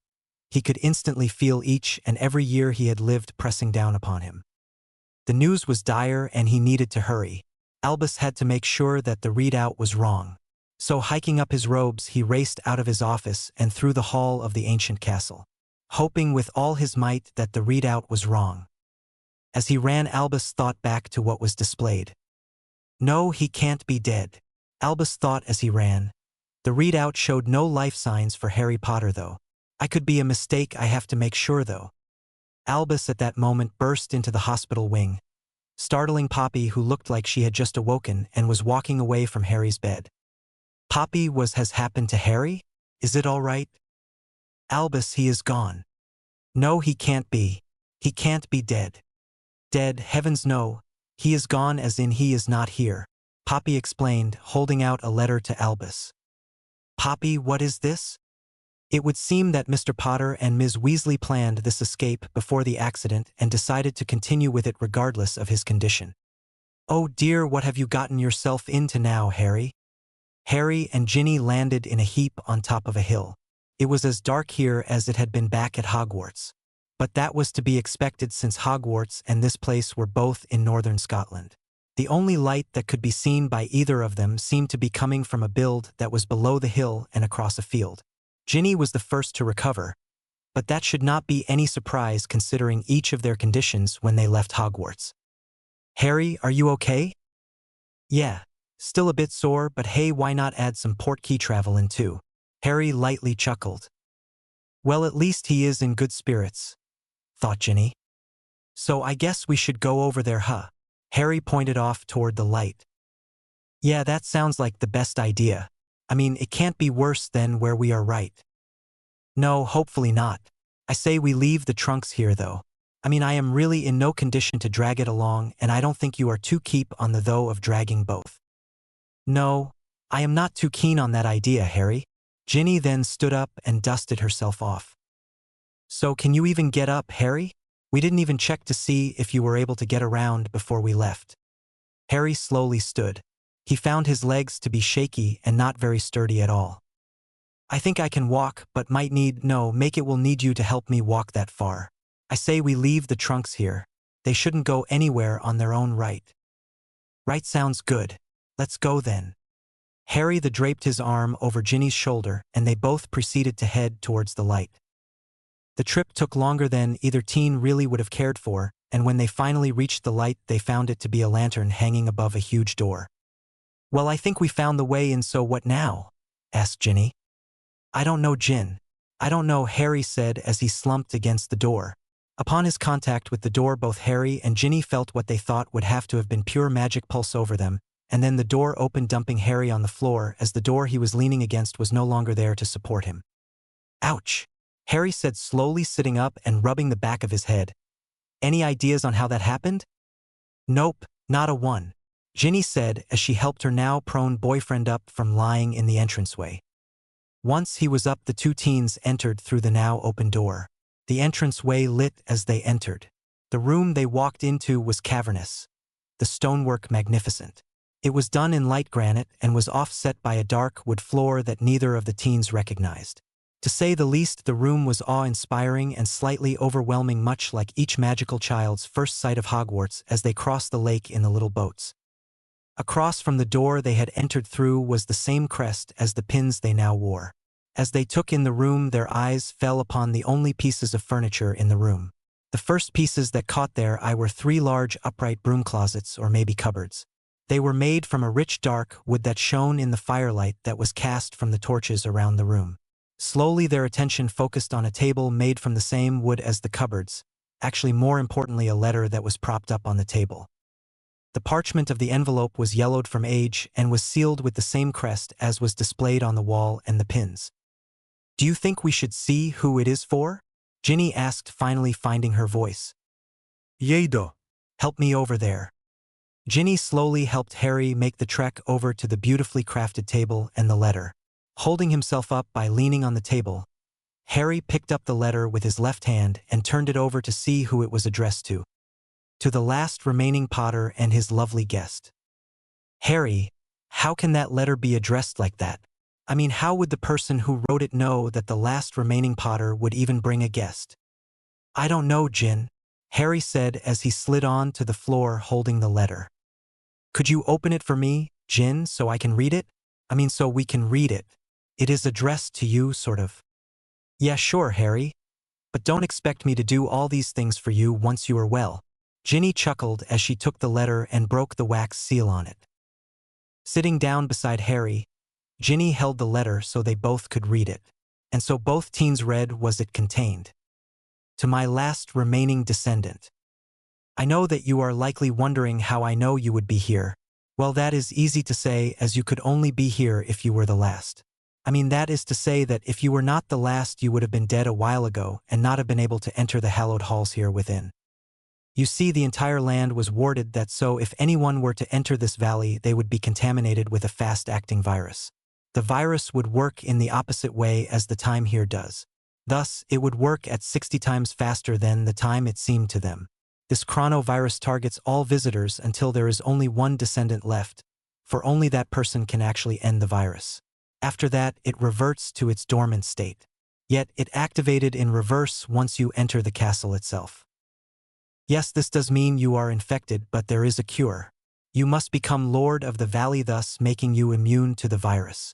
he could instantly feel each and every year he had lived pressing down upon him. The news was dire and he needed to hurry. Albus had to make sure that the readout was wrong. So hiking up his robes, he raced out of his office and through the hall of the ancient castle, hoping with all his might that the readout was wrong. As he ran, Albus thought back to what was displayed. No, he can't be dead, Albus thought as he ran. The readout showed no life signs for Harry Potter though. I could be a mistake, I have to make sure though. Albus at that moment burst into the hospital wing, startling Poppy, who looked like she had just awoken and was walking away from Harry's bed. Poppy, has happened to Harry? Is it all right? Albus, he is gone. No, he can't be. He can't be dead. Dead, heavens no. He is gone as in he is not here, Poppy explained, holding out a letter to Albus. Poppy, what is this? It would seem that Mr. Potter and Ms. Weasley planned this escape before the accident and decided to continue with it regardless of his condition. Oh dear, what have you gotten yourself into now, Harry? Harry and Ginny landed in a heap on top of a hill. It was as dark here as it had been back at Hogwarts. But that was to be expected since Hogwarts and this place were both in northern Scotland. The only light that could be seen by either of them seemed to be coming from a build that was below the hill and across a field. Ginny was the first to recover, but that should not be any surprise considering each of their conditions when they left Hogwarts. Harry, are you okay? Yeah, still a bit sore, but hey, why not add some Portkey travel in too? Harry lightly chuckled. Well, at least he is in good spirits, thought Ginny. So I guess we should go over there, huh? Harry pointed off toward the light. Yeah, that sounds like the best idea. I mean, it can't be worse than where we are, right? No, hopefully not. I say we leave the trunks here though. I mean, I am really in no condition to drag it along, and I don't think you are too keen on the though of dragging both. No, I am not too keen on that idea, Harry. Ginny then stood up and dusted herself off. So can you even get up, Harry? We didn't even check to see if you were able to get around before we left. Harry slowly stood. He found his legs to be shaky and not very sturdy at all. I think I can walk, but might need, no, make it will need you to help me walk that far. I say we leave the trunks here. They shouldn't go anywhere on their own right. Right, sounds good. Let's go then. Harry draped his arm over Ginny's shoulder, and they both proceeded to head towards the light. The trip took longer than either teen really would have cared for, and when they finally reached the light, they found it to be a lantern hanging above a huge door. Well, I think we found the way in, so what now? Asked Ginny. I don't know, Jin. I don't know, Harry said as he slumped against the door. Upon his contact with the door, both Harry and Ginny felt what they thought would have to have been pure magic pulse over them, and then the door opened, dumping Harry on the floor, as the door he was leaning against was no longer there to support him. Ouch! Harry said, slowly sitting up and rubbing the back of his head. Any ideas on how that happened? Nope, not a one, Ginny said as she helped her now prone boyfriend up from lying in the entranceway. Once he was up, the two teens entered through the now open door. The entranceway lit as they entered. The room they walked into was cavernous, the stonework magnificent. It was done in light granite and was offset by a dark wood floor that neither of the teens recognized. To say the least, the room was awe-inspiring and slightly overwhelming, much like each magical child's first sight of Hogwarts as they crossed the lake in the little boats. Across from the door they had entered through was the same crest as the pins they now wore. As they took in the room, their eyes fell upon the only pieces of furniture in the room. The first pieces that caught their eye were three large upright broom closets, or maybe cupboards. They were made from a rich dark wood that shone in the firelight that was cast from the torches around the room. Slowly their attention focused on a table made from the same wood as the cupboards, actually more importantly a letter that was propped up on the table. The parchment of the envelope was yellowed from age and was sealed with the same crest as was displayed on the wall and the pins. Do you think we should see who it is for? Ginny asked, finally finding her voice. Yedo. Help me over there. Ginny slowly helped Harry make the trek over to the beautifully crafted table and the letter. Holding himself up by leaning on the table, Harry picked up the letter with his left hand and turned it over to see who it was addressed to. To the last remaining Potter and his lovely guest. Harry, how can that letter be addressed like that? I mean, how would the person who wrote it know that the last remaining Potter would even bring a guest? I don't know, Jin, Harry said as he slid on to the floor holding the letter. Could you open it for me, Jin, so I can read it? I mean, so we can read it. It is addressed to you, sort of. Yeah, sure, Harry. But don't expect me to do all these things for you once you are well. Ginny chuckled as she took the letter and broke the wax seal on it. Sitting down beside Harry, Ginny held the letter so they both could read it. And so both teens read what it contained. To my last remaining descendant. I know that you are likely wondering how I know you would be here. Well, that is easy to say, as you could only be here if you were the last. I mean, that is to say that if you were not the last, you would have been dead a while ago and not have been able to enter the hallowed halls here within. You see, the entire land was warded that so if anyone were to enter this valley, they would be contaminated with a fast-acting virus. The virus would work in the opposite way as the time here does. Thus, it would work at 60 times faster than the time it seemed to them. This chronovirus targets all visitors until there is only one descendant left, for only that person can actually end the virus. After that, it reverts to its dormant state. Yet, it activated in reverse once you enter the castle itself. Yes, this does mean you are infected, but there is a cure. You must become Lord of the Valley, thus making you immune to the virus.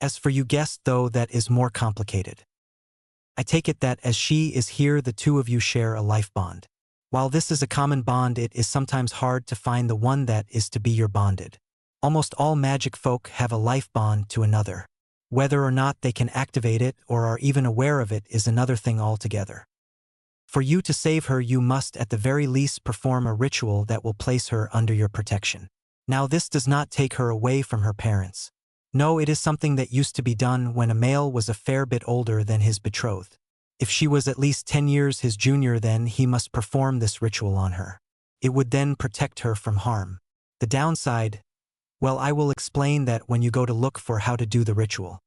As for you guessed, though, that is more complicated. I take it that as she is here, the two of you share a life bond. While this is a common bond, it is sometimes hard to find the one that is to be your bonded. Almost all magic folk have a life bond to another. Whether or not they can activate it or are even aware of it is another thing altogether. For you to save her, you must at the very least perform a ritual that will place her under your protection. Now, this does not take her away from her parents. No, it is something that used to be done when a male was a fair bit older than his betrothed. If she was at least 10 years his junior, then he must perform this ritual on her. It would then protect her from harm. The downside, well, I will explain that when you go to look for how to do the ritual.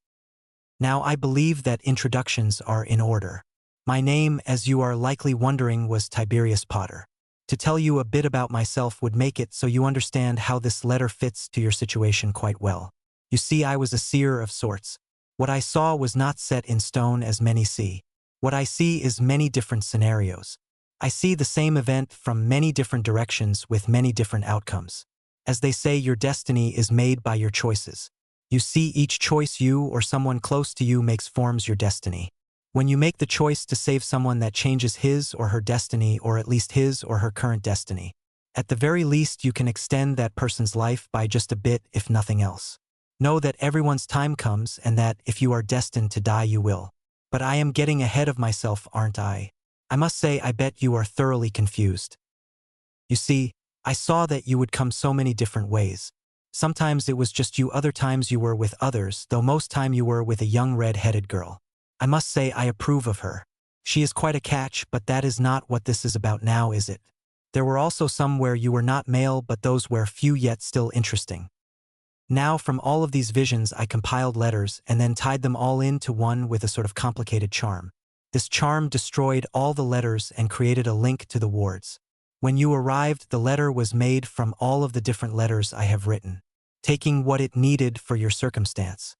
Now, I believe that introductions are in order. My name, as you are likely wondering, was Tiberius Potter. To tell you a bit about myself would make it so you understand how this letter fits to your situation quite well. You see, I was a seer of sorts. What I saw was not set in stone as many see. What I see is many different scenarios. I see the same event from many different directions with many different outcomes. As they say, your destiny is made by your choices. You see, each choice you or someone close to you makes forms your destiny. When you make the choice to save someone, that changes his or her destiny, or at least his or her current destiny. At the very least, you can extend that person's life by just a bit, if nothing else. Know that everyone's time comes, and that if you are destined to die, you will. But I am getting ahead of myself, aren't I? I must say, I bet you are thoroughly confused. You see, I saw that you would come so many different ways. Sometimes it was just you, other times you were with others, though most time you were with a young red-headed girl. I must say I approve of her. She is quite a catch, but that is not what this is about now, is it? There were also some where you were not male, but those were few yet still interesting. Now, from all of these visions, I compiled letters and then tied them all into one with a sort of complicated charm. This charm destroyed all the letters and created a link to the wards. When you arrived, the letter was made from all of the different letters I have written, taking what it needed for your circumstance.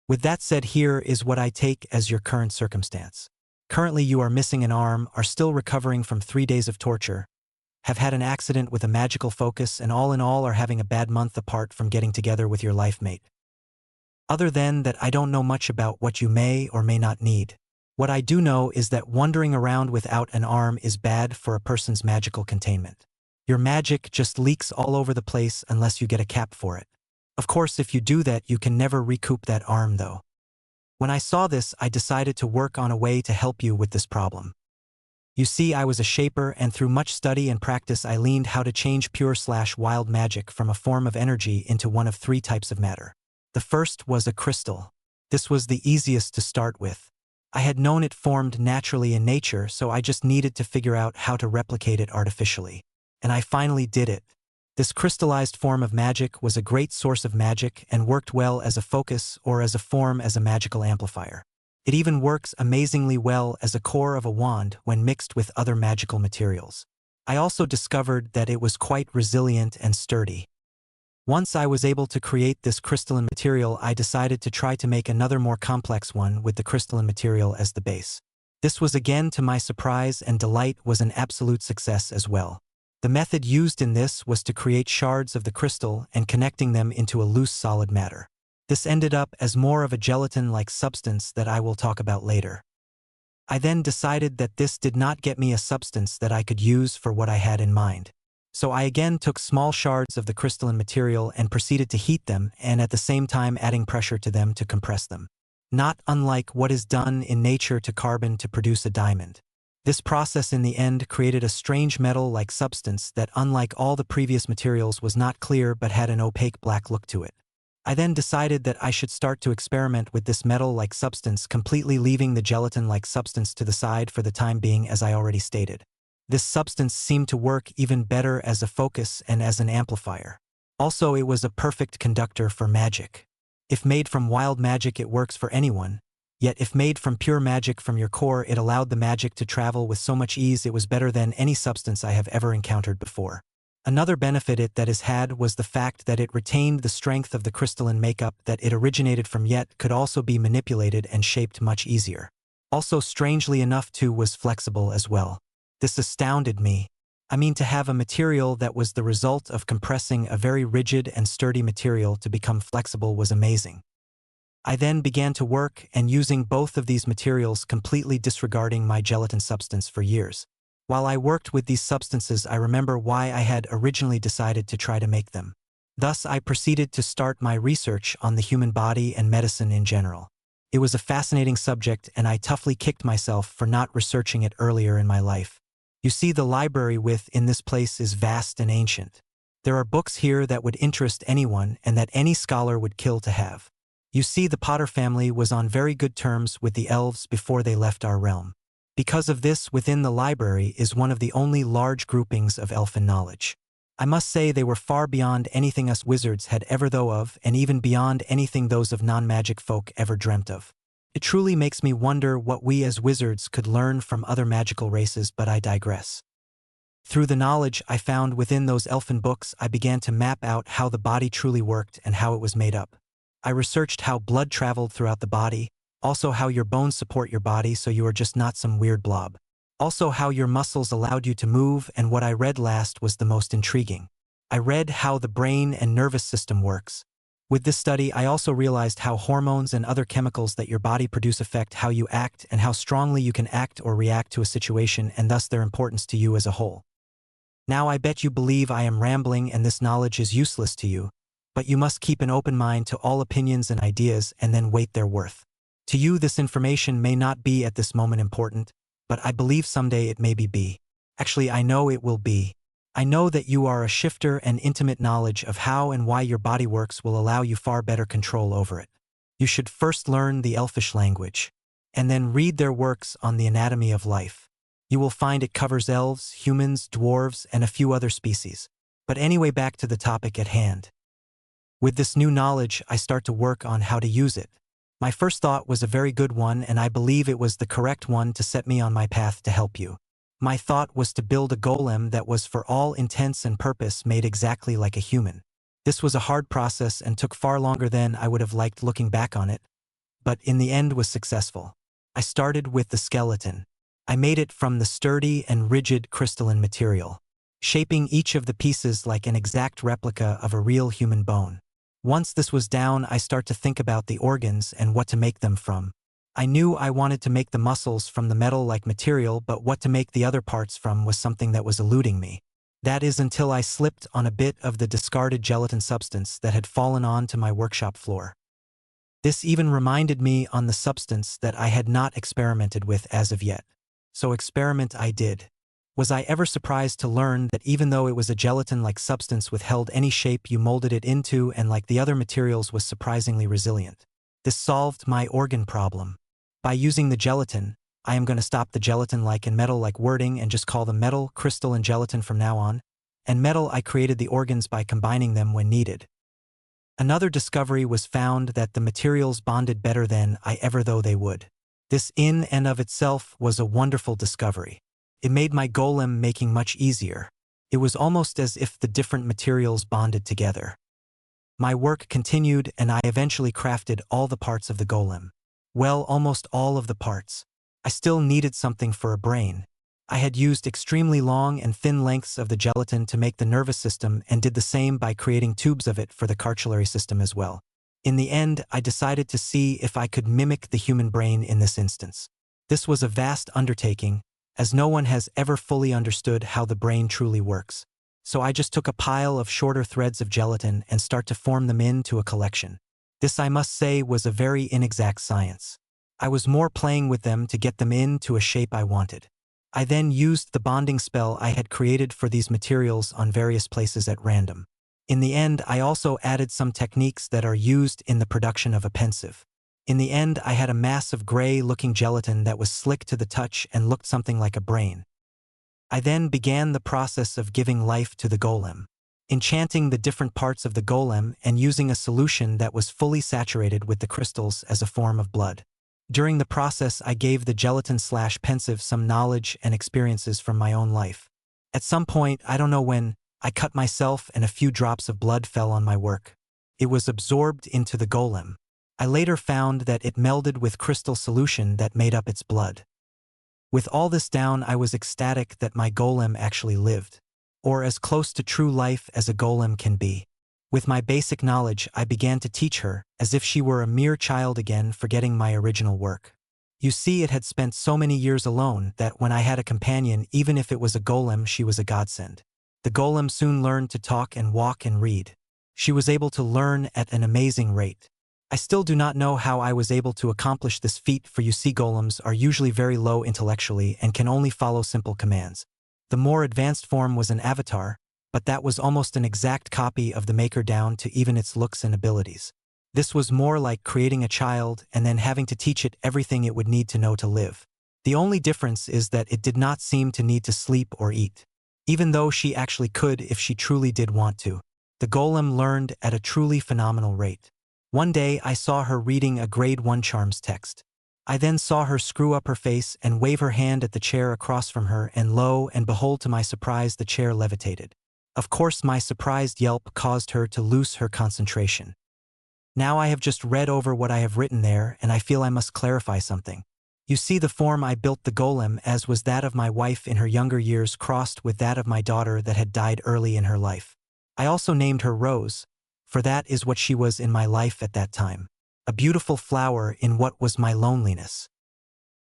With that said, here is what I take as your current circumstance. Currently, you are missing an arm, are still recovering from 3 days of torture, have had an accident with a magical focus, and all in all are having a bad month apart from getting together with your life mate. Other than that, I don't know much about what you may or may not need. What I do know is that wandering around without an arm is bad for a person's magical containment. Your magic just leaks all over the place unless you get a cap for it. Of course, if you do that, you can never recoup that arm, though. When I saw this, I decided to work on a way to help you with this problem. You see, I was a shaper, and through much study and practice I learned how to change pure/wild magic from a form of energy into one of 3 types of matter. The first was a crystal. This was the easiest to start with. I had known it formed naturally in nature, so I just needed to figure out how to replicate it artificially. And I finally did it. This crystallized form of magic was a great source of magic and worked well as a focus or as a form as a magical amplifier. It even works amazingly well as a core of a wand when mixed with other magical materials. I also discovered that it was quite resilient and sturdy. Once I was able to create this crystalline material, I decided to try to make another more complex one with the crystalline material as the base. This was again, to my surprise and delight, was an absolute success as well. The method used in this was to create shards of the crystal and connecting them into a loose solid matter. This ended up as more of a gelatin-like substance that I will talk about later. I then decided that this did not get me a substance that I could use for what I had in mind. So I again took small shards of the crystalline material and proceeded to heat them, and at the same time adding pressure to them to compress them. Not unlike what is done in nature to carbon to produce a diamond. This process in the end created a strange metal-like substance that, unlike all the previous materials, was not clear but had an opaque black look to it. I then decided that I should start to experiment with this metal-like substance, completely leaving the gelatin-like substance to the side for the time being, as I already stated. This substance seemed to work even better as a focus and as an amplifier. Also, it was a perfect conductor for magic. If made from wild magic, it works for anyone. Yet if made from pure magic from your core, it allowed the magic to travel with so much ease. It was better than any substance I have ever encountered before. Another benefit it that has had was the fact that it retained the strength of the crystalline makeup that it originated from, yet could also be manipulated and shaped much easier. Also, strangely enough, too, was flexible as well. This astounded me. I mean, to have a material that was the result of compressing a very rigid and sturdy material to become flexible was amazing. I then began to work and using both of these materials, completely disregarding my gelatin substance for years. While I worked with these substances, I remember why I had originally decided to try to make them. Thus, I proceeded to start my research on the human body and medicine in general. It was a fascinating subject, and I toughly kicked myself for not researching it earlier in my life. You see, the library within this place is vast and ancient. There are books here that would interest anyone and that any scholar would kill to have. You see, the Potter family was on very good terms with the elves before they left our realm. Because of this, within the library is one of the only large groupings of elfin knowledge. I must say they were far beyond anything us wizards had ever thought of, and even beyond anything those of non-magic folk ever dreamt of. It truly makes me wonder what we as wizards could learn from other magical races, but I digress. Through the knowledge I found within those elfin books, I began to map out how the body truly worked and how it was made up. I researched how blood traveled throughout the body, also how your bones support your body so you are just not some weird blob. Also how your muscles allowed you to move, and what I read last was the most intriguing. I read how the brain and nervous system works. With this study, I also realized how hormones and other chemicals that your body produce affect how you act and how strongly you can act or react to a situation and thus their importance to you as a whole. Now I bet you believe I am rambling and this knowledge is useless to you, but you must keep an open mind to all opinions and ideas and then weight their worth. To you, this information may not be at this moment important, but I believe someday it may be. Actually, I know it will be. I know that you are a shifter and intimate knowledge of how and why your body works will allow you far better control over it. You should first learn the elfish language, and then read their works on the anatomy of life. You will find it covers elves, humans, dwarves, and a few other species. But anyway, back to the topic at hand. With this new knowledge, I start to work on how to use it. My first thought was a very good one, and I believe it was the correct one to set me on my path to help you. My thought was to build a golem that was for all intents and purpose made exactly like a human. This was a hard process and took far longer than I would have liked looking back on it, but in the end was successful. I started with the skeleton. I made it from the sturdy and rigid crystalline material, shaping each of the pieces like an exact replica of a real human bone. Once this was down, I start to think about the organs and what to make them from. I knew I wanted to make the muscles from the metal-like material, but what to make the other parts from was something that was eluding me. That is until I slipped on a bit of the discarded gelatin substance that had fallen onto my workshop floor. This even reminded me on the substance that I had not experimented with as of yet. So experiment I did. Was I ever surprised to learn that even though it was a gelatin-like substance withheld any shape you molded it into and like the other materials was surprisingly resilient. This solved my organ problem. By using the gelatin, I am going to stop the gelatin-like and metal-like wording and just call them metal, crystal, and gelatin from now on. And metal, I created the organs by combining them when needed. Another discovery was found that the materials bonded better than I ever thought they would. This in and of itself was a wonderful discovery. It made my golem making much easier. It was almost as if the different materials bonded together. My work continued and I eventually crafted all the parts of the golem. Well, almost all of the parts. I still needed something for a brain. I had used extremely long and thin lengths of the gelatin to make the nervous system and did the same by creating tubes of it for the cartilary system as well. In the end, I decided to see if I could mimic the human brain in this instance. This was a vast undertaking, as no one has ever fully understood how the brain truly works. So I just took a pile of shorter threads of gelatin and start to form them into a collection. This, I must say, was a very inexact science. I was more playing with them to get them into a shape I wanted. I then used the bonding spell I had created for these materials on various places at random. In the end, I also added some techniques that are used in the production of a pensive. In the end, I had a mass of gray-looking gelatin that was slick to the touch and looked something like a brain. I then began the process of giving life to the golem, enchanting the different parts of the golem and using a solution that was fully saturated with the crystals as a form of blood. During the process, I gave the gelatin/pensive some knowledge and experiences from my own life. At some point, I don't know when, I cut myself and a few drops of blood fell on my work. It was absorbed into the golem. I later found that it melded with crystal solution that made up its blood. With all this down, I was ecstatic that my golem actually lived, or as close to true life as a golem can be. With my basic knowledge, I began to teach her, as if she were a mere child again, forgetting my original work. You see, it had spent so many years alone that when I had a companion, even if it was a golem, she was a godsend. The golem soon learned to talk and walk and read. She was able to learn at an amazing rate. I still do not know how I was able to accomplish this feat, for you see, golems are usually very low intellectually and can only follow simple commands. The more advanced form was an avatar, but that was almost an exact copy of the maker down to even its looks and abilities. This was more like creating a child and then having to teach it everything it would need to know to live. The only difference is that it did not seem to need to sleep or eat, even though she actually could if she truly did want to. The golem learned at a truly phenomenal rate. One day I saw her reading a grade 1 charms text. I then saw her screw up her face and wave her hand at the chair across from her, and lo and behold, to my surprise, the chair levitated. Of course, my surprised yelp caused her to lose her concentration. Now I have just read over what I have written there, and I feel I must clarify something. You see, the form I built the golem as was that of my wife in her younger years crossed with that of my daughter that had died early in her life. I also named her Rose, for that is what she was in my life at that time. A beautiful flower in what was my loneliness.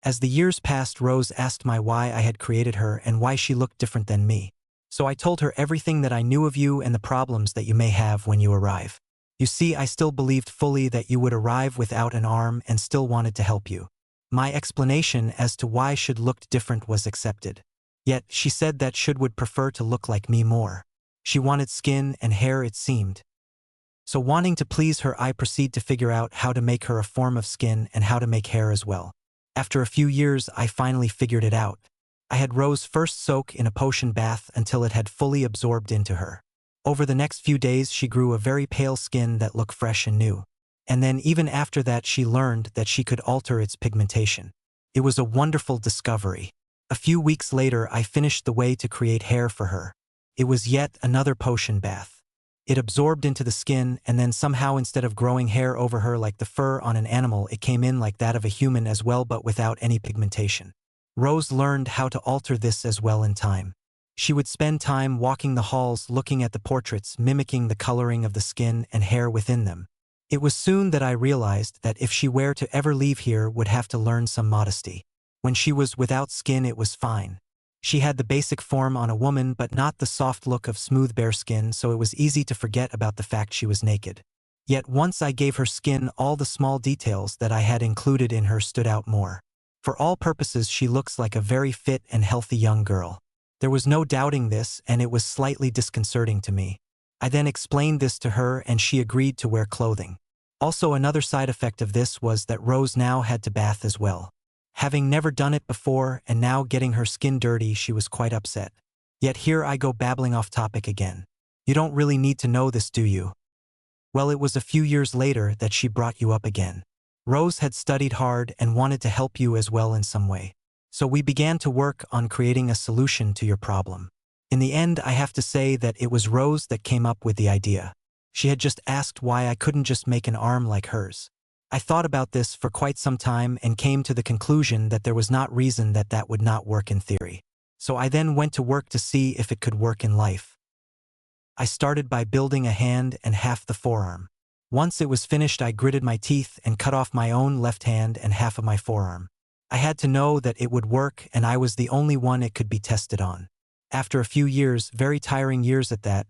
As the years passed, Rose asked me why I had created her and why she looked different than me. So I told her everything that I knew of you and the problems that you may have when you arrive. You see, I still believed fully that you would arrive without an arm and still wanted to help you. My explanation as to why should looked different was accepted. Yet, she said that should would prefer to look like me more. She wanted skin and hair, it seemed. So wanting to please her, I proceed to figure out how to make her a form of skin and how to make hair as well. After a few years, I finally figured it out. I had Rose first soak in a potion bath until it had fully absorbed into her. Over the next few days, she grew a very pale skin that looked fresh and new. And then even after that, she learned that she could alter its pigmentation. It was a wonderful discovery. A few weeks later, I finished the way to create hair for her. It was yet another potion bath. It absorbed into the skin, and then somehow instead of growing hair over her like the fur on an animal, it came in like that of a human as well, but without any pigmentation. Rose learned how to alter this as well in time. She would spend time walking the halls looking at the portraits, mimicking the coloring of the skin and hair within them. It was soon that I realized that if she were to ever leave here, would have to learn some modesty. When she was without skin, it was fine. She had the basic form on a woman but not the soft look of smooth bare skin, so it was easy to forget about the fact she was naked. Yet once I gave her skin, all the small details that I had included in her stood out more. For all purposes, she looks like a very fit and healthy young girl. There was no doubting this, and it was slightly disconcerting to me. I then explained this to her and she agreed to wear clothing. Also, another side effect of this was that Rose now had to bath as well. Having never done it before and now getting her skin dirty, she was quite upset. Yet here I go babbling off topic again. You don't really need to know this, do you? Well, it was a few years later that she brought you up again. Rose had studied hard and wanted to help you as well in some way. So we began to work on creating a solution to your problem. In the end, I have to say that it was Rose that came up with the idea. She had just asked why I couldn't just make an arm like hers. I thought about this for quite some time and came to the conclusion that there was not reason that that would not work in theory. So I then went to work to see if it could work in life. I started by building a hand and half the forearm. Once it was finished, I gritted my teeth and cut off my own left hand and half of my forearm. I had to know that it would work, and I was the only one it could be tested on. After a few years, very tiring years at that,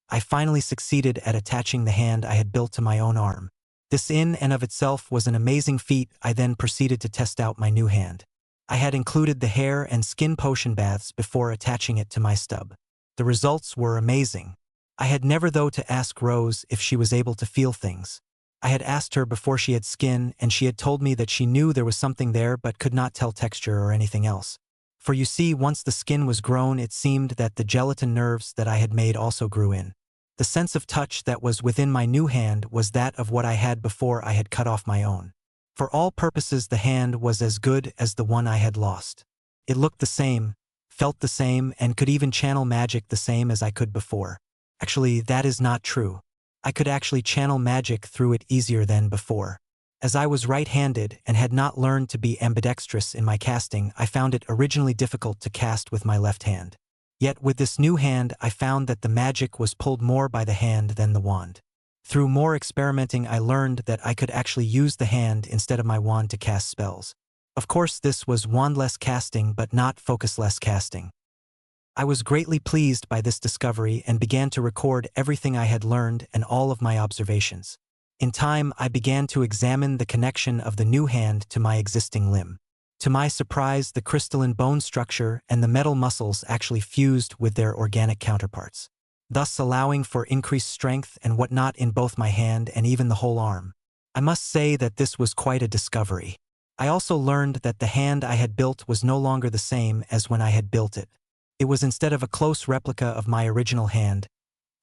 I finally succeeded at attaching the hand I had built to my own arm. This in and of itself was an amazing feat. I then proceeded to test out my new hand. I had included the hair and skin potion baths before attaching it to my stub. The results were amazing. I had never though to ask Rose if she was able to feel things. I had asked her before she had skin, and she had told me that she knew there was something there but could not tell texture or anything else. For you see, once the skin was grown, it seemed that the gelatin nerves that I had made also grew in. The sense of touch that was within my new hand was that of what I had before I had cut off my own. For all purposes, the hand was as good as the one I had lost. It looked the same, felt the same, and could even channel magic the same as I could before. Actually, that is not true. I could actually channel magic through it easier than before. As I was right-handed and had not learned to be ambidextrous in my casting, I found it originally difficult to cast with my left hand. Yet with this new hand, I found that the magic was pulled more by the hand than the wand. Through more experimenting, I learned that I could actually use the hand instead of my wand to cast spells. Of course, this was wandless casting but not focusless casting. I was greatly pleased by this discovery and began to record everything I had learned and all of my observations. In time, I began to examine the connection of the new hand to my existing limb. To my surprise, the crystalline bone structure and the metal muscles actually fused with their organic counterparts, thus allowing for increased strength and whatnot in both my hand and even the whole arm. I must say that this was quite a discovery. I also learned that the hand I had built was no longer the same as when I had built it. It was instead of a close replica of my original hand,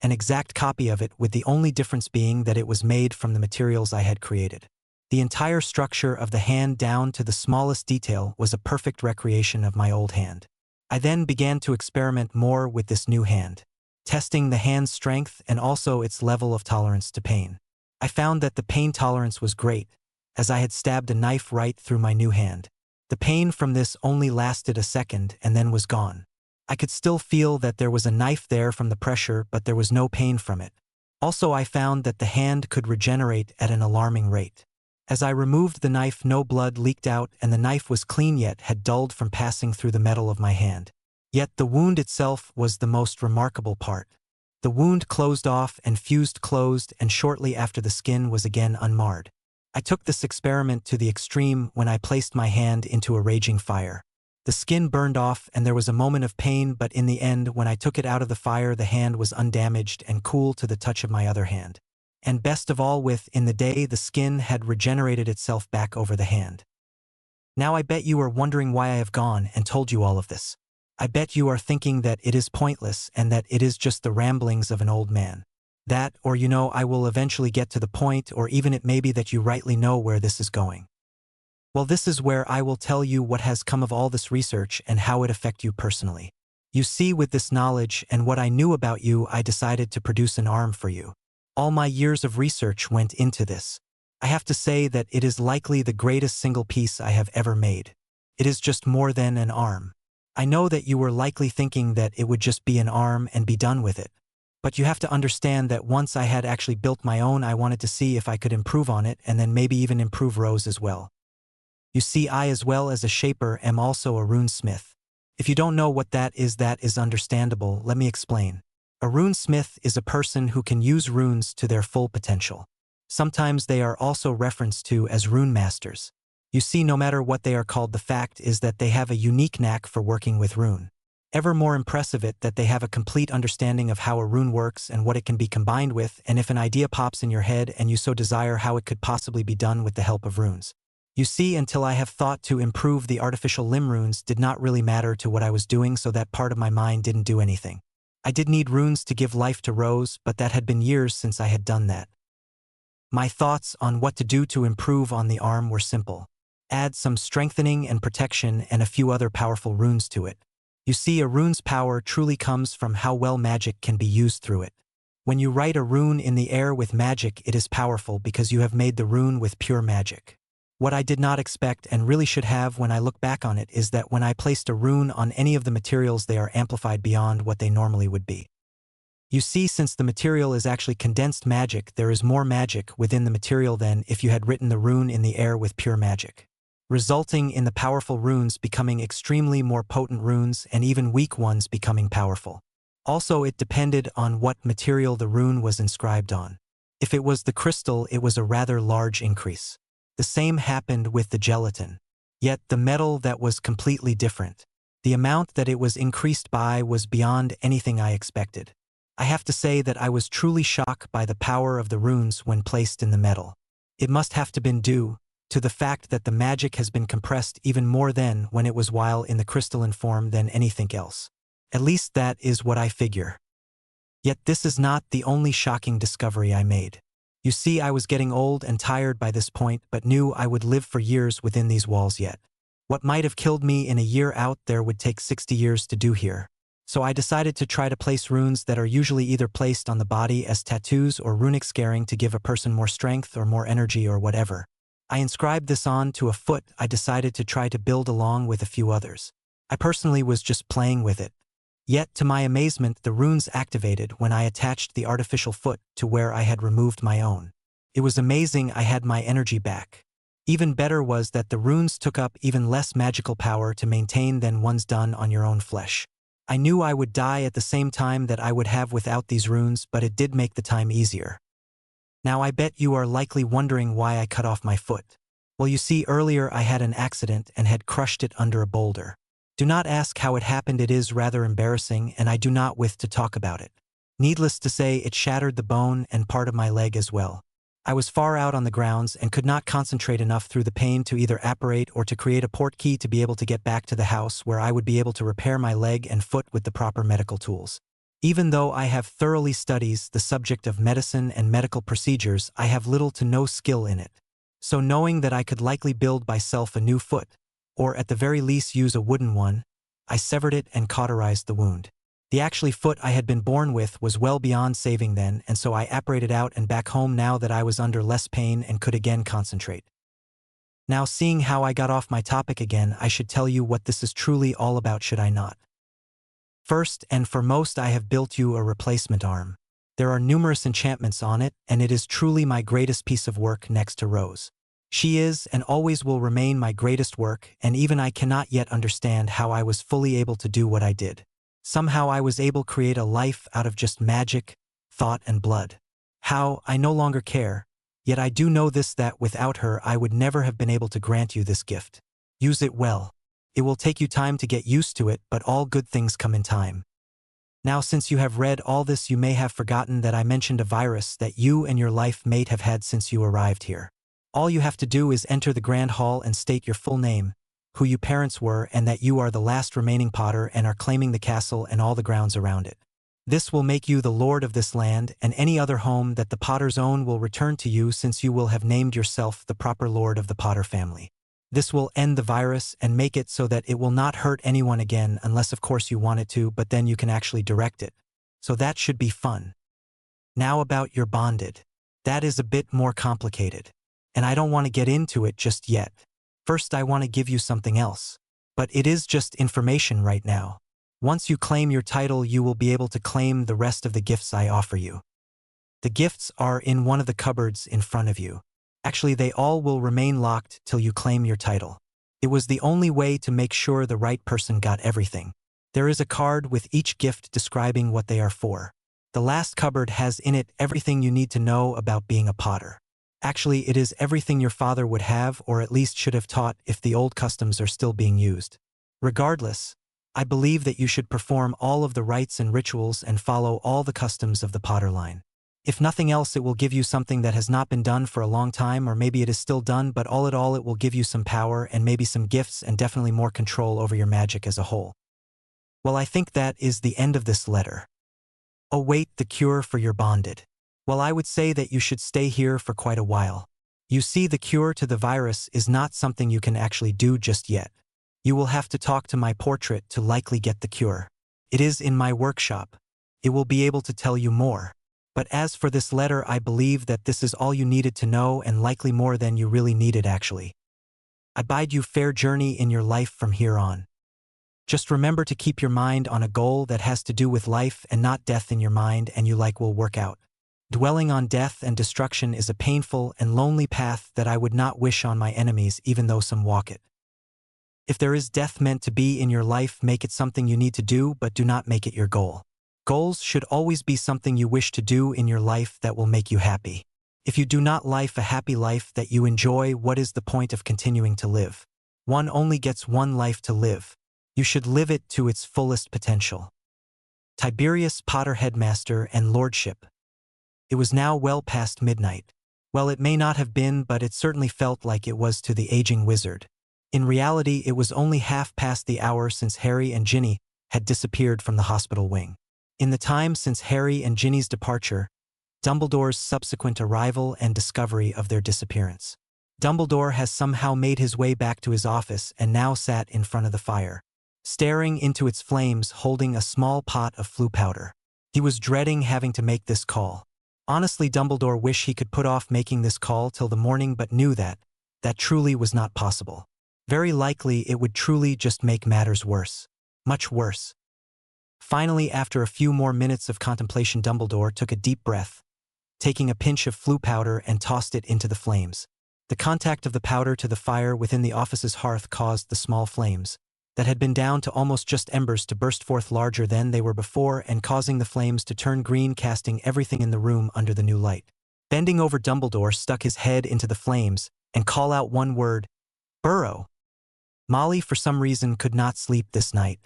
an exact copy of it, with the only difference being that it was made from the materials I had created. The entire structure of the hand down to the smallest detail was a perfect recreation of my old hand. I then began to experiment more with this new hand, testing the hand's strength and also its level of tolerance to pain. I found that the pain tolerance was great, as I had stabbed a knife right through my new hand. The pain from this only lasted a second and then was gone. I could still feel that there was a knife there from the pressure, but there was no pain from it. Also, I found that the hand could regenerate at an alarming rate. As I removed the knife, no blood leaked out and the knife was clean yet had dulled from passing through the metal of my hand. Yet the wound itself was the most remarkable part. The wound closed off and fused closed, and shortly after the skin was again unmarred. I took this experiment to the extreme when I placed my hand into a raging fire. The skin burned off and there was a moment of pain, but in the end, when I took it out of the fire, the hand was undamaged and cool to the touch of my other hand. And best of all, within the day, the skin had regenerated itself back over the hand. Now I bet you are wondering why I have gone and told you all of this. I bet you are thinking that it is pointless and that it is just the ramblings of an old man. That, or I will eventually get to the point, or even it may be that you rightly know where this is going. Well, this is where I will tell you what has come of all this research and how it affects you personally. You see, with this knowledge and what I knew about you, I decided to produce an arm for you. All my years of research went into this. I have to say that it is likely the greatest single piece I have ever made. It is just more than an arm. I know that you were likely thinking that it would just be an arm and be done with it. But you have to understand that once I had actually built my own, I wanted to see if I could improve on it and then maybe even improve Rose as well. You see, I, as well as a shaper, am also a runesmith. If you don't know what that is understandable. Let me explain. A runesmith is a person who can use runes to their full potential. Sometimes they are also referenced to as rune masters. You see, no matter what they are called, the fact is that they have a unique knack for working with rune. Ever more impressive it that they have a complete understanding of how a rune works and what it can be combined with, and if an idea pops in your head and you so desire, how it could possibly be done with the help of runes. You see, until I have thought to improve the artificial limb runes did not really matter to what I was doing, so that part of my mind didn't do anything. I did need runes to give life to Rose, but that had been years since I had done that. My thoughts on what to do to improve on the arm were simple. Add some strengthening and protection and a few other powerful runes to it. You see, a rune's power truly comes from how well magic can be used through it. When you write a rune in the air with magic, it is powerful because you have made the rune with pure magic. What I did not expect and really should have when I look back on it is that when I placed a rune on any of the materials, they are amplified beyond what they normally would be. You see, since the material is actually condensed magic, there is more magic within the material than if you had written the rune in the air with pure magic, resulting in the powerful runes becoming extremely more potent runes and even weak ones becoming powerful. Also, it depended on what material the rune was inscribed on. If it was the crystal, it was a rather large increase. The same happened with the gelatin. Yet the metal, that was completely different. The amount that it was increased by was beyond anything I expected. I have to say that I was truly shocked by the power of the runes when placed in the metal. It must have to been due to the fact that the magic has been compressed even more than when it was while in the crystalline form than anything else. At least that is what I figure. Yet this is not the only shocking discovery I made. You see, I was getting old and tired by this point, but knew I would live for years within these walls yet. What might have killed me in a year out there would take 60 years to do here. So I decided to try to place runes that are usually either placed on the body as tattoos or runic scaring to give a person more strength or more energy or whatever. I inscribed this on to a foot I decided to try to build along with a few others. I personally was just playing with it. Yet, to my amazement, the runes activated when I attached the artificial foot to where I had removed my own. It was amazing. I had my energy back. Even better was that the runes took up even less magical power to maintain than ones done on your own flesh. I knew I would die at the same time that I would have without these runes, but it did make the time easier. Now I bet you are likely wondering why I cut off my foot. Well, you see, earlier I had an accident and had crushed it under a boulder. Do not ask how it happened. It is rather embarrassing, and I do not wish to talk about it. Needless to say, it shattered the bone and part of my leg as well. I was far out on the grounds and could not concentrate enough through the pain to either apparate or to create a port key to be able to get back to the house where I would be able to repair my leg and foot with the proper medical tools. Even though I have thoroughly studied the subject of medicine and medical procedures, I have little to no skill in it. So knowing that I could likely build myself a new foot, or at the very least use a wooden one, I severed it and cauterized the wound. The actually foot I had been born with was well beyond saving then, and so I apparated out and back home now that I was under less pain and could again concentrate. Now, seeing how I got off my topic again, I should tell you what this is truly all about, should I not? First and foremost, I have built you a replacement arm. There are numerous enchantments on it, and it is truly my greatest piece of work next to Rose. She is and always will remain my greatest work, and even I cannot yet understand how I was fully able to do what I did. Somehow I was able to create a life out of just magic, thought and blood. How, I no longer care, yet I do know this, that without her I would never have been able to grant you this gift. Use it well. It will take you time to get used to it, but all good things come in time. Now, since you have read all this, you may have forgotten that I mentioned a virus that you and your life mate have had since you arrived here. All you have to do is enter the Grand Hall and state your full name, who your parents were, and that you are the last remaining Potter and are claiming the castle and all the grounds around it. This will make you the lord of this land, and any other home that the Potters own will return to you, since you will have named yourself the proper lord of the Potter family. This will end the virus and make it so that it will not hurt anyone again, unless of course you want it to, but then you can actually direct it. So that should be fun. Now about your bonded. That is a bit more complicated. And I don't want to get into it just yet. First I want to give you something else. But it is just information right now. Once you claim your title, you will be able to claim the rest of the gifts I offer you. The gifts are in one of the cupboards in front of you. Actually, they all will remain locked till you claim your title. It was the only way to make sure the right person got everything. There is a card with each gift describing what they are for. The last cupboard has in it everything you need to know about being a Potter. Actually, it is everything your father would have, or at least should have taught, if the old customs are still being used. Regardless, I believe that you should perform all of the rites and rituals and follow all the customs of the Potter line. If nothing else, it will give you something that has not been done for a long time, or maybe it is still done, but all in all it will give you some power and maybe some gifts and definitely more control over your magic as a whole. Well, I think that is the end of this letter. Await the cure for your bonded. Well, I would say that you should stay here for quite a while. You see, the cure to the virus is not something you can actually do just yet. You will have to talk to my portrait to likely get the cure. It is in my workshop. It will be able to tell you more. But as for this letter, I believe that this is all you needed to know, and likely more than you really needed actually. I bid you fair journey in your life from here on. Just remember to keep your mind on a goal that has to do with life and not death in your mind, and you will work out. Dwelling on death and destruction is a painful and lonely path that I would not wish on my enemies, even though some walk it. If there is death meant to be in your life, make it something you need to do, but do not make it your goal. Goals should always be something you wish to do in your life that will make you happy. If you do not live a happy life that you enjoy, what is the point of continuing to live? One only gets one life to live. You should live it to its fullest potential. Tiberius Potter, Headmaster and Lordship. It was now well past midnight. Well, it may not have been, but it certainly felt like it was to the aging wizard. In reality, it was only half past the hour since Harry and Ginny had disappeared from the hospital wing. In the time since Harry and Ginny's departure, Dumbledore's subsequent arrival and discovery of their disappearance. Dumbledore has somehow made his way back to his office and now sat in front of the fire, staring into its flames, holding a small pot of Floo powder. He was dreading having to make this call. Honestly, Dumbledore wished he could put off making this call till the morning, but knew that truly was not possible. Very likely it would truly just make matters worse. Much worse. Finally, after a few more minutes of contemplation, Dumbledore took a deep breath, taking a pinch of Floo powder and tossed it into the flames. The contact of the powder to the fire within the office's hearth caused the small flames, that had been down to almost just embers, to burst forth larger than they were before, and causing the flames to turn green, casting everything in the room under the new light. Bending over, Dumbledore stuck his head into the flames and called out one word: "Burrow." Molly, for some reason, could not sleep this night.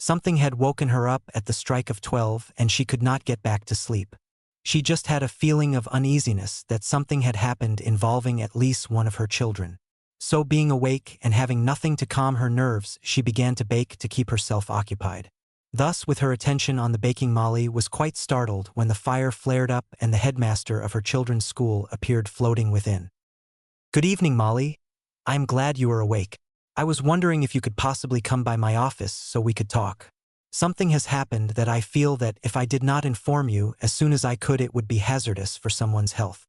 Something had woken her up at the strike of 12, and she could not get back to sleep. She just had a feeling of uneasiness that something had happened involving at least one of her children. So, being awake and having nothing to calm her nerves, she began to bake to keep herself occupied. Thus, with her attention on the baking, Molly was quite startled when the fire flared up and the headmaster of her children's school appeared floating within. "Good evening, Molly. I am glad you are awake. I was wondering if you could possibly come by my office so we could talk. Something has happened that I feel that if I did not inform you as soon as I could, it would be hazardous for someone's health."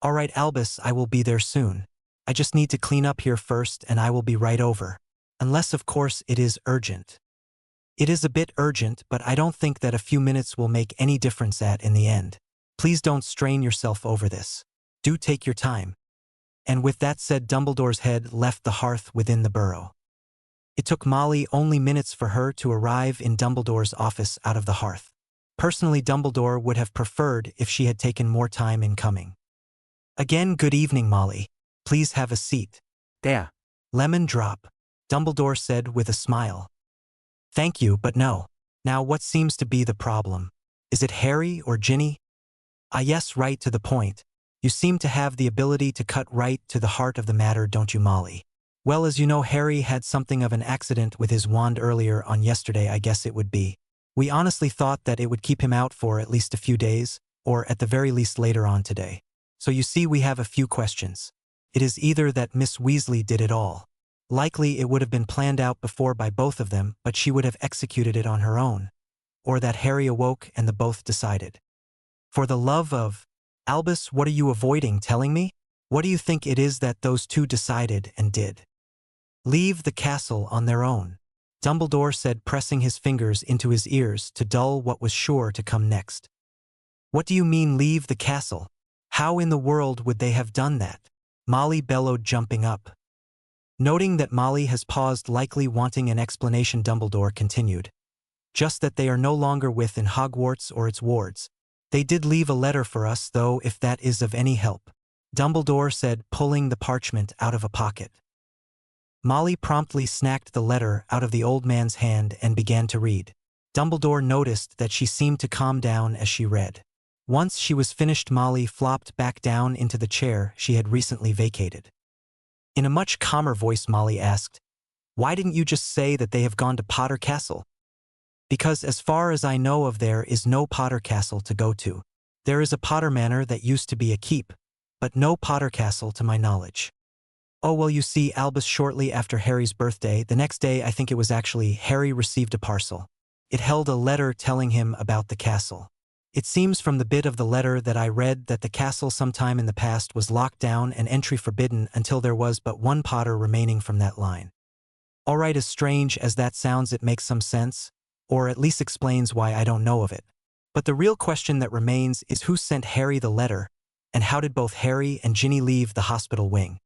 "All right, Albus, I will be there soon. I just need to clean up here first and I will be right over. Unless, of course, it is urgent." It is a bit urgent, but I don't think that a few minutes will make any difference in the end. Please don't strain yourself over this. Do take your time. And with that said, Dumbledore's head left the hearth within the burrow. It took Molly only minutes for her to arrive in Dumbledore's office out of the hearth. Personally, Dumbledore would have preferred if she had taken more time in coming. Again, good evening, Molly. Please have a seat. There. Lemon drop, Dumbledore said with a smile. Thank you, but no. Now what seems to be the problem? Is it Harry or Ginny? Ah yes, right to the point. You seem to have the ability to cut right to the heart of the matter, don't you, Molly? Well, as you know, Harry had something of an accident with his wand earlier on yesterday, I guess it would be. We honestly thought that it would keep him out for at least a few days, or at the very least later on today. So you see, we have a few questions. It is either that Miss Weasley did it all. Likely it would have been planned out before by both of them, but she would have executed it on her own. Or that Harry awoke and the both decided. For the love of Albus, what are you avoiding telling me? What do you think it is that those two decided and did? Leave the castle on their own, Dumbledore said, pressing his fingers into his ears to dull what was sure to come next. What do you mean, leave the castle? How in the world would they have done that? Molly bellowed, jumping up. Noting that Molly has paused, likely wanting an explanation, Dumbledore continued. Just that they are no longer within Hogwarts or its wards. They did leave a letter for us, though, if that is of any help, Dumbledore said, pulling the parchment out of a pocket. Molly promptly snatched the letter out of the old man's hand and began to read. Dumbledore noticed that she seemed to calm down as she read. Once she was finished, Molly flopped back down into the chair she had recently vacated. In a much calmer voice, Molly asked, "Why didn't you just say that they have gone to Potter Castle?" "Because as far as I know of, there is no Potter Castle to go to. There is a Potter Manor that used to be a keep, but no Potter Castle to my knowledge." "Oh, well, you see, Albus, shortly after Harry's birthday, the next day I think it was actually, Harry received a parcel. It held a letter telling him about the castle. It seems from the bit of the letter that I read that the castle sometime in the past was locked down and entry forbidden until there was but one Potter remaining from that line." All right, as strange as that sounds, it makes some sense, or at least explains why I don't know of it. But the real question that remains is who sent Harry the letter, and how did both Harry and Ginny leave the hospital wing?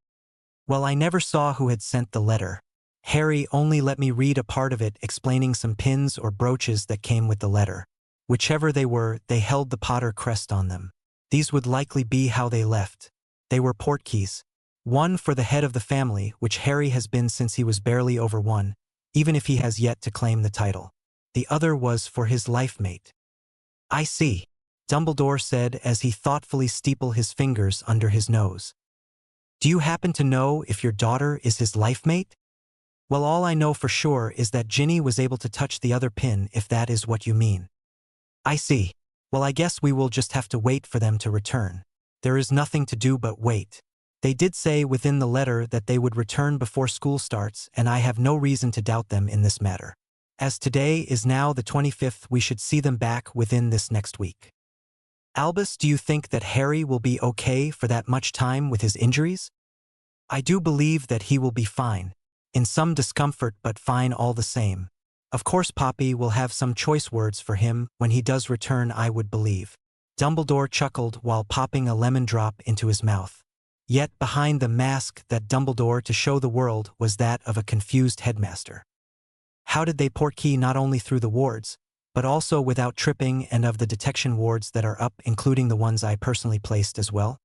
Well, I never saw who had sent the letter. Harry only let me read a part of it, explaining some pins or brooches that came with the letter. Whichever they were, they held the Potter crest on them. These would likely be how they left. They were portkeys. One for the head of the family, which Harry has been since he was barely over one, even if he has yet to claim the title. The other was for his life mate. "I see," Dumbledore said as he thoughtfully steepled his fingers under his nose. "Do you happen to know if your daughter is his life mate?" "Well, all I know for sure is that Ginny was able to touch the other pin, if that is what you mean." "I see. Well, I guess we will just have to wait for them to return. There is nothing to do but wait. They did say within the letter that they would return before school starts, and I have no reason to doubt them in this matter. As today is now the 25th, we should see them back within this next week." "Albus, do you think that Harry will be okay for that much time with his injuries?" "I do believe that he will be fine. In some discomfort, but fine all the same. Of course, Poppy will have some choice words for him when he does return, I would believe." Dumbledore chuckled while popping a lemon drop into his mouth. Yet behind the mask that Dumbledore to show the world was that of a confused headmaster. How did they portkey not only through the wards, but also without tripping, and of the detection wards that are up, including the ones I personally placed as well?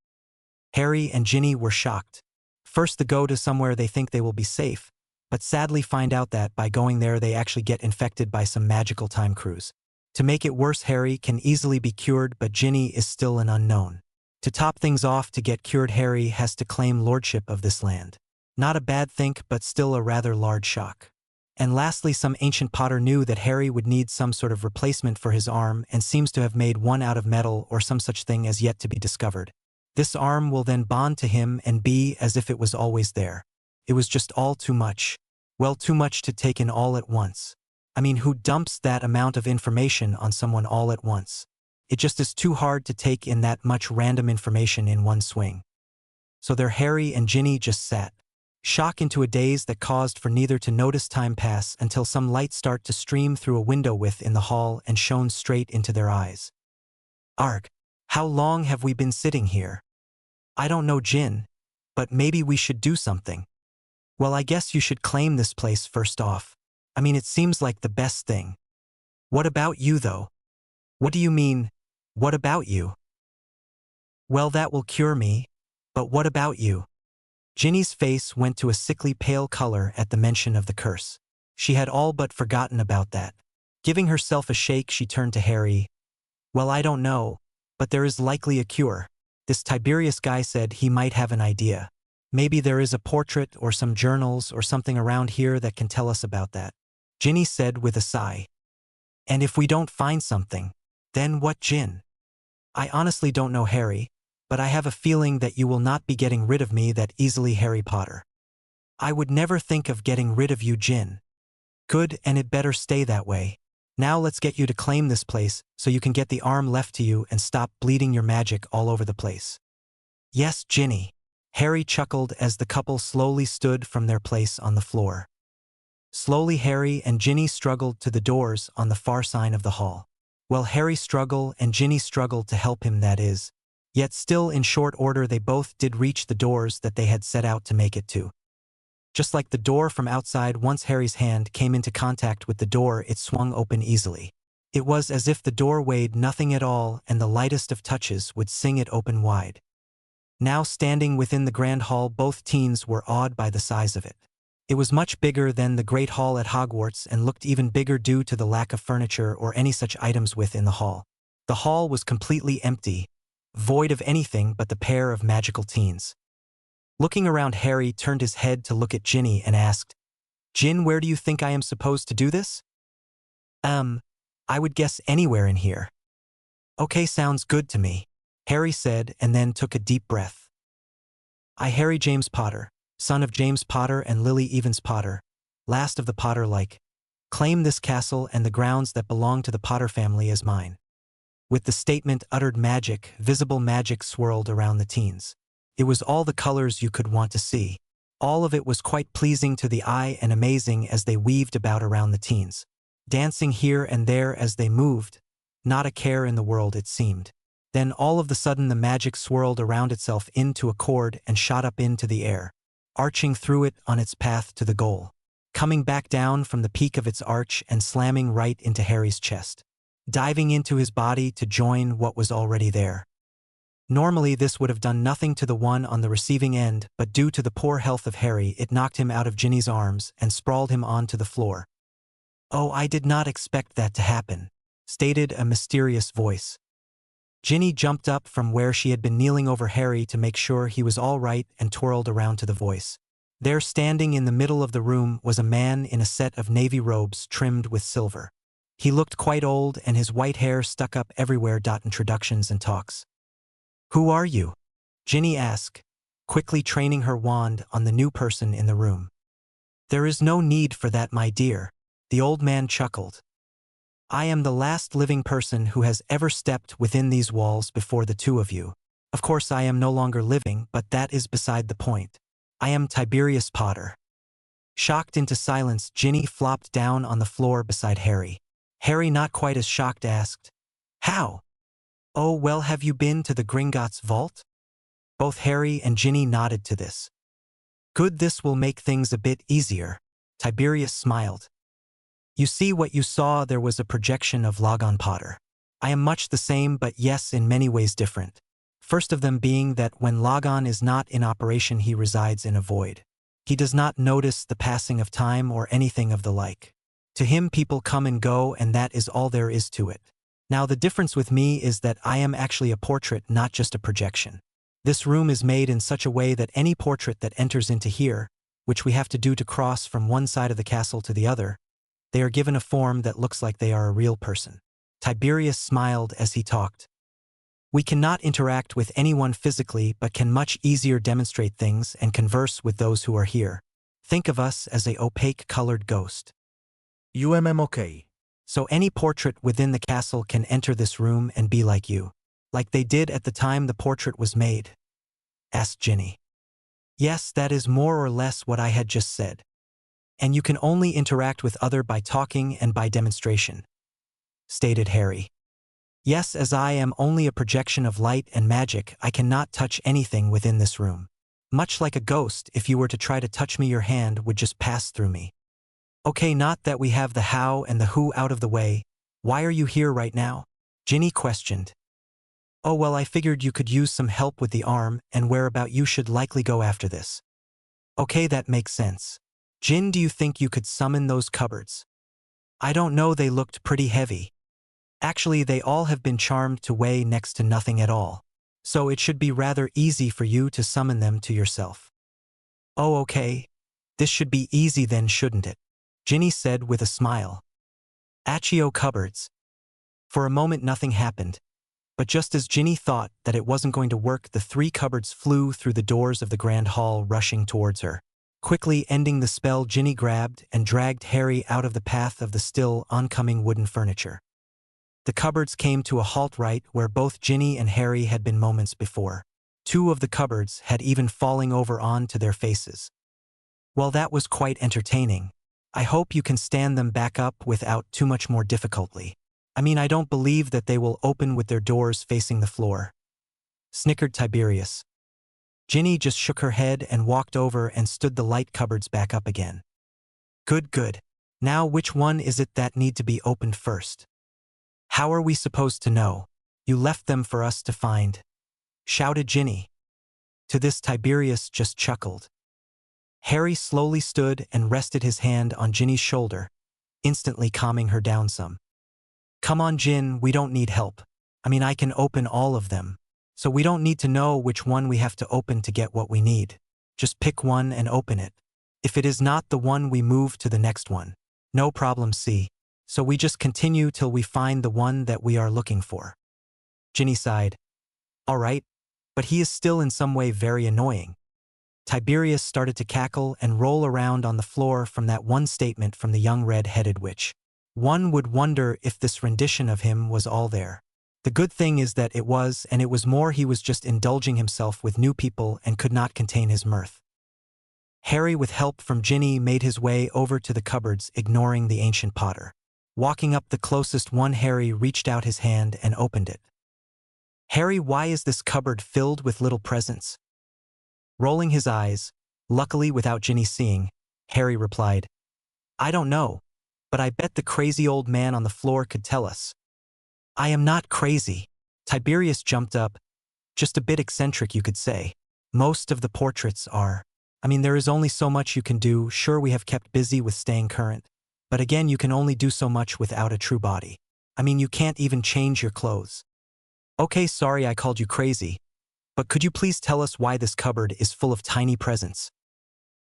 Harry and Ginny were shocked. First, they go to somewhere they think they will be safe, but sadly find out that by going there they actually get infected by some magical time cruise. To make it worse, Harry can easily be cured, but Ginny is still an unknown. To top things off, to get cured, Harry has to claim lordship of this land. Not a bad thing, but still a rather large shock. And lastly, some ancient Potter knew that Harry would need some sort of replacement for his arm and seems to have made one out of metal or some such thing as yet to be discovered. This arm will then bond to him and be as if it was always there. It was just all too much. Well, too much to take in all at once. I mean, who dumps that amount of information on someone all at once? It just is too hard to take in that much random information in one swing. So there Harry and Ginny just sat, Shock into a daze that caused for neither to notice time pass until some light start to stream through a window width in the hall and shone straight into their eyes. Arg, how long have we been sitting here? I don't know, Jin, but maybe we should do something. Well, I guess you should claim this place first off. I mean, it seems like the best thing. What about you, though? What do you mean, what about you? Well, that will cure me, but what about you? Ginny's face went to a sickly pale color at the mention of the curse. She had all but forgotten about that. Giving herself a shake, she turned to Harry. Well, I don't know, but there is likely a cure. This Tiberius guy said he might have an idea. Maybe there is a portrait or some journals or something around here that can tell us about that. Ginny said with a sigh. And if we don't find something, then what, Jin? I honestly don't know, Harry, but I have a feeling that you will not be getting rid of me that easily, Harry Potter. I would never think of getting rid of you, Jin. Good, and it better stay that way. Now let's get you to claim this place so you can get the arm left to you and stop bleeding your magic all over the place. Yes, Ginny. Harry chuckled as the couple slowly stood from their place on the floor. Slowly Harry and Ginny struggled to the doors on the far side of the hall. Well, Harry struggled and Ginny struggled to help him, that is. Yet still in short order they both did reach the doors that they had set out to make it to. Just like the door from outside, once Harry's hand came into contact with the door, it swung open easily. It was as if the door weighed nothing at all and the lightest of touches would sing it open wide. Now standing within the grand hall, both teens were awed by the size of it. It was much bigger than the Great Hall at Hogwarts and looked even bigger due to the lack of furniture or any such items within the hall. The hall was completely empty, void of anything but the pair of magical teens. Looking around, Harry turned his head to look at Ginny and asked, Jin, where do you think I am supposed to do this? I would guess anywhere in here. Okay, sounds good to me, Harry said and then took a deep breath. I, Harry James Potter, son of James Potter and Lily Evans Potter, last of the Potter-like, claim this castle and the grounds that belong to the Potter family as mine. With the statement uttered, visible magic swirled around the teens. It was all the colors you could want to see. All of it was quite pleasing to the eye and amazing as they weaved about around the teens, dancing here and there as they moved, not a care in the world it seemed. Then all of a sudden the magic swirled around itself into a cord and shot up into the air, arching through it on its path to the goal, coming back down from the peak of its arch and slamming right into Harry's chest, diving into his body to join what was already there. Normally this would have done nothing to the one on the receiving end, but due to the poor health of Harry, it knocked him out of Ginny's arms and sprawled him onto the floor. Oh, I did not expect that to happen, stated a mysterious voice. Ginny jumped up from where she had been kneeling over Harry to make sure he was all right and twirled around to the voice. There, standing in the middle of the room, was a man in a set of navy robes trimmed with silver. He looked quite old and his white hair stuck up everywhere. Introductions and talks. Who are you? Ginny asked, quickly training her wand on the new person in the room. There is no need for that, my dear, the old man chuckled. I am the last living person who has ever stepped within these walls before the two of you. Of course I am no longer living, but that is beside the point. I am Tiberius Potter. Shocked into silence, Ginny flopped down on the floor beside Harry. Harry, not quite as shocked, asked, How? Oh, well, have you been to the Gringotts vault? Both Harry and Ginny nodded to this. Good, this will make things a bit easier. Tiberius smiled. You see, what you saw there was a projection of Logan Potter. I am much the same, but yes, in many ways different. First of them being that when Logan is not in operation, he resides in a void. He does not notice the passing of time or anything of the like. To him, people come and go, and that is all there is to it. Now, the difference with me is that I am actually a portrait, not just a projection. This room is made in such a way that any portrait that enters into here, which we have to do to cross from one side of the castle to the other, they are given a form that looks like they are a real person. Tiberius smiled as he talked. We cannot interact with anyone physically, but can much easier demonstrate things and converse with those who are here. Think of us as a opaque colored ghost. UMMOK. So any portrait within the castle can enter this room and be like you. Like they did at the time the portrait was made? Asked Ginny. Yes, that is more or less what I had just said. And you can only interact with other by talking and by demonstration, stated Harry. Yes, as I am only a projection of light and magic, I cannot touch anything within this room. Much like a ghost, if you were to try to touch me, your hand would just pass through me. Okay, not that we have the how and the who out of the way. Why are you here right now? Ginny questioned. Oh well, I figured you could use some help with the arm, and whereabout you should likely go after this. Okay, that makes sense. Jin, do you think you could summon those cupboards? I don't know, they looked pretty heavy. Actually, they all have been charmed to weigh next to nothing at all. So it should be rather easy for you to summon them to yourself. Oh okay. This should be easy then, shouldn't it? Ginny said with a smile. Accio cupboards. For a moment nothing happened. But just as Ginny thought that it wasn't going to work, the 3 cupboards flew through the doors of the grand hall, rushing towards her. Quickly ending the spell, Ginny grabbed and dragged Harry out of the path of the still oncoming wooden furniture. The cupboards came to a halt right where both Ginny and Harry had been moments before. 2 of the cupboards had even fallen over onto their faces. Well, that was quite entertaining. I hope you can stand them back up without too much more difficulty. I mean, I don't believe that they will open with their doors facing the floor, snickered Tiberius. Ginny just shook her head and walked over and stood the light cupboards back up again. Good, good. Now which one is it that need to be opened first? How are we supposed to know? You left them for us to find, shouted Ginny. To this Tiberius just chuckled. Harry slowly stood and rested his hand on Ginny's shoulder, instantly calming her down some. Come on, Jin, we don't need help. I mean, I can open all of them. So we don't need to know which one we have to open to get what we need. Just pick one and open it. If it is not the one, we move to the next one. No problem, see. So we just continue till we find the one that we are looking for. Ginny sighed. All right, but he is still in some way very annoying. Tiberius started to cackle and roll around on the floor from that one statement from the young red-headed witch. One would wonder if this rendition of him was all there. The good thing is that it was, and it was more, he was just indulging himself with new people and could not contain his mirth. Harry, with help from Ginny, made his way over to the cupboards, ignoring the ancient Potter. Walking up the closest one, Harry reached out his hand and opened it. Harry, why is this cupboard filled with little presents? Rolling his eyes, luckily without Ginny seeing, Harry replied, I don't know, but I bet the crazy old man on the floor could tell us. I am not crazy. Tiberius jumped up. Just a bit eccentric, you could say. Most of the portraits are. I mean, there is only so much you can do. Sure, we have kept busy with staying current. But again, you can only do so much without a true body. I mean, you can't even change your clothes. Okay, sorry I called you crazy. But could you please tell us why this cupboard is full of tiny presents?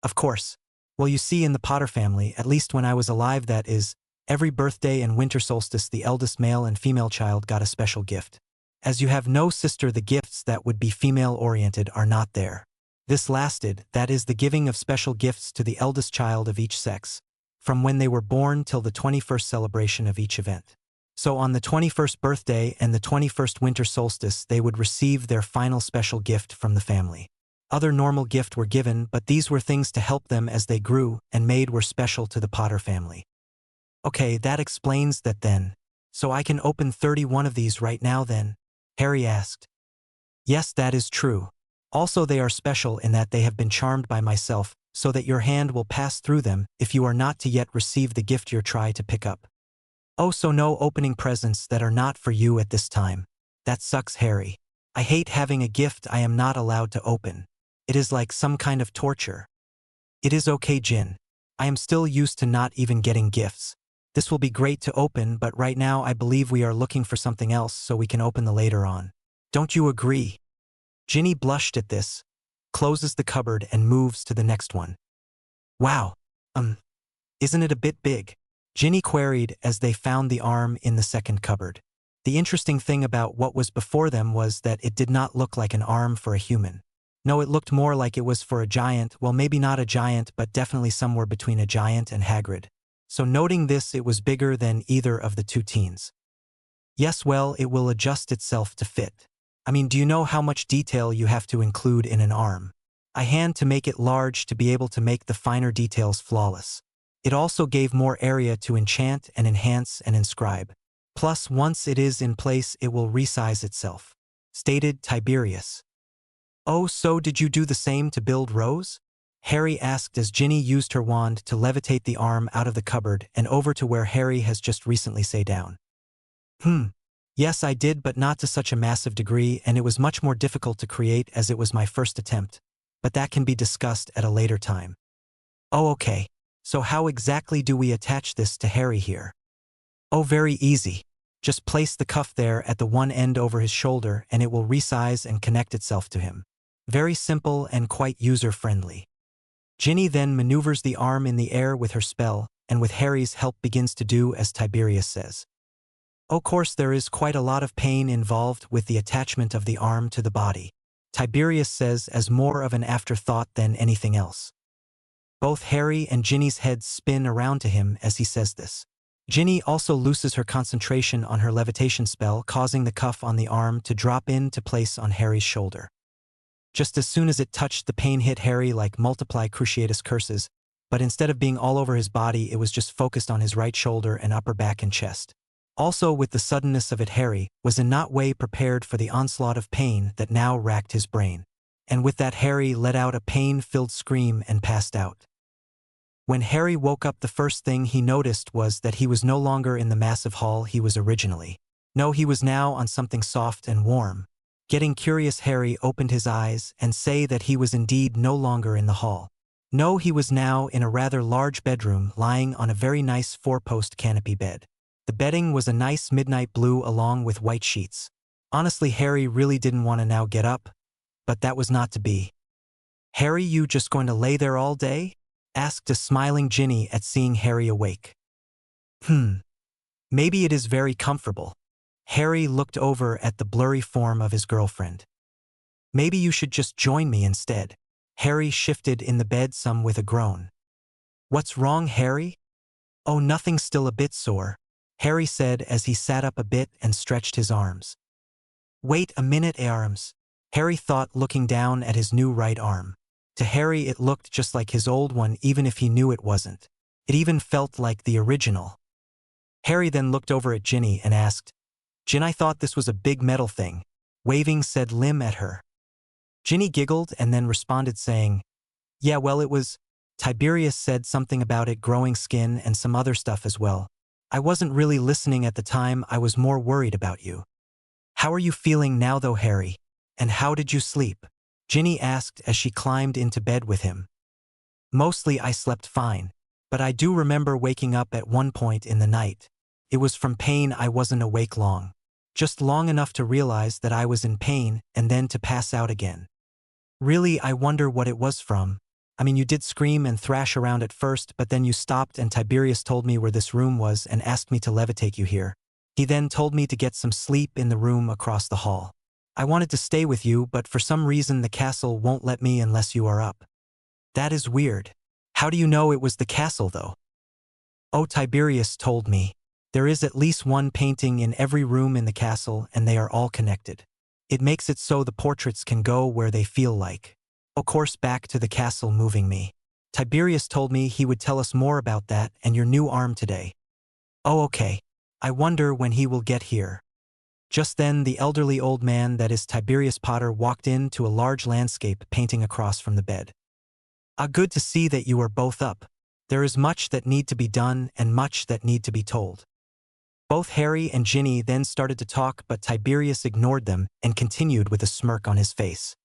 Of course. Well, you see, in the Potter family, at least when I was alive, that is, every birthday and winter solstice, the eldest male and female child got a special gift. As you have no sister, the gifts that would be female-oriented are not there. This lasted, that is, the giving of special gifts to the eldest child of each sex, from when they were born till the 21st celebration of each event. So on the 21st birthday and the 21st winter solstice, they would receive their final special gift from the family. Other normal gifts were given, but these were things to help them as they grew and made were special to the Potter family. Okay, that explains that then. So I can open 31 of these right now then? Harry asked. Yes, that is true. Also, they are special in that they have been charmed by myself, so that your hand will pass through them if you are not to yet receive the gift you're trying to pick up. Oh, so no opening presents that are not for you at this time. That sucks, Harry. I hate having a gift I am not allowed to open. It is like some kind of torture. It is okay, Jin. I am still used to not even getting gifts. This will be great to open, but right now I believe we are looking for something else so we can open the later on. Don't you agree? Ginny blushed at this, closes the cupboard and moves to the next one. Wow, isn't it a bit big? Ginny queried as they found the arm in the second cupboard. The interesting thing about what was before them was that it did not look like an arm for a human. No, it looked more like it was for a giant, well, maybe not a giant, but definitely somewhere between a giant and Hagrid. So noting this, it was bigger than either of the two teens. Yes, well, it will adjust itself to fit. I mean, do you know how much detail you have to include in an arm? I hand to make it large to be able to make the finer details flawless. It also gave more area to enchant and enhance and inscribe. Plus, once it is in place, it will resize itself. Stated Tiberius. Oh, so did you do the same to build Rose? Harry asked as Ginny used her wand to levitate the arm out of the cupboard and over to where Harry has just recently sat down. Yes, I did, but not to such a massive degree, and it was much more difficult to create as it was my first attempt. But that can be discussed at a later time. Oh, okay. So how exactly do we attach this to Harry here? Oh, very easy. Just place the cuff there at the one end over his shoulder and it will resize and connect itself to him. Very simple and quite user-friendly. Ginny then maneuvers the arm in the air with her spell, and with Harry's help begins to do as Tiberius says. Of course, there is quite a lot of pain involved with the attachment of the arm to the body. Tiberius says as more of an afterthought than anything else. Both Harry and Ginny's heads spin around to him as he says this. Ginny also loses her concentration on her levitation spell, causing the cuff on the arm to drop into place on Harry's shoulder. Just as soon as it touched, the pain hit Harry like multiply cruciatus curses, but instead of being all over his body, it was just focused on his right shoulder and upper back and chest. Also, with the suddenness of it, Harry was in no way prepared for the onslaught of pain that now racked his brain. And with that, Harry let out a pain-filled scream and passed out. When Harry woke up, the first thing he noticed was that he was no longer in the massive hall he was originally. No, he was now on something soft and warm. Getting curious, Harry opened his eyes and saw that he was indeed no longer in the hall. No, he was now in a rather large bedroom lying on a very nice four-post canopy bed. The bedding was a nice midnight blue along with white sheets. Honestly, Harry really didn't want to now get up, but that was not to be. Harry, you just going to lay there all day? Asked a smiling Ginny at seeing Harry awake. Maybe it is very comfortable. Harry looked over at the blurry form of his girlfriend. Maybe you should just join me instead. Harry shifted in the bed some with a groan. What's wrong, Harry? Oh, nothing, still a bit sore, Harry said as he sat up a bit and stretched his arms. Wait a minute, arms, Harry thought, looking down at his new right arm. To Harry it looked just like his old one, even if he knew it wasn't. It even felt like the original. Harry then looked over at Ginny and asked, Gin, I thought this was a big metal thing. Waving said limb at her. Ginny giggled and then responded saying, Yeah, well, it was. Tiberius said something about it growing skin and some other stuff as well. I wasn't really listening at the time, I was more worried about you. How are you feeling now though, Harry? And how did you sleep? Ginny asked as she climbed into bed with him. Mostly I slept fine, but I do remember waking up at one point in the night. It was from pain. I wasn't awake long. Just long enough to realize that I was in pain and then to pass out again. Really, I wonder what it was from. I mean, you did scream and thrash around at first, but then you stopped and Tiberius told me where this room was and asked me to levitate you here. He then told me to get some sleep in the room across the hall. I wanted to stay with you, but for some reason the castle won't let me unless you are up. That is weird. How do you know it was the castle though? Oh, Tiberius told me. There is at least one painting in every room in the castle and they are all connected. It makes it so the portraits can go where they feel like. Of course, back to the castle moving me. Tiberius told me he would tell us more about that and your new arm today. Oh, okay. I wonder when he will get here. Just then the elderly old man that is Tiberius Potter walked into a large landscape painting across from the bed. Good to see that you are both up. There is much that need to be done and much that need to be told. Both Harry and Ginny then started to talk, but Tiberius ignored them and continued with a smirk on his face.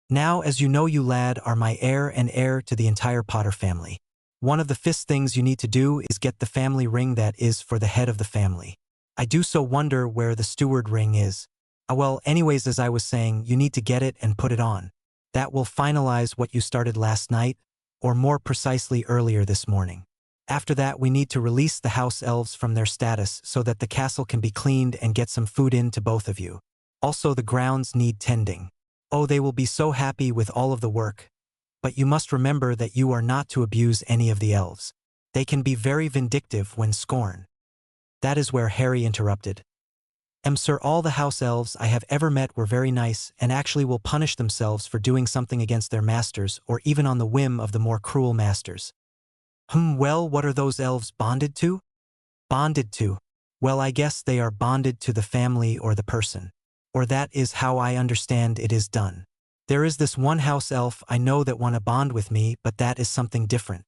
Now, as you know, you lad are my heir and heir to the entire Potter family. One of the first things you need to do is get the family ring that is for the head of the family. I do so wonder where the steward ring is. Well, anyways, as I was saying, you need to get it and put it on. That will finalize what you started last night, or more precisely earlier this morning. After that, we need to release the house elves from their status so that the castle can be cleaned and get some food in to both of you. Also, the grounds need tending. Oh, they will be so happy with all of the work. But you must remember that you are not to abuse any of the elves. They can be very vindictive when scorned. That is where Harry interrupted. Sir, all the house elves I have ever met were very nice and actually will punish themselves for doing something against their masters or even on the whim of the more cruel masters. Well, what are those elves bonded to? Bonded to? Well, I guess they are bonded to the family or the person. Or that is how I understand it is done. There is this one house elf I know that want to bond with me, but that is something different.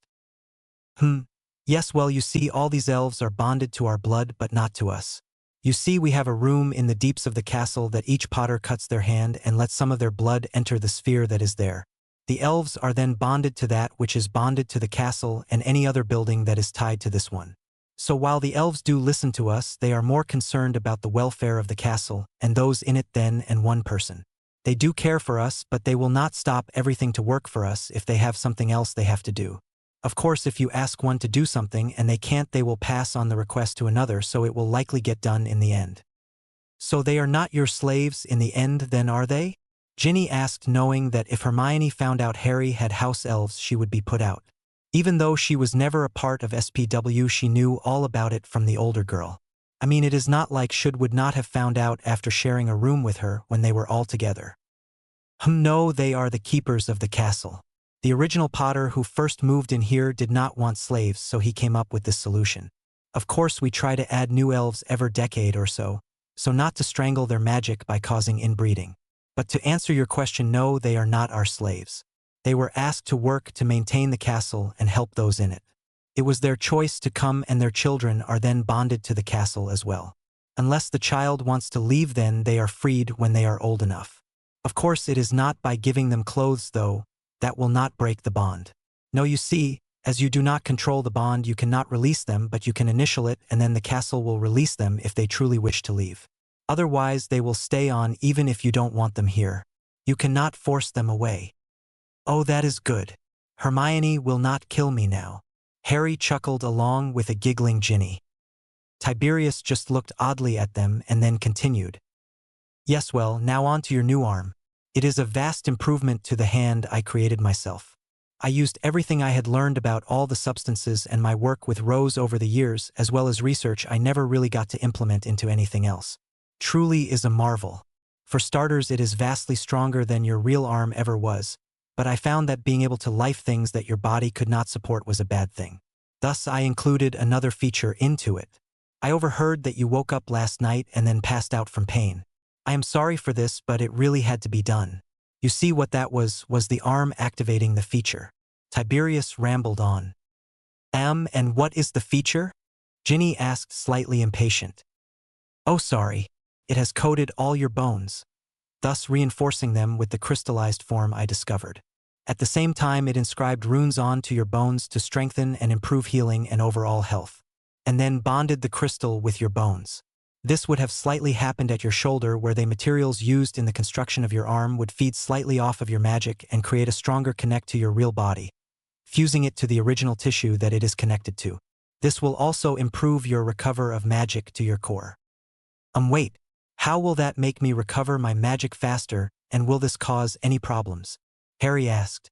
Yes, well, you see, all these elves are bonded to our blood, but not to us. You see, we have a room in the deeps of the castle that each potter cuts their hand and lets some of their blood enter the sphere that is there. The elves are then bonded to that which is bonded to the castle and any other building that is tied to this one. So while the elves do listen to us, they are more concerned about the welfare of the castle and those in it than and one person. They do care for us, but they will not stop everything to work for us if they have something else they have to do. Of course, if you ask one to do something and they can't, they will pass on the request to another, so it will likely get done in the end. So they are not your slaves in the end then, are they? Ginny asked, knowing that if Hermione found out Harry had house elves, she would be put out. Even though she was never a part of SPW, she knew all about it from the older girl. I mean, it is not like she would not have found out after sharing a room with her when they were all together. No, they are the keepers of the castle. The original Potter who first moved in here did not want slaves, so he came up with this solution. Of course, we try to add new elves every decade or so not to strangle their magic by causing inbreeding. But to answer your question, no, they are not our slaves. They were asked to work to maintain the castle and help those in it. It was their choice to come, and their children are then bonded to the castle as well. Unless the child wants to leave, then they are freed when they are old enough. Of course, it is not by giving them clothes, though. That will not break the bond. No, you see, as you do not control the bond, you cannot release them, but you can initial it, and then the castle will release them if they truly wish to leave. Otherwise, they will stay on even if you don't want them here. You cannot force them away. Oh, that is good. Hermione will not kill me now. Harry chuckled along with a giggling Ginny. Tiberius just looked oddly at them and then continued. Yes, well, now on to your new arm. It is a vast improvement to the hand I created myself. I used everything I had learned about all the substances and my work with Rose over the years, as well as research I never really got to implement into anything else. Truly is a marvel. For starters, it is vastly stronger than your real arm ever was, but I found that being able to life things that your body could not support was a bad thing. Thus, I included another feature into it. I overheard that you woke up last night and then passed out from pain. I am sorry for this, but it really had to be done. You see, what that was the arm activating the feature. Tiberius rambled on. And what is the feature? Ginny asked, slightly impatient. Oh, sorry. It has coated all your bones, thus reinforcing them with the crystallized form I discovered. At the same time, it inscribed runes onto your bones to strengthen and improve healing and overall health. And then bonded the crystal with your bones. This would have slightly happened at your shoulder, where the materials used in the construction of your arm would feed slightly off of your magic and create a stronger connect to your real body, fusing it to the original tissue that it is connected to. This will also improve your recover of magic to your core. Wait, how will that make me recover my magic faster, and will this cause any problems? Harry asked.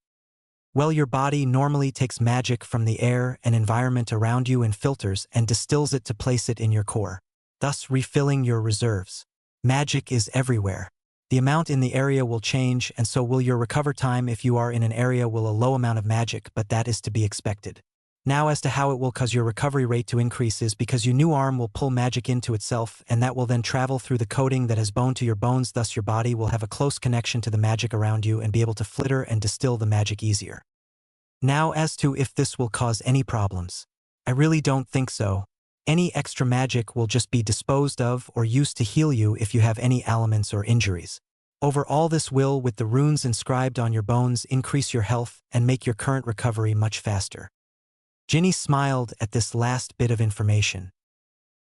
Well, your body normally takes magic from the air and environment around you and filters and distills it to place it in your core, thus refilling your reserves. Magic is everywhere. The amount in the area will change, and so will your recover time if you are in an area with a low amount of magic, but that is to be expected. Now, as to how it will cause your recovery rate to increase is because your new arm will pull magic into itself, and that will then travel through the coating that has bone to your bones, thus your body will have a close connection to the magic around you and be able to flitter and distill the magic easier. Now, as to if this will cause any problems. I really don't think so. Any extra magic will just be disposed of or used to heal you if you have any ailments or injuries. Overall, this will, with the runes inscribed on your bones, increase your health and make your current recovery much faster. Ginny smiled at this last bit of information.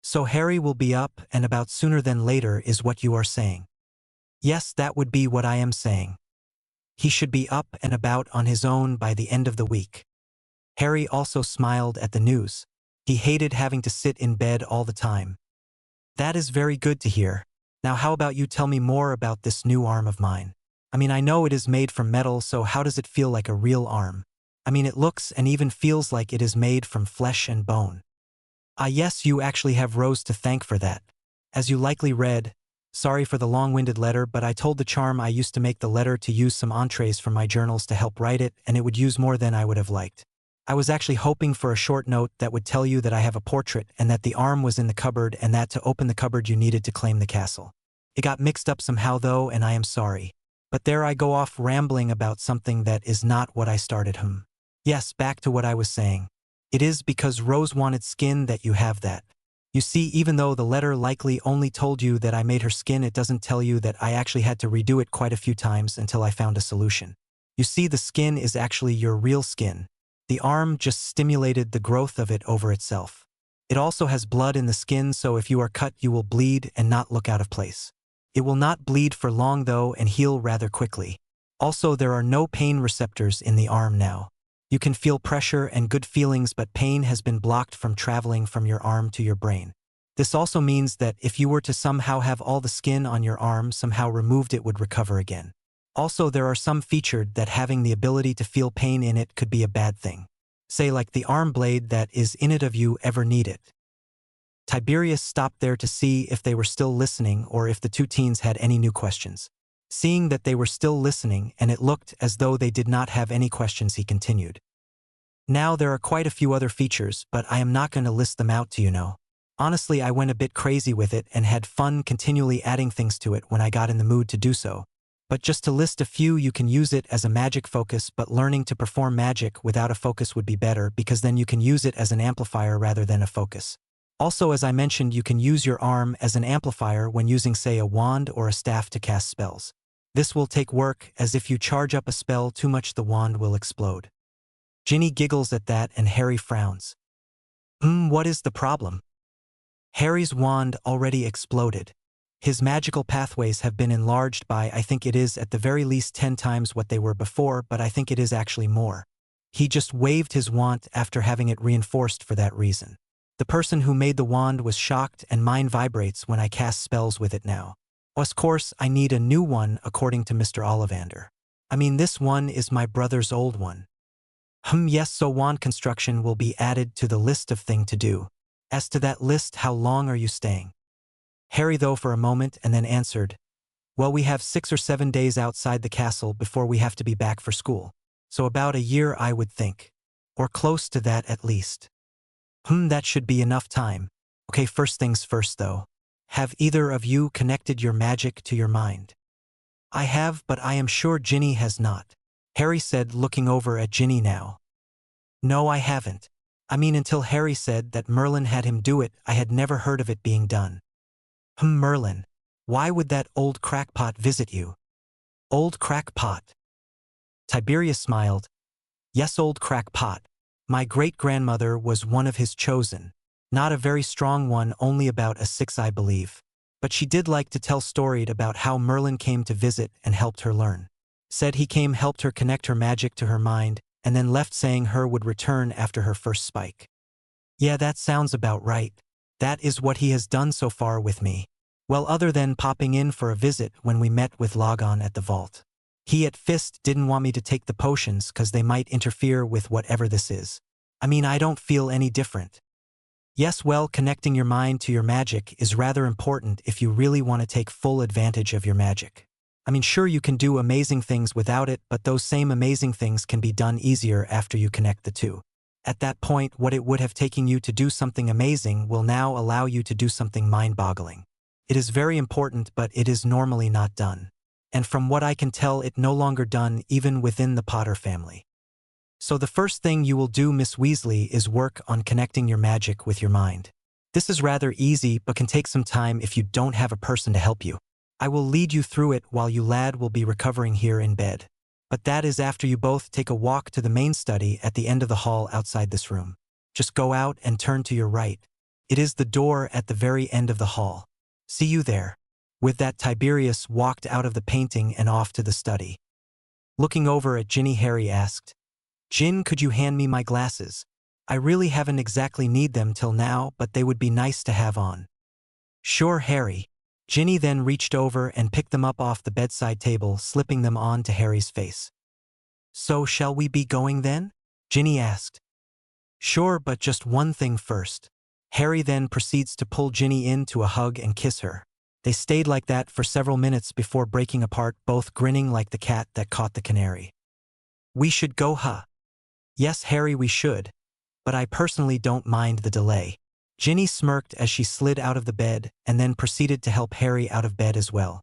So Harry will be up and about sooner than later is what you are saying? Yes, that would be what I am saying. He should be up and about on his own by the end of the week. Harry also smiled at the news. He hated having to sit in bed all the time. That is very good to hear. Now how about you tell me more about this new arm of mine? I mean, I know it is made from metal, so how does it feel like a real arm? I mean, it looks and even feels like it is made from flesh and bone. Ah, yes, you actually have Rose to thank for that. As you likely read, sorry for the long-winded letter, but I told the charm I used to make the letter to use some entrees from my journals to help write it, and it would use more than I would have liked. I was actually hoping for a short note that would tell you that I have a portrait and that the arm was in the cupboard and that to open the cupboard you needed to claim the castle. It got mixed up somehow though, and I am sorry. But there I go off rambling about something that is not what I started. Yes, back to what I was saying. It is because Rose wanted skin that you have that. You see, even though the letter likely only told you that I made her skin, it doesn't tell you that I actually had to redo it quite a few times until I found a solution. You see, the skin is actually your real skin. The arm just stimulated the growth of it over itself. It also has blood in the skin, so if you are cut you will bleed and not look out of place. It will not bleed for long though and heal rather quickly. Also, there are no pain receptors in the arm now. You can feel pressure and good feelings, but pain has been blocked from traveling from your arm to your brain. This also means that if you were to somehow have all the skin on your arm somehow removed, it would recover again. Also, there are some featured that having the ability to feel pain in it could be a bad thing. Say like the arm blade that is in it of you ever need it. Tiberius stopped there to see if they were still listening or if the two teens had any new questions. Seeing that they were still listening and it looked as though they did not have any questions, he continued. Now there are quite a few other features, but I am not going to list them out to you know. Honestly, I went a bit crazy with it and had fun continually adding things to it when I got in the mood to do so. But just to list a few, you can use it as a magic focus, but learning to perform magic without a focus would be better because then you can use it as an amplifier rather than a focus. Also, as I mentioned, you can use your arm as an amplifier when using, say, a wand or a staff to cast spells. This will take work, as if you charge up a spell too much the wand will explode. Ginny giggles at that and Harry frowns. What is the problem? Harry's wand already exploded. His magical pathways have been enlarged by, I think it is at the very least 10 times what they were before, but I think it is actually more. He just waved his wand after having it reinforced for that reason. The person who made the wand was shocked and mine vibrates when I cast spells with it now. Of course, I need a new one according to Mr. Ollivander. I mean, this one is my brother's old one. Yes, so wand construction will be added to the list of thing to do. As to that list, how long are you staying? Harry though for a moment and then answered, well, we have 6 or 7 days outside the castle before we have to be back for school. So about a year, I would think. Or close to that at least. That should be enough time. Okay, first things first though. Have either of you connected your magic to your mind? I have, but I am sure Ginny has not. Harry said, looking over at Ginny now. No, I haven't. I mean, until Harry said that Merlin had him do it, I had never heard of it being done. Merlin. Why would that old crackpot visit you? Old crackpot. Tiberius smiled. Yes, old crackpot. My great-grandmother was one of his chosen. Not a very strong one, only about a 6, I believe. But she did like to tell storied about how Merlin came to visit and helped her learn. Said he came, helped her connect her magic to her mind, and then left saying her would return after her first spike. Yeah, that sounds about right. That is what he has done so far with me. Well, other than popping in for a visit when we met with Logon at the vault. He at Fist didn't want me to take the potions cause they might interfere with whatever this is. I mean, I don't feel any different. Yes, well, connecting your mind to your magic is rather important if you really want to take full advantage of your magic. I mean, sure, you can do amazing things without it, but those same amazing things can be done easier after you connect the two. At that point, what it would have taken you to do something amazing will now allow you to do something mind-boggling. It is very important, but it is normally not done. And from what I can tell, it no longer done even within the Potter family. So the first thing you will do, Miss Weasley, is work on connecting your magic with your mind. This is rather easy, but can take some time if you don't have a person to help you. I will lead you through it while you lad will be recovering here in bed. But that is after you both take a walk to the main study at the end of the hall outside this room. Just go out and turn to your right. It is the door at the very end of the hall. See you there. With that, Tiberius walked out of the painting and off to the study. Looking over at Ginny, Harry asked, Gin, could you hand me my glasses? I really haven't exactly need them till now, but they would be nice to have on. Sure, Harry. Ginny then reached over and picked them up off the bedside table, slipping them on to Harry's face. So shall we be going then? Ginny asked. Sure, but just one thing first. Harry then proceeds to pull Ginny into a hug and kiss her. They stayed like that for several minutes before breaking apart, both grinning like the cat that caught the canary. We should go, huh? Yes, Harry, we should. But I personally don't mind the delay. Ginny smirked as she slid out of the bed and then proceeded to help Harry out of bed as well.